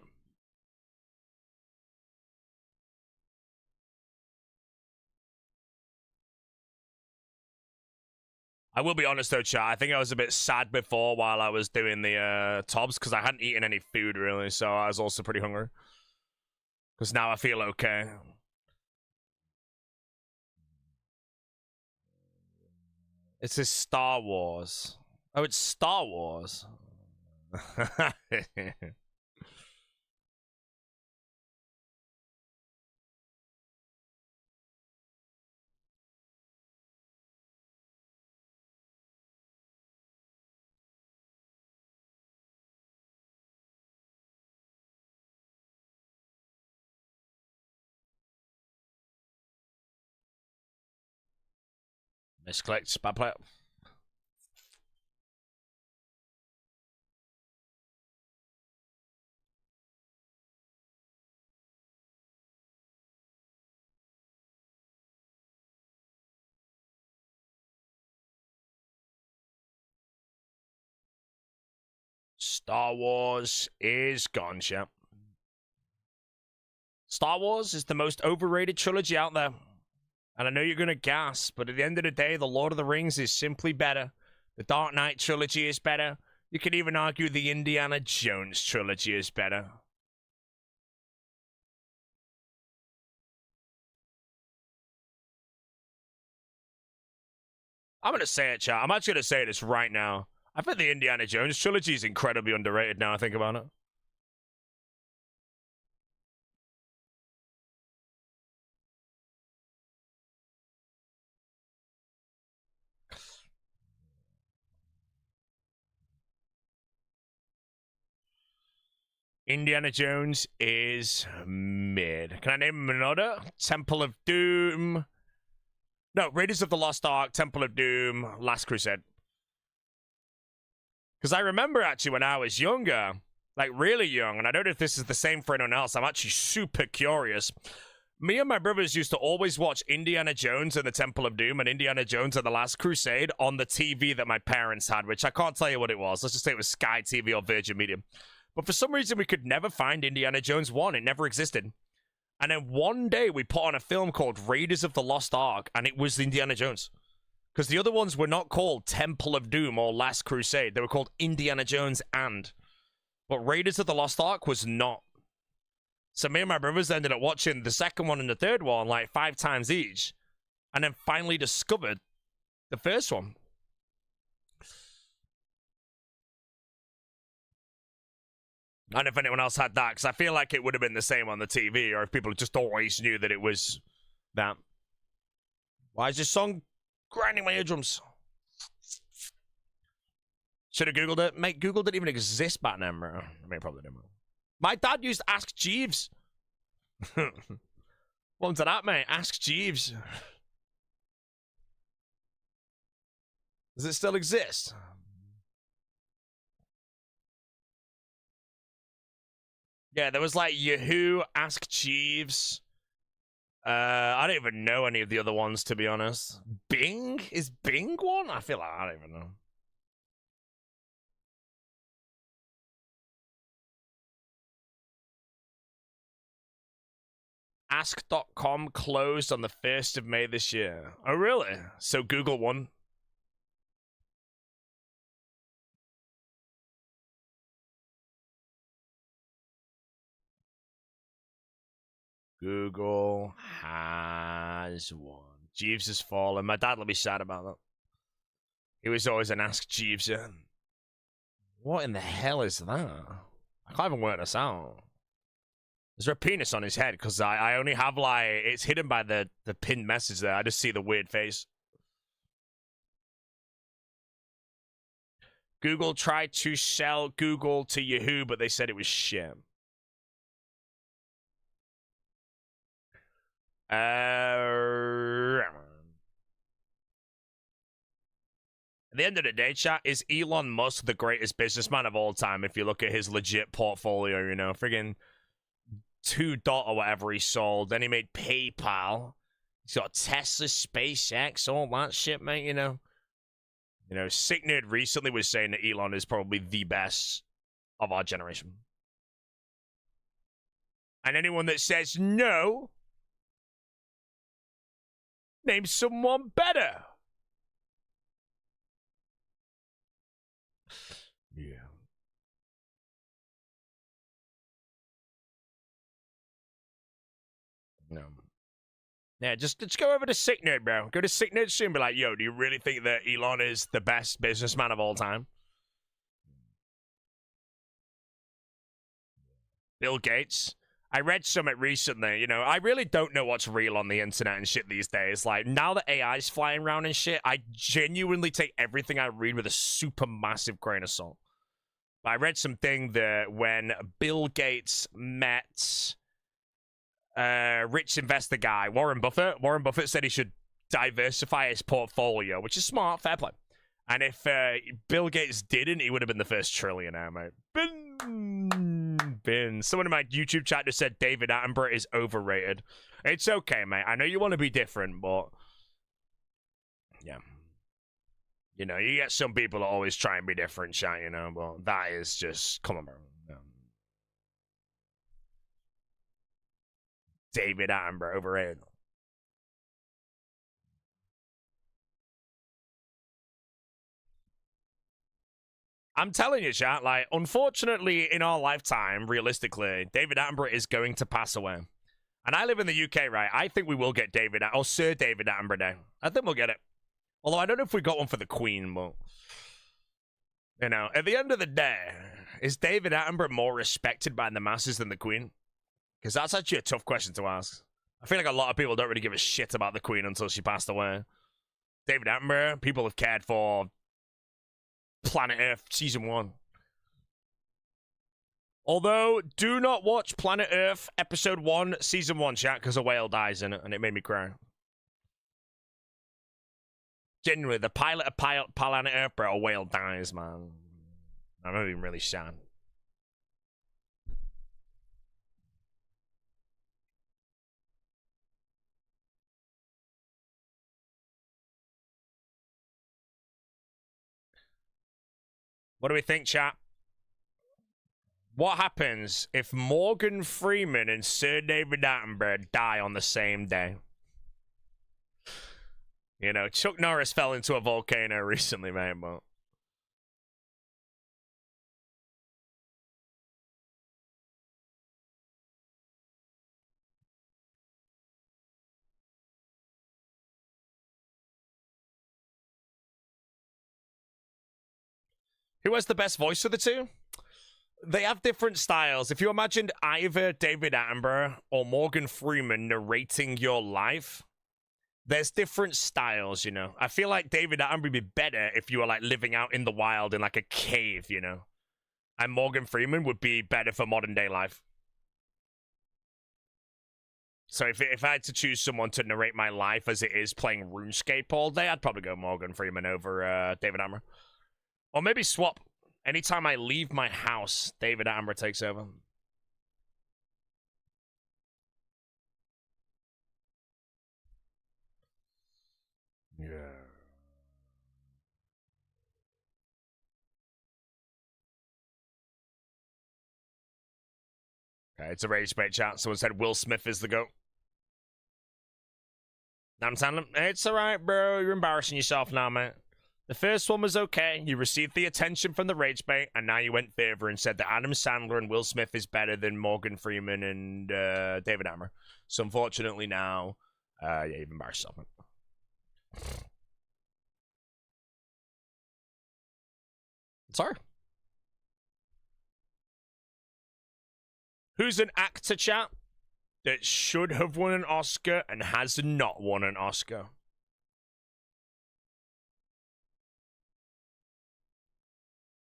I will be honest though, chat. I think I was a bit sad before while I was doing the tobs because I hadn't eaten any food really, so I was also pretty hungry. Because now I feel okay. It says Star Wars. Oh, it's Star Wars. Misclicked, bad player. Star Wars is gone, champ. Star Wars is the most overrated trilogy out there. And I know you're going to gasp, but at the end of the day, The Lord of the Rings is simply better. The Dark Knight trilogy is better. You could even argue the Indiana Jones trilogy is better. I'm going to say it, chat. I'm actually going to say this right now. I think the Indiana Jones trilogy is incredibly underrated now I think about it. Indiana Jones is mid. Can I name another? Temple of Doom. No, Raiders of the Lost Ark, Temple of Doom, Last Crusade. Because I remember actually when I was younger, like really young, and I don't know if this is the same for anyone else, I'm actually super curious. Me and my brothers used to always watch Indiana Jones and the Temple of Doom and Indiana Jones and the Last Crusade on the TV that my parents had, which I can't tell you what it was. Let's just say it was Sky TV or Virgin Media. But for some reason, we could never find Indiana Jones 1. It never existed. And then one day, we put on a film called Raiders of the Lost Ark, and it was Indiana Jones. Because the other ones were not called Temple of Doom or Last Crusade. They were called Indiana Jones and. But Raiders of the Lost Ark was not. So me and my brothers ended up watching the second one and the third one like 5 times each. and then finally discovered the first one. And if anyone else had that, because I feel like it would have been the same on the TV, or if people just always knew that it was that. Why is this song grinding my eardrums? Should have Googled it. Mate, Google didn't even exist back then, bro. I mean, probably didn't. My dad used to Ask Jeeves. Welcome to that, mate. Ask Jeeves. Does it still exist? Yeah, there was like Yahoo, Ask Jeeves. I don't even know any of the other ones, to be honest. Bing? Is Bing one? I feel like I don't even know. Ask.com closed on the 1st of May this year. Oh, really? So Google won. Google has won. Jeeves has fallen. My dad will be sad about that. He was always an Ask Jeeves. Yeah. What in the hell is that? I can't even work this out. Is there a penis on his head? Because I only have, like, it's hidden by the pinned message there. I just see the weird face. Google tried to sell Google to Yahoo, but they said it was shit. At the end of the day, chat, is Elon Musk the greatest businessman of all time if you look at his legit portfolio, you know? Friggin' 2 or whatever he sold. Then he made PayPal. He's got Tesla, SpaceX, all that shit, mate, you know? You know, Sick Nerd recently was saying that Elon is probably the best of our generation. And anyone that says no, name someone better. Yeah. No. Yeah, just go over to Sick Nerd, bro. Go to Sick Nerd soon and be like, yo, do you really think that Elon is the best businessman of all time? Bill Gates. I read something recently, you know, I really don't know what's real on the internet and shit these days. Like, now that AI's flying around and shit, I genuinely take everything I read with a super massive grain of salt. I read something that when Bill Gates met rich investor guy, Warren Buffett said he should diversify his portfolio, which is smart, fair play. And if Bill Gates didn't, he would have been the first trillionaire, mate. Someone in my YouTube chat just said David Attenborough is overrated. It's okay, mate. I know you want to be different, but yeah. You know, you get some people that always try and be different, chat, you know, but that is just, come on, bro. David Attenborough overrated. I'm telling you, chat, like, unfortunately, in our lifetime, realistically, David Attenborough is going to pass away. And I live in the UK, right? I think we will get Sir David Attenborough Day. I think we'll get it. Although I don't know if we got one for the Queen, but, you know, at the end of the day, is David Attenborough more respected by the masses than the Queen? Because that's actually a tough question to ask. I feel like a lot of people don't really give a shit about the Queen until she passed away. David Attenborough, people have cared for Planet Earth Season 1. Although, do not watch Planet Earth Episode 1, Season 1, chat, because a whale dies in it, and it made me cry. Genuinely, the pilot of Planet Earth, bro, a whale dies, man. I'm not even really sad. What do we think, chat? What happens if Morgan Freeman and Sir David Attenborough die on the same day? You know, Chuck Norris fell into a volcano recently, man, but Who has the best voice of the two? They have different styles. If you imagined either David Attenborough or Morgan Freeman narrating your life, there's different styles, you know. I feel like David Attenborough would be better if you were like living out in the wild in like a cave, you know. And Morgan Freeman would be better for modern day life. So if I had to choose someone to narrate my life as it is playing RuneScape all day, I'd probably go Morgan Freeman over David Attenborough. Or maybe swap. Anytime I leave my house, David Attenborough takes over. Yeah. Okay, it's a rage bait chat. Someone said Will Smith is the GOAT. I'm telling him, it's alright, bro. You're embarrassing yourself now, mate. The first one was okay. You received the attention from the rage bait, and now you went further and said that Adam Sandler and Will Smith is better than Morgan Freeman and David Attenborough. So unfortunately now, yeah, you've embarrassed yourself, mate. Sorry. Who's an actor, chat, that should have won an Oscar and has not won an Oscar?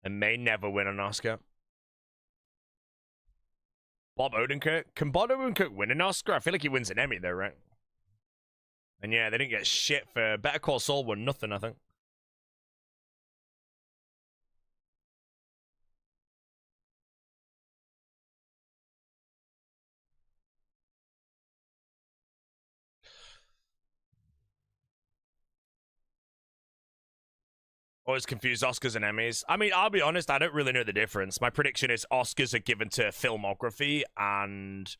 And may never win an Oscar. Bob Odenkirk? Can Bob Odenkirk win an Oscar? I feel like he wins an Emmy though, right? And yeah, they didn't get shit for Better Call Saul won nothing, I think. Always confused Oscars and Emmys. I mean, I'll be honest, I don't really know the difference. My prediction is Oscars are given to filmography and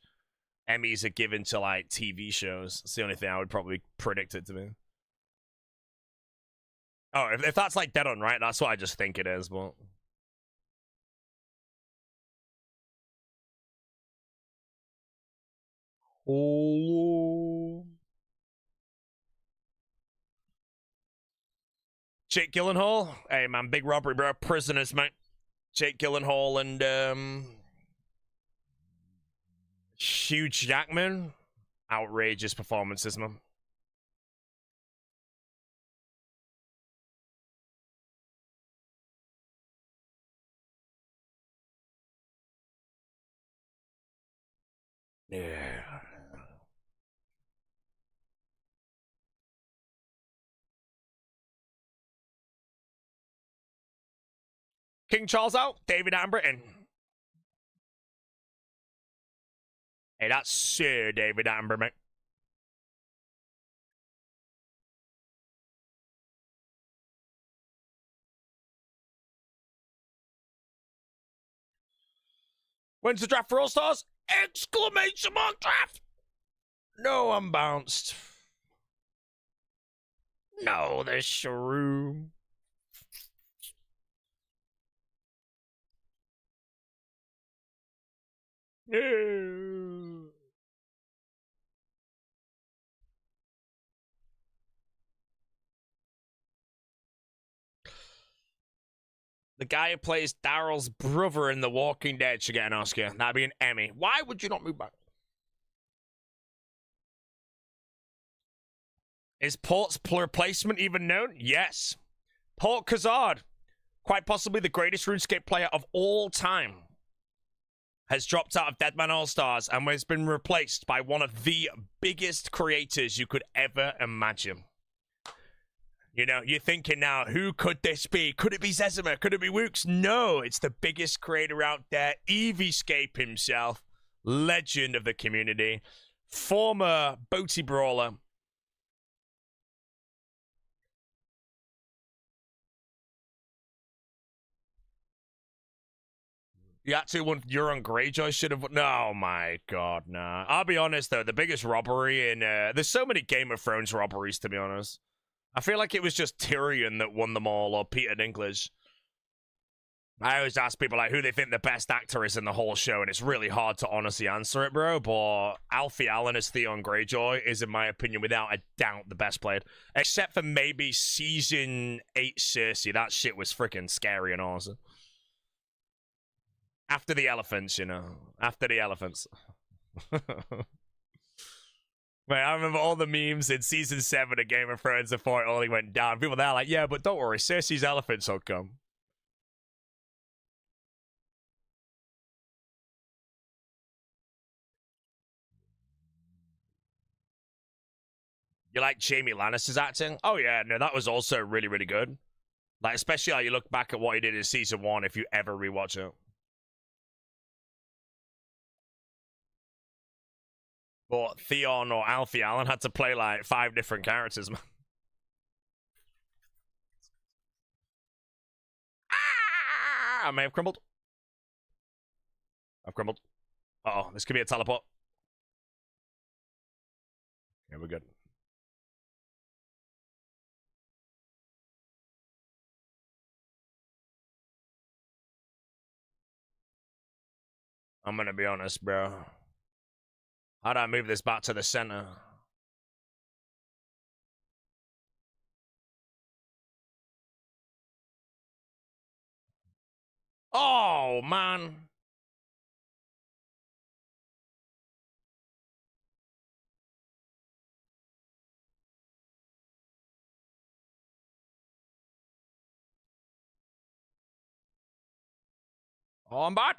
Emmys are given to, like, TV shows. It's the only thing I would probably predict it to be. Oh, if that's, like, dead on, right? That's what I just think it is, but... Oh... Jake Gyllenhaal. Hey, man, big robbery, bro. Prisoners, mate. Jake Gyllenhaal and, Hugh Jackman. Outrageous performances, man. Yeah. King Charles out. David Attenborough in. Hey, that's Sir David Attenborough, mate. When's the draft for All Stars? Exclamation mark draft! No, I'm bounced. No, the shroom. No. The guy who plays Daryl's brother in The Walking Dead should get an Oscar. That'd be an Emmy. Why would you not move back? Is Port's replacement even known? Yes. Port Kazard, quite possibly the greatest RuneScape player of all time, has dropped out of Deadman Allstars and has been replaced by one of the biggest creators you could ever imagine. You know, you're thinking now, who could this be? Could it be Zezima? Could it be Wooks? No, it's the biggest creator out there, EVScape himself, legend of the community, former Boaty Brawler. You actually want Euron Greyjoy should have... No, my God, nah. I'll be honest, though. The biggest robbery in... there's so many Game of Thrones robberies, to be honest. I feel like it was just Tyrion that won them all, or Peter Dinklage. I always ask people like who they think the best actor is in the whole show, and it's really hard to honestly answer it, bro. But Alfie Allen as Theon Greyjoy is, in my opinion, without a doubt, the best played. Except for maybe season 8 Cersei. That shit was freaking scary and awesome. After the elephants, you know. After the elephants. Mate, I remember all the memes in season 7 of Game of Thrones before it all went down. People there like, yeah, but don't worry, Cersei's elephants will come. You like Jaime Lannister's acting? Oh yeah, no, that was also really, really good. Like, especially how you look back at what he did in season 1 if you ever rewatch it. But Theon or Alfie Allen had to play like 5 different characters, man. Ah! I may have crumbled. I've crumbled. Uh-oh, this could be a teleport. Yeah, we're good. I'm gonna be honest, bro. How do I move this back to the center? Oh, man. Oh, I'm bad.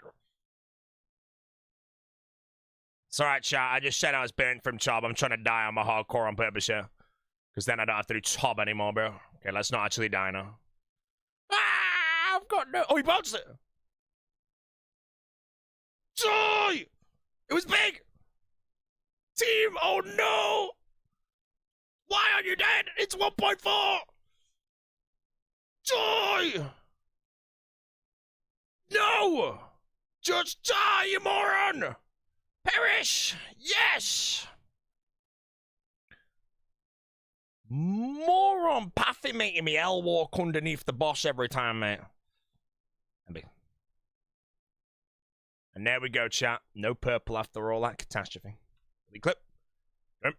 It's alright, chat. I just said I was banned from Chob. I'm trying to die on my hardcore on purpose here. Because then I don't have to do Chob anymore, bro. Okay, let's not actually die now. Ah! I've got no... Oh, he bounced it! Joy! It was big! Team, oh no! Why are you dead? It's 1.4! Joy! No! Just die, you moron! Perish! Yes! Moron Pathy making me L walk underneath the boss every time, mate. And there we go, chat. No purple after all that catastrophe. Clip. Nope.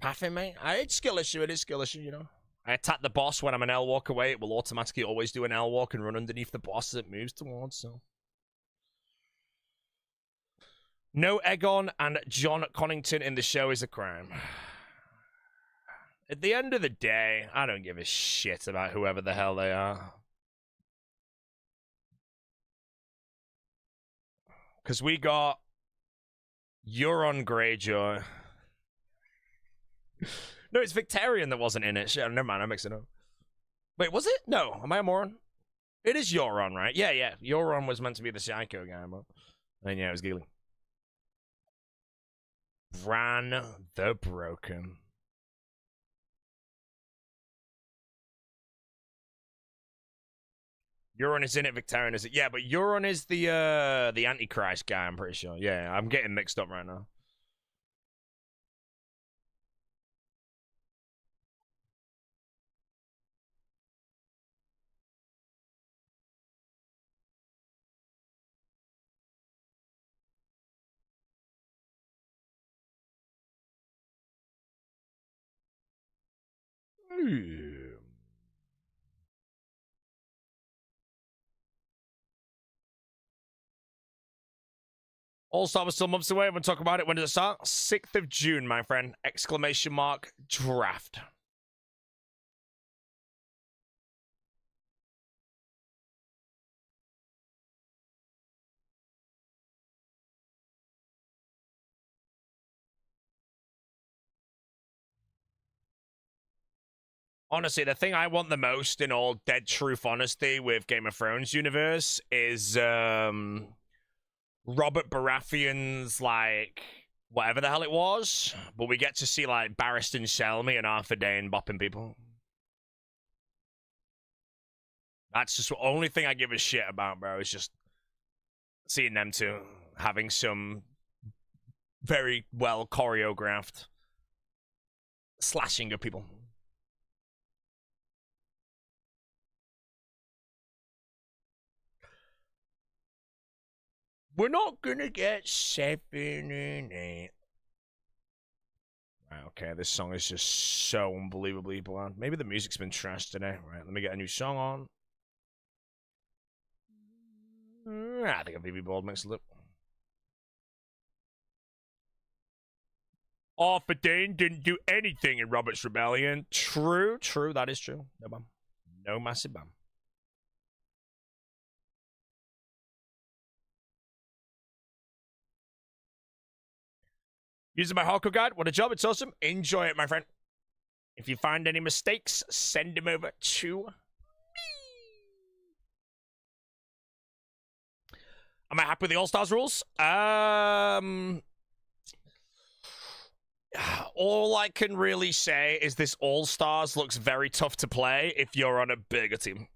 Pathy, mate. It's skill issue. It is skill issue, you know. I attack the boss when I'm an L walk away. It will automatically always do an L walk and run underneath the boss as it moves towards, so. No Egon and John Connington in the show is a crime. At the end of the day, I don't give a shit about whoever the hell they are. Because we got Euron Greyjoy. No, it's Victarion that wasn't in it. Shit, never mind, I'm mixing it up. Wait, was it? No, am I a moron? It is Euron, right? Yeah, yeah. Euron was meant to be the psycho guy, but... And yeah, it was Gilly. Bran the Broken. Euron is in it, Victarion is it? Yeah, but Euron is the Antichrist guy, I'm pretty sure. Yeah, I'm getting mixed up right now. All-Star was still months away. We'll talk about it. When does it start? 6th of June, my friend. Exclamation mark, draft. Honestly, the thing I want the most in all dead truth honesty with Game of Thrones universe is Robert Baratheon's, like, whatever the hell it was. But we get to see, like, Barristan Selmy and Arthur Dayne bopping people. That's just the only thing I give a shit about, bro. Is just seeing them two having some very well choreographed slashing of people. We're not gonna get 7 and 8. Right, okay, this song is just so unbelievably bland. Maybe the music's been trashed today. Right, let me get a new song on. I think a BB Bold makes a look. Arthur Dane didn't do anything in Robert's Rebellion. True, that is true. No bam. No massive bam. Using my hardcore guide, what a job, it's awesome. Enjoy it, my friend. If you find any mistakes, send them over to me. Am I happy with the All-Stars rules? All I can really say is this All-Stars looks very tough to play if you're on a bigger team.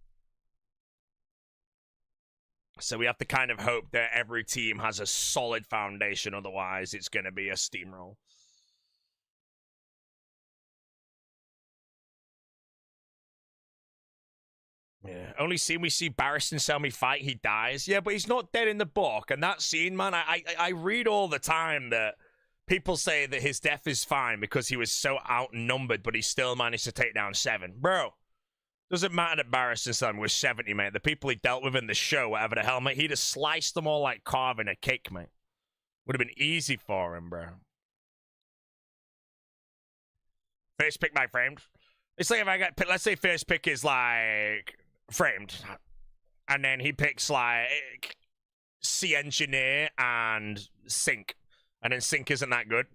So we have to kind of hope that every team has a solid foundation, otherwise it's going to be a steamroll. Yeah, only scene we see Barristan Selmy fight, he dies. Yeah, but he's not dead in the book. And that scene, man, I read all the time that people say that his death is fine because he was so outnumbered, but he still managed to take down 7. Bro, doesn't matter that Barristan Selmy was 70, mate. The people he dealt with in the show, whatever the hell, mate, he'd have sliced them all like carving a cake, mate. Would have been easy for him, bro. First pick by framed. It's like if I got, let's say first pick is like framed, and then he picks like Sea Engineer and Sync, and then Sync isn't that good,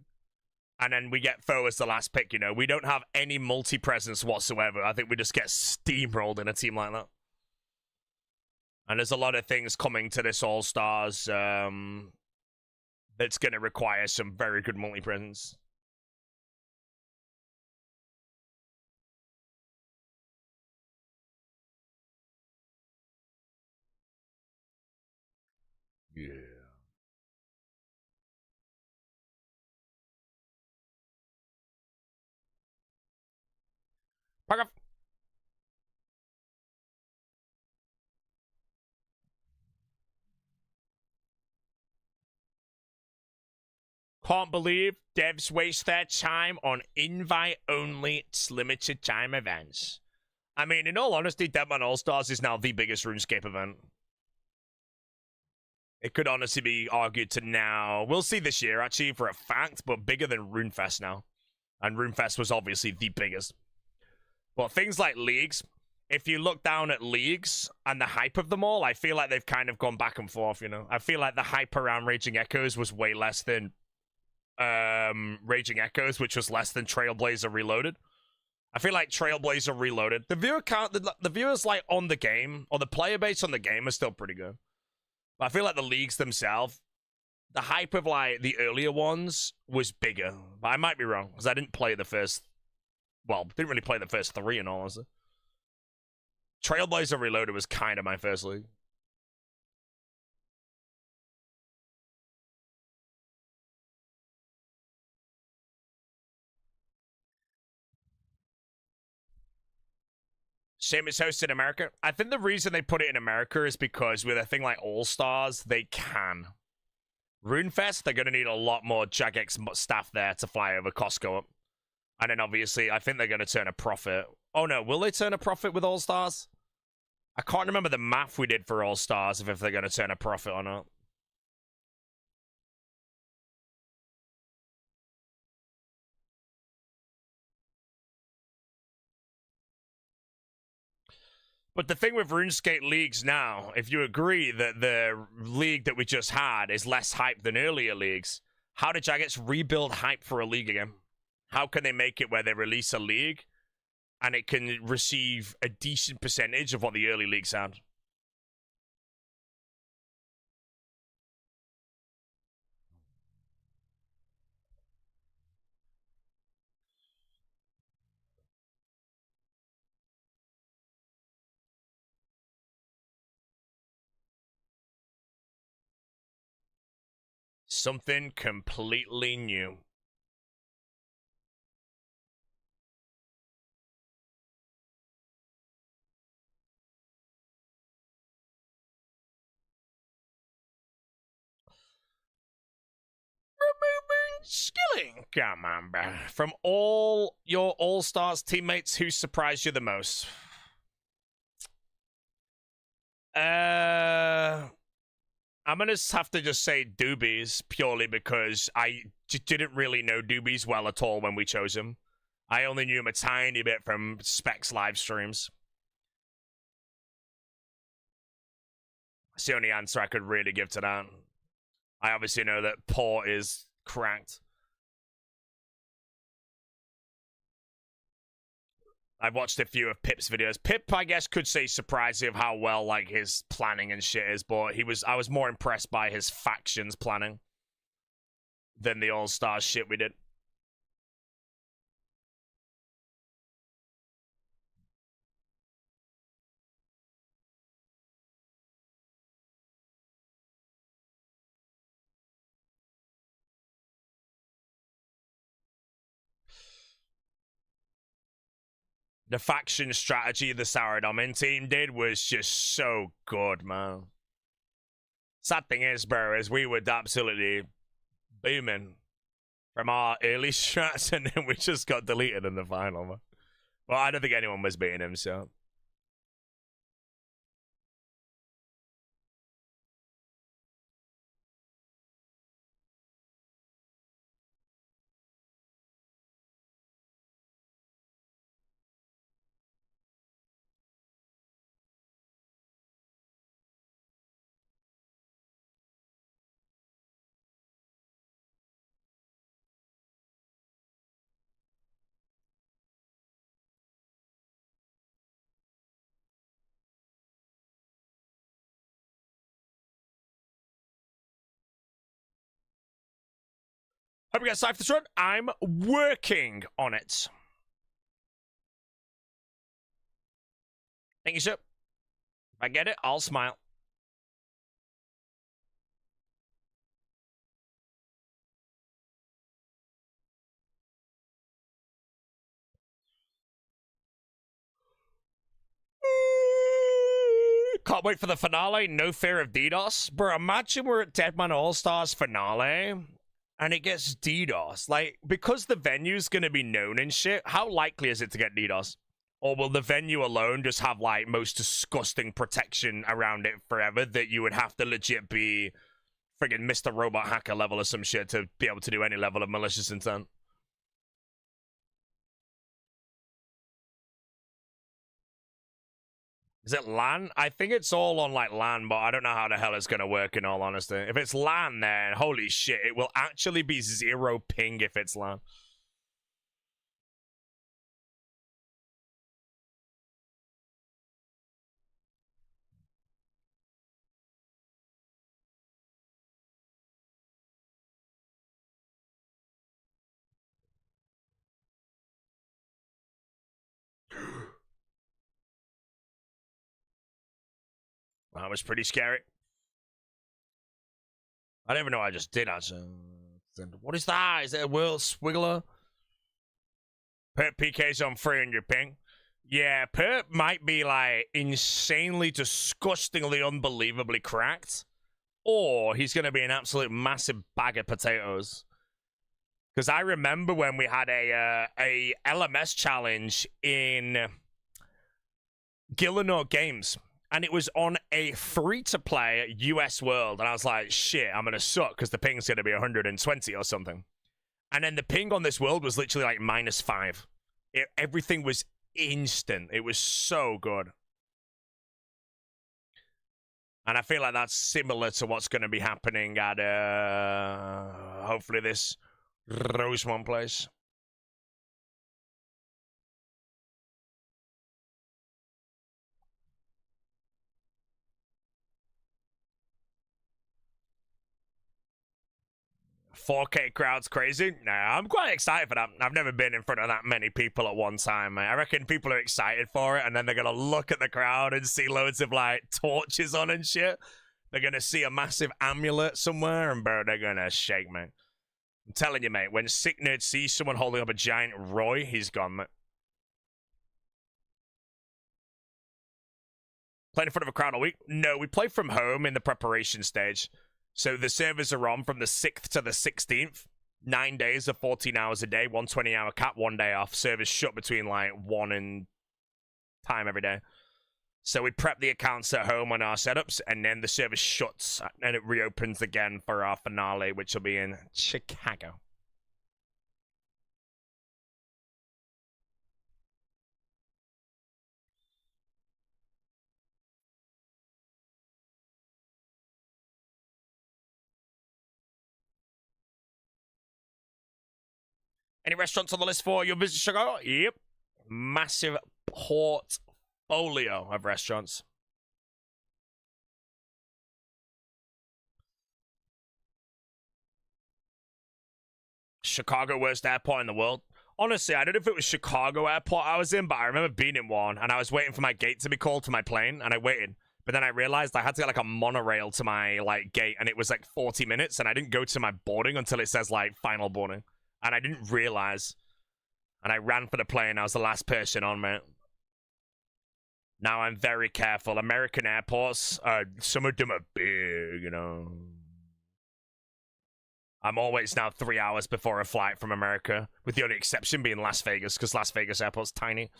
and then we get Foe as the last pick. You know, we don't have any multi-presence whatsoever. I think we just get steamrolled in a team like that. And there's a lot of things coming to this All-Stars that's going to require some very good multi-presence. Yeah. Fuck off. Can't believe devs waste their time on invite-only limited time events. I mean, in all honesty, Deadman Allstars is now the biggest RuneScape event. It could honestly be argued to now. We'll see this year, actually, for a fact, but bigger than RuneFest now. And RuneFest was obviously the biggest. But things like leagues, if you look down at leagues and the hype of them all, I feel like they've kind of gone back and forth, you know? I feel like the hype around Raging Echoes was way less than Raging Echoes, which was less than Trailblazer Reloaded. I feel like Trailblazer Reloaded, the viewer count, the viewers like on the game, or the player base on the game is still pretty good. But I feel like the leagues themselves, the hype of like the earlier ones was bigger. But I might be wrong, because I didn't play the first, well, didn't really play the first 3 in all honesty. Trailblazer Reloaded was kind of my first league. Same as hosted in America. I think the reason they put it in America is because with a thing like All-Stars, they can. RuneFest, they're going to need a lot more Jagex staff there to fly over Costco. And then obviously, I think they're going to turn a profit. Oh no, will they turn a profit with All-Stars? I can't remember the math we did for All-Stars if they're going to turn a profit or not. But the thing with RuneScape leagues now, if you agree that the league that we just had is less hype than earlier leagues, how did Jagex rebuild hype for a league again? How can they make it where they release a league and it can receive a decent percentage of what the early leagues had? Something completely new. Skilling, come on, bro. From all your All-Stars teammates, who surprised you the most? I'm gonna have to just say Doobies, purely because I didn't really know Doobies well at all when we chose him. I only knew him a tiny bit from Specs live streams. That's the only answer I could really give to that. I obviously know that Port is cracked. I've watched a few of Pip's videos. Pip, I guess, could say surprising of how well like his planning and shit is, but I was more impressed by his factions planning than the All-Stars shit we did. The faction strategy the Saradomin team did was just so good, man. Sad thing is, bro, is we were absolutely booming from our early strats, and then we just got deleted in the final, man. Well, I don't think anyone was beating him, so. Hope you guys safe this run. I'm working on it. Thank you, sir. If I get it, I'll smile. Can't wait for the finale. No fear of DDoS. Bro, imagine we're at Deadman Allstars finale and it gets DDoS. Like, because the venue's going to be known and shit, how likely is it to get DDoS? Or will the venue alone just have, like, most disgusting protection around it forever that you would have to legit be friggin' Mr. Robot Hacker level or some shit to be able to do any level of malicious intent? Is it LAN? I think it's all on, like, LAN, but I don't know how the hell it's going to work, in all honesty. If it's LAN, then, holy shit, it will actually be 0 ping if it's LAN. That was pretty scary. I don't even know what I just did, actually. What is that? Is it a world swiggler? Perp PK's on 300 ping. Yeah, Perp might be, like, insanely, disgustingly, unbelievably cracked. Or he's going to be an absolute massive bag of potatoes. Because I remember when we had a LMS challenge in Gillinor Games. And it was on a free-to-play US world. And I was like, shit, I'm going to suck because the ping's going to be 120 or something. And then the ping on this world was literally like -5. Everything was instant. It was so good. And I feel like that's similar to what's going to be happening at, hopefully, this Rosemont place. $4K crowd's crazy. Nah, I'm quite excited for that. I've never been in front of that many people at one time, mate. I reckon people are excited for it, and then they're gonna look at the crowd and see loads of, like, torches on and shit. They're gonna see a massive amulet somewhere, and bro, they're gonna shake, mate. I'm telling you, mate, when Sick Nerd sees someone holding up a giant Roy, he's gone, mate. Playing in front of a crowd all week? No, we play from home in the preparation stage. So the servers are on from the 6th to the 16th. 9 days of 14 hours a day, 120-hour cap, 1 day off. Servers shut between like 1 and time every day. So we prep the accounts at home on our setups, and then the server shuts, and it reopens again for our finale, which will be in Chicago. Any restaurants on the list for your visit, Chicago? Yep. Massive portfolio of restaurants. Chicago, worst airport in the world. Honestly, I don't know if it was Chicago airport I was in, but I remember being in one, and I was waiting for my gate to be called to my plane, and I waited. But then I realized I had to get like a monorail to my like gate, and it was like 40 minutes, and I didn't go to my boarding until it says like final boarding. And I didn't realize. And I ran for the plane. I was the last person on, mate. Now I'm very careful. American airports, some of them are big, you know. I'm always now 3 hours before a flight from America, with the only exception being Las Vegas, because Las Vegas airport's tiny.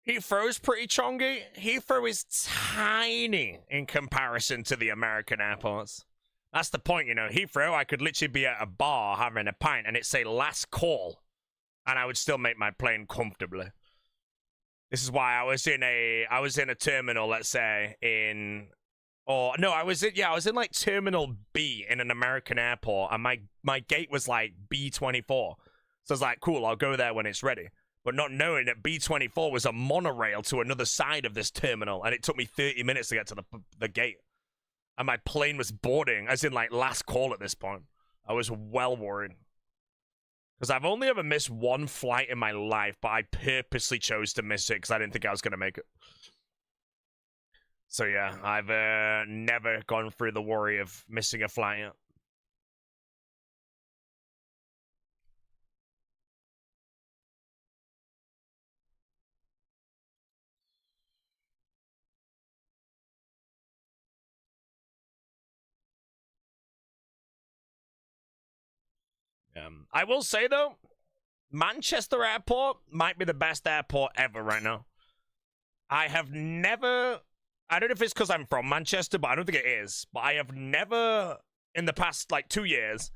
Heathrow's pretty chongy. Heathrow is tiny in comparison to the American airports. That's the point, you know. Heathrow, I could literally be at a bar having a pint and it'd say last call, and I would still make my plane comfortably. This is why I was in a terminal, let's say, I was in like Terminal B in an American airport, and my gate was like B24. So I was like, cool, I'll go there when it's ready. But not knowing that B24 was a monorail to another side of this terminal, and it took me 30 minutes to get to the gate. And my plane was boarding, as in like last call at this point. I was well worried. Because I've only ever missed one flight in my life, but I purposely chose to miss it because I didn't think I was going to make it. So yeah, I've never gone through the worry of missing a flight yet. I will say, though, Manchester Airport might be the best airport ever right now. I have never... I don't know if it's because I'm from Manchester, but I don't think it is. But I have never, in the past, like, 2 years,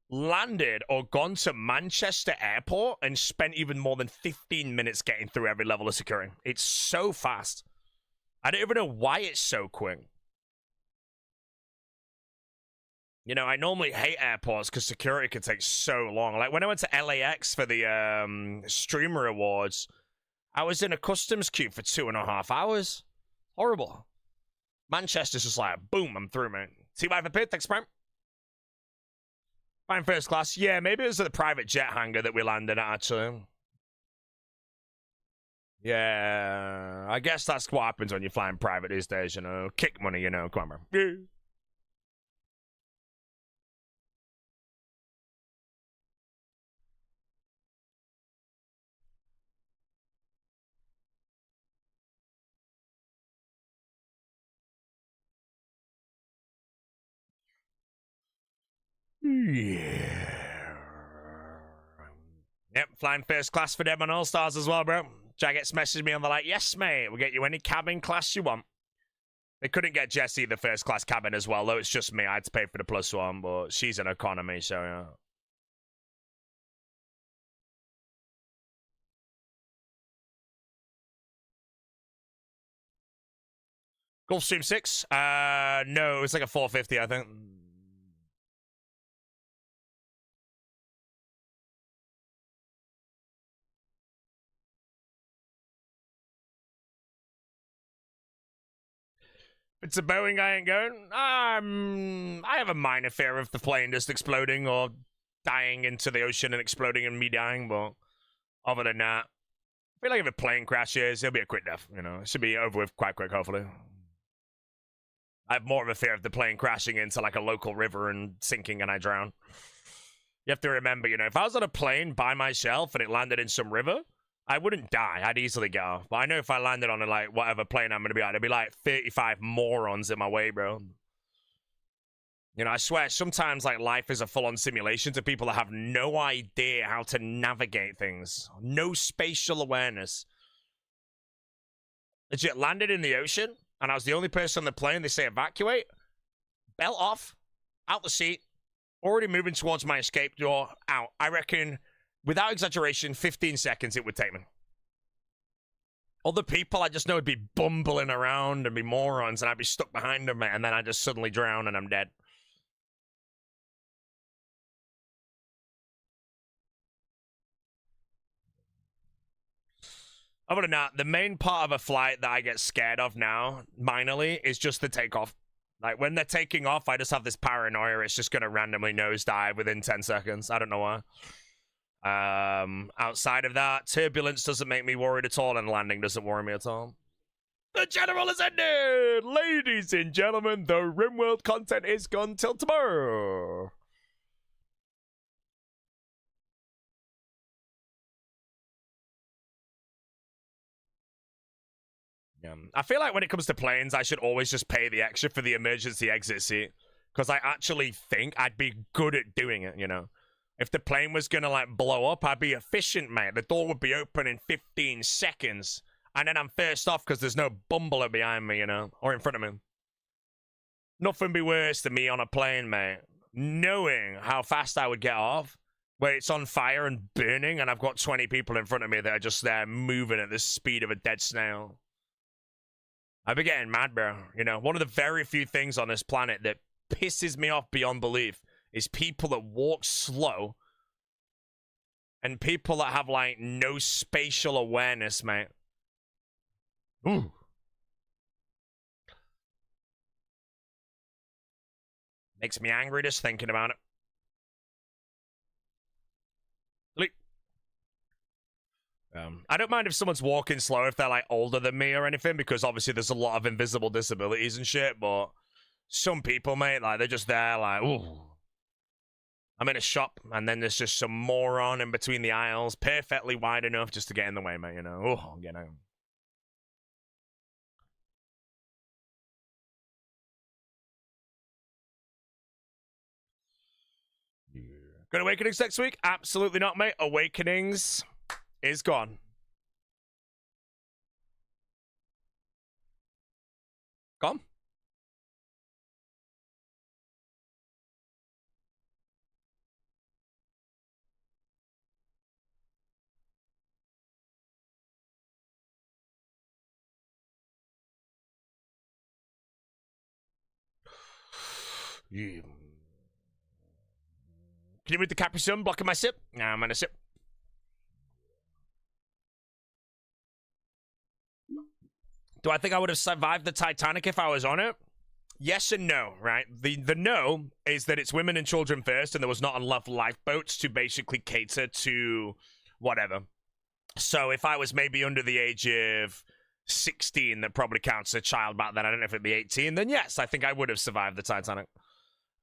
landed or gone to Manchester Airport and spent even more than 15 minutes getting through every level of security. It's so fast. I don't even know why it's so quick. You know, I normally hate airports because security can take so long. Like, when I went to LAX for the Streamer Awards, I was in a customs queue for 2.5 hours. Horrible. Manchester's just like, boom, I'm through, mate. TY for Pit, thanks, Prime. Fine first class. Yeah, maybe it was the private jet hangar that we landed at, actually. Yeah, I guess that's what happens when you're flying private these days, you know. Kick money, you know. Come on, bro. Yeah. Yeah. Yep, flying first class for Deadman Allstars as well, bro. Jaggets messaged me on the like, yes, mate, we'll get you any cabin class you want. They couldn't get Jessie the first class cabin as well, though it's just me. I had to pay for the plus one, but she's an economy, so yeah. Gulfstream 6? No, it was like a 450, I think. If it's a Boeing, I ain't going. I have a minor fear of the plane just exploding or dying into the ocean and exploding and me dying, but other than that, I feel like if a plane crashes, it'll be a quick death, you know. It should be over with quite quick, hopefully. I have more of a fear of the plane crashing into like a local river and sinking and I drown. You have to remember, you know, if I was on a plane by myself and it landed in some river, I wouldn't die. I'd easily get off. But I know if I landed on a, like, whatever plane I'm going to be on, there'd be, like, 35 morons in my way, bro. You know, I swear, sometimes, like, life is a full-on simulation to people that have no idea how to navigate things. No spatial awareness. Legit, landed in the ocean, and I was the only person on the plane. They say evacuate. Belt off. Out the seat. Already moving towards my escape door. Out. I reckon... without exaggeration, 15 seconds it would take me. Other people I just know would be bumbling around and be morons, and I'd be stuck behind them, and then I just suddenly drown and I'm dead. Other than that, the main part of a flight that I get scared of now, minorly, is just the takeoff. Like, when they're taking off, I just have this paranoia it's just going to randomly nosedive within 10 seconds. I don't know why. Outside of that, turbulence doesn't make me worried at all, and landing doesn't worry me at all. The general has ended! Ladies and gentlemen, the RimWorld content is gone till tomorrow. I feel like when it comes to planes, I should always just pay the extra for the emergency exit seat, because I actually think I'd be good at doing it, you know? If the plane was gonna, like, blow up, I'd be efficient, mate. The door would be open in 15 seconds. And then I'm first off because there's no bumbler behind me, you know? Or in front of me. Nothing be worse than me on a plane, mate. Knowing how fast I would get off, where it's on fire and burning, and I've got 20 people in front of me that are just there moving at the speed of a dead snail. I'd be getting mad, bro. You know, one of the very few things on this planet that pisses me off beyond belief is people that walk slow and people that have, like, no spatial awareness, mate. Ooh. Makes me angry just thinking about it. I don't mind if someone's walking slow if they're, like, older than me or anything, because obviously there's a lot of invisible disabilities and shit, but some people, mate, like, they're just there, like, ooh. I'm in a shop, and then there's just some moron in between the aisles, perfectly wide enough just to get in the way, mate, you know? Oh, you know. Yeah. Got Awakenings next week? Absolutely not, mate. Awakenings is gone. Gone? Yeah. Can you read the Capri Sun blocking my sip? Nah, I'm gonna sip. Do I think I would have survived the Titanic if I was on it? Yes and no, right? The no is that it's women and children first, and there was not enough lifeboats to basically cater to whatever. So if I was maybe under the age of 16, that probably counts as a child back then, I don't know if it'd be 18, then yes, I think I would have survived the Titanic.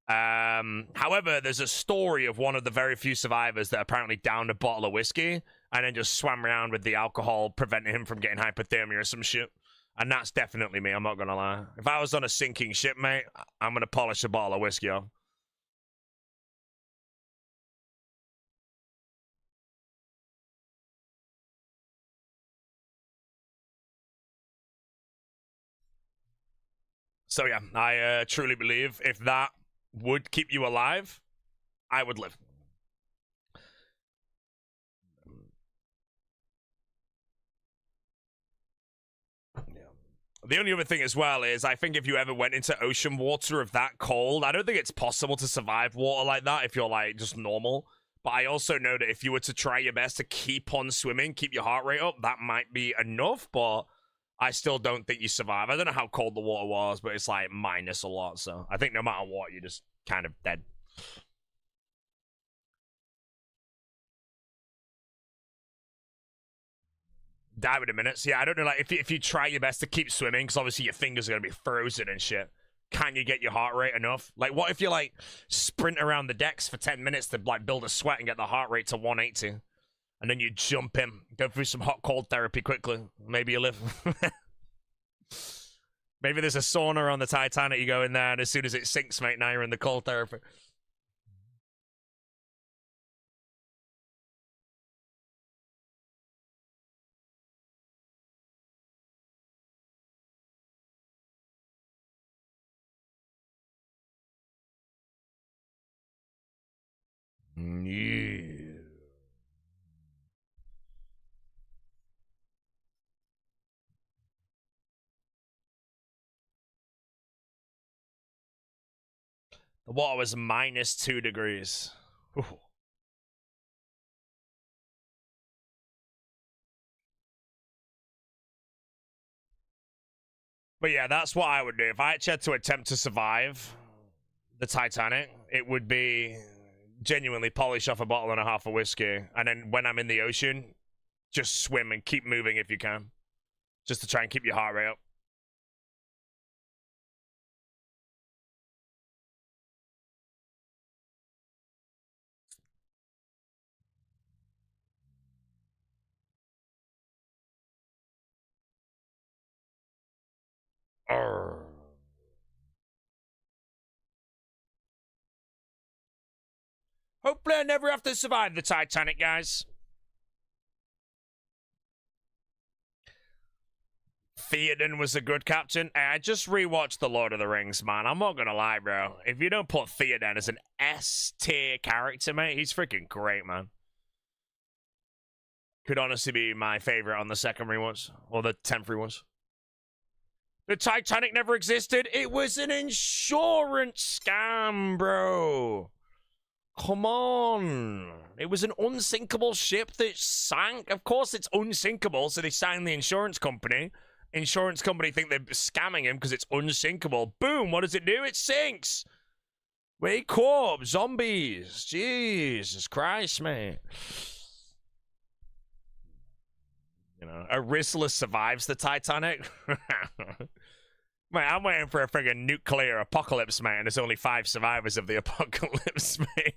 However, there's a story of one of the very few survivors that apparently downed a bottle of whiskey and then just swam around with the alcohol, preventing him from getting hypothermia or some shit. And that's definitely me, I'm not gonna lie. If I was on a sinking ship, mate, I'm gonna polish a bottle of whiskey off. So yeah, I truly believe if that would keep you alive, I would live. The only other thing as well is I think if you ever went into ocean water of that cold, I don't think it's possible to survive water like that if you're, like, just normal. But I also know that if you were to try your best to keep on swimming, keep your heart rate up, that might be enough. But I still don't think you survive. I don't know how cold the water was, but it's like minus a lot. So I think no matter what, you're just kind of dead. Die within minutes. Yeah, I don't know. Like if you try your best to keep swimming, because obviously your fingers are gonna be frozen and shit. Can you get your heart rate enough? Like, what if you like sprint around the decks for 10 minutes to like build a sweat and get the heart rate to 180, and then you jump in, go through some hot cold therapy quickly. Maybe you live. Maybe there's a sauna on the Titanic. You go in there, and as soon as it sinks, mate, now you're in the cold therapy. Yeah. The water was minus 2 degrees. Ooh. But yeah, that's what I would do. If I had to attempt to survive the Titanic, it would be genuinely polish off a bottle and a half of whiskey. And then when I'm in the ocean, just swim and keep moving if you can. Just to try and keep your heart rate up. Arrgh. Hopefully I never have to survive the Titanic, guys. Theoden was a good captain. Hey, I just rewatched The Lord of the Rings, man. I'm not gonna lie, bro. If you don't put Theoden as an S-tier character, mate, he's freaking great, man. Could honestly be my favorite on the second rewatch, or the 10th rewatch. The Titanic never existed. It was an insurance scam, bro. Come on. It was an unsinkable ship that sank. Of course it's unsinkable, so they signed the insurance company. Insurance company think they're scamming him because it's unsinkable. Boom, what does it do? It sinks. Wake up, zombies. Jesus Christ, mate. You know, Arisla survives the Titanic. Mate, I'm waiting for a friggin' nuclear apocalypse, man. There's only 5 survivors of the apocalypse, mate.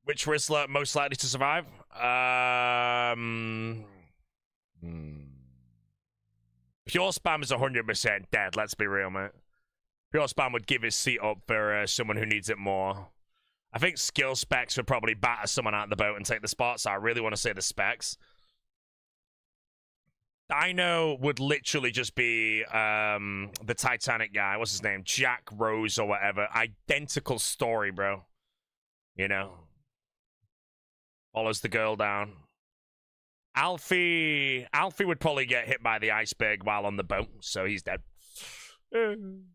Which Rizzler most likely to survive? Pure Spam is 100% dead, let's be real, mate. Pure Spam would give his seat up for someone who needs it more. I think skill specs would probably batter someone out of the boat and take the spot, so I really want to say the specs. Dino would literally just be the Titanic guy. What's his name? Jack Rose or whatever. Identical story, bro. You know? Follows the girl down. Alfie would probably get hit by the iceberg while on the boat, so he's dead. And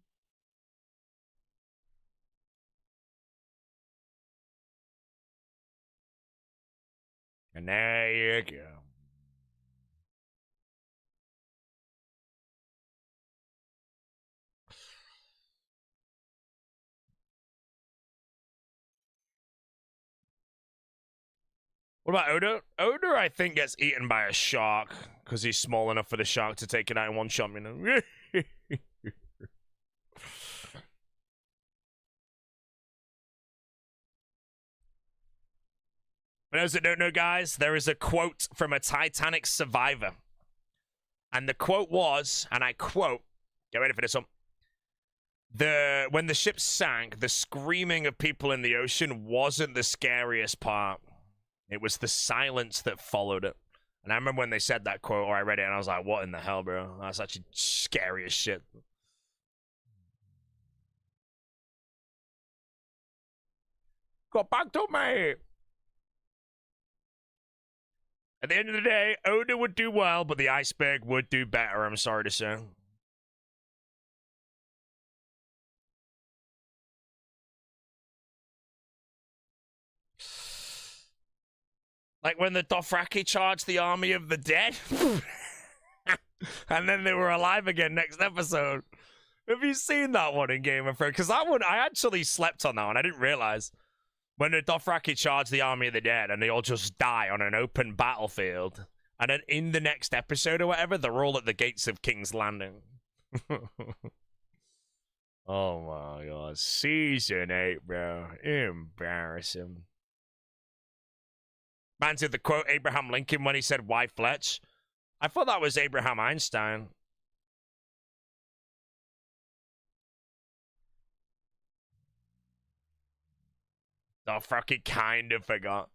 there you go. What about Oda? Oda, I think, gets eaten by a shark because he's small enough for the shark to take it out in one shot, you know? For those that don't know, guys, there is a quote from a Titanic survivor. And the quote was, and I quote, get ready for this one. When the ship sank, the screaming of people in the ocean wasn't the scariest part. It was the silence that followed it. And I remember when they said that quote, or I read it, and I was like, what in the hell, bro? That's actually scary as shit. Got backed up, mate. At the end of the day, Oda would do well, but the iceberg would do better, I'm sorry to say. Like when the Dothraki charged the army of the dead. And then they were alive again next episode. Have you seen that one in Game of Thrones? Because that one, I actually slept on that one. I didn't realize. When the Dothraki charge the army of the dead and they all just die on an open battlefield. And then in the next episode or whatever, they're all at the gates of King's Landing. Oh my god. Season 8, bro. Embarrassing. Man did the quote Abraham Lincoln when he said, "Why Fletch?" I thought that was Abraham Einstein. Oh, fuck, he kind of forgot.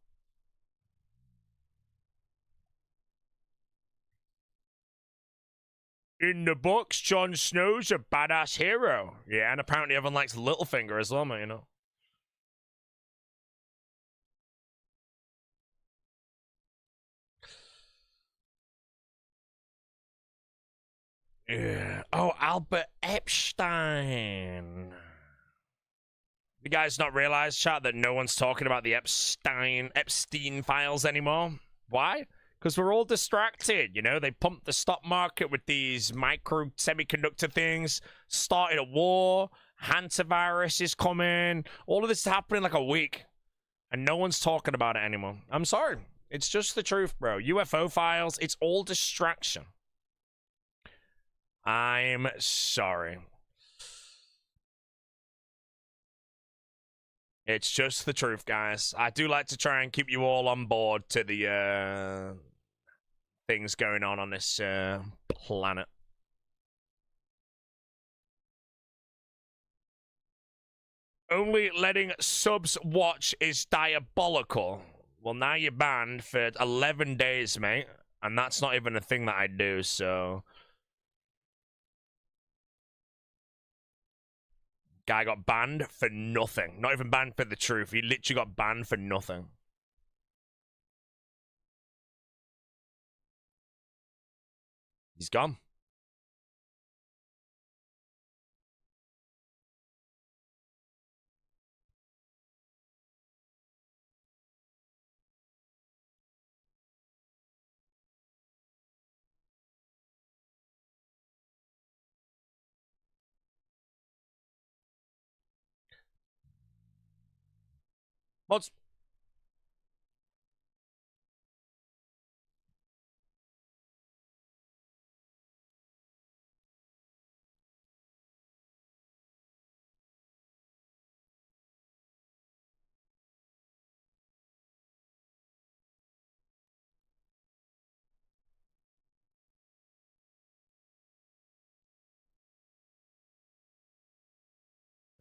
In the books, Jon Snow's a badass hero. Yeah, and apparently everyone likes Littlefinger as well, man, you know. Yeah. Oh, Albert Epstein. You guys not realize, chat, that no one's talking about the Epstein files anymore? Why? Because we're all distracted, you know? They pumped the stock market with these micro semiconductor things, started a war, hantavirus is coming, all of this is happening in like a week, and no one's talking about it anymore. I'm sorry. It's just the truth, bro. UFO files, it's all distraction. I'm sorry. It's just the truth, guys. I do like to try and keep you all on board to the things going on this planet. Only letting subs watch is diabolical. Well, now you're banned for 11 days, mate. And that's not even a thing that I do, so... Guy got banned for nothing. Not even banned for the truth. He literally got banned for nothing. He's gone. What's...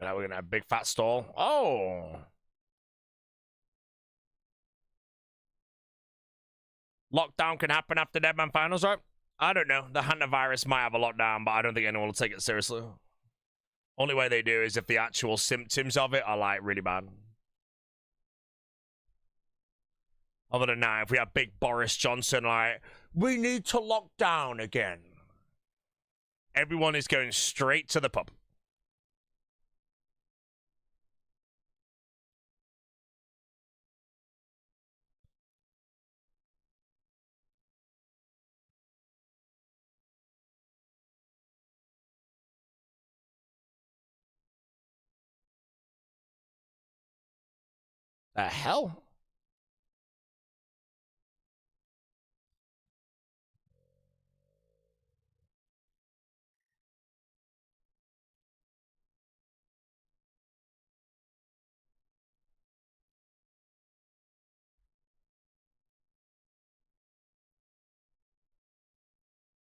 Now we're gonna have a big fat stall. Oh! Lockdown can happen after Deadman Finals, right? I don't know. The hantavirus might have a lockdown, but I don't think anyone will take it seriously. Only way they do is if the actual symptoms of it are, like, really bad. Other than that, if we have big Boris Johnson, like, we need to lock down again, everyone is going straight to the pub. The hell?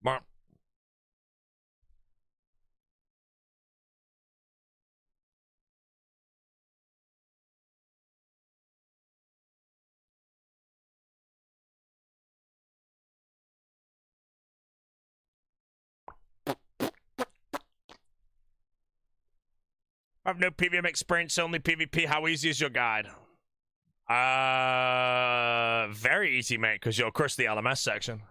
Mark. I have no PVM experience, only PvP. How easy is your guide? Very easy, mate, because you'll crush the LMS section.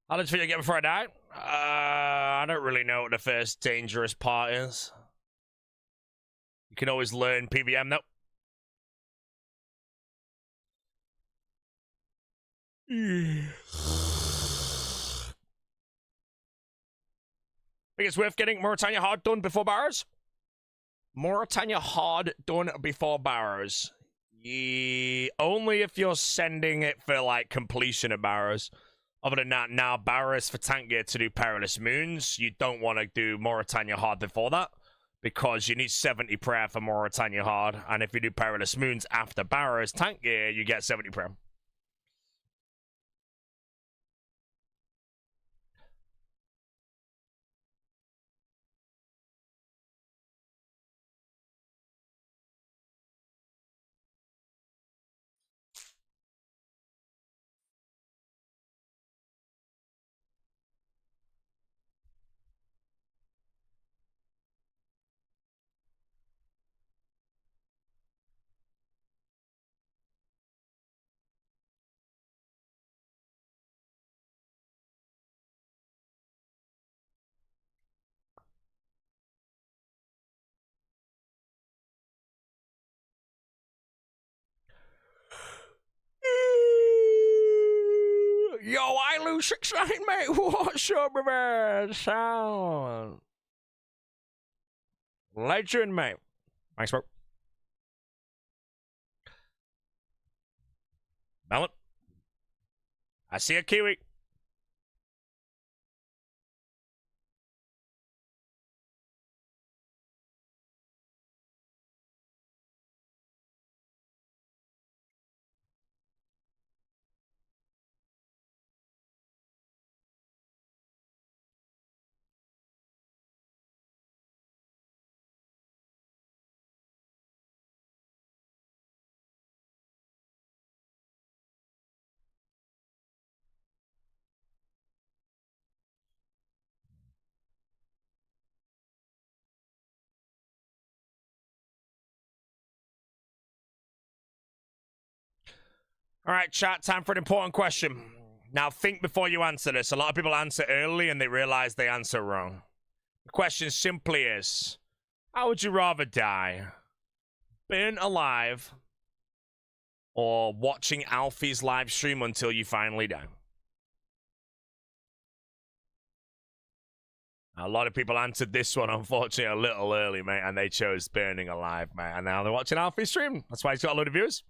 How much did you get before I died? I don't really know what the first dangerous part is. You can always learn PVM, though. Think it's worth getting Mauritania hard done before Barrows? Mauritania hard done before Barrows. Only if you're sending it for, like, completion of Barrows. Other than that, now Barrows for tank gear to do Perilous Moons. You don't want to do Mauritania hard before that, because you need 70 prayer for Mauritania hard. And if you do Perilous Moons after Barrows tank gear, you get 70 prayer. Yo, I lose 6-9, mate. What's up, man? Sound. Legend, mate. Thanks, bro. Melon. I see a Kiwi. All right, chat, time for an important question. Now, think before you answer this. A lot of people answer early and they realize they answer wrong. The question simply is, how would you rather die? Burnt alive or watching Alfie's live stream until you finally die? A lot of people answered this one, unfortunately, a little early, mate, and they chose burning alive, mate. And now they're watching Alfie's stream. That's why he's got a load of viewers.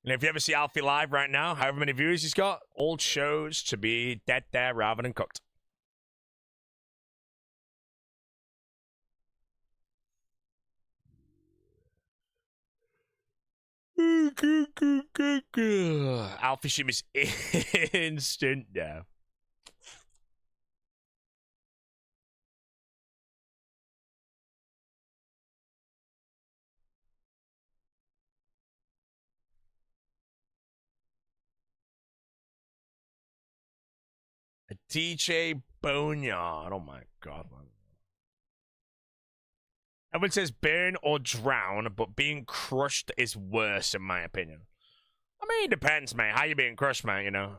And if you ever see Alfie live right now, however many viewers he's got, all shows to be dead there rather than cooked. Alfie stream is instant now. A DJ Boneyard. Oh my god, man. Everyone says burn or drown, but being crushed is worse, in my opinion. I mean, it depends, mate. How you being crushed, man, you know?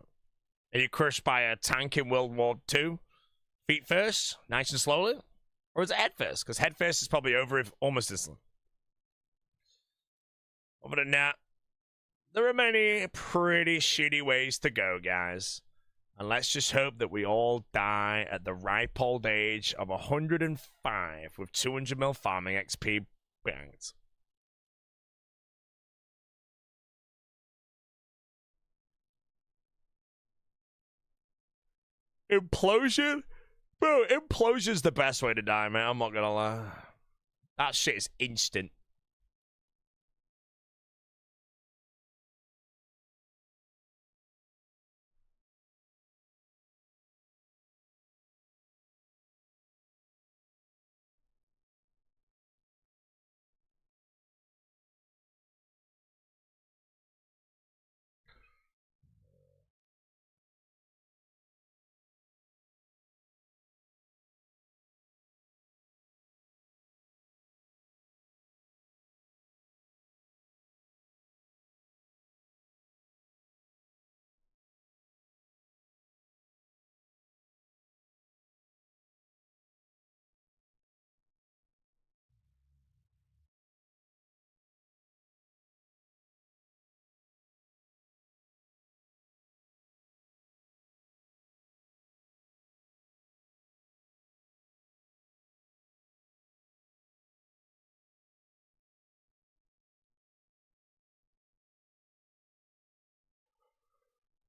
Are you crushed by a tank in World War II? Feet first, nice and slowly? Or is it head first? Because head first is probably over if almost instantly. Other than that, there are many pretty shitty ways to go, guys. And let's just hope that we all die at the ripe old age of 105 with 200 mil farming XP banked. Implosion? Bro, Implosion's the best way to die, man. I'm not gonna lie. That shit is instant.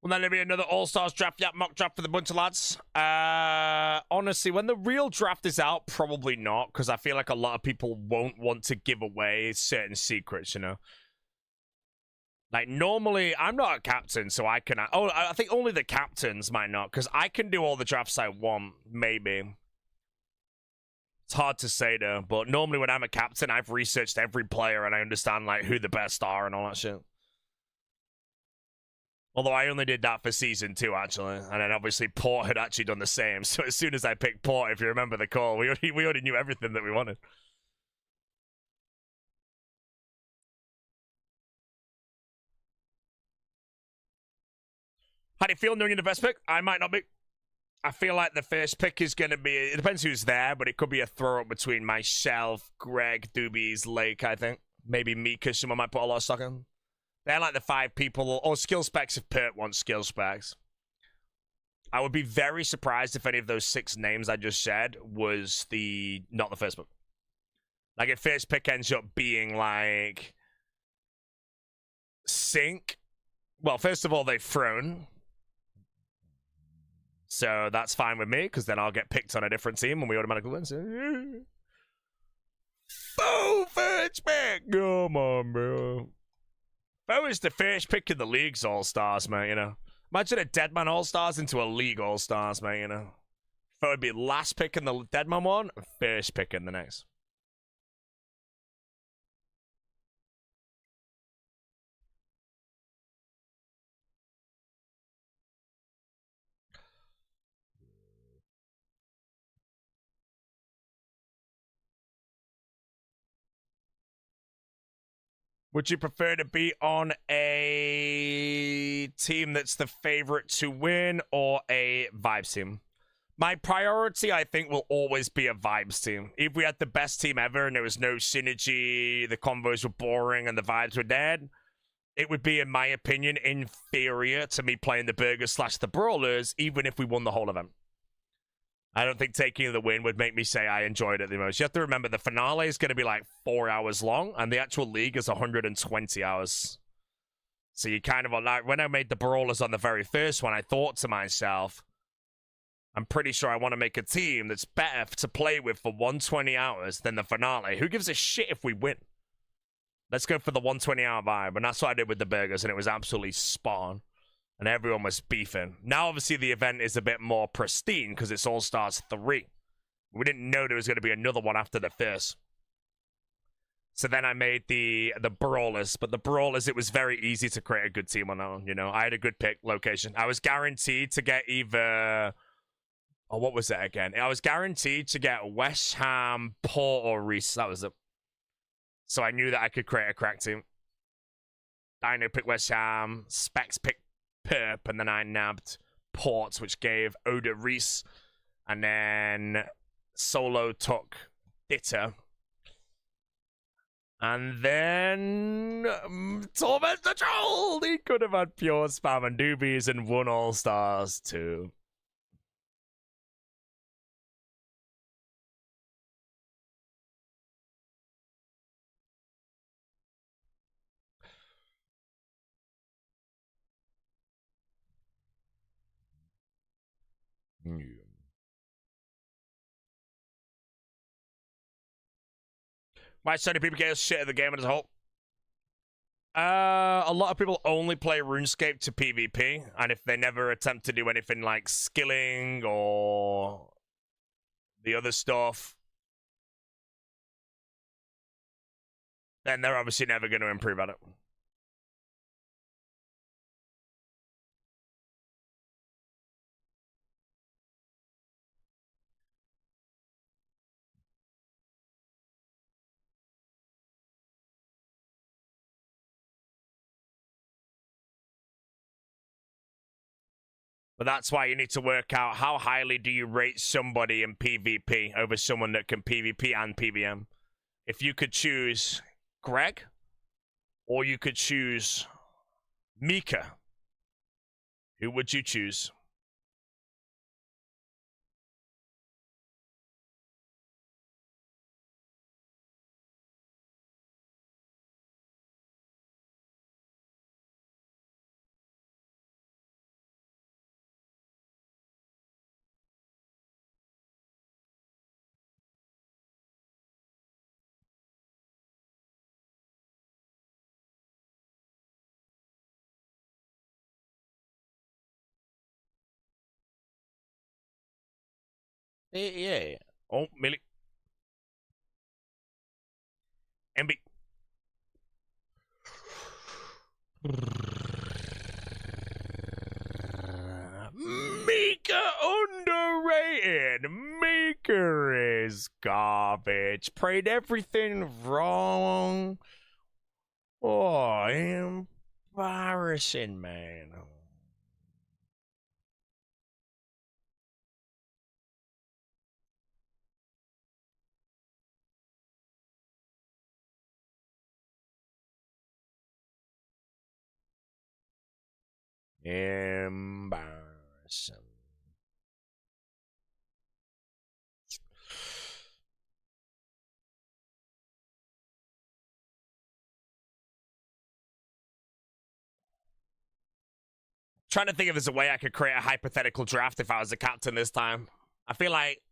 Will then there be another All-Stars draft, mock draft for the bunch of lads? Honestly, when the real draft is out, probably not, because I feel like a lot of people won't want to give away certain secrets, you know? Like, normally, I'm not a captain, so I can... Oh, I think only the captains might not, because I can do all the drafts I want, maybe. It's hard to say, though, but normally when I'm a captain, I've researched every player, and I understand, like, who the best are and all that shit. Although I only did that for Season 2, actually. And then obviously Port had actually done the same. So as soon as I picked Port, if you remember the call, we already knew everything that we wanted. How do you feel knowing you're the best pick? I might not be. I feel like the first pick is going to be... It depends who's there, but it could be a throw-up between myself, Greg, Doobies, Lake, I think. Maybe Mika, someone might put a lot of stock in. They're like the 5 people... Or skill specs if Pert wants skill specs. I would be very surprised if any of those 6 names I just said was not the first pick. Like, if first pick ends up being, like... Sync. Well, first of all, they've thrown. So that's fine with me, because then I'll get picked on a different team and we automatically win. So... Bo first pick! Come on, bro. Bo is the first pick in the league's All-Stars, man, you know. Imagine a Deadman Allstars into a League All-Stars, man, you know. If it would be last pick in the Deadman one, first pick in the next. Would you prefer to be on a team that's the favorite to win or a vibes team? My priority, I think, will always be a vibes team. If we had the best team ever and there was no synergy, the combos were boring and the vibes were dead, it would be, in my opinion, inferior to me playing the Burgers / the Brawlers, even if we won the whole event. I don't think taking the win would make me say I enjoyed it the most. You have to remember the finale is going to be like 4 hours long, and the actual league is 120 hours. So you kind of are like, when I made the Brawlers on the very first one, I thought to myself, I'm pretty sure I want to make a team that's better to play with for 120 hours than the finale. Who gives a shit if we win? Let's go for the 120-hour vibe. And that's what I did with the Burgers, and it was absolutely spot on. And everyone was beefing. Now, obviously, the event is a bit more pristine because it's All-Stars 3. We didn't know there was going to be another one after the first. So then I made the Brawlers. But the Brawlers, it was very easy to create a good team on that one, you know. I had a good pick location. I was guaranteed to get either... Oh, what was that again? I was guaranteed to get West Ham, Port, or Reese. That was it. So I knew that I could create a crack team. Dino picked West Ham. Specs picked Perp, and then I nabbed Port, which gave Oda Reese, and then Solo took Ditter, and then Torment the Troll. He could have had pure spam and doobies and won All-Stars too. Why so many people get shit at the game as a whole? A lot of people only play RuneScape to PvP, and if they never attempt to do anything like skilling or the other stuff, then they're obviously never going to improve at it. But that's why you need to work out how highly do you rate somebody in PvP over someone that can PvP and PVM. If you could choose Greg, or you could choose Mika, who would you choose? Yeah. Oh, Millie. MB. Mika underrated. Mika is garbage. Played everything wrong. Oh, embarrassing, man. Embarrassing. Trying to think if there's a way I could create a hypothetical draft if I was the captain this time. I feel like...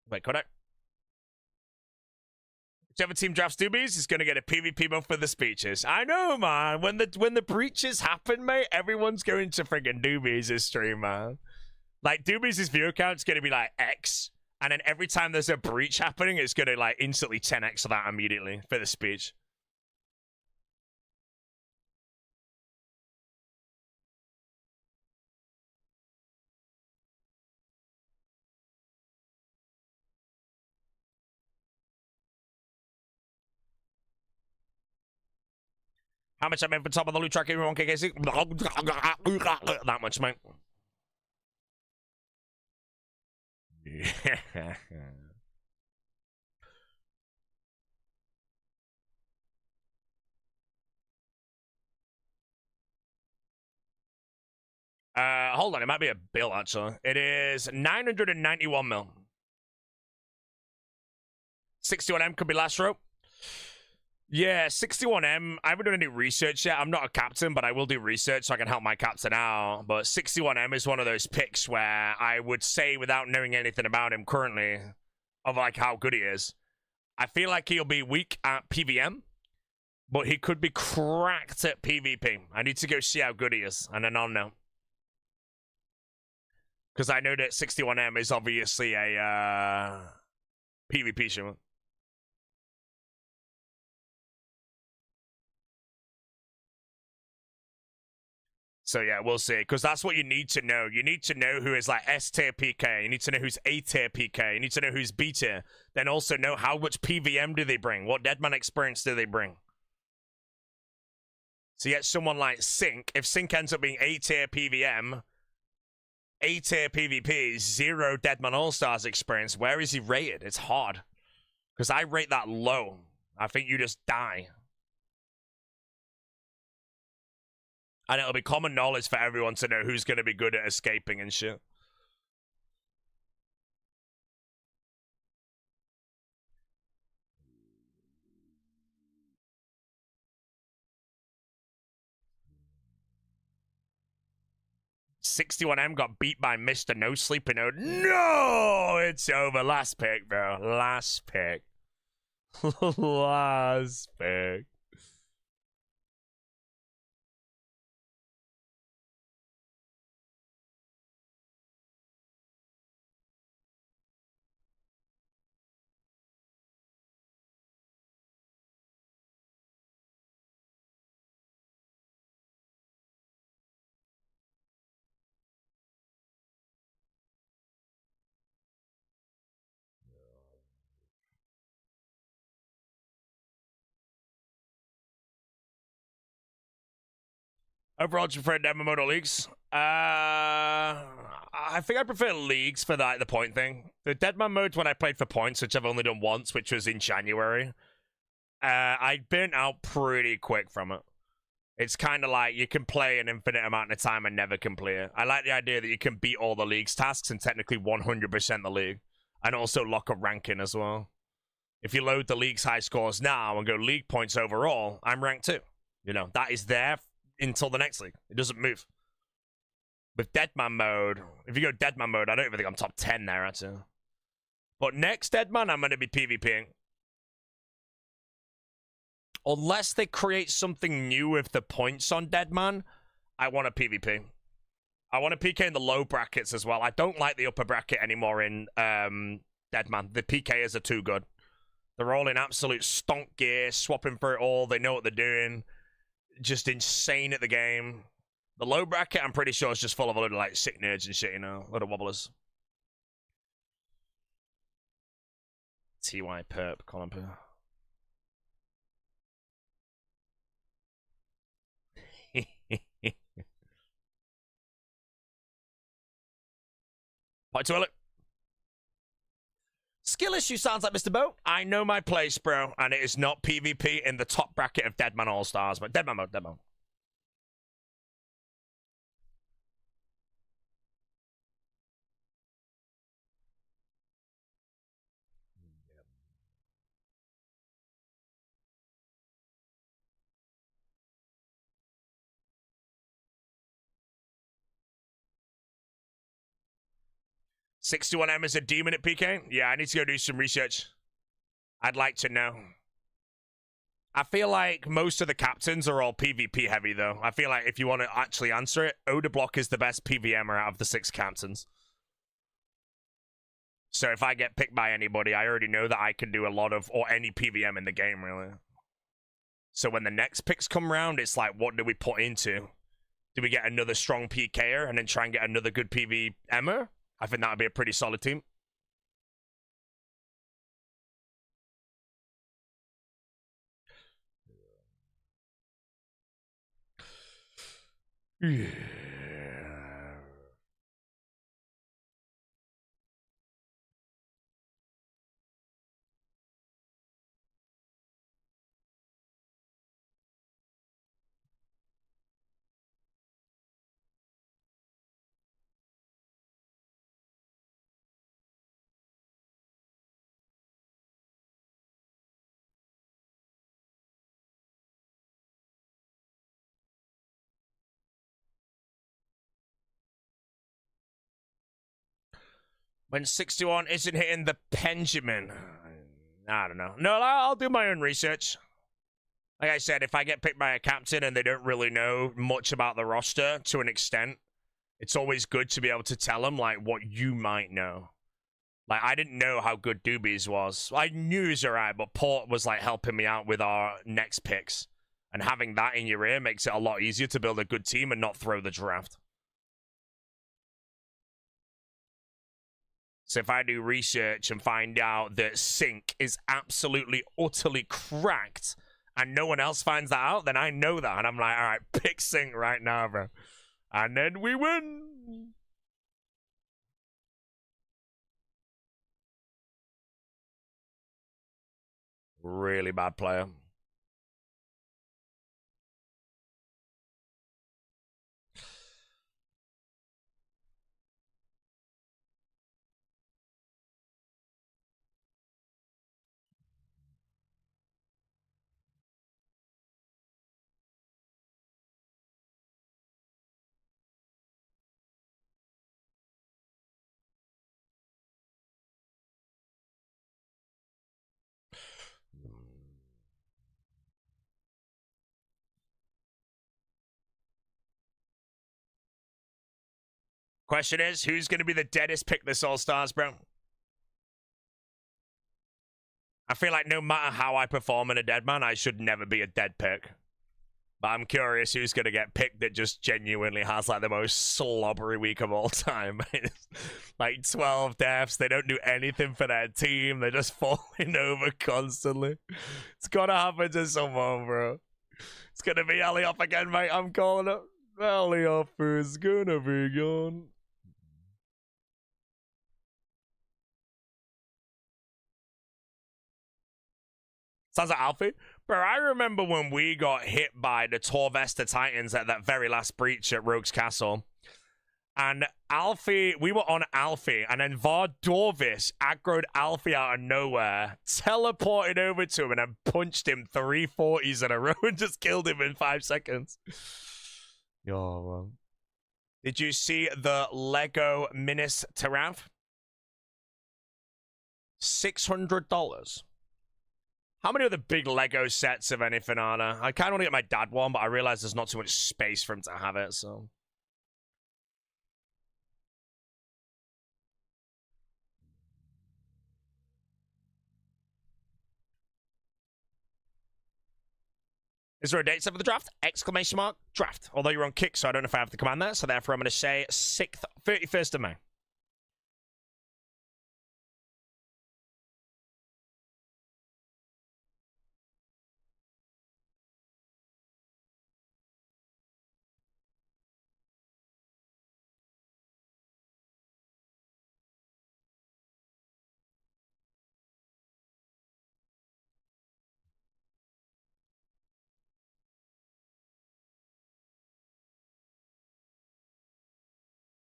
wait, could I? Whichever team drafts doobies is going to get a PvP buff for the speeches. I know, man. When the breaches happen, mate, everyone's going to friggin' doobies' stream, man. Like, doobies' view count's going to be like X. And then every time there's a breach happening, it's going to like instantly 10x that immediately for the speech. How much I made for top of the loot track everyone KKC? That much, mate. Hold on, it might be a bill actually. It is 991 mil. 61M could be last row. Yeah, 61M. I haven't done any research yet. I'm not a captain, but I will do research so I can help my captain out. But 61M is one of those picks where I would say, without knowing anything about him currently, of like how good he is, I feel like he'll be weak at PVM, but he could be cracked at PvP. I need to go see how good he is, and then I'll know. Because I know that 61M is obviously a PvP streamer. So yeah, we'll see. Because that's what you need to know. You need to know who is like S tier PK. You need to know who's A tier PK. You need to know who's B tier. Then also know how much PVM do they bring. What Deadman experience do they bring? So you get someone like Sync. If Sync ends up being A tier PVM, A tier PvP, 0 Deadman Allstars experience, where is he rated? It's hard. Because I rate that low. I think you just die. And it'll be common knowledge for everyone to know who's going to be good at escaping and shit. 61M got beat by Mr. No Sleeping Ode. No! It's over. Last pick, bro. Last pick. Last pick. Overall, do you prefer Deadman mode or leagues? I think I prefer leagues for the point thing. The Deadman mode when I played for points, which I've only done once, which was in January, I burnt out pretty quick from it. It's kind of like you can play an infinite amount of time and never complete it. I like the idea that you can beat all the league's tasks and technically 100% the league, and also lock a ranking as well. If you load the league's high scores now and go league points overall, I'm ranked 2. You know, that is there until the next league. It doesn't move. With Deadman mode, if you go Deadman mode, I don't even think I'm top 10 there, actually. But next Deadman, I'm going to be PvPing. Unless they create something new with the points on Deadman, I want a PvP. I want to PK in the low brackets as well. I don't like the upper bracket anymore in Deadman. The PKers are too good. They're all in absolute stonk gear, swapping for it all. They know what they're doing. Just insane at the game. The low bracket, I'm pretty sure, is just full of a load of like sick nerds and shit, you know, a lot of wobblers. TY perp, Colin Per. Point toilet. Skill issue sounds like Mr. Bo. I know my place, bro, and it is not PvP in the top bracket of Deadman Allstars, but Deadman mode, Deadman. 61M is a demon at PK? Yeah, I need to go do some research. I'd like to know. I feel like most of the captains are all PvP heavy, though. I feel like if you want to actually answer it, Odeblock is the best PVMer out of the 6 captains. So if I get picked by anybody, I already know that I can do a lot of, or any PVM in the game, really. So when the next picks come around, it's like, what do we put into? Do we get another strong PKer and then try and get another good PVMer? I think that would be a pretty solid team. Yeah. When 61 isn't hitting the Benjamin. I don't know. No, I'll do my own research. Like I said, if I get picked by a captain and they don't really know much about the roster to an extent, it's always good to be able to tell them, like, what you might know. Like, I didn't know how good Doobies was. I knew he was alright, but Port was, like, helping me out with our next picks. And having that in your ear makes it a lot easier to build a good team and not throw the draft. So if I do research and find out that Sync is absolutely, utterly cracked, and no one else finds that out, then I know that. And I'm like, all right, pick Sync right now, bro. And then we win. Really bad player. Question is, who's going to be the deadest pick this All-Stars, bro? I feel like no matter how I perform in a Deadman, I should never be a dead pick. But I'm curious who's going to get picked that just genuinely has like the most slobbery week of all time. Like 12 deaths, they don't do anything for their team, they're just falling over constantly. It's got to happen to someone, bro. It's going to be Alioth again, mate. I'm calling it. Alioth is going to be gone. Sounds like Alfie. Bro, I remember when we got hit by the Torvesta Titans at that very last breach at Rogue's Castle. And Alfie, we were on Alfie, and then Vardorvis aggroed Alfie out of nowhere, teleported over to him, and then punched him 3 40s in a row and just killed him in 5 seconds. Yo, man. Did you see the Lego Minis Taraf? $600. How many of the big Lego sets of anything are there? I kind of want to get my dad one, but I realize there's not too much space for him to have it, so. Is there a date set for the draft? Exclamation mark, draft. Although you're on kick, so I don't know if I have the command there, so therefore I'm going to say 31st of May.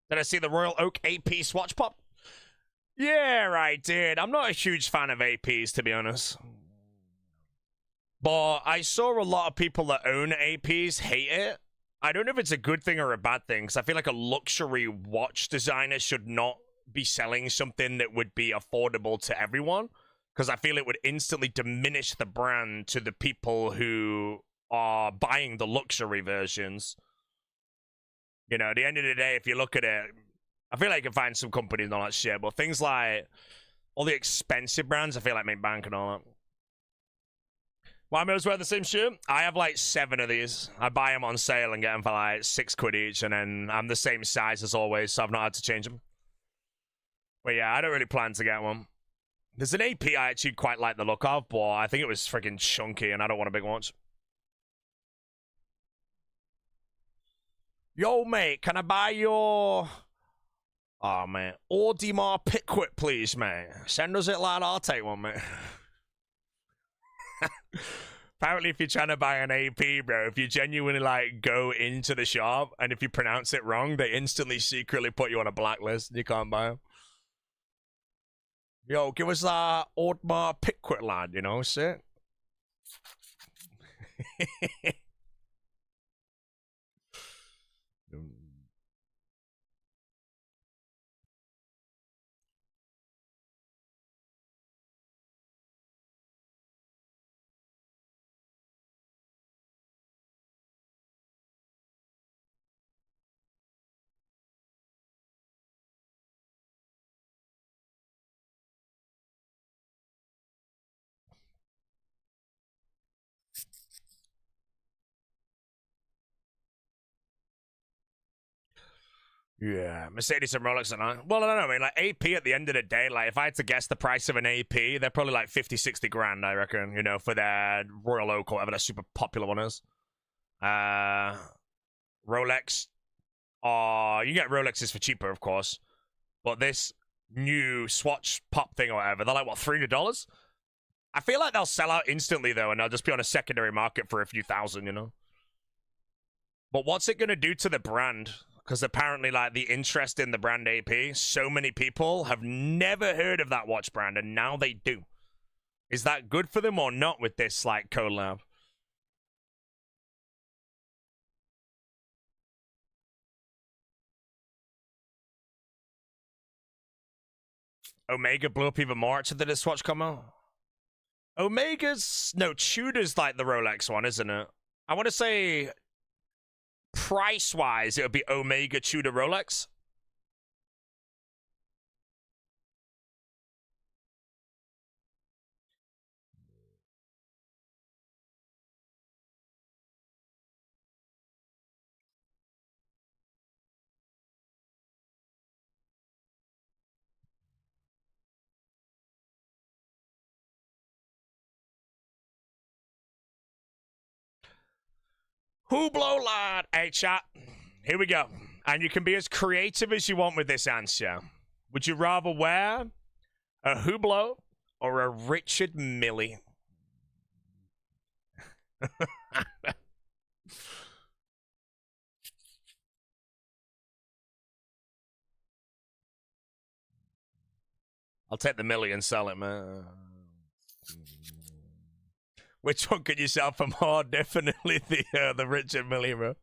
Did I see the Royal Oak AP swatch pop? Yeah, I did. I'm not a huge fan of APs, to be honest. But I saw a lot of people that own APs hate it. I don't know if it's a good thing or a bad thing, because I feel like a luxury watch designer should not be selling something that would be affordable to everyone, because I feel it would instantly diminish the brand to the people who are buying the luxury versions. You know, at the end of the day, if you look at it, I feel like you can find some companies and all that shit, but things like all the expensive brands, I feel like make bank and all that. Why am I always wearing the same shirt? I have like 7 of these. I buy them on sale and get them for like £6 each, and then I'm the same size as always, so I've not had to change them. But yeah, I don't really plan to get one. There's an AP I actually quite like the look of, but I think it was freaking chunky, and I don't want a big watch. Yo, mate, can I buy your... Oh, man. Audemars Pickwit, please, mate. Send us it, lad. I'll take one, mate. Apparently, if you're trying to buy an AP, bro, if you genuinely, like, go into the shop, and if you pronounce it wrong, they instantly secretly put you on a blacklist, and you can't buy them. Yo, give us that Audemars Pickwit, lad, you know, shit. Yeah, Mercedes and Rolex and I. Well, I don't know, I mean, like, AP at the end of the day, like, if I had to guess the price of an AP, they're probably like 50, 60 grand, I reckon, you know, for their Royal Oak or whatever their super popular one is. Rolex. You get Rolexes for cheaper, of course. But this new Swatch Pop thing or whatever, they're like, what, $300? I feel like they'll sell out instantly, though, and they'll just be on a secondary market for a few thousand, you know? But what's it going to do to the brand? Because apparently, like, the interest in the brand AP, so many people have never heard of that watch brand, and now they do. Is that good for them or not with this, like, collab? Omega blew up even more after this watch come out? Omega's... No, Tudor's like the Rolex one, isn't it? I want to say... Price-wise, it would be Omega Tudor Rolex. Hublot lad. Hey, chat. Here we go. And you can be as creative as you want with this answer. Would you rather wear a Hublot or a Richard Millie? I'll take the Millie and sell it, man. Which one could you sell for more? Definitely the Richard Millie, bro.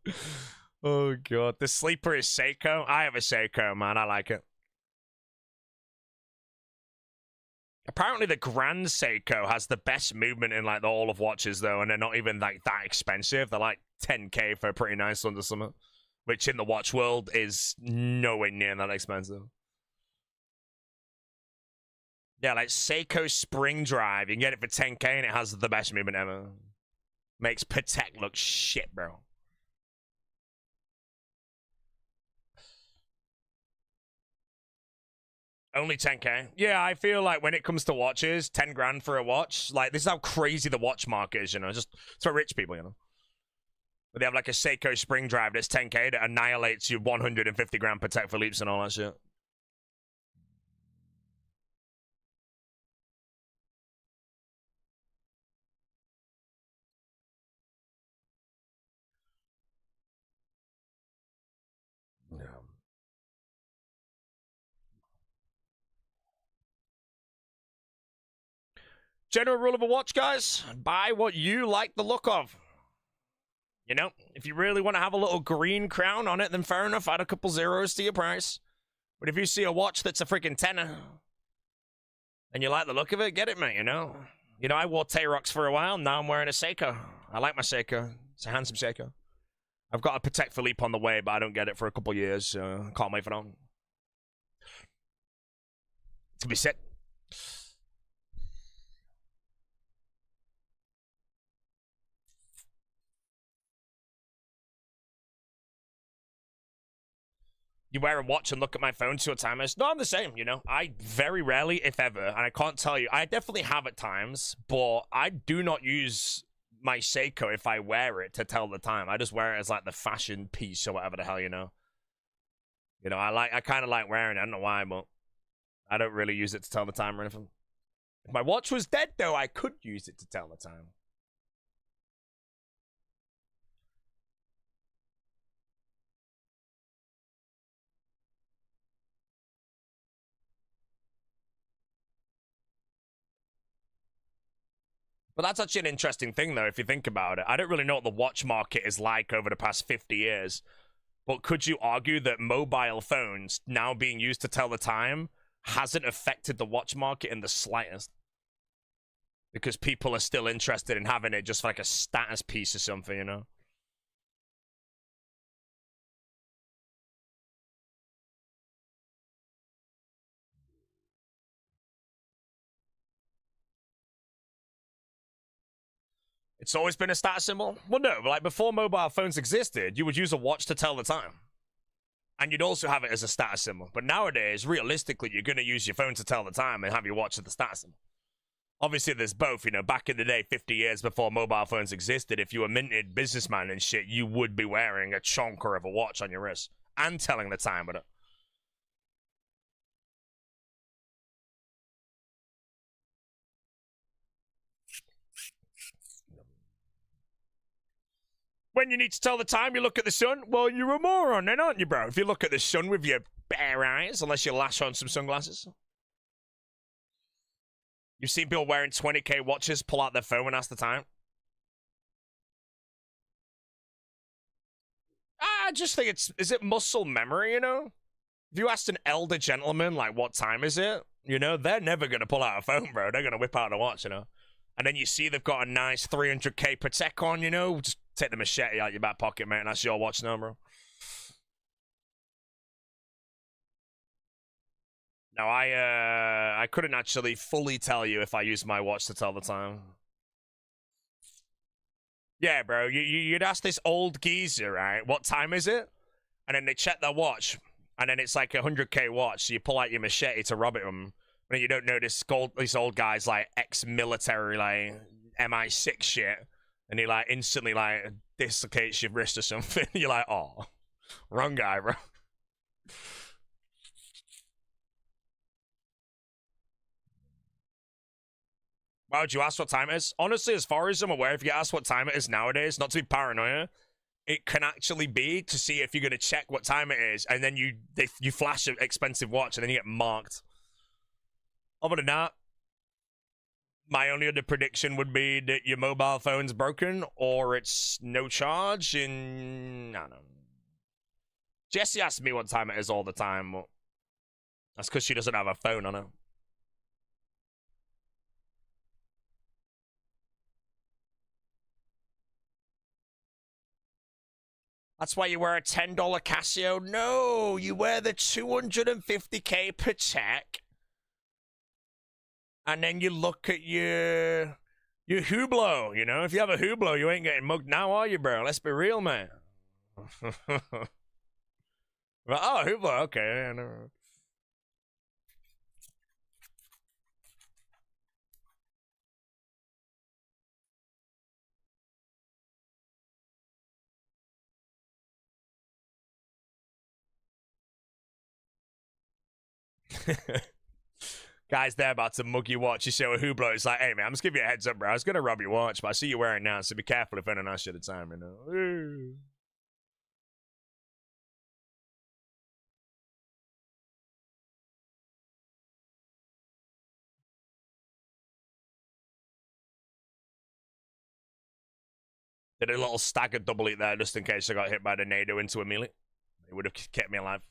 Oh, God. The sleeper is Seiko. I have a Seiko, man. I like it. Apparently, the Grand Seiko has the best movement in, like, the all of watches, though, and they're not even, like, that expensive. They're, like, 10k for a pretty nice one or something, which in the watch world is nowhere near that expensive. Yeah, like Seiko Spring Drive. You can get it for 10k and it has the best movement ever. Makes Patek look shit, bro. Only 10k. Yeah, I feel like when it comes to watches, 10 grand for a watch, like, this is how crazy the watch market is, you know? Just, it's for rich people, you know? But they have like a Seiko Spring Drive that's 10k that annihilates your 150 grand Patek Philippe's and all that shit. General rule of a watch, guys, buy what you like the look of. You know, if you really want to have a little green crown on it, then fair enough, add a couple zeros to your price. But if you see a watch that's a freaking tenner, and you like the look of it, get it, mate, you know? You know, I wore Tay-Rox for a while, now I'm wearing a Seiko. I like my Seiko. It's a handsome Seiko. I've got a Patek Philippe on the way, but I don't get it for a couple years, so can't wait for that. It's gonna be sick. You wear a watch and look at my phone 2 times. No, I'm the same, you know? I very rarely, if ever, and I can't tell you, I definitely have at times, but I do not use my Seiko if I wear it to tell the time. I just wear it as like the fashion piece or whatever the hell, you know? You know, I kind of like wearing it. I don't know why, but I don't really use it to tell the time or anything. If my watch was dead, though, I could use it to tell the time. But that's actually an interesting thing, though, if you think about it. I don't really know what the watch market is like over the past 50 years. But could you argue that mobile phones now being used to tell the time hasn't affected the watch market in the slightest? Because people are still interested in having it just like a status piece or something, you know? It's always been a status symbol? Well, no, but like before mobile phones existed, you would use a watch to tell the time. And you'd also have it as a status symbol. But nowadays, realistically, you're going to use your phone to tell the time and have your watch as the status symbol. Obviously, there's both, you know, back in the day, 50 years before mobile phones existed, if you were a minted businessman and shit, you would be wearing a chonker of a watch on your wrist and telling the time with it. When you need to tell the time, you look at the sun. Well, you're a moron then, aren't you, bro? If you look at the sun with your bare eyes, unless you lash on some sunglasses. You've seen people wearing 20k watches pull out their phone and ask the time. I just think is it muscle memory, you know? If you asked an elder gentleman, like, what time is it? You know, they're never going to pull out a phone, bro. They're going to whip out a watch, you know? And then you see they've got a nice 300k Patek on, you know? Just take the machete out your back pocket, mate, and that's your watch now, bro. No, I couldn't actually fully tell you if I used my watch to tell the time. Yeah, bro, you'd ask this old geezer, right, what time is it? And then they check their watch, and then it's like a 100k watch, so you pull out your machete to rob it from them. But you don't know this old guy's like ex-military, like MI6 shit. and he like instantly like dislocates your wrist or something. You're like, oh, wrong guy, bro. Why would you ask what time it is? Honestly, as far as I'm aware, if you ask what time it is nowadays, not to be paranoia, it can actually be to see if you're going to check what time it is, and then you flash an expensive watch, and then you get marked. Other than that, my only other prediction would be that your mobile phone's broken, or it's no charge, and I don't know. Jessie asks me what time it is all the time, but that's because she doesn't have a phone on her. That's why you wear a $10 Casio? No, you wear the 250k per check. And then you look at your Hublot, you know? If you have a Hublot, you ain't getting mugged now, are you, bro? Let's be real, man. Oh, Hublot, okay. No. Guys, they're about to mug your watch. You show a Hublot. It's like, hey, man, I'm just giving you a heads up, bro. I was going to rob your watch, but I see you wearing it now, so be careful if anyone asks you at the time, you know? Did a little staggered double eat there just in case I got hit by the NATO into a melee. It would have kept me alive.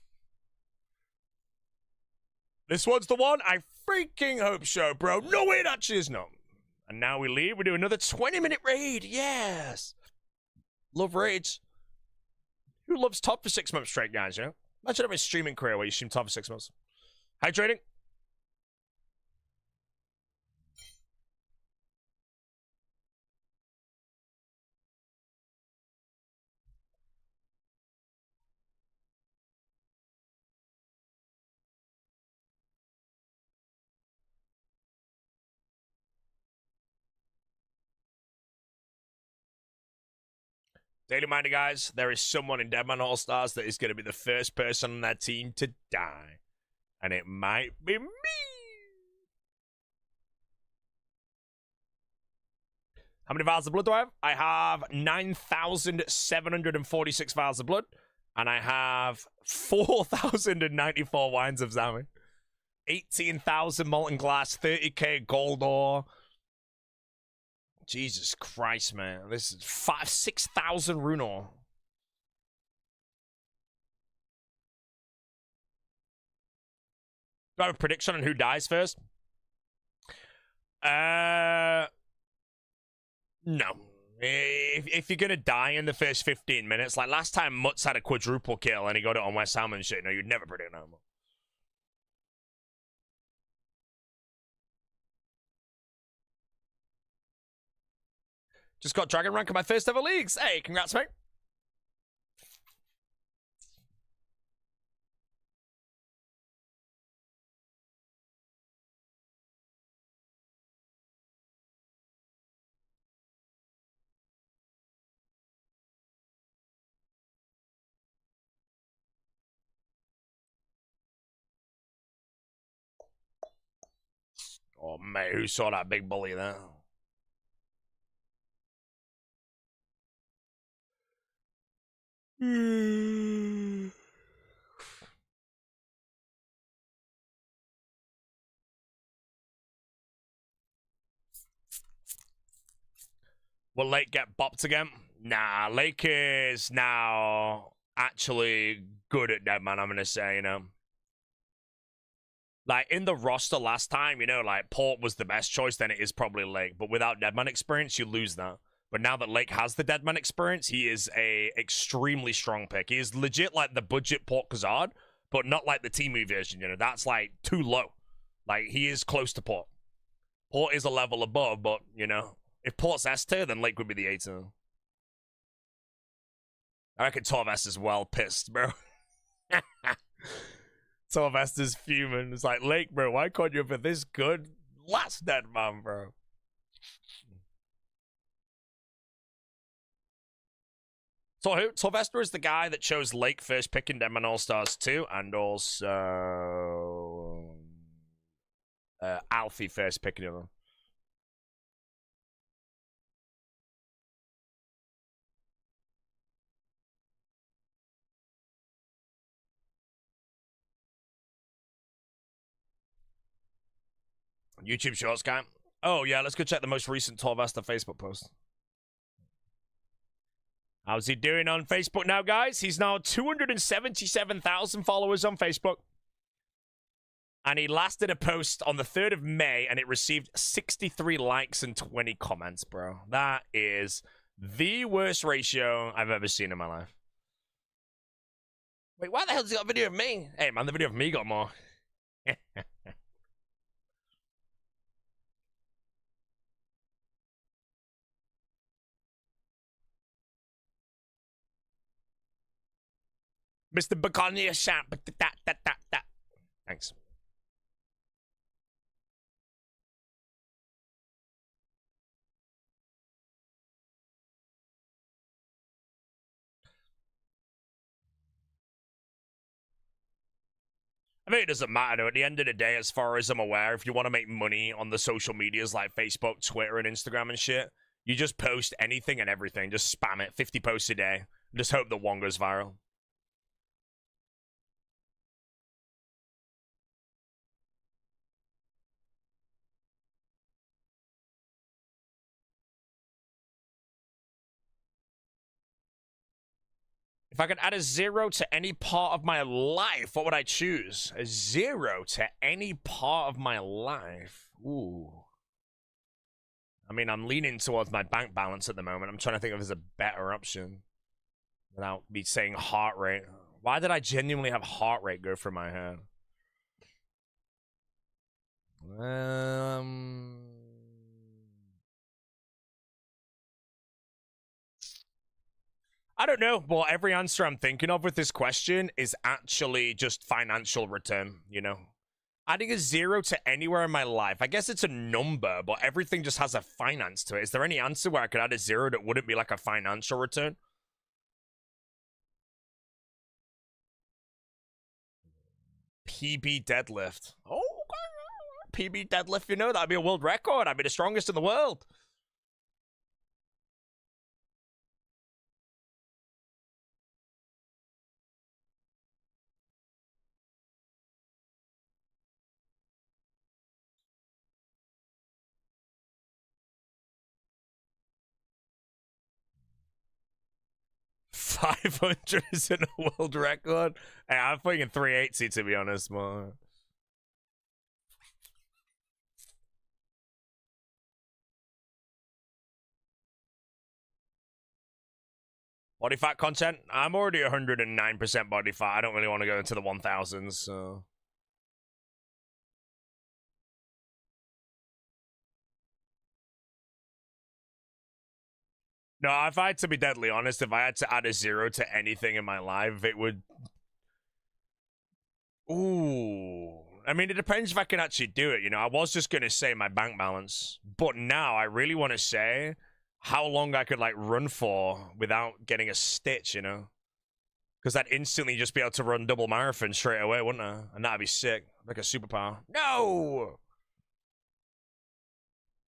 This one's the one? I freaking hope so, bro. No, it actually is not. And now we leave. We do another 20-minute raid. Yes. Love raids. Who loves top for 6 months straight, guys, you know? Imagine having a streaming career where you stream top for 6 months. Hydrating. Daily Minder, guys, there is someone in Deadman Allstars that is going to be the first person on that team to die. And it might be me. How many vials of blood do I have? I have 9,746 vials of blood. And I have 4,094 wines of Zamin. 18,000 molten glass, 30k gold ore. Jesus Christ, man. This is 6,000 rune ore. Do I have a prediction on who dies first? No. If you're gonna die in the first 15 minutes, like last time Mutz had a quadruple kill and he got it on West Ham and shit, no, you'd never predict that. Just got Dragon rank in my first ever leagues. Hey, congrats, mate. Oh, mate, who saw that big bully there? Will Lake get bopped again? Nah, Lake is now actually good at Deadman, I'm going to say, you know. Like, in the roster last time, you know, like, Port was the best choice, then it is probably Lake. But without Deadman experience, you lose that. But now that Lake has the Deadman experience, he is a extremely strong pick. He is legit like the budget Port Kazard, but not like the Timu version, you know. That's, like, too low. Like, he is close to Port. Port is a level above, but, you know, if Port's S tier, then Lake would be the A tier. I reckon Torvest is well pissed, bro. Torvest is fuming. It's like, Lake, bro, why can't you for this good last Deadman, bro? So who? Sylvester is the guy that chose Lake first pick in Deadman Allstars 2, and also Alfie first pick in the other. YouTube Shorts guy. Oh yeah, let's go check the most recent Torvesta Facebook post. How's he doing on Facebook now, guys? He's now 277,000 followers on Facebook. And he last did a post on the 3rd of May, and it received 63 likes and 20 comments, bro. That is the worst ratio I've ever seen in my life. Wait, why the hell has he got a video of me? Hey, man, the video of me got more. Mr. Baconia Shamp. Thanks. I mean, it doesn't matter. At the end of the day, as far as I'm aware, if you want to make money on the social medias like Facebook, Twitter, and Instagram and shit, you just post anything and everything. Just spam it. 50 posts a day. Just hope that one goes viral. If I could add a 0 to any part of my life, what would I choose? A 0 to any part of my life? Ooh. I mean, I'm leaning towards my bank balance at the moment. I'm trying to think if there's a better option without me saying heart rate. Why did I genuinely have heart rate go through my head? I don't know. Well, every answer I'm thinking of with this question is actually just financial return, you know? Adding a 0 to anywhere in my life. I guess it's a number, but everything just has a finance to it. Is there any answer where I could add a 0 that wouldn't be like a financial return? PB deadlift. Oh, PB deadlift, you know, that'd be a world record. I'd be the strongest in the world. $500 is in a world record. Hey, I'm thinking 380 to be honest, man. Body fat content? I'm already 109% body fat. I don't really want to go into the 1000s, so. No, if I had to be deadly honest, if I had to add a 0 to anything in my life, it would... Ooh. I mean, it depends if I can actually do it, you know? I was just going to say my bank balance. But now I really want to say how long I could, like, run for without getting a stitch, you know? Because I'd instantly just be able to run double marathon straight away, wouldn't I? And that'd be sick. Like a superpower. No!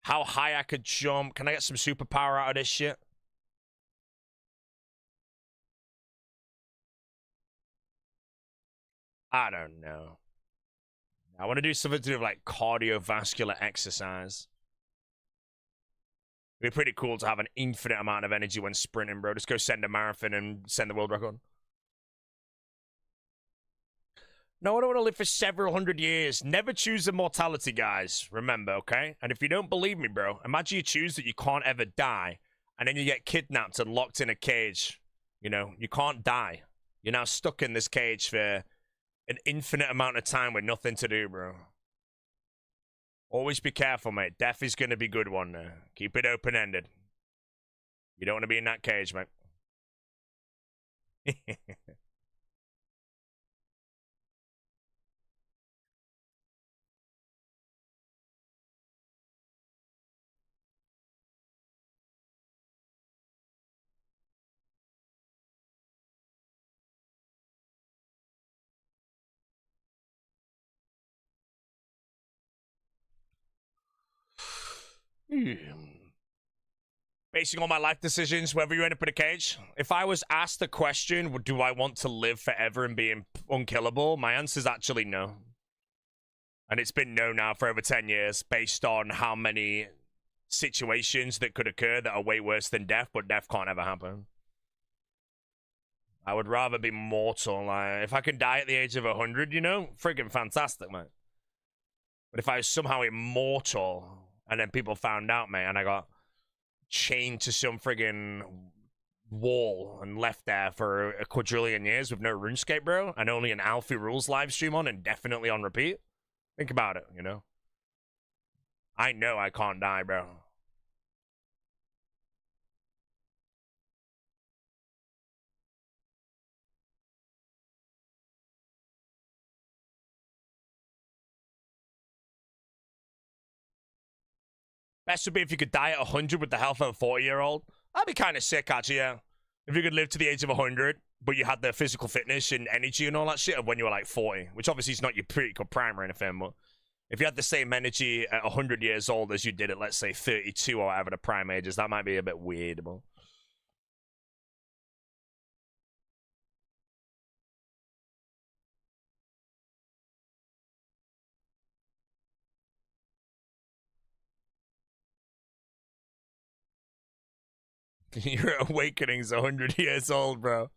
How high I could jump. Can I get some superpower out of this shit? I don't know. I want to do something to do with like cardiovascular exercise. It'd be pretty cool to have an infinite amount of energy when sprinting, bro. Just go send a marathon and send the world record. No, I don't want to live for several hundred years. Never choose immortality, guys. Remember, okay? And if you don't believe me, bro, imagine you choose that you can't ever die, and then you get kidnapped and locked in a cage. You know, you can't die. You're now stuck in this cage for an infinite amount of time with nothing to do, bro. Always be careful, mate. Death is going to be good one day. Keep it open-ended. You don't want to be in that cage, mate. Basing all my life decisions, whether you end up in a cage. If I was asked the question, do I want to live forever and be unkillable? My answer is actually no. And it's been no now for over 10 years, based on how many situations that could occur that are way worse than death, but death can't ever happen. I would rather be mortal. Like, if I can die at the age of 100, you know, friggin' fantastic, man. But if I was somehow immortal, and then people found out, man, and I got chained to some friggin' wall and left there for a quadrillion years with no RuneScape, bro, and only an Alfie Rules live stream on and definitely on repeat, think about it, you know? I know I can't die, bro. Best would be if you could die at 100 with the health of a 40-year-old. That'd be kind of sick, actually, yeah. If you could live to the age of 100, but you had the physical fitness and energy and all that shit of when you were like 40, which obviously is not your critical prime or anything, but if you had the same energy at 100 years old as you did at, let's say, 32 or whatever the prime age is, that might be a bit weird, but... Your awakening's 100 years old, bro.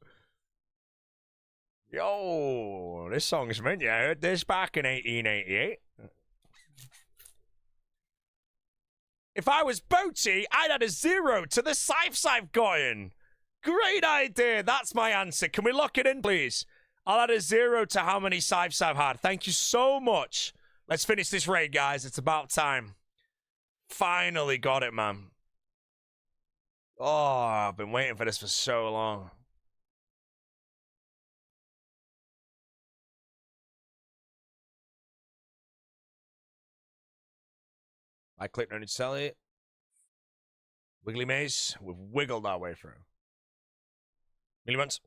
Yo, this song's meant you. I heard this back in 1888. If I was Boaty, I'd add a 0 to the scythe going. Great idea. That's my answer. Can we lock it in, please? I'll add a 0 to how many scythes I've had. Thank you so much. Let's finish this raid, guys. It's about time. Finally got it, man. Oh, I've been waiting for this for so long. I clicked on it, sell it. Wiggly maze. We've wiggled our way through. Really once.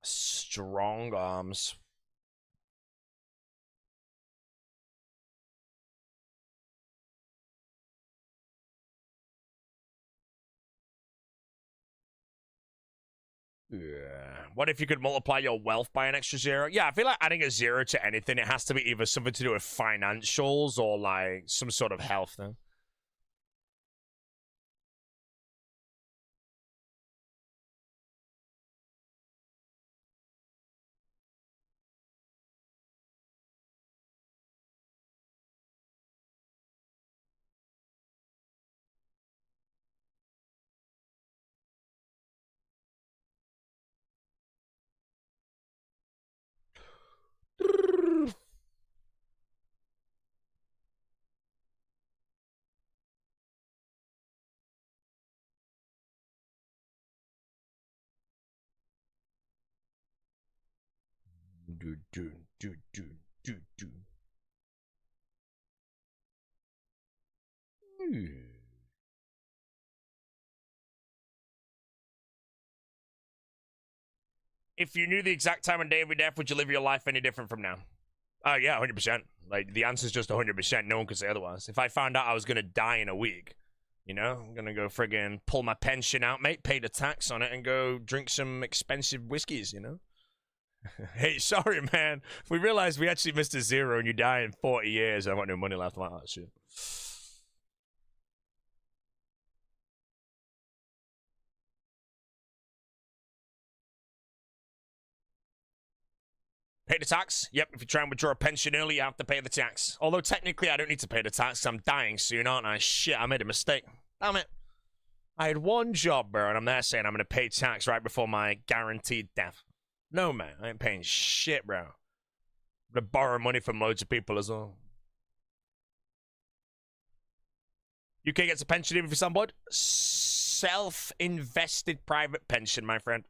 Strong arms. Yeah. What if you could multiply your wealth by an extra 0? Yeah, I feel like adding a 0 to anything, it has to be either something to do with financials or like some sort of health thing. If you knew the exact time and day of your death, would you live your life any different from now? Oh, yeah, 100%. Like, the answer's just 100%. No one could say otherwise. If I found out I was going to die in a week, you know, I'm going to go friggin' pull my pension out, mate, pay the tax on it, and go drink some expensive whiskeys, you know? Hey, sorry, man. We realized we actually missed a 0 and you die in 40 years. I got no money left. I'm like, oh, shit. Pay the tax? Yep, if you try and withdraw a pension early, you have to pay the tax. Although, technically, I don't need to pay the tax. I'm dying soon, aren't I? Shit, I made a mistake. Damn it. I had one job, bro, and I'm there saying I'm going to pay tax right before my guaranteed death. No, man, I ain't paying shit, bro. I'm going to borrow money from loads of people as well. UK gets a pension even for some bud. Self-invested private pension, my friend.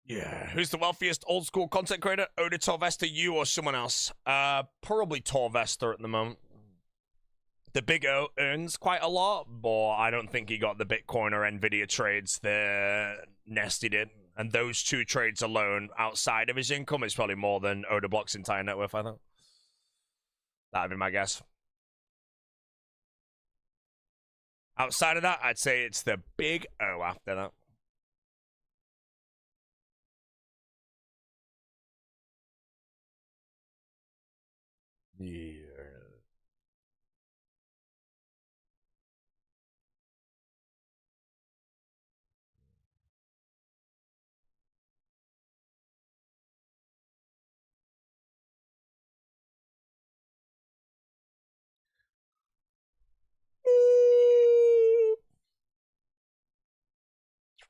Yeah. Who's the wealthiest old school content creator? Oda, Torvesta, you, or someone else? Probably Torvesta at the moment. The Big O earns quite a lot, but I don't think he got the Bitcoin or Nvidia trades that Nesty did. And those two trades alone, outside of his income, is probably more than Oda Block's entire net worth, I think. That'd be my guess. Outside of that, I'd say it's the Big O after that. Yeah.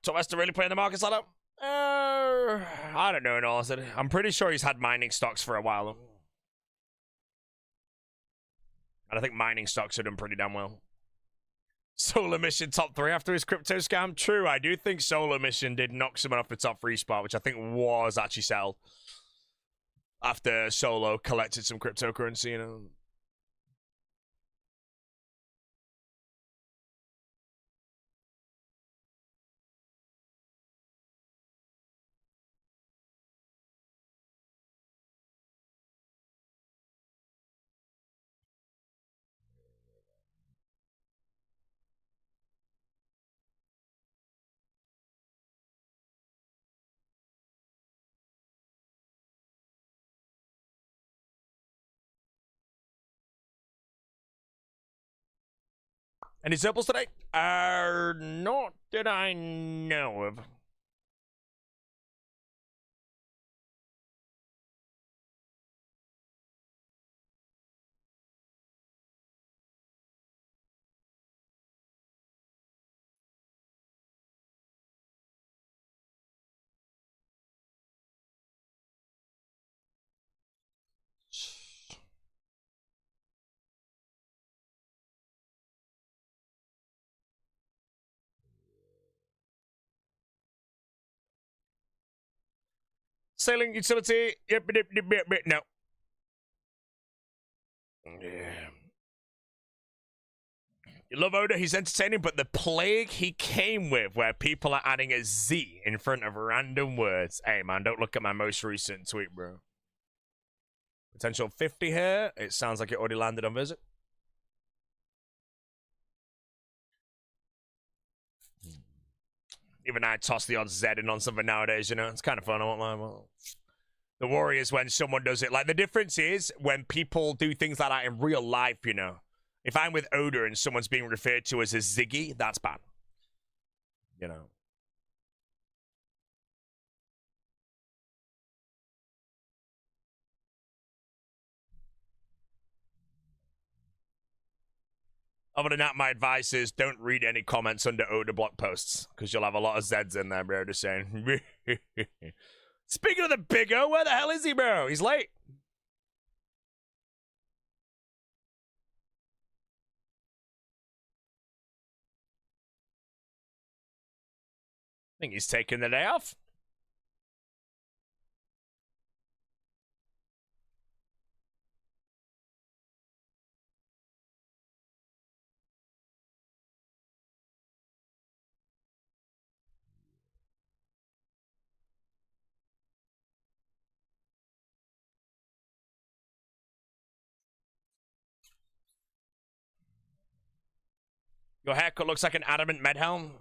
So Wester really playing the markets like that? I don't know, in all honesty. I'm pretty sure he's had mining stocks for a while. And I think mining stocks are done pretty damn well. Solar Mission top 3 after his crypto scam? True, I do think Solar Mission did knock someone off the top 3 spot, which I think was actually settled after Solo collected some cryptocurrency, you know. Any samples today? Not that I know of. Sailing utility. Yep, no. Yeah. You love Oda, he's entertaining, but the plague he came with, where people are adding a Z in front of random words. Hey, man, don't look at my most recent tweet, bro. Potential 50 here. It sounds like it already landed on visit. Even I toss the odds Z in on something nowadays, you know? It's kind of fun, I won't lie. Well, the worry is when someone does it. Like, the difference is when people do things like that in real life, you know? If I'm with Oda and someone's being referred to as a Ziggy, that's bad. You know? Other than that, my advice is don't read any comments under Oda blog posts, because you'll have a lot of Zs in there, bro, just saying. Speaking of the Big O, where the hell is he, bro? He's late. I think he's taking the day off. Your haircut looks like an adamant medhelm.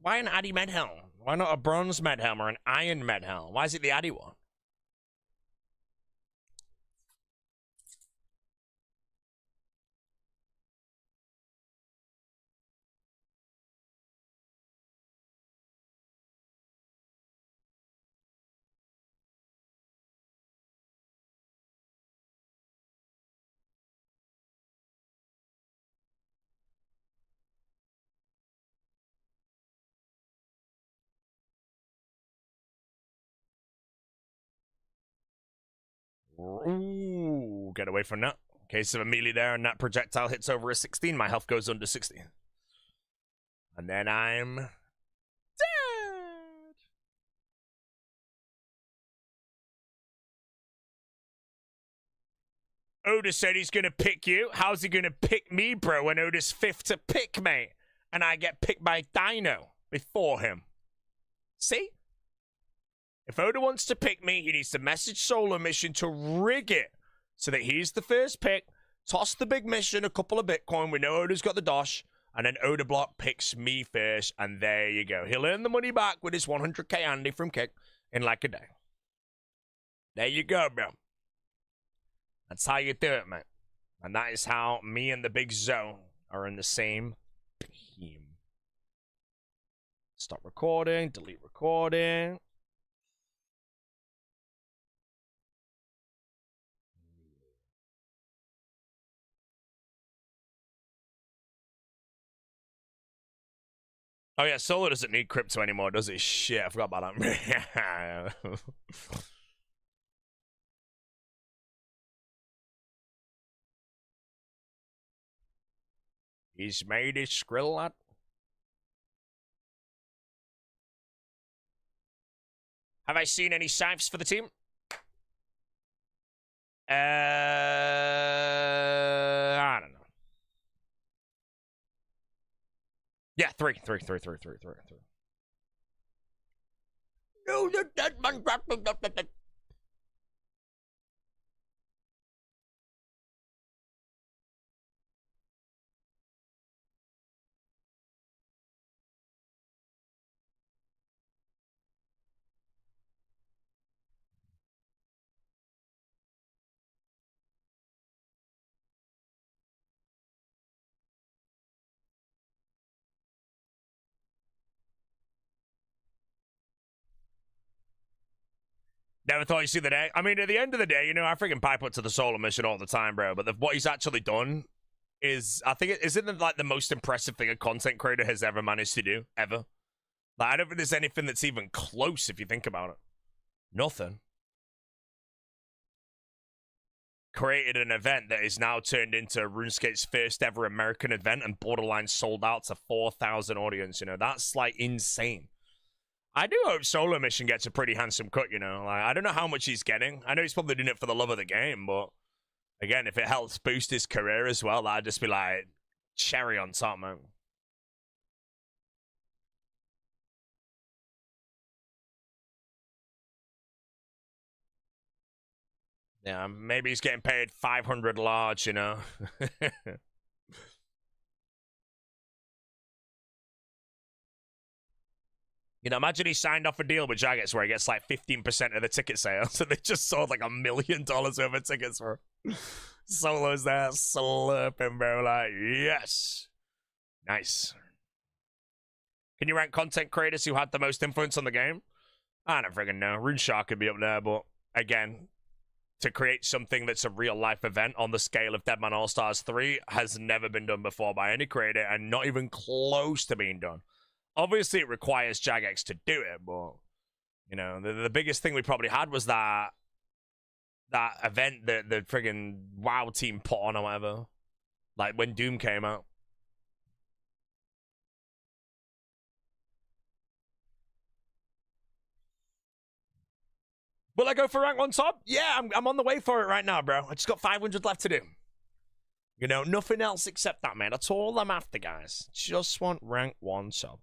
Why an Addy medhelm? Why not a bronze medhelm or an iron medhelm? Why is it the Addy one? Ooh, get away from that. Case of a melee there, and that projectile hits over a 16. My health goes under 60. And then I'm dead. Oda said he's gonna pick you. How's he gonna pick me, bro, when Oda's 5th to pick, mate? And I get picked by Dino before him. See? If Oda wants to pick me, he needs to message Solo Mission to rig it so that he's the first pick. Toss the big mission, a couple of Bitcoin. We know Oda's got the dosh. And then Oda Block picks me first. And there you go. He'll earn the money back with his 100k Andy from Kick in like a day. There you go, bro. That's how you do it, man. And that is how me and the Big Zone are in the same team. Stop recording. Delete recording. Oh yeah, Solo doesn't need crypto anymore, does it? Shit, I forgot about that. He's made his skrill lad. Have I seen any sipes for the team? I don't know. Yeah, three. No, the Deadman. Never thought you'd see the day. I mean, at the end of the day, you know, I freaking pipe up to the Solo Mission all the time, bro. But what he's actually done is, I think, isn't it like the most impressive thing a content creator has ever managed to do, ever? Like, I don't think there's anything that's even close if you think about it. Nothing. Created an event that is now turned into RuneScape's first ever American event and borderline sold out to 4,000 audience, you know? That's, like, insane. I do hope Solo Mission gets a pretty handsome cut, you know? Like, I don't know how much he's getting. I know he's probably doing it for the love of the game, but again, if it helps boost his career as well, that'd just be like cherry on top, man. Yeah, maybe he's getting paid 500 large, you know? You know, imagine he signed off a deal with Jagex where he gets like 15% of the ticket sales, so they just sold like $1 million worth of tickets for Solo's there slurping, bro. Like, yes. Nice. Can you rank content creators who had the most influence on the game? I don't friggin' know. RuneShark could be up there, but again, to create something that's a real life event on the scale of Deadman Allstars 3 has never been done before by any creator and not even close to being done. Obviously, it requires Jagex to do it, but, you know, the biggest thing we probably had was that event that the friggin' WoW team put on or whatever. Like, when Doom came out. Will I go for rank 1 top? Yeah, I'm on the way for it right now, bro. I just got 500 left to do. You know, nothing else except that, man. That's all I'm after, guys. Just want rank 1 top.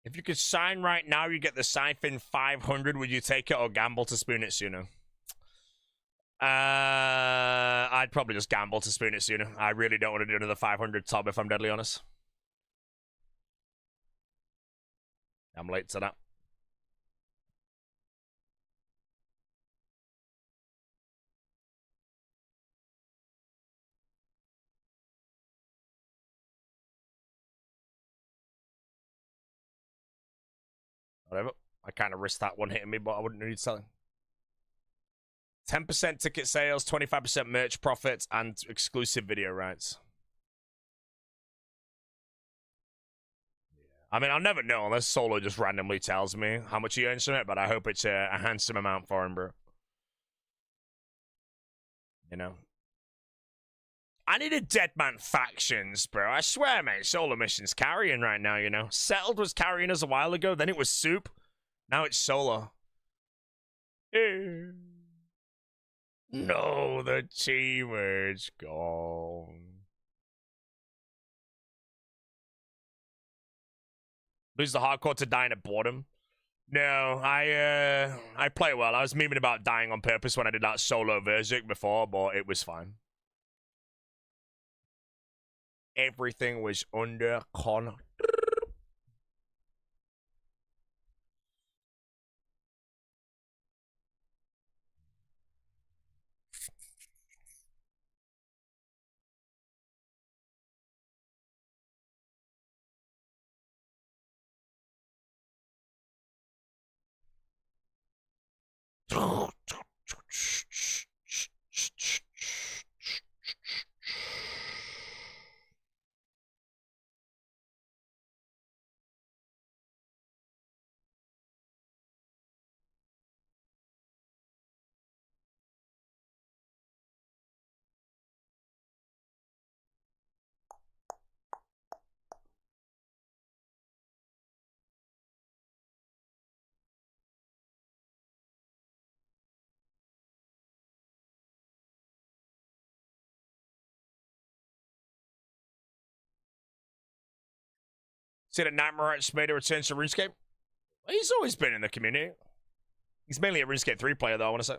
If you could sign right now, you get the Siphon 500. Would you take it or gamble to spoon it sooner? I'd probably just gamble to spoon it sooner. I really don't want to do another 500 top if I'm deadly honest. I'm late to that. Whatever. I kind of risked that one hitting me, but I wouldn't need selling. 10% ticket sales, 25% merch profits, and exclusive video rights. I mean, I'll never know unless Solo just randomly tells me how much he earns from it, but I hope it's a handsome amount for him, bro. You know? I needed Deadman factions, bro. I swear, mate, Solo Mission's carrying right now, you know? Settled was carrying us a while ago, then it was Soup. Now it's Solo. No, the teamer's gone. Lose the hardcore to dying at boredom. No, I play well. I was memeing about dying on purpose when I did that solo Verzik before, but it was fine. Everything was under control. See that Nightmare made a return to RuneScape? He's always been in the community. He's mainly a RuneScape 3 player, though, I want to say.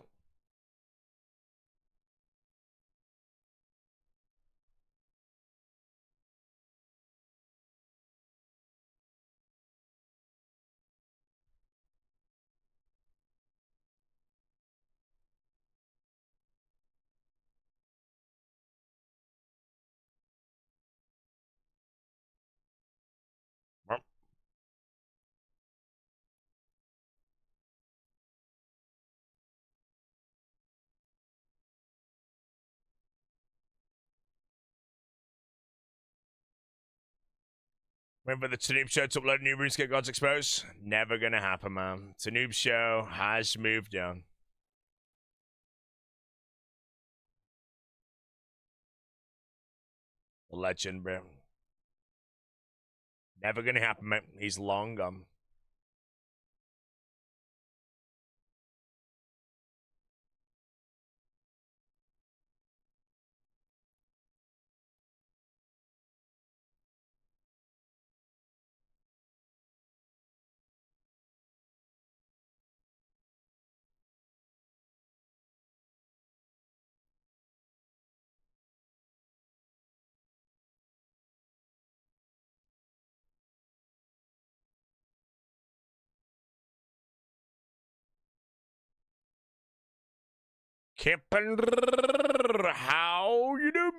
Wait for the Tanoob Show to upload new RuneScape Gods Exposed. Never gonna happen, man. Tanoob Show has moved on. Legend, bro. Never gonna happen, mate. He's long gone. Kipper, how you do?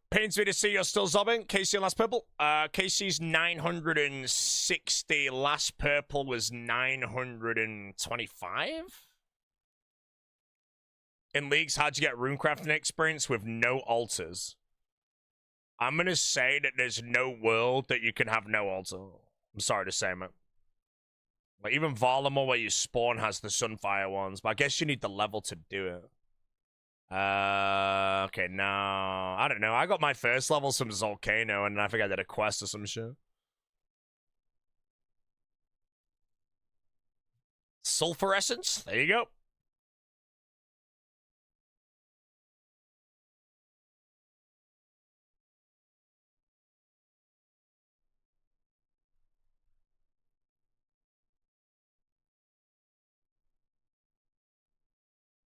Pains me to see you're still zobbing. Casey last purple. Casey's 960. Last purple was 925. In leagues, how'd you get runecrafting experience with no altars? I'm gonna say that there's no world that you can have no altar. I'm sorry to say, man. Like, even Varlamore, where you spawn, has the Sunfire ones, but I guess you need the level to do it. Okay, no. I don't know. I got my first level from Volcano, and I think I did a quest or some shit. Sulfur Essence? There you go.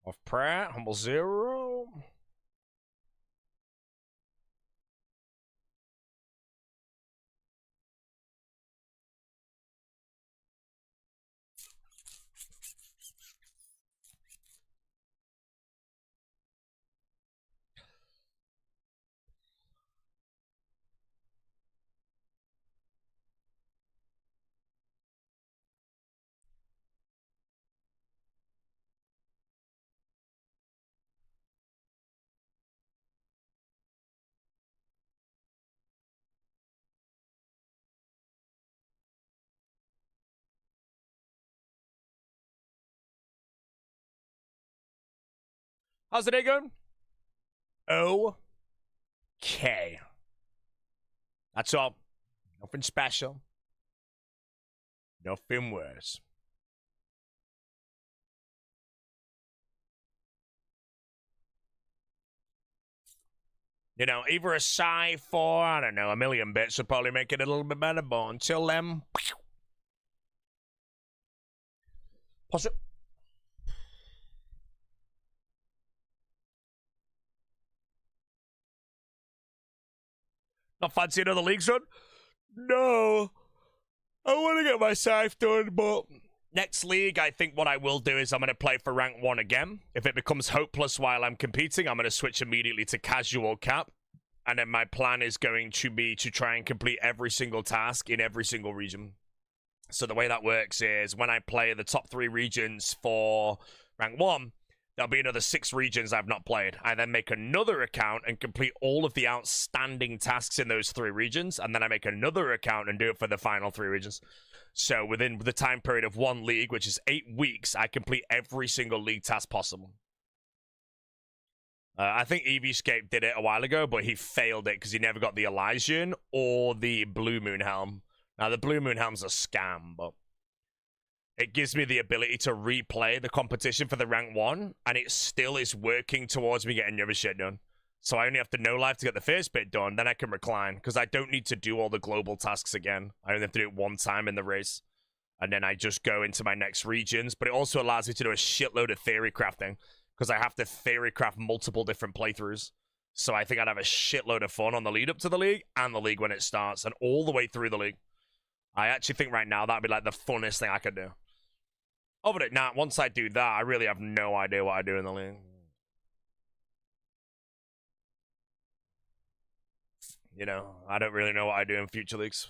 Off Pratt, Humble Zero. How's the day going? Okay. That's all. Nothing special. Nothing worse. You know, either a Psy for, I don't know, a million bits would probably make it a little bit better, but until then... Pause it. Not fancy another leagues run? No. I want to get my scythe done, but next league, I think what I will do is I'm going to play for rank 1 again. If it becomes hopeless while I'm competing, I'm going to switch immediately to casual cap. And then my plan is going to be to try and complete every single task in every single region. So the way that works is when I play the top 3 regions for rank 1, there'll be another 6 regions I've not played. I then make another account and complete all of the outstanding tasks in those 3 regions. And then I make another account and do it for the final 3 regions. So within the time period of 1 league, which is 8 weeks, I complete every single league task possible. I think RuneScape did it a while ago, but he failed it because he never got the Elysian or the Blue Moon Helm. Now, the Blue Moon Helm's a scam, but it gives me the ability to replay the competition for the rank 1, and it still is working towards me getting the other shit done. So I only have to no life to get the first bit done, then I can recline, because I don't need to do all the global tasks again. I only have to do it 1 time in the race, and then I just go into my next regions, but it also allows me to do a shitload of theory crafting, because I have to theory craft multiple different playthroughs. So I think I'd have a shitload of fun on the lead up to the league, and the league when it starts, and all the way through the league. I actually think right now that'd be like the funnest thing I could do. Over it now, once I do that, I really have no idea what I do in the league. You know, I don't really know what I do in future leagues.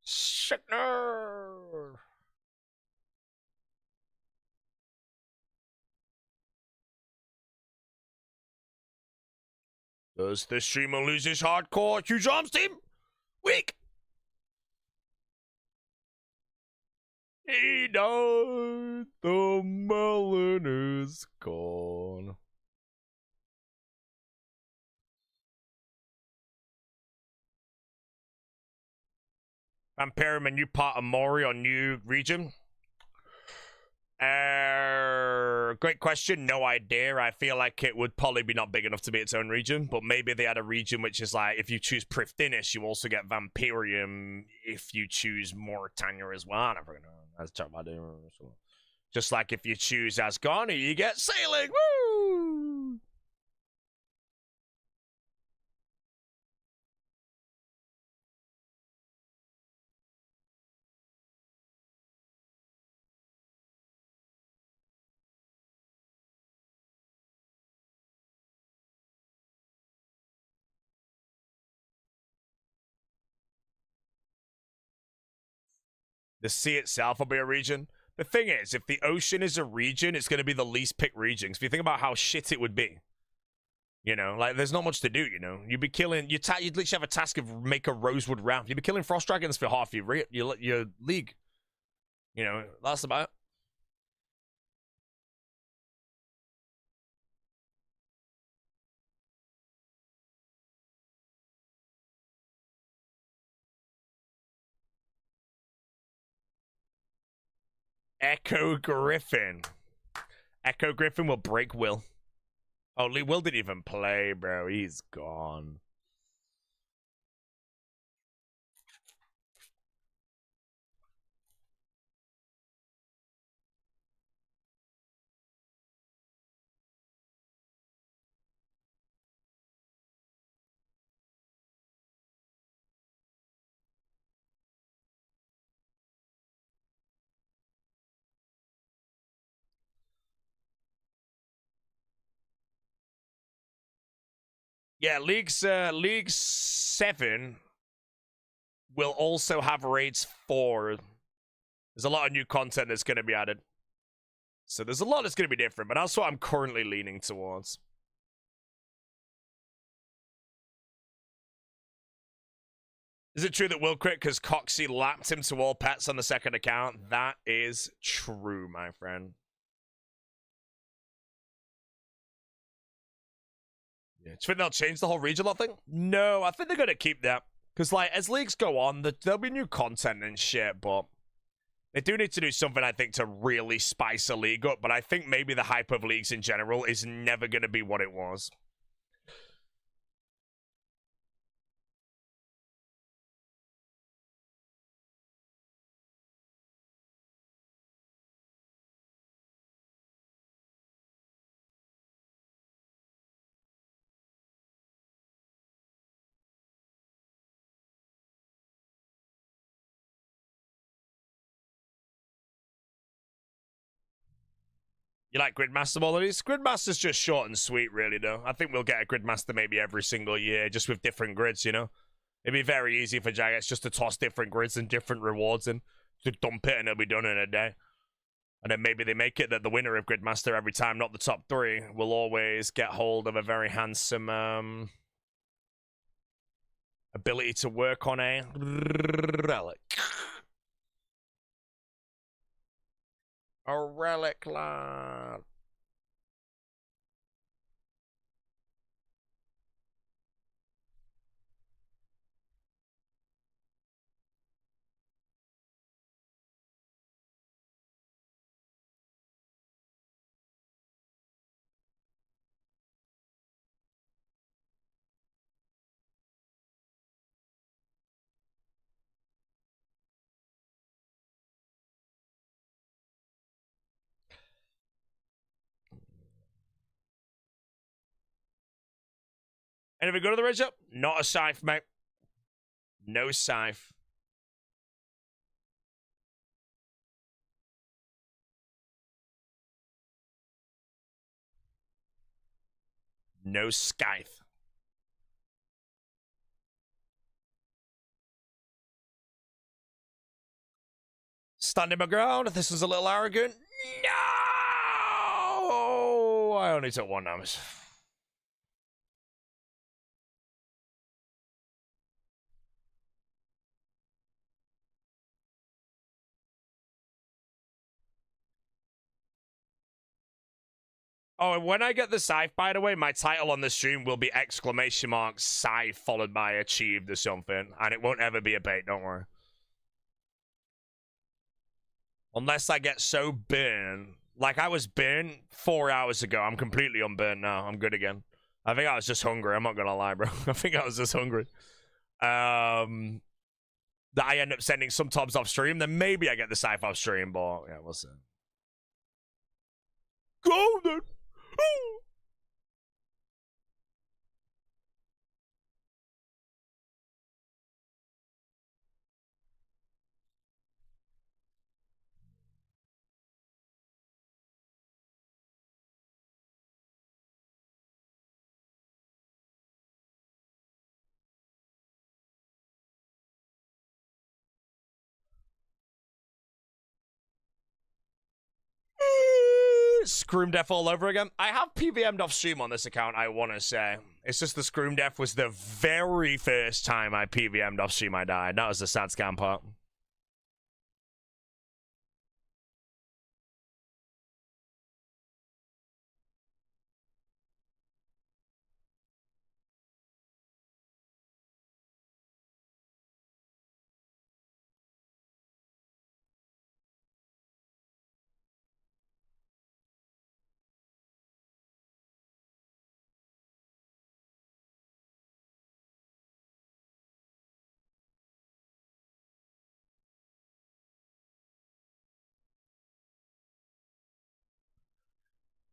Shit, no. Does the streamer lose his hardcore huge arms team? Weak. He died. The melon is gone. Vampirium, a new part of Mori on new region? Great question. No idea. I feel like it would probably be not big enough to be its own region, but maybe they had a region which is like, if you choose Prifdinish, you also get Vampirium if you choose Mauritania as well. I don't know. That's talk about it. Just like if you choose Asgani, you get Sailing. Woo! The sea itself will be a region. The thing is, if the ocean is a region, it's going to be the least picked region. If you think about how shit it would be, you know, like there's not much to do. You know, you'd be killing. You'd literally have a task of make a rosewood raft. You'd be killing frost dragons for half your league. You know, that's about it. Echo Griffin. Echo Griffin will break Will. Oh, Will didn't even play, bro. He's gone. Yeah, League 7 will also have raids 4. There's a lot of new content that's going to be added. So there's a lot that's going to be different, but that's what I'm currently leaning towards. Is it true that Will quit because Coxie lapped him to all pets on the second account? That is true, my friend. Yeah. Do you think they'll change the whole regional thing? No, I think they're going to keep that. Because, like, as leagues go on, there'll be new content and shit, but they do need to do something, I think, to really spice a league up. But I think maybe the hype of leagues in general is never going to be what it was. You like Gridmaster more than these? Gridmaster's just short and sweet, really, though. I think we'll get a Gridmaster maybe every single year, just with different grids, you know? It'd be very easy for Jagex just to toss different grids and different rewards in, to dump it, and it'll be done in a day. And then maybe they make it that the winner of Gridmaster every time, not the top three, will always get hold of a very handsome ability to work on a relic. A relic, lad. And if we go to the ridge up, not a scythe, mate. No scythe. No scythe. Standing my ground. This was a little arrogant. No! I only took one damage. Oh, and when I get the scythe, by the way, my title on the stream will be ! Scythe followed by achieved or something. And it won't ever be a bait, don't worry. Unless I get so burned. Like I was burned 4 hours ago. I'm completely unburned now. I'm good again. I think I was just hungry. I'm not gonna lie, bro. I think I was just hungry. That I end up sending some tobs off stream. Then maybe I get the scythe off stream, but yeah, we'll see. Golden! Ooh. Scroom Death all over again. I have PVM'd off stream on this account, I want to say. It's just the Scroom Death was the very first time I PVM'd off stream I died. That was the sad scam part.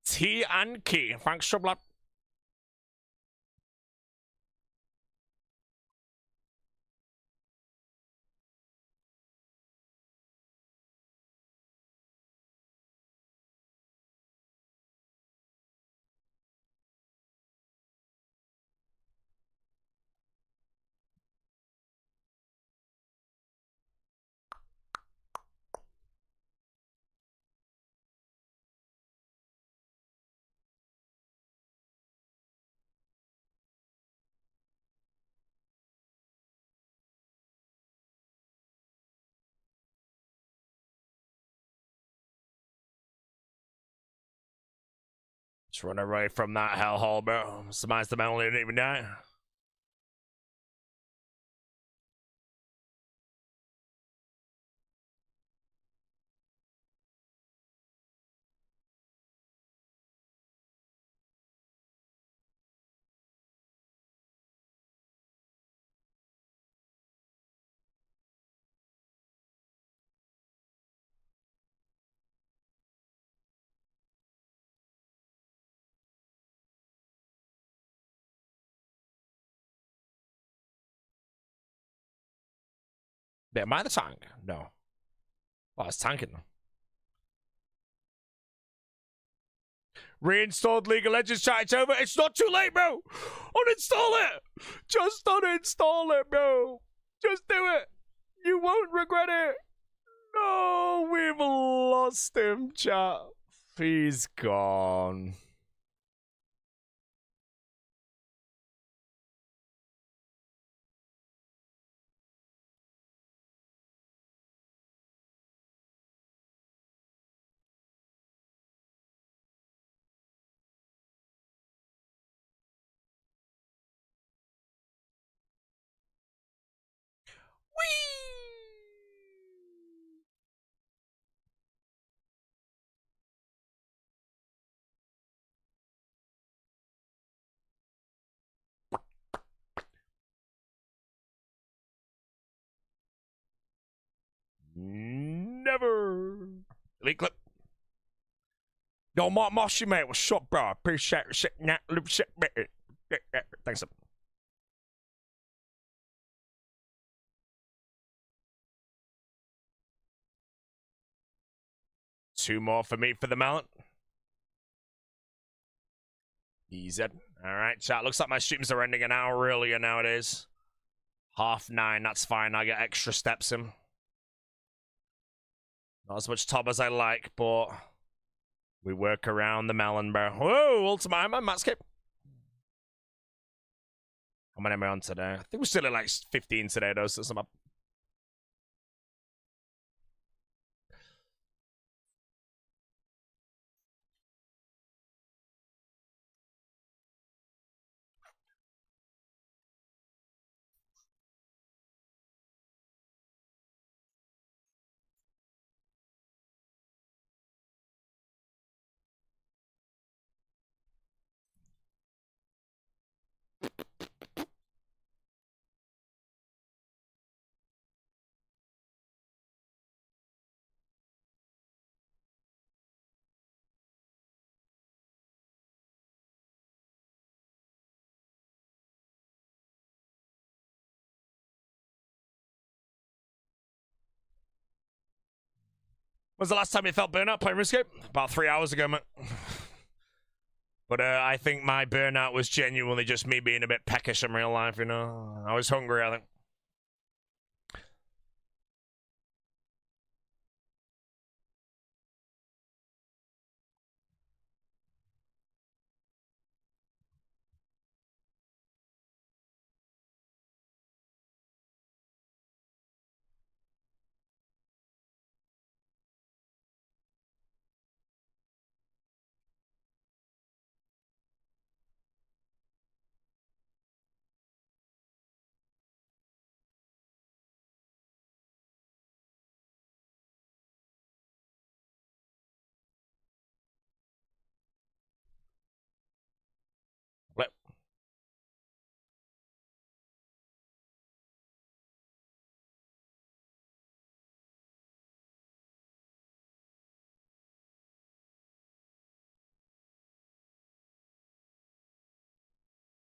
T and Key. Thanks for blood. Just run away from that hellhole, bro. Surmise the man didn't even die. Am I the tank? No. Oh, it's tanking. Reinstalled League of Legends chat. It's over. It's not too late, bro. Uninstall it. Just uninstall it, bro. Just do it. You won't regret it. No, we've lost him, chat. He's gone. Never. Elite clip. Yo, Mark Moshi, mate. What's up, bro? Appreciate it. Thanks. Two more for me for the mallet. Easy. Alright, chat. Looks like my streams are ending an hour earlier nowadays. 9:30. That's fine. I get extra steps in. Not as much top as I like, but we work around the melon, bro. Whoa, Ultimate Iron Man, Matscape. How many am I on today? I think we're still at like 15 today, though, so I'm up. When's the last time you felt burnout playing RuneScape? About 3 hours ago, mate. But I think my burnout was genuinely just me being a bit peckish in real life, you know? I was hungry, I think. Let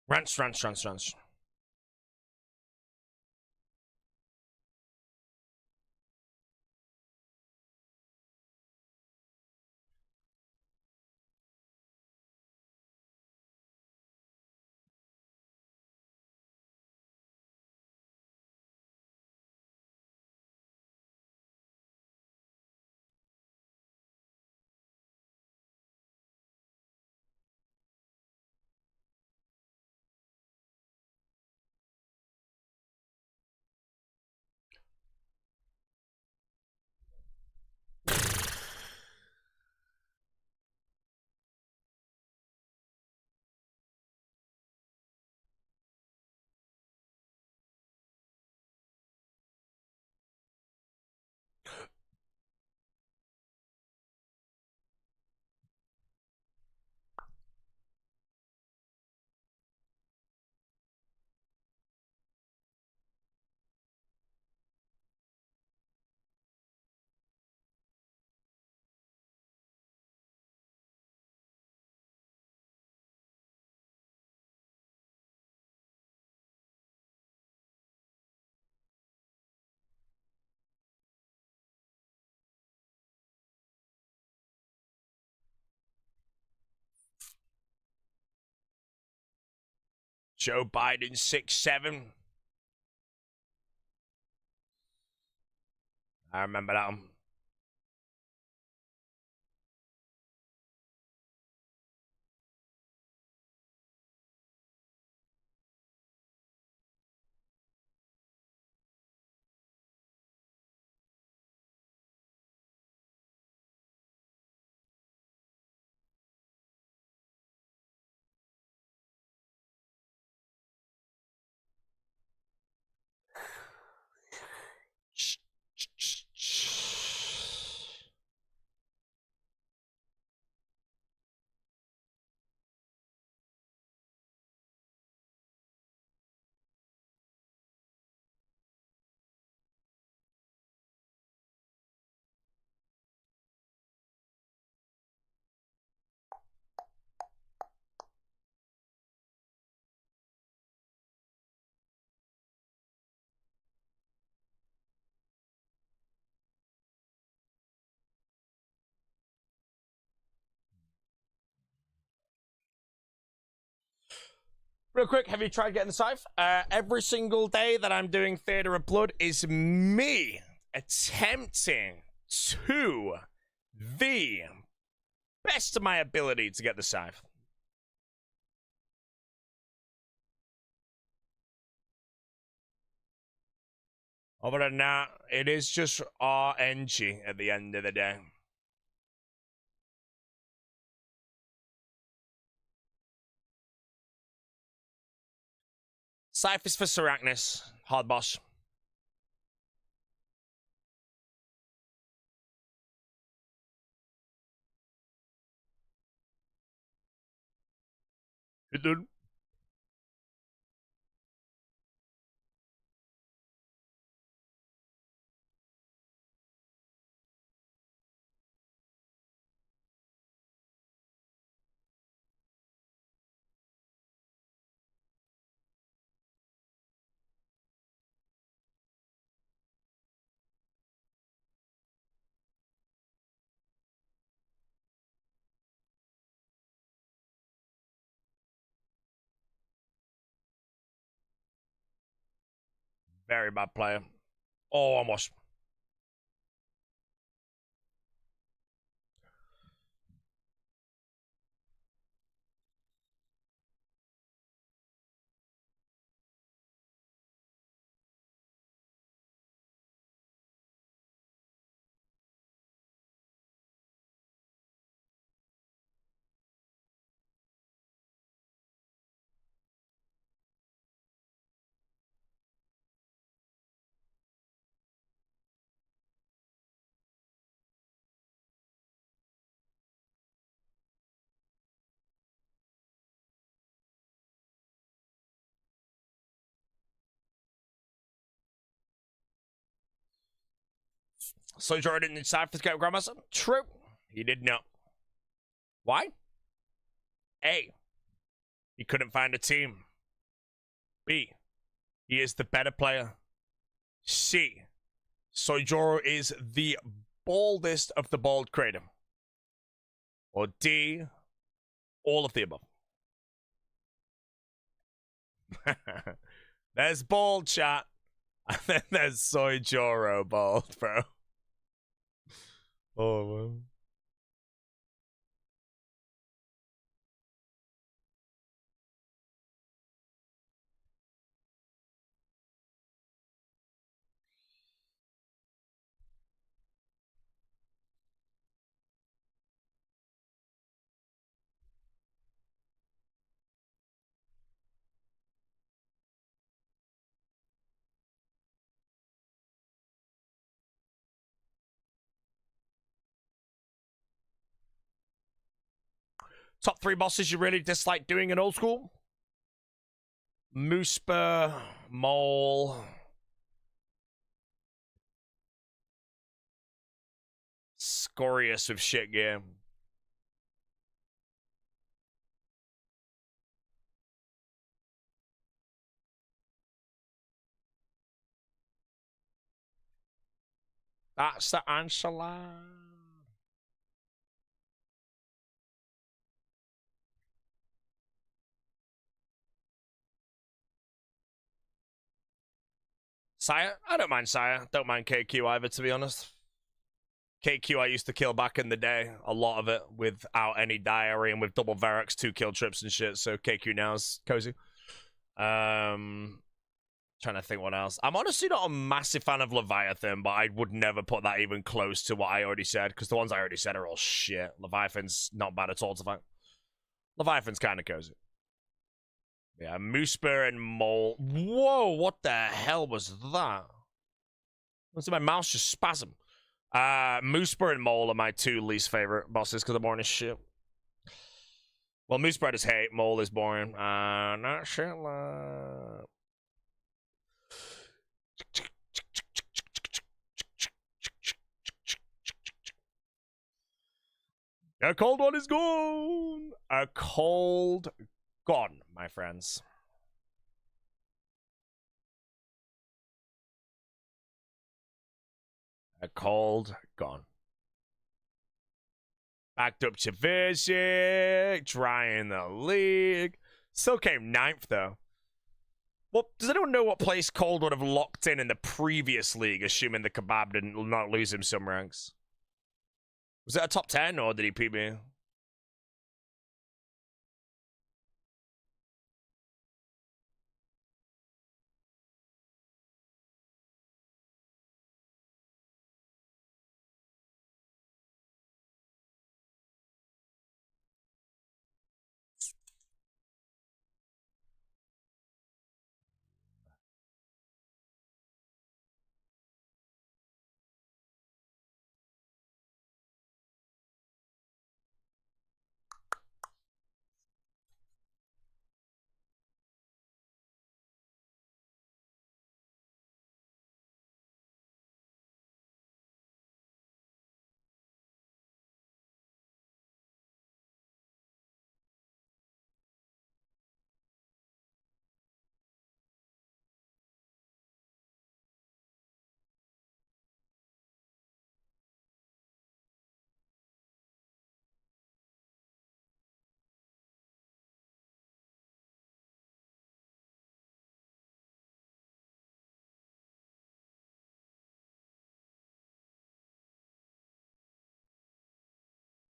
Ranch. Joe Biden 6'7". I remember that one. Real quick, have you tried getting the scythe? Every single day that I'm doing Theatre of Blood is me attempting to the best of my ability to get the scythe. Other than that, it is just RNG at the end of the day. Scythe is for Seracnis, hard boss. It did. Very bad player. Oh, almost. So Jordan didn't decide for Grandmaster? True. He did not. Why? A. He couldn't find a team. B. He is the better player. C. Soijoro is the baldest of the bald creator. Or D. All of the above. There's bald chat. And then there's Soijoro bald, bro. Oh, man. Top 3 bosses you really dislike doing in old school? Moosper, Mole, Scorious with shit gear. That's the answer. Sire? I don't mind Sire. Don't mind KQ either, to be honest. KQ I used to kill back in the day. A lot of it without any diary and with double Varrox, 2 kill trips and shit. So KQ now is cozy. Trying to think what else. I'm honestly not a massive fan of Leviathan, but I would never put that even close to what I already said, because the ones I already said are all shit. Leviathan's not bad at all to fight. Leviathan's kind of cozy. Yeah, Moosper and Mole. Whoa, what the hell was that? Let's see, my mouse just spasm. Moosper and Mole are my 2 least favorite bosses because they're boring as shit. Well, Moosper is hate, Mole is boring. Not shit. A cold one is gone. A cold gone, my friends. A cold gone. Backed up to Vizic, trying the league. Still came 9th though. Well, does anyone know what place Cold would have locked in the previous league, assuming the Kebab didn't not lose him some ranks? Was it a top 10 or did he PB?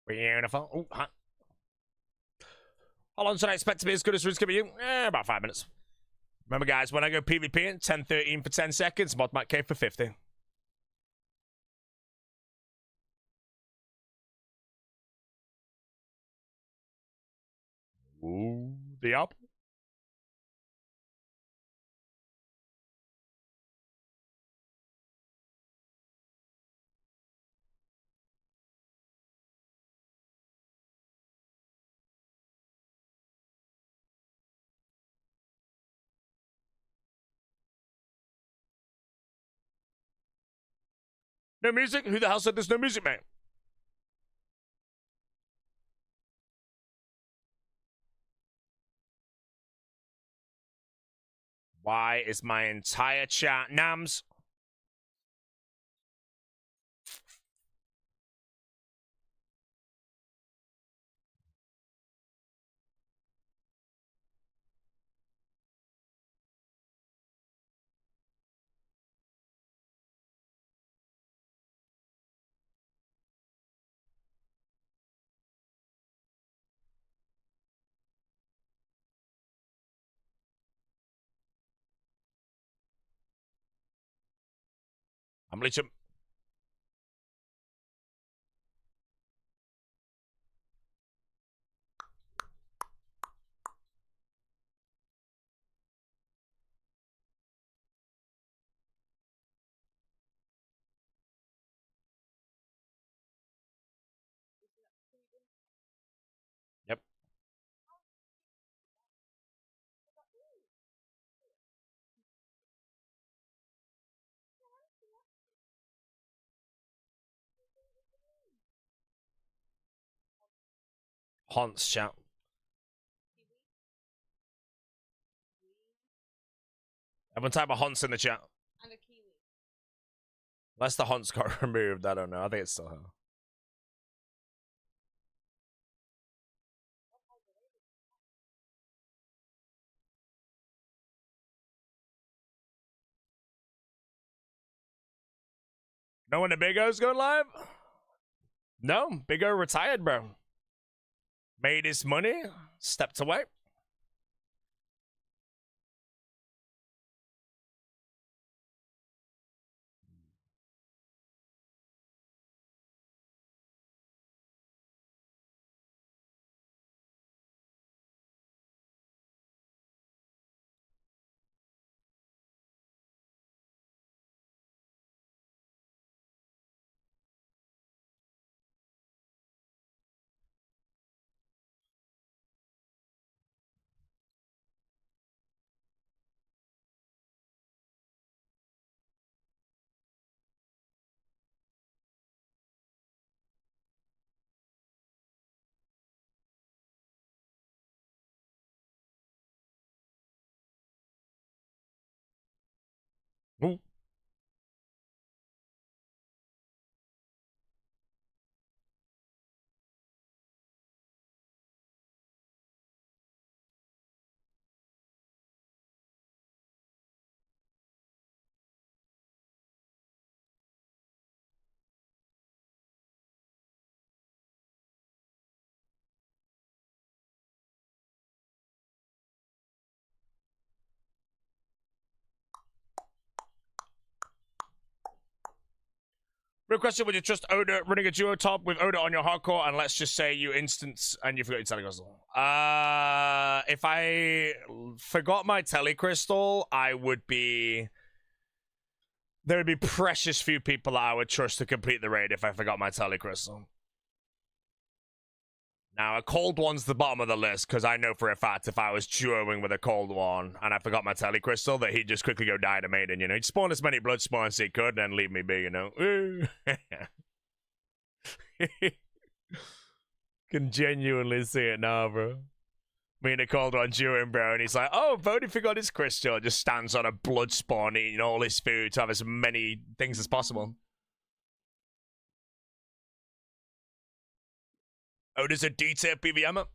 Beautiful. Oh, huh. How long should I expect to be as good as RuneScape you? About 5 minutes. Remember, guys, when I go PvP in 10-13 for 10 seconds, mod Matt K for 50. Ooh, the up. No music? Who the hell said there's no music, mate? Why is my entire chat Nams? I'm literally... Yep. Haunts chat. Everyone type a Haunts in the chat. And a kiwi. Unless the Haunts got removed, I don't know. I think it's still her. Know when the Big O's going live? No, Big O retired, bro. Made his money, stepped away. Ooh. Real question, would you trust Oda running a duo top with Oda on your hardcore and let's just say you instance and you forgot your telecrystal? If I forgot my telecrystal, I would be... There would be precious few people that I would trust to complete the raid if I forgot my telecrystal. Now, a cold one's the bottom of the list, because I know for a fact if I was duoing with a cold one and I forgot my telecrystal, that he'd just quickly go die to maiden, you know? He'd spawn as many blood spawns as he could and then leave me be, you know? Can genuinely see it now, bro. Me and a cold one duoing, bro, and he's like, oh, Bodhi forgot his crystal. Just stands on a blood spawn eating all his food to have as many things as possible. Oh, there's a D-tier PVM?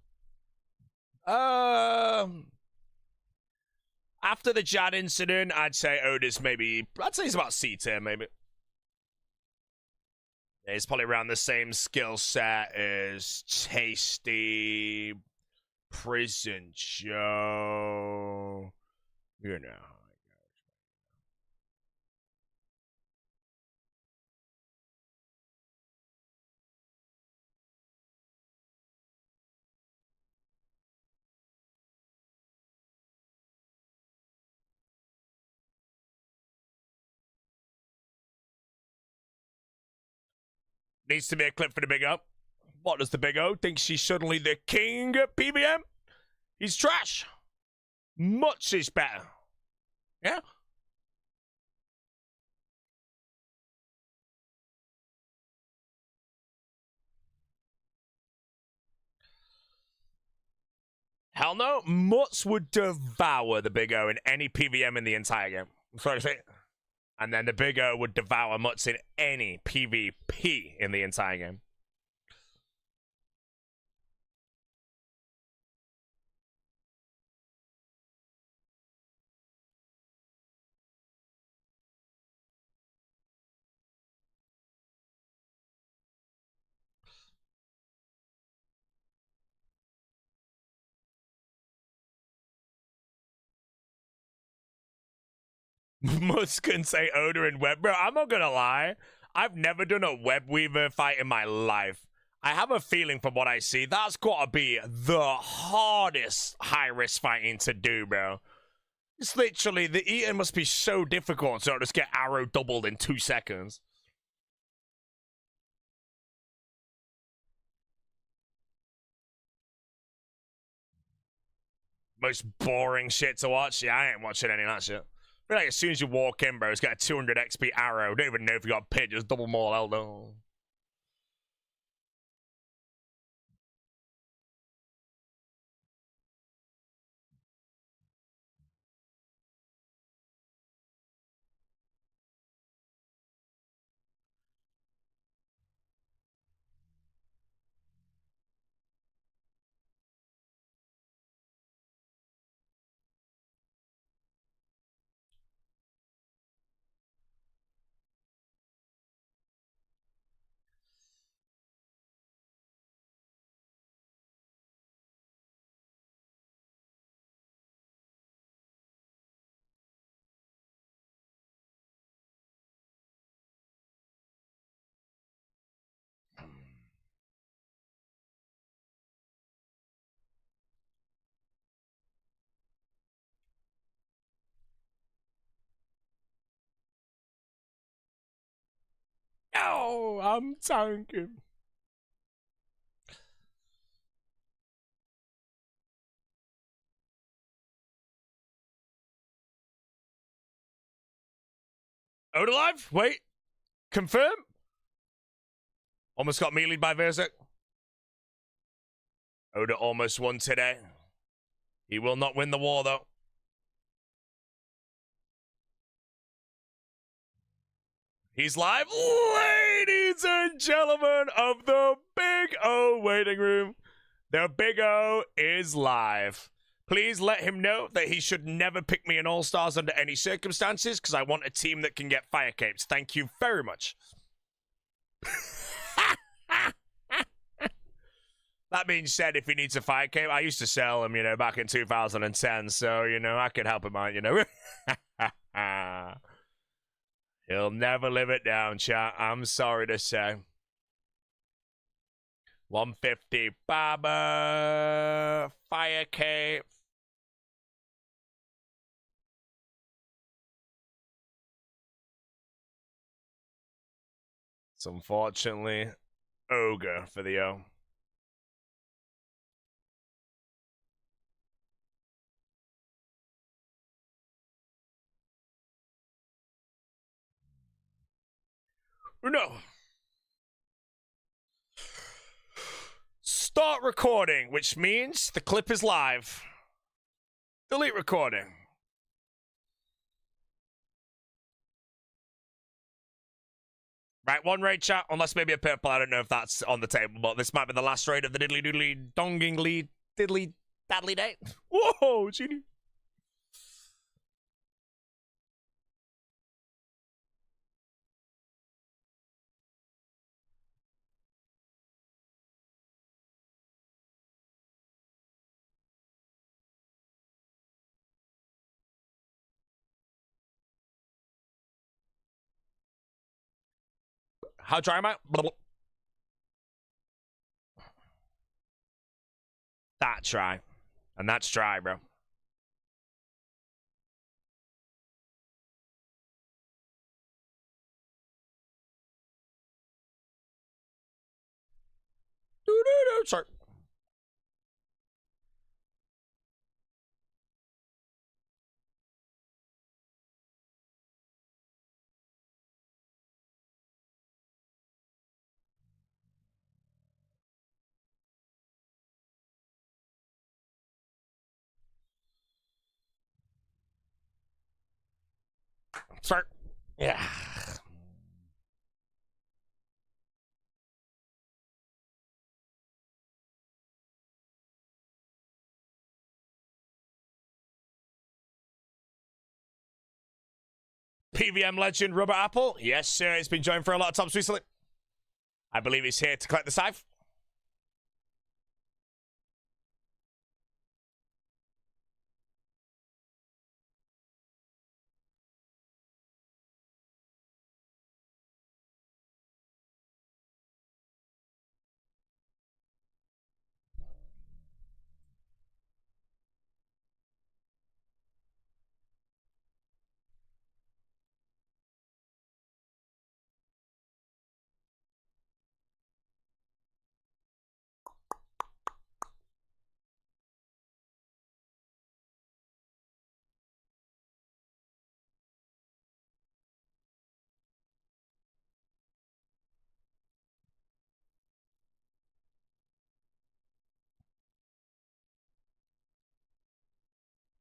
After the Jad incident, I'd say Oda's maybe... I'd say he's about C-tier, maybe. Yeah, he's probably around the same skill set as Tasty, Prison Joe. You know. Needs to be a clip for the Big O. What does the Big O think she's suddenly the king at PBM? He's trash. Much is better. Yeah? Hell no. Mutz would devour the Big O in any PVM in the entire game. I'm sorry to say. And then the Big O would devour Mutz in any PvP in the entire game. Musk can say Oda and Web. Bro, I'm not gonna lie. I've never done a Web Weaver fight in my life. I have a feeling from what I see, that's gotta be the hardest high-risk fighting to do, bro. It's literally, the eating must be so difficult so just get arrow doubled in 2 seconds. Most boring shit to watch? Yeah, I ain't watching any of that shit. I feel like as soon as you walk in, bro, it's got a 200 XP arrow. Don't even know if you got pit, just double more Eldo. No, I'm tanking. Out alive? Wait. Confirm? Almost got meleeed by Verzek. Oda almost won today. He will not win the war, though. He's live. Ladies and gentlemen of the Big O waiting room, the Big O is live. Please let him know that he should never pick me in All-Stars under any circumstances, because I want a team that can get fire capes. Thank you very much. That being said, if he needs a fire cape, I used to sell him, back in 2010, so, I could help him out, He'll never live it down, chat. I'm sorry to say. 150, Baba, fire cape. It's unfortunately ogre for the O. No. Start recording, which means the clip is live. Delete recording. Right, one raid chat, unless maybe a purple. I don't know if that's on the table, but this might be the last raid of the diddly doodly dongingly diddly daddly day. Whoa, genie. How dry am I? That dry. And that's dry, bro. Sorry. Sorry. Yeah. PVM legend Rubber Apple. Yes, sir. It's been joined for a lot of tops recently. I believe he's here to collect the scythe.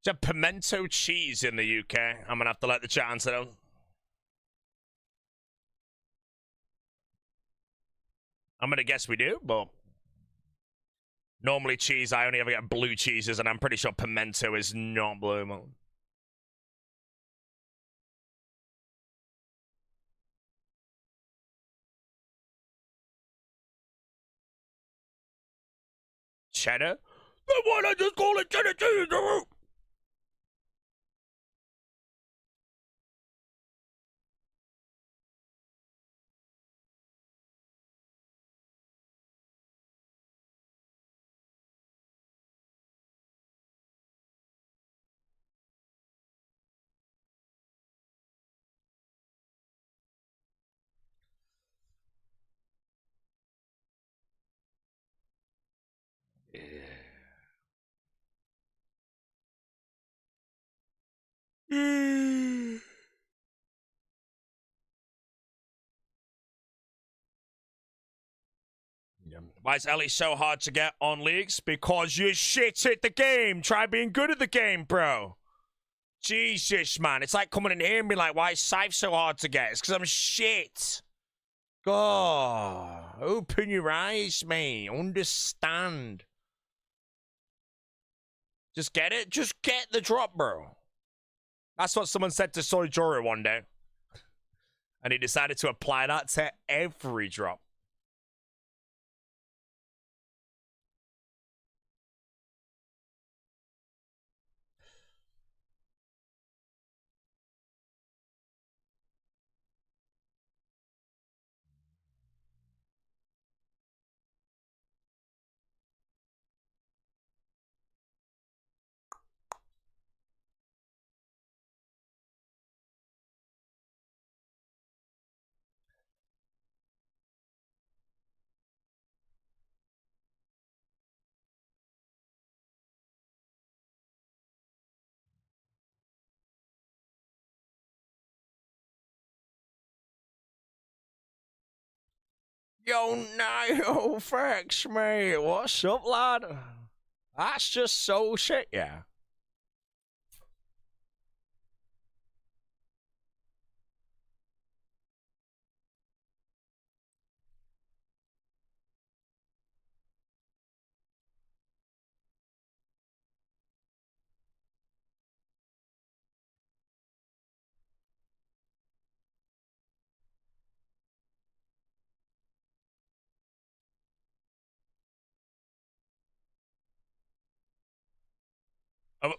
There's a pimento cheese in the UK. I'm going to have to let the chat answer that. I'm going to guess we do, but normally cheese, I only ever get blue cheeses, and I'm pretty sure pimento is not blue. Cheddar? Then why not just call it cheddar cheese? Why is Ellie so hard to get on leagues? Because you're shit at the game. Try being good at the game, bro. Jesus, man. It's like coming in here and be like, why is Scythe so hard to get? It's because I'm shit. God. Open your eyes, mate. Understand. Just get it? Just get the drop, bro. That's what someone said to Soijoro one day. And he decided to apply that to every drop. Yo, no, thanks, mate. What's up, lad? That's just so shit, yeah. Oh,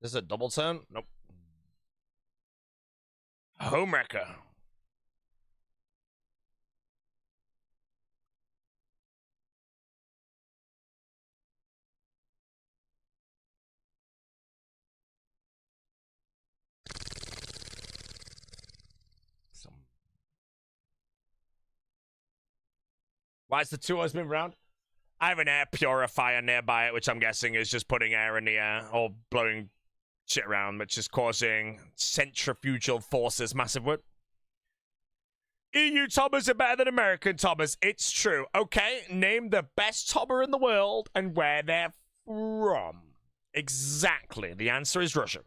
this is a double turn? Nope. Homewrecker. Why is the 2 husband round? I have an air purifier nearby it, which I'm guessing is just putting air in the air or blowing shit around, which is causing centrifugal forces massive wood. EU tobbers are better than American tobbers. It's true. Okay, name the best tobber in the world and where they're from. Exactly. The answer is Russia.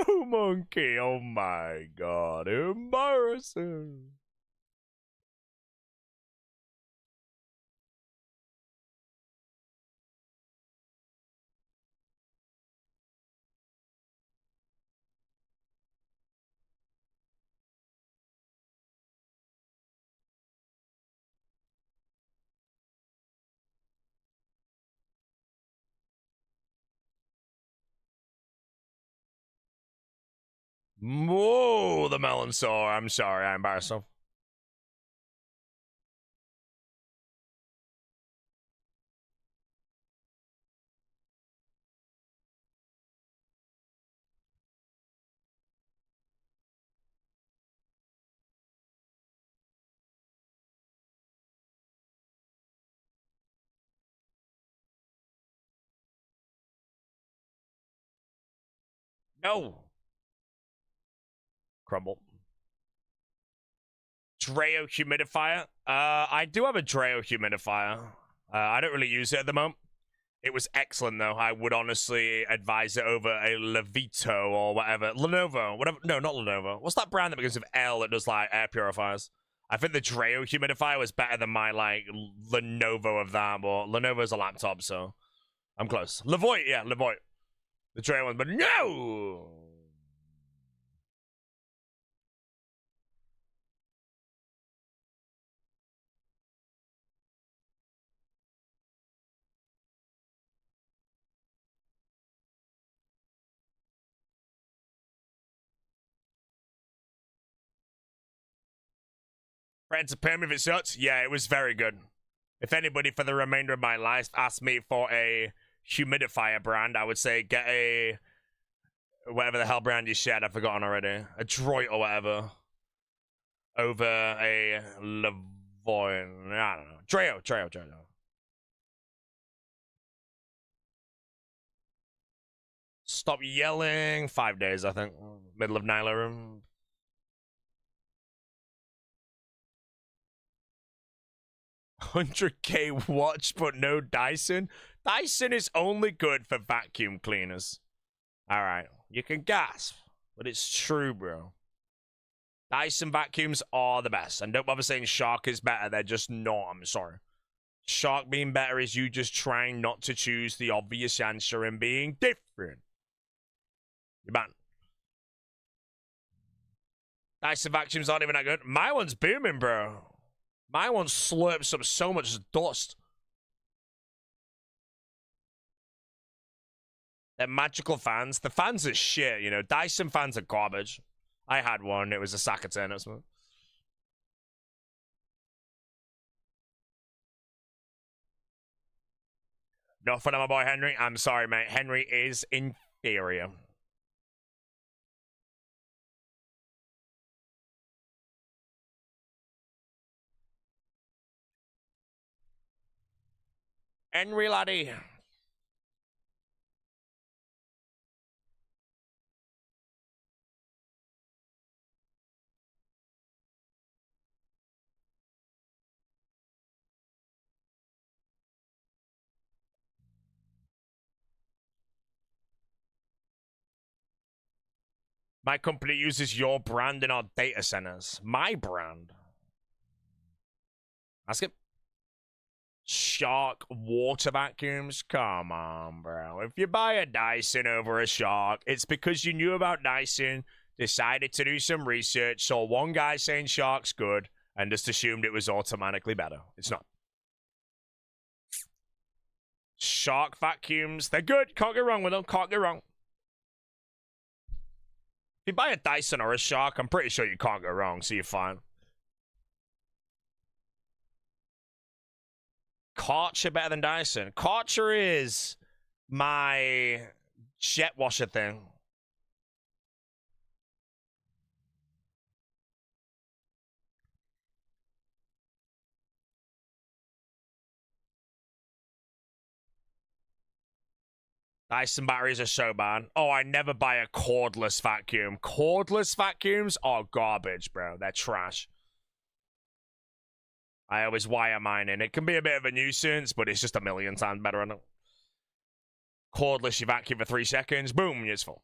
No monkey. Oh my god. Embarrassing. Whoa, the melon sore. I'm sorry, I embarrassed him. No. Crumble. Dreo humidifier. I do have a Dreo humidifier. I don't really use it at the moment. It was excellent though. I would honestly advise it over a Levito or whatever. Lenovo. Whatever. No, not Lenovo. What's that brand that begins with L that does like air purifiers? I think the Dreo humidifier was better than my like Lenovo of that, but Lenovo's a laptop, so I'm close. Levoit, yeah, Levoit. The Dreo one, but no! Friends of Pim, if it sucks, yeah, it was very good. If anybody for the remainder of my life asked me for a humidifier brand, I would say get a whatever the hell brand you said, I've forgotten already. A Droid or whatever. Over a Leviathan. I don't know. Dreo. Stop yelling. 5 days, I think. Middle of Nyla room. $100K watch, but no Dyson. Dyson is only good for vacuum cleaners. Alright. You can gasp, but it's true, bro. Dyson vacuums are the best. And don't bother saying Shark is better. They're just not. I'm sorry. Shark being better is you just trying not to choose the obvious answer and being different. You're banned. Dyson vacuums aren't even that good. My one's booming, bro. My one slurps up so much dust. They're magical fans. The fans are shit, you know. Dyson fans are garbage. I had one. It was a sack of turnips. Not fun of my boy Henry. I'm sorry, mate. Henry is inferior. Henry, laddie. My company uses your brand in our data centers. My brand. Ask it. Shark water vacuums? Come on, bro. If you buy a Dyson over a Shark, it's because you knew about Dyson, decided to do some research, saw one guy saying Shark's good, and just assumed it was automatically better. It's not. Shark vacuums, they're good. Can't go wrong with them. Can't go wrong. If you buy a Dyson or a Shark, I'm pretty sure you can't go wrong, so you're fine. Karcher better than Dyson. Karcher is my jet washer thing. Dyson batteries are so bad. Oh, I never buy a cordless vacuum. Cordless vacuums are garbage, bro. They're trash. I always wire mine in. It can be a bit of a nuisance, but it's just a million times better on it. Cordless, you vacuum for 3 seconds. Boom, useful.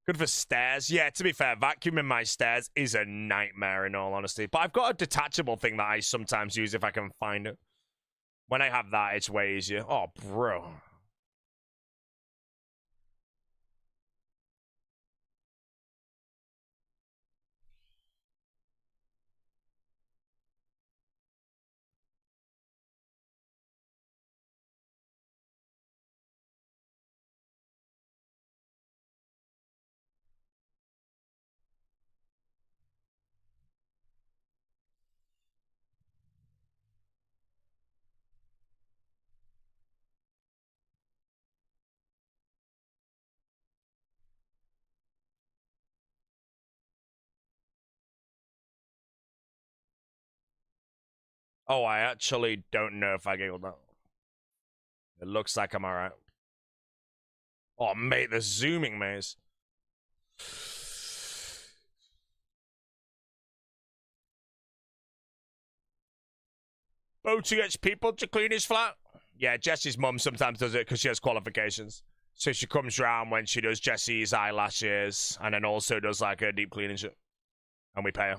Good for stairs. Yeah, to be fair, vacuuming my stairs is a nightmare in all honesty. But I've got a detachable thing that I sometimes use if I can find it. When I have that, it's way easier. Oh, bro. Oh, I actually don't know if I giggled that. It looks like I'm alright. Oh, mate, the zooming maze. Bo to gets people to clean his flat. Yeah, Jesse's mum sometimes does it because she has qualifications. So she comes round when she does Jesse's eyelashes and then also does like a deep cleaning shit. And we pay her.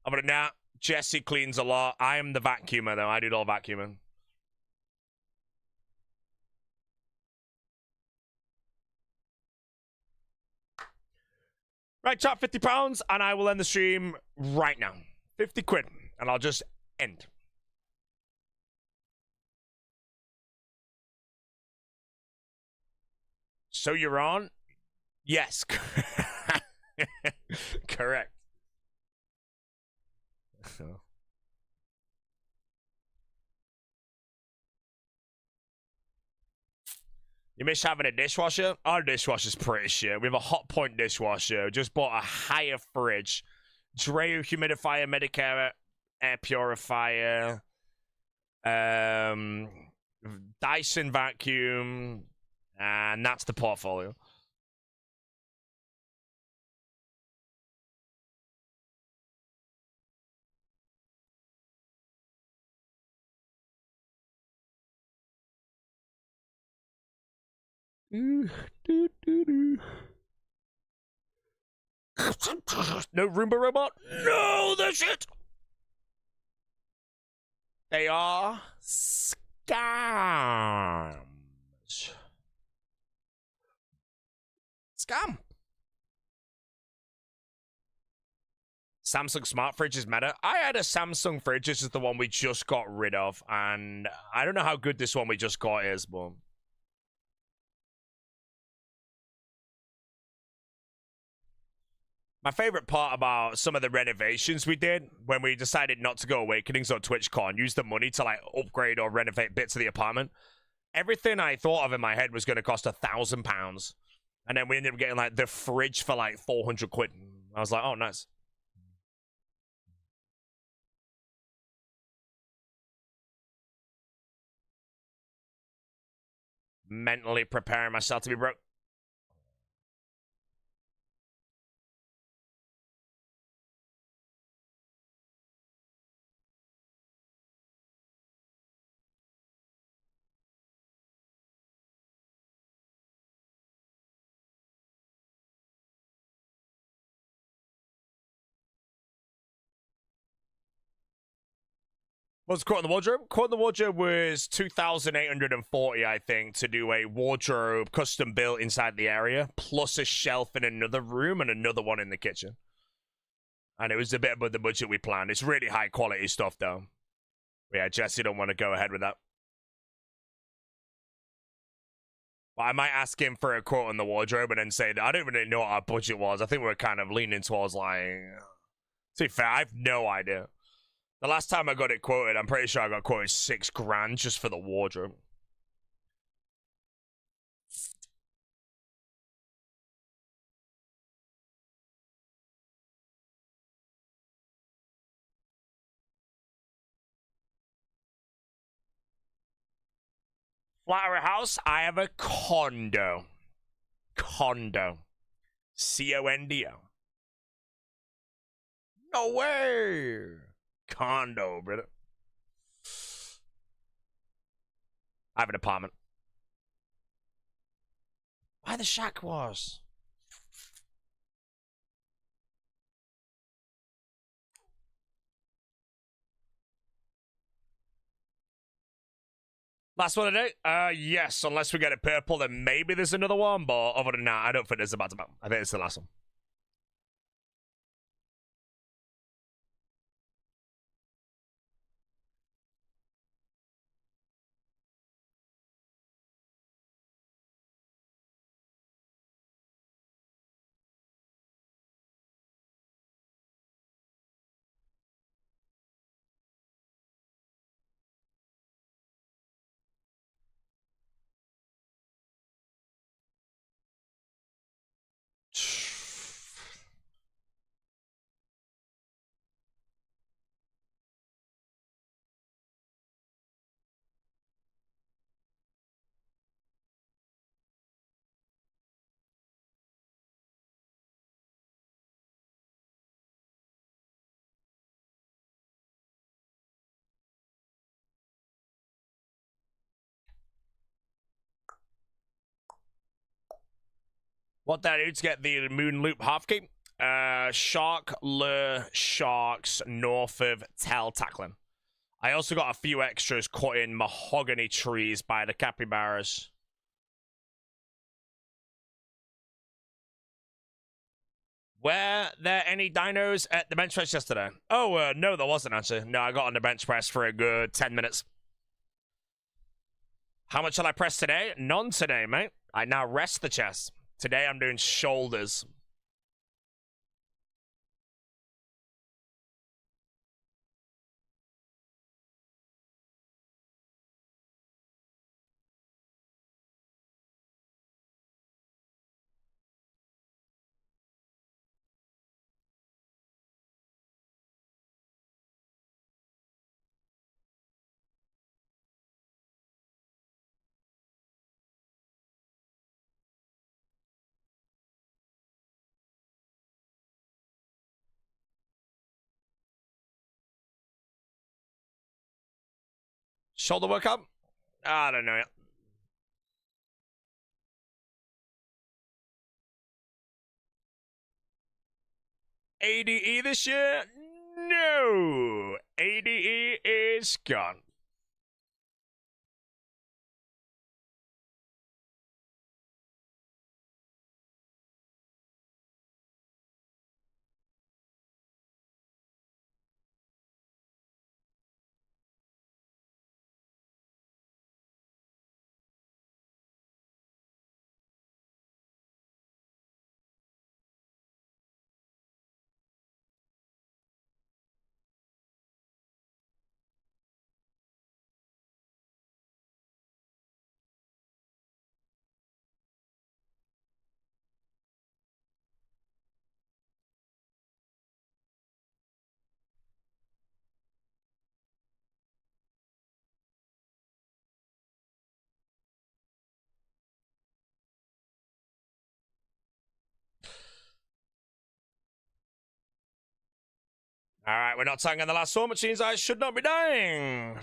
Other than that, Jesse cleans a lot. I am the vacuumer though. I do all vacuuming. Right, chat, £50 and I will end the stream right now. 50 quid and I'll just end. So you're on? Yes. Correct. You miss having a dishwasher? Our dishwasher's pretty shit. We have a hot point dishwasher. Just bought a higher fridge. Dreo humidifier, Medicare air purifier. Dyson vacuum. And that's the portfolio. No Roomba robot? No, the shit! They are scams. Scam. Samsung smart fridge is meta. I had a Samsung fridge. This is the one we just got rid of. And I don't know how good this one we just got is, but... My favorite part about some of the renovations we did when we decided not to go Awakenings or TwitchCon, use the money to like upgrade or renovate bits of the apartment. Everything I thought of in my head was going to cost £1,000. And then we ended up getting like the fridge for like 400 quid. I was like, oh, nice. Mentally preparing myself to be broke. What's Quote in the Wardrobe? Quote in the Wardrobe was 2,840, I think, to do a wardrobe custom built inside the area, plus a shelf in another room and another one in the kitchen. And it was a bit above the budget we planned. It's really high quality stuff, though. But yeah, Jesse don't want to go ahead with that. But I might ask him for a quote on the wardrobe and then say that I don't really know what our budget was. I think we're kind of leaning towards like... To be fair, I have no idea. The last time I got it quoted, I'm pretty sure I got quoted $6,000 just for the wardrobe. Flower house, I have a condo. Condo. C-O-N-D-O. No way! Condo, brother. I have an apartment. Why the shack was? Last one today? Yes, unless we get it purple, then maybe there's another one, but other than that, I don't think there's about to be. I think it's the last one. What that is, get the Moon Loop half key. Shark, lure, sharks, north of Tel Tackling. I also got a few extras caught in mahogany trees by the capybaras. Were there any dinos at the bench press yesterday? Oh, no, there wasn't actually. No, I got on the bench press for a good 10 minutes. How much shall I press today? None today, mate. I now rest the chest. Today I'm doing shoulders. shoulder workout? I don't know. ADE this year? No! ADE is gone. Alright, we're not tagging the last one, which means I should not be dying.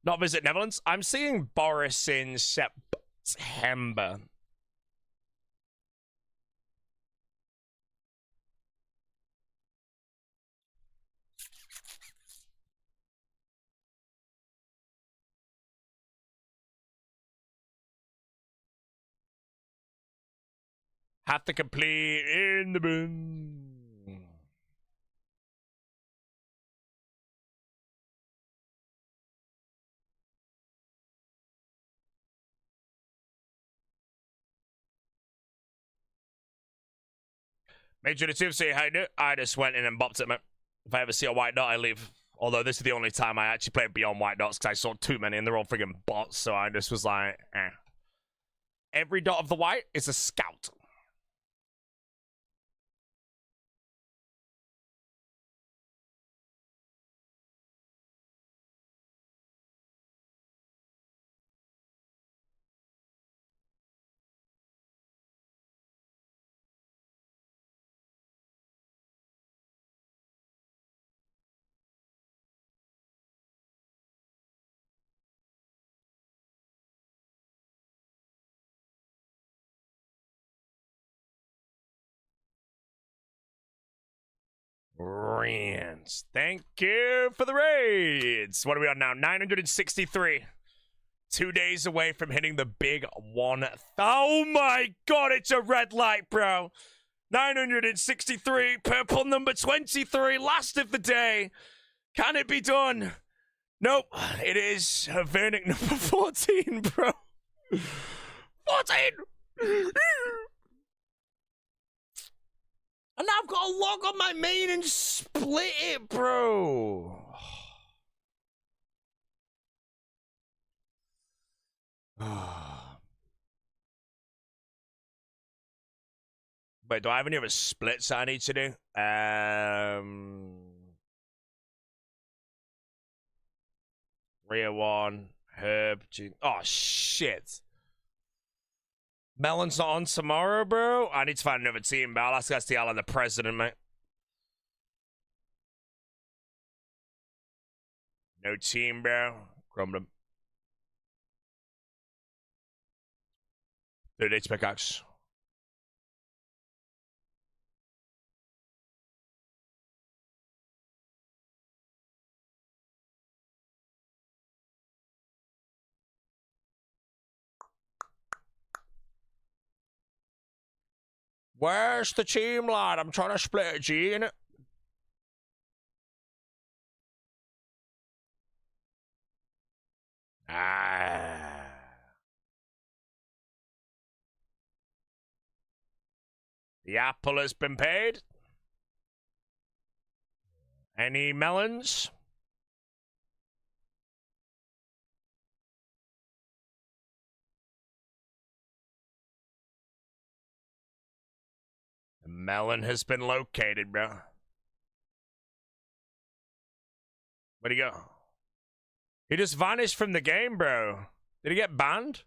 Not visit Netherlands. I'm seeing Boris in September. Have to complete in the bin. Major the say how you do. I just went in and bopped it, man. If I ever see a white dot, I leave. Although this is the only time I actually played beyond white dots because I saw too many and they're all friggin' bots, so I just was like, eh. Every dot of the white is a scout. Rants. Thank you for the raids. What are we on now? 963. 2 days away from hitting the big one. Oh my god, it's a red light, bro. 963. Purple number 23. Last of the day. Can it be done? Nope. It is a verdict number 14, bro. 14! And now I've got to log on my main and split it, bro. Wait, do I have any other splits I need to do? Rear one, Herb, oh shit. Melon's not on tomorrow, bro. I need to find another team, but I'll ask STL and the president, mate. No team, bro. Grumblem. Dude, it's pickaxe. Where's the team, lad? I'm trying to split a G in it. The apple has been paid. Any melons? The melon has been located, bro. Where'd he go? He just vanished from the game, bro. Did he get banned?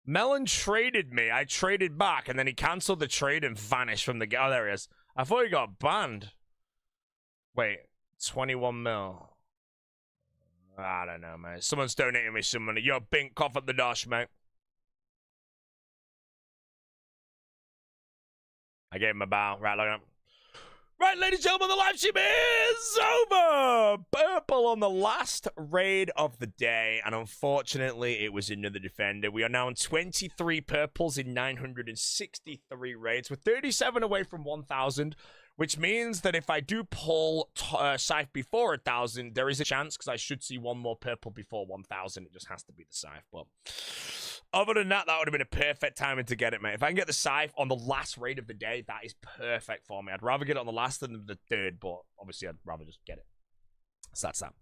Melon traded me. I traded back, and then he cancelled the trade and vanished from the game. Oh, there he is. I thought he got banned. Wait, 21 mil. I don't know, mate. Someone's donating me some money. Yo, Bink, cough up the dash, mate. I gave him a bow. Right, look at him. Right, ladies and gentlemen, the live stream is over! Purple on the last raid of the day, and unfortunately, it was another defender. We are now on 23 purples in 963 raids. We're 37 away from 1,000, which means that if I do pull Scythe before 1,000, there is a chance, because I should see one more purple before 1,000. It just has to be the Scythe, but other than that, that would have been a perfect timing to get it, mate. If I can get the Scythe on the last raid of the day, that is perfect for me. I'd rather get it on the last than the third, but obviously I'd rather just get it. So that's that.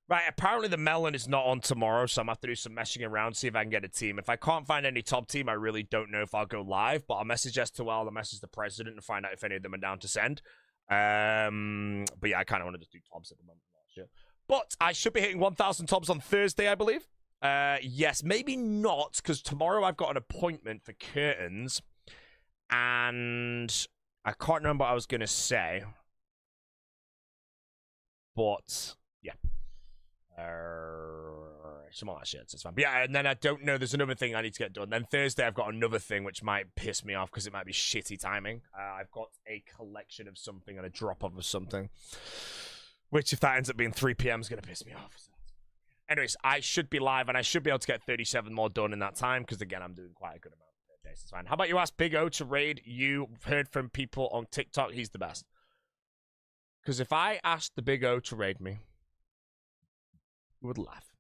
Right, apparently the melon is not on tomorrow, so I'm going to have to do some messaging around, see if I can get a team. If I can't find any top team, I really don't know if I'll go live, but I'll message S2L, I'll message the president and find out if any of them are down to send. But yeah, I kind of want to just do tops at the moment. But I should be hitting 1,000 tops on Thursday, I believe. Yes, maybe not, because tomorrow I've got an appointment for curtains, and I can't remember what I was going to say, but yeah. Some of that shit, so it's fine. But yeah, and then I don't know, there's another thing I need to get done. Then Thursday I've got another thing which might piss me off because it might be shitty timing. I've got a collection of something and a drop-off of something, which if that ends up being 3 p.m. is going to piss me off. So. Anyways, I should be live and I should be able to get 37 more done in that time because, again, I'm doing quite a good amount of days. It's fine. How about you ask Big O to raid? You heard from people on TikTok. He's the best. Because if I asked the Big O to raid me, he would laugh.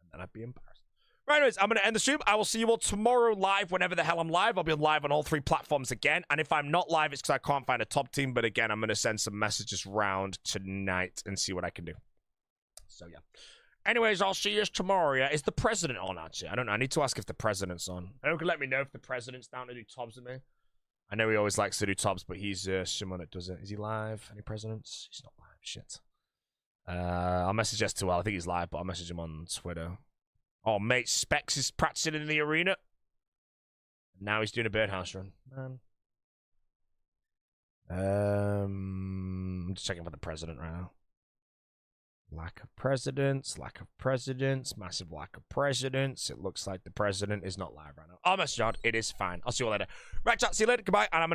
And then I'd be embarrassed. Right, anyways, I'm going to end the stream. I will see you all tomorrow live whenever the hell I'm live. I'll be live on all 3 platforms again. And if I'm not live, it's because I can't find a top team. But again, I'm going to send some messages round tonight and see what I can do. So, yeah. Anyways, I'll see you tomorrow. Yeah, is the president on, actually? I don't know. I need to ask if the president's on. Anyone can let me know if the president's down to do tops with me. I know he always likes to do tops, but he's someone that does it. Is he live? Any presidents? He's not live. Shit. I'll message S2L. I think he's live, but I'll message him on Twitter. Oh, mate, Specs is practicing in the arena. Now he's doing a birdhouse run. Man. I'm just checking for the president right now. Lack of presidents, massive lack of presidents. It looks like the president is not live right now. Oh, message out. It is fine. I'll see you all later. Right, chat. See you later. Goodbye. And I'm going to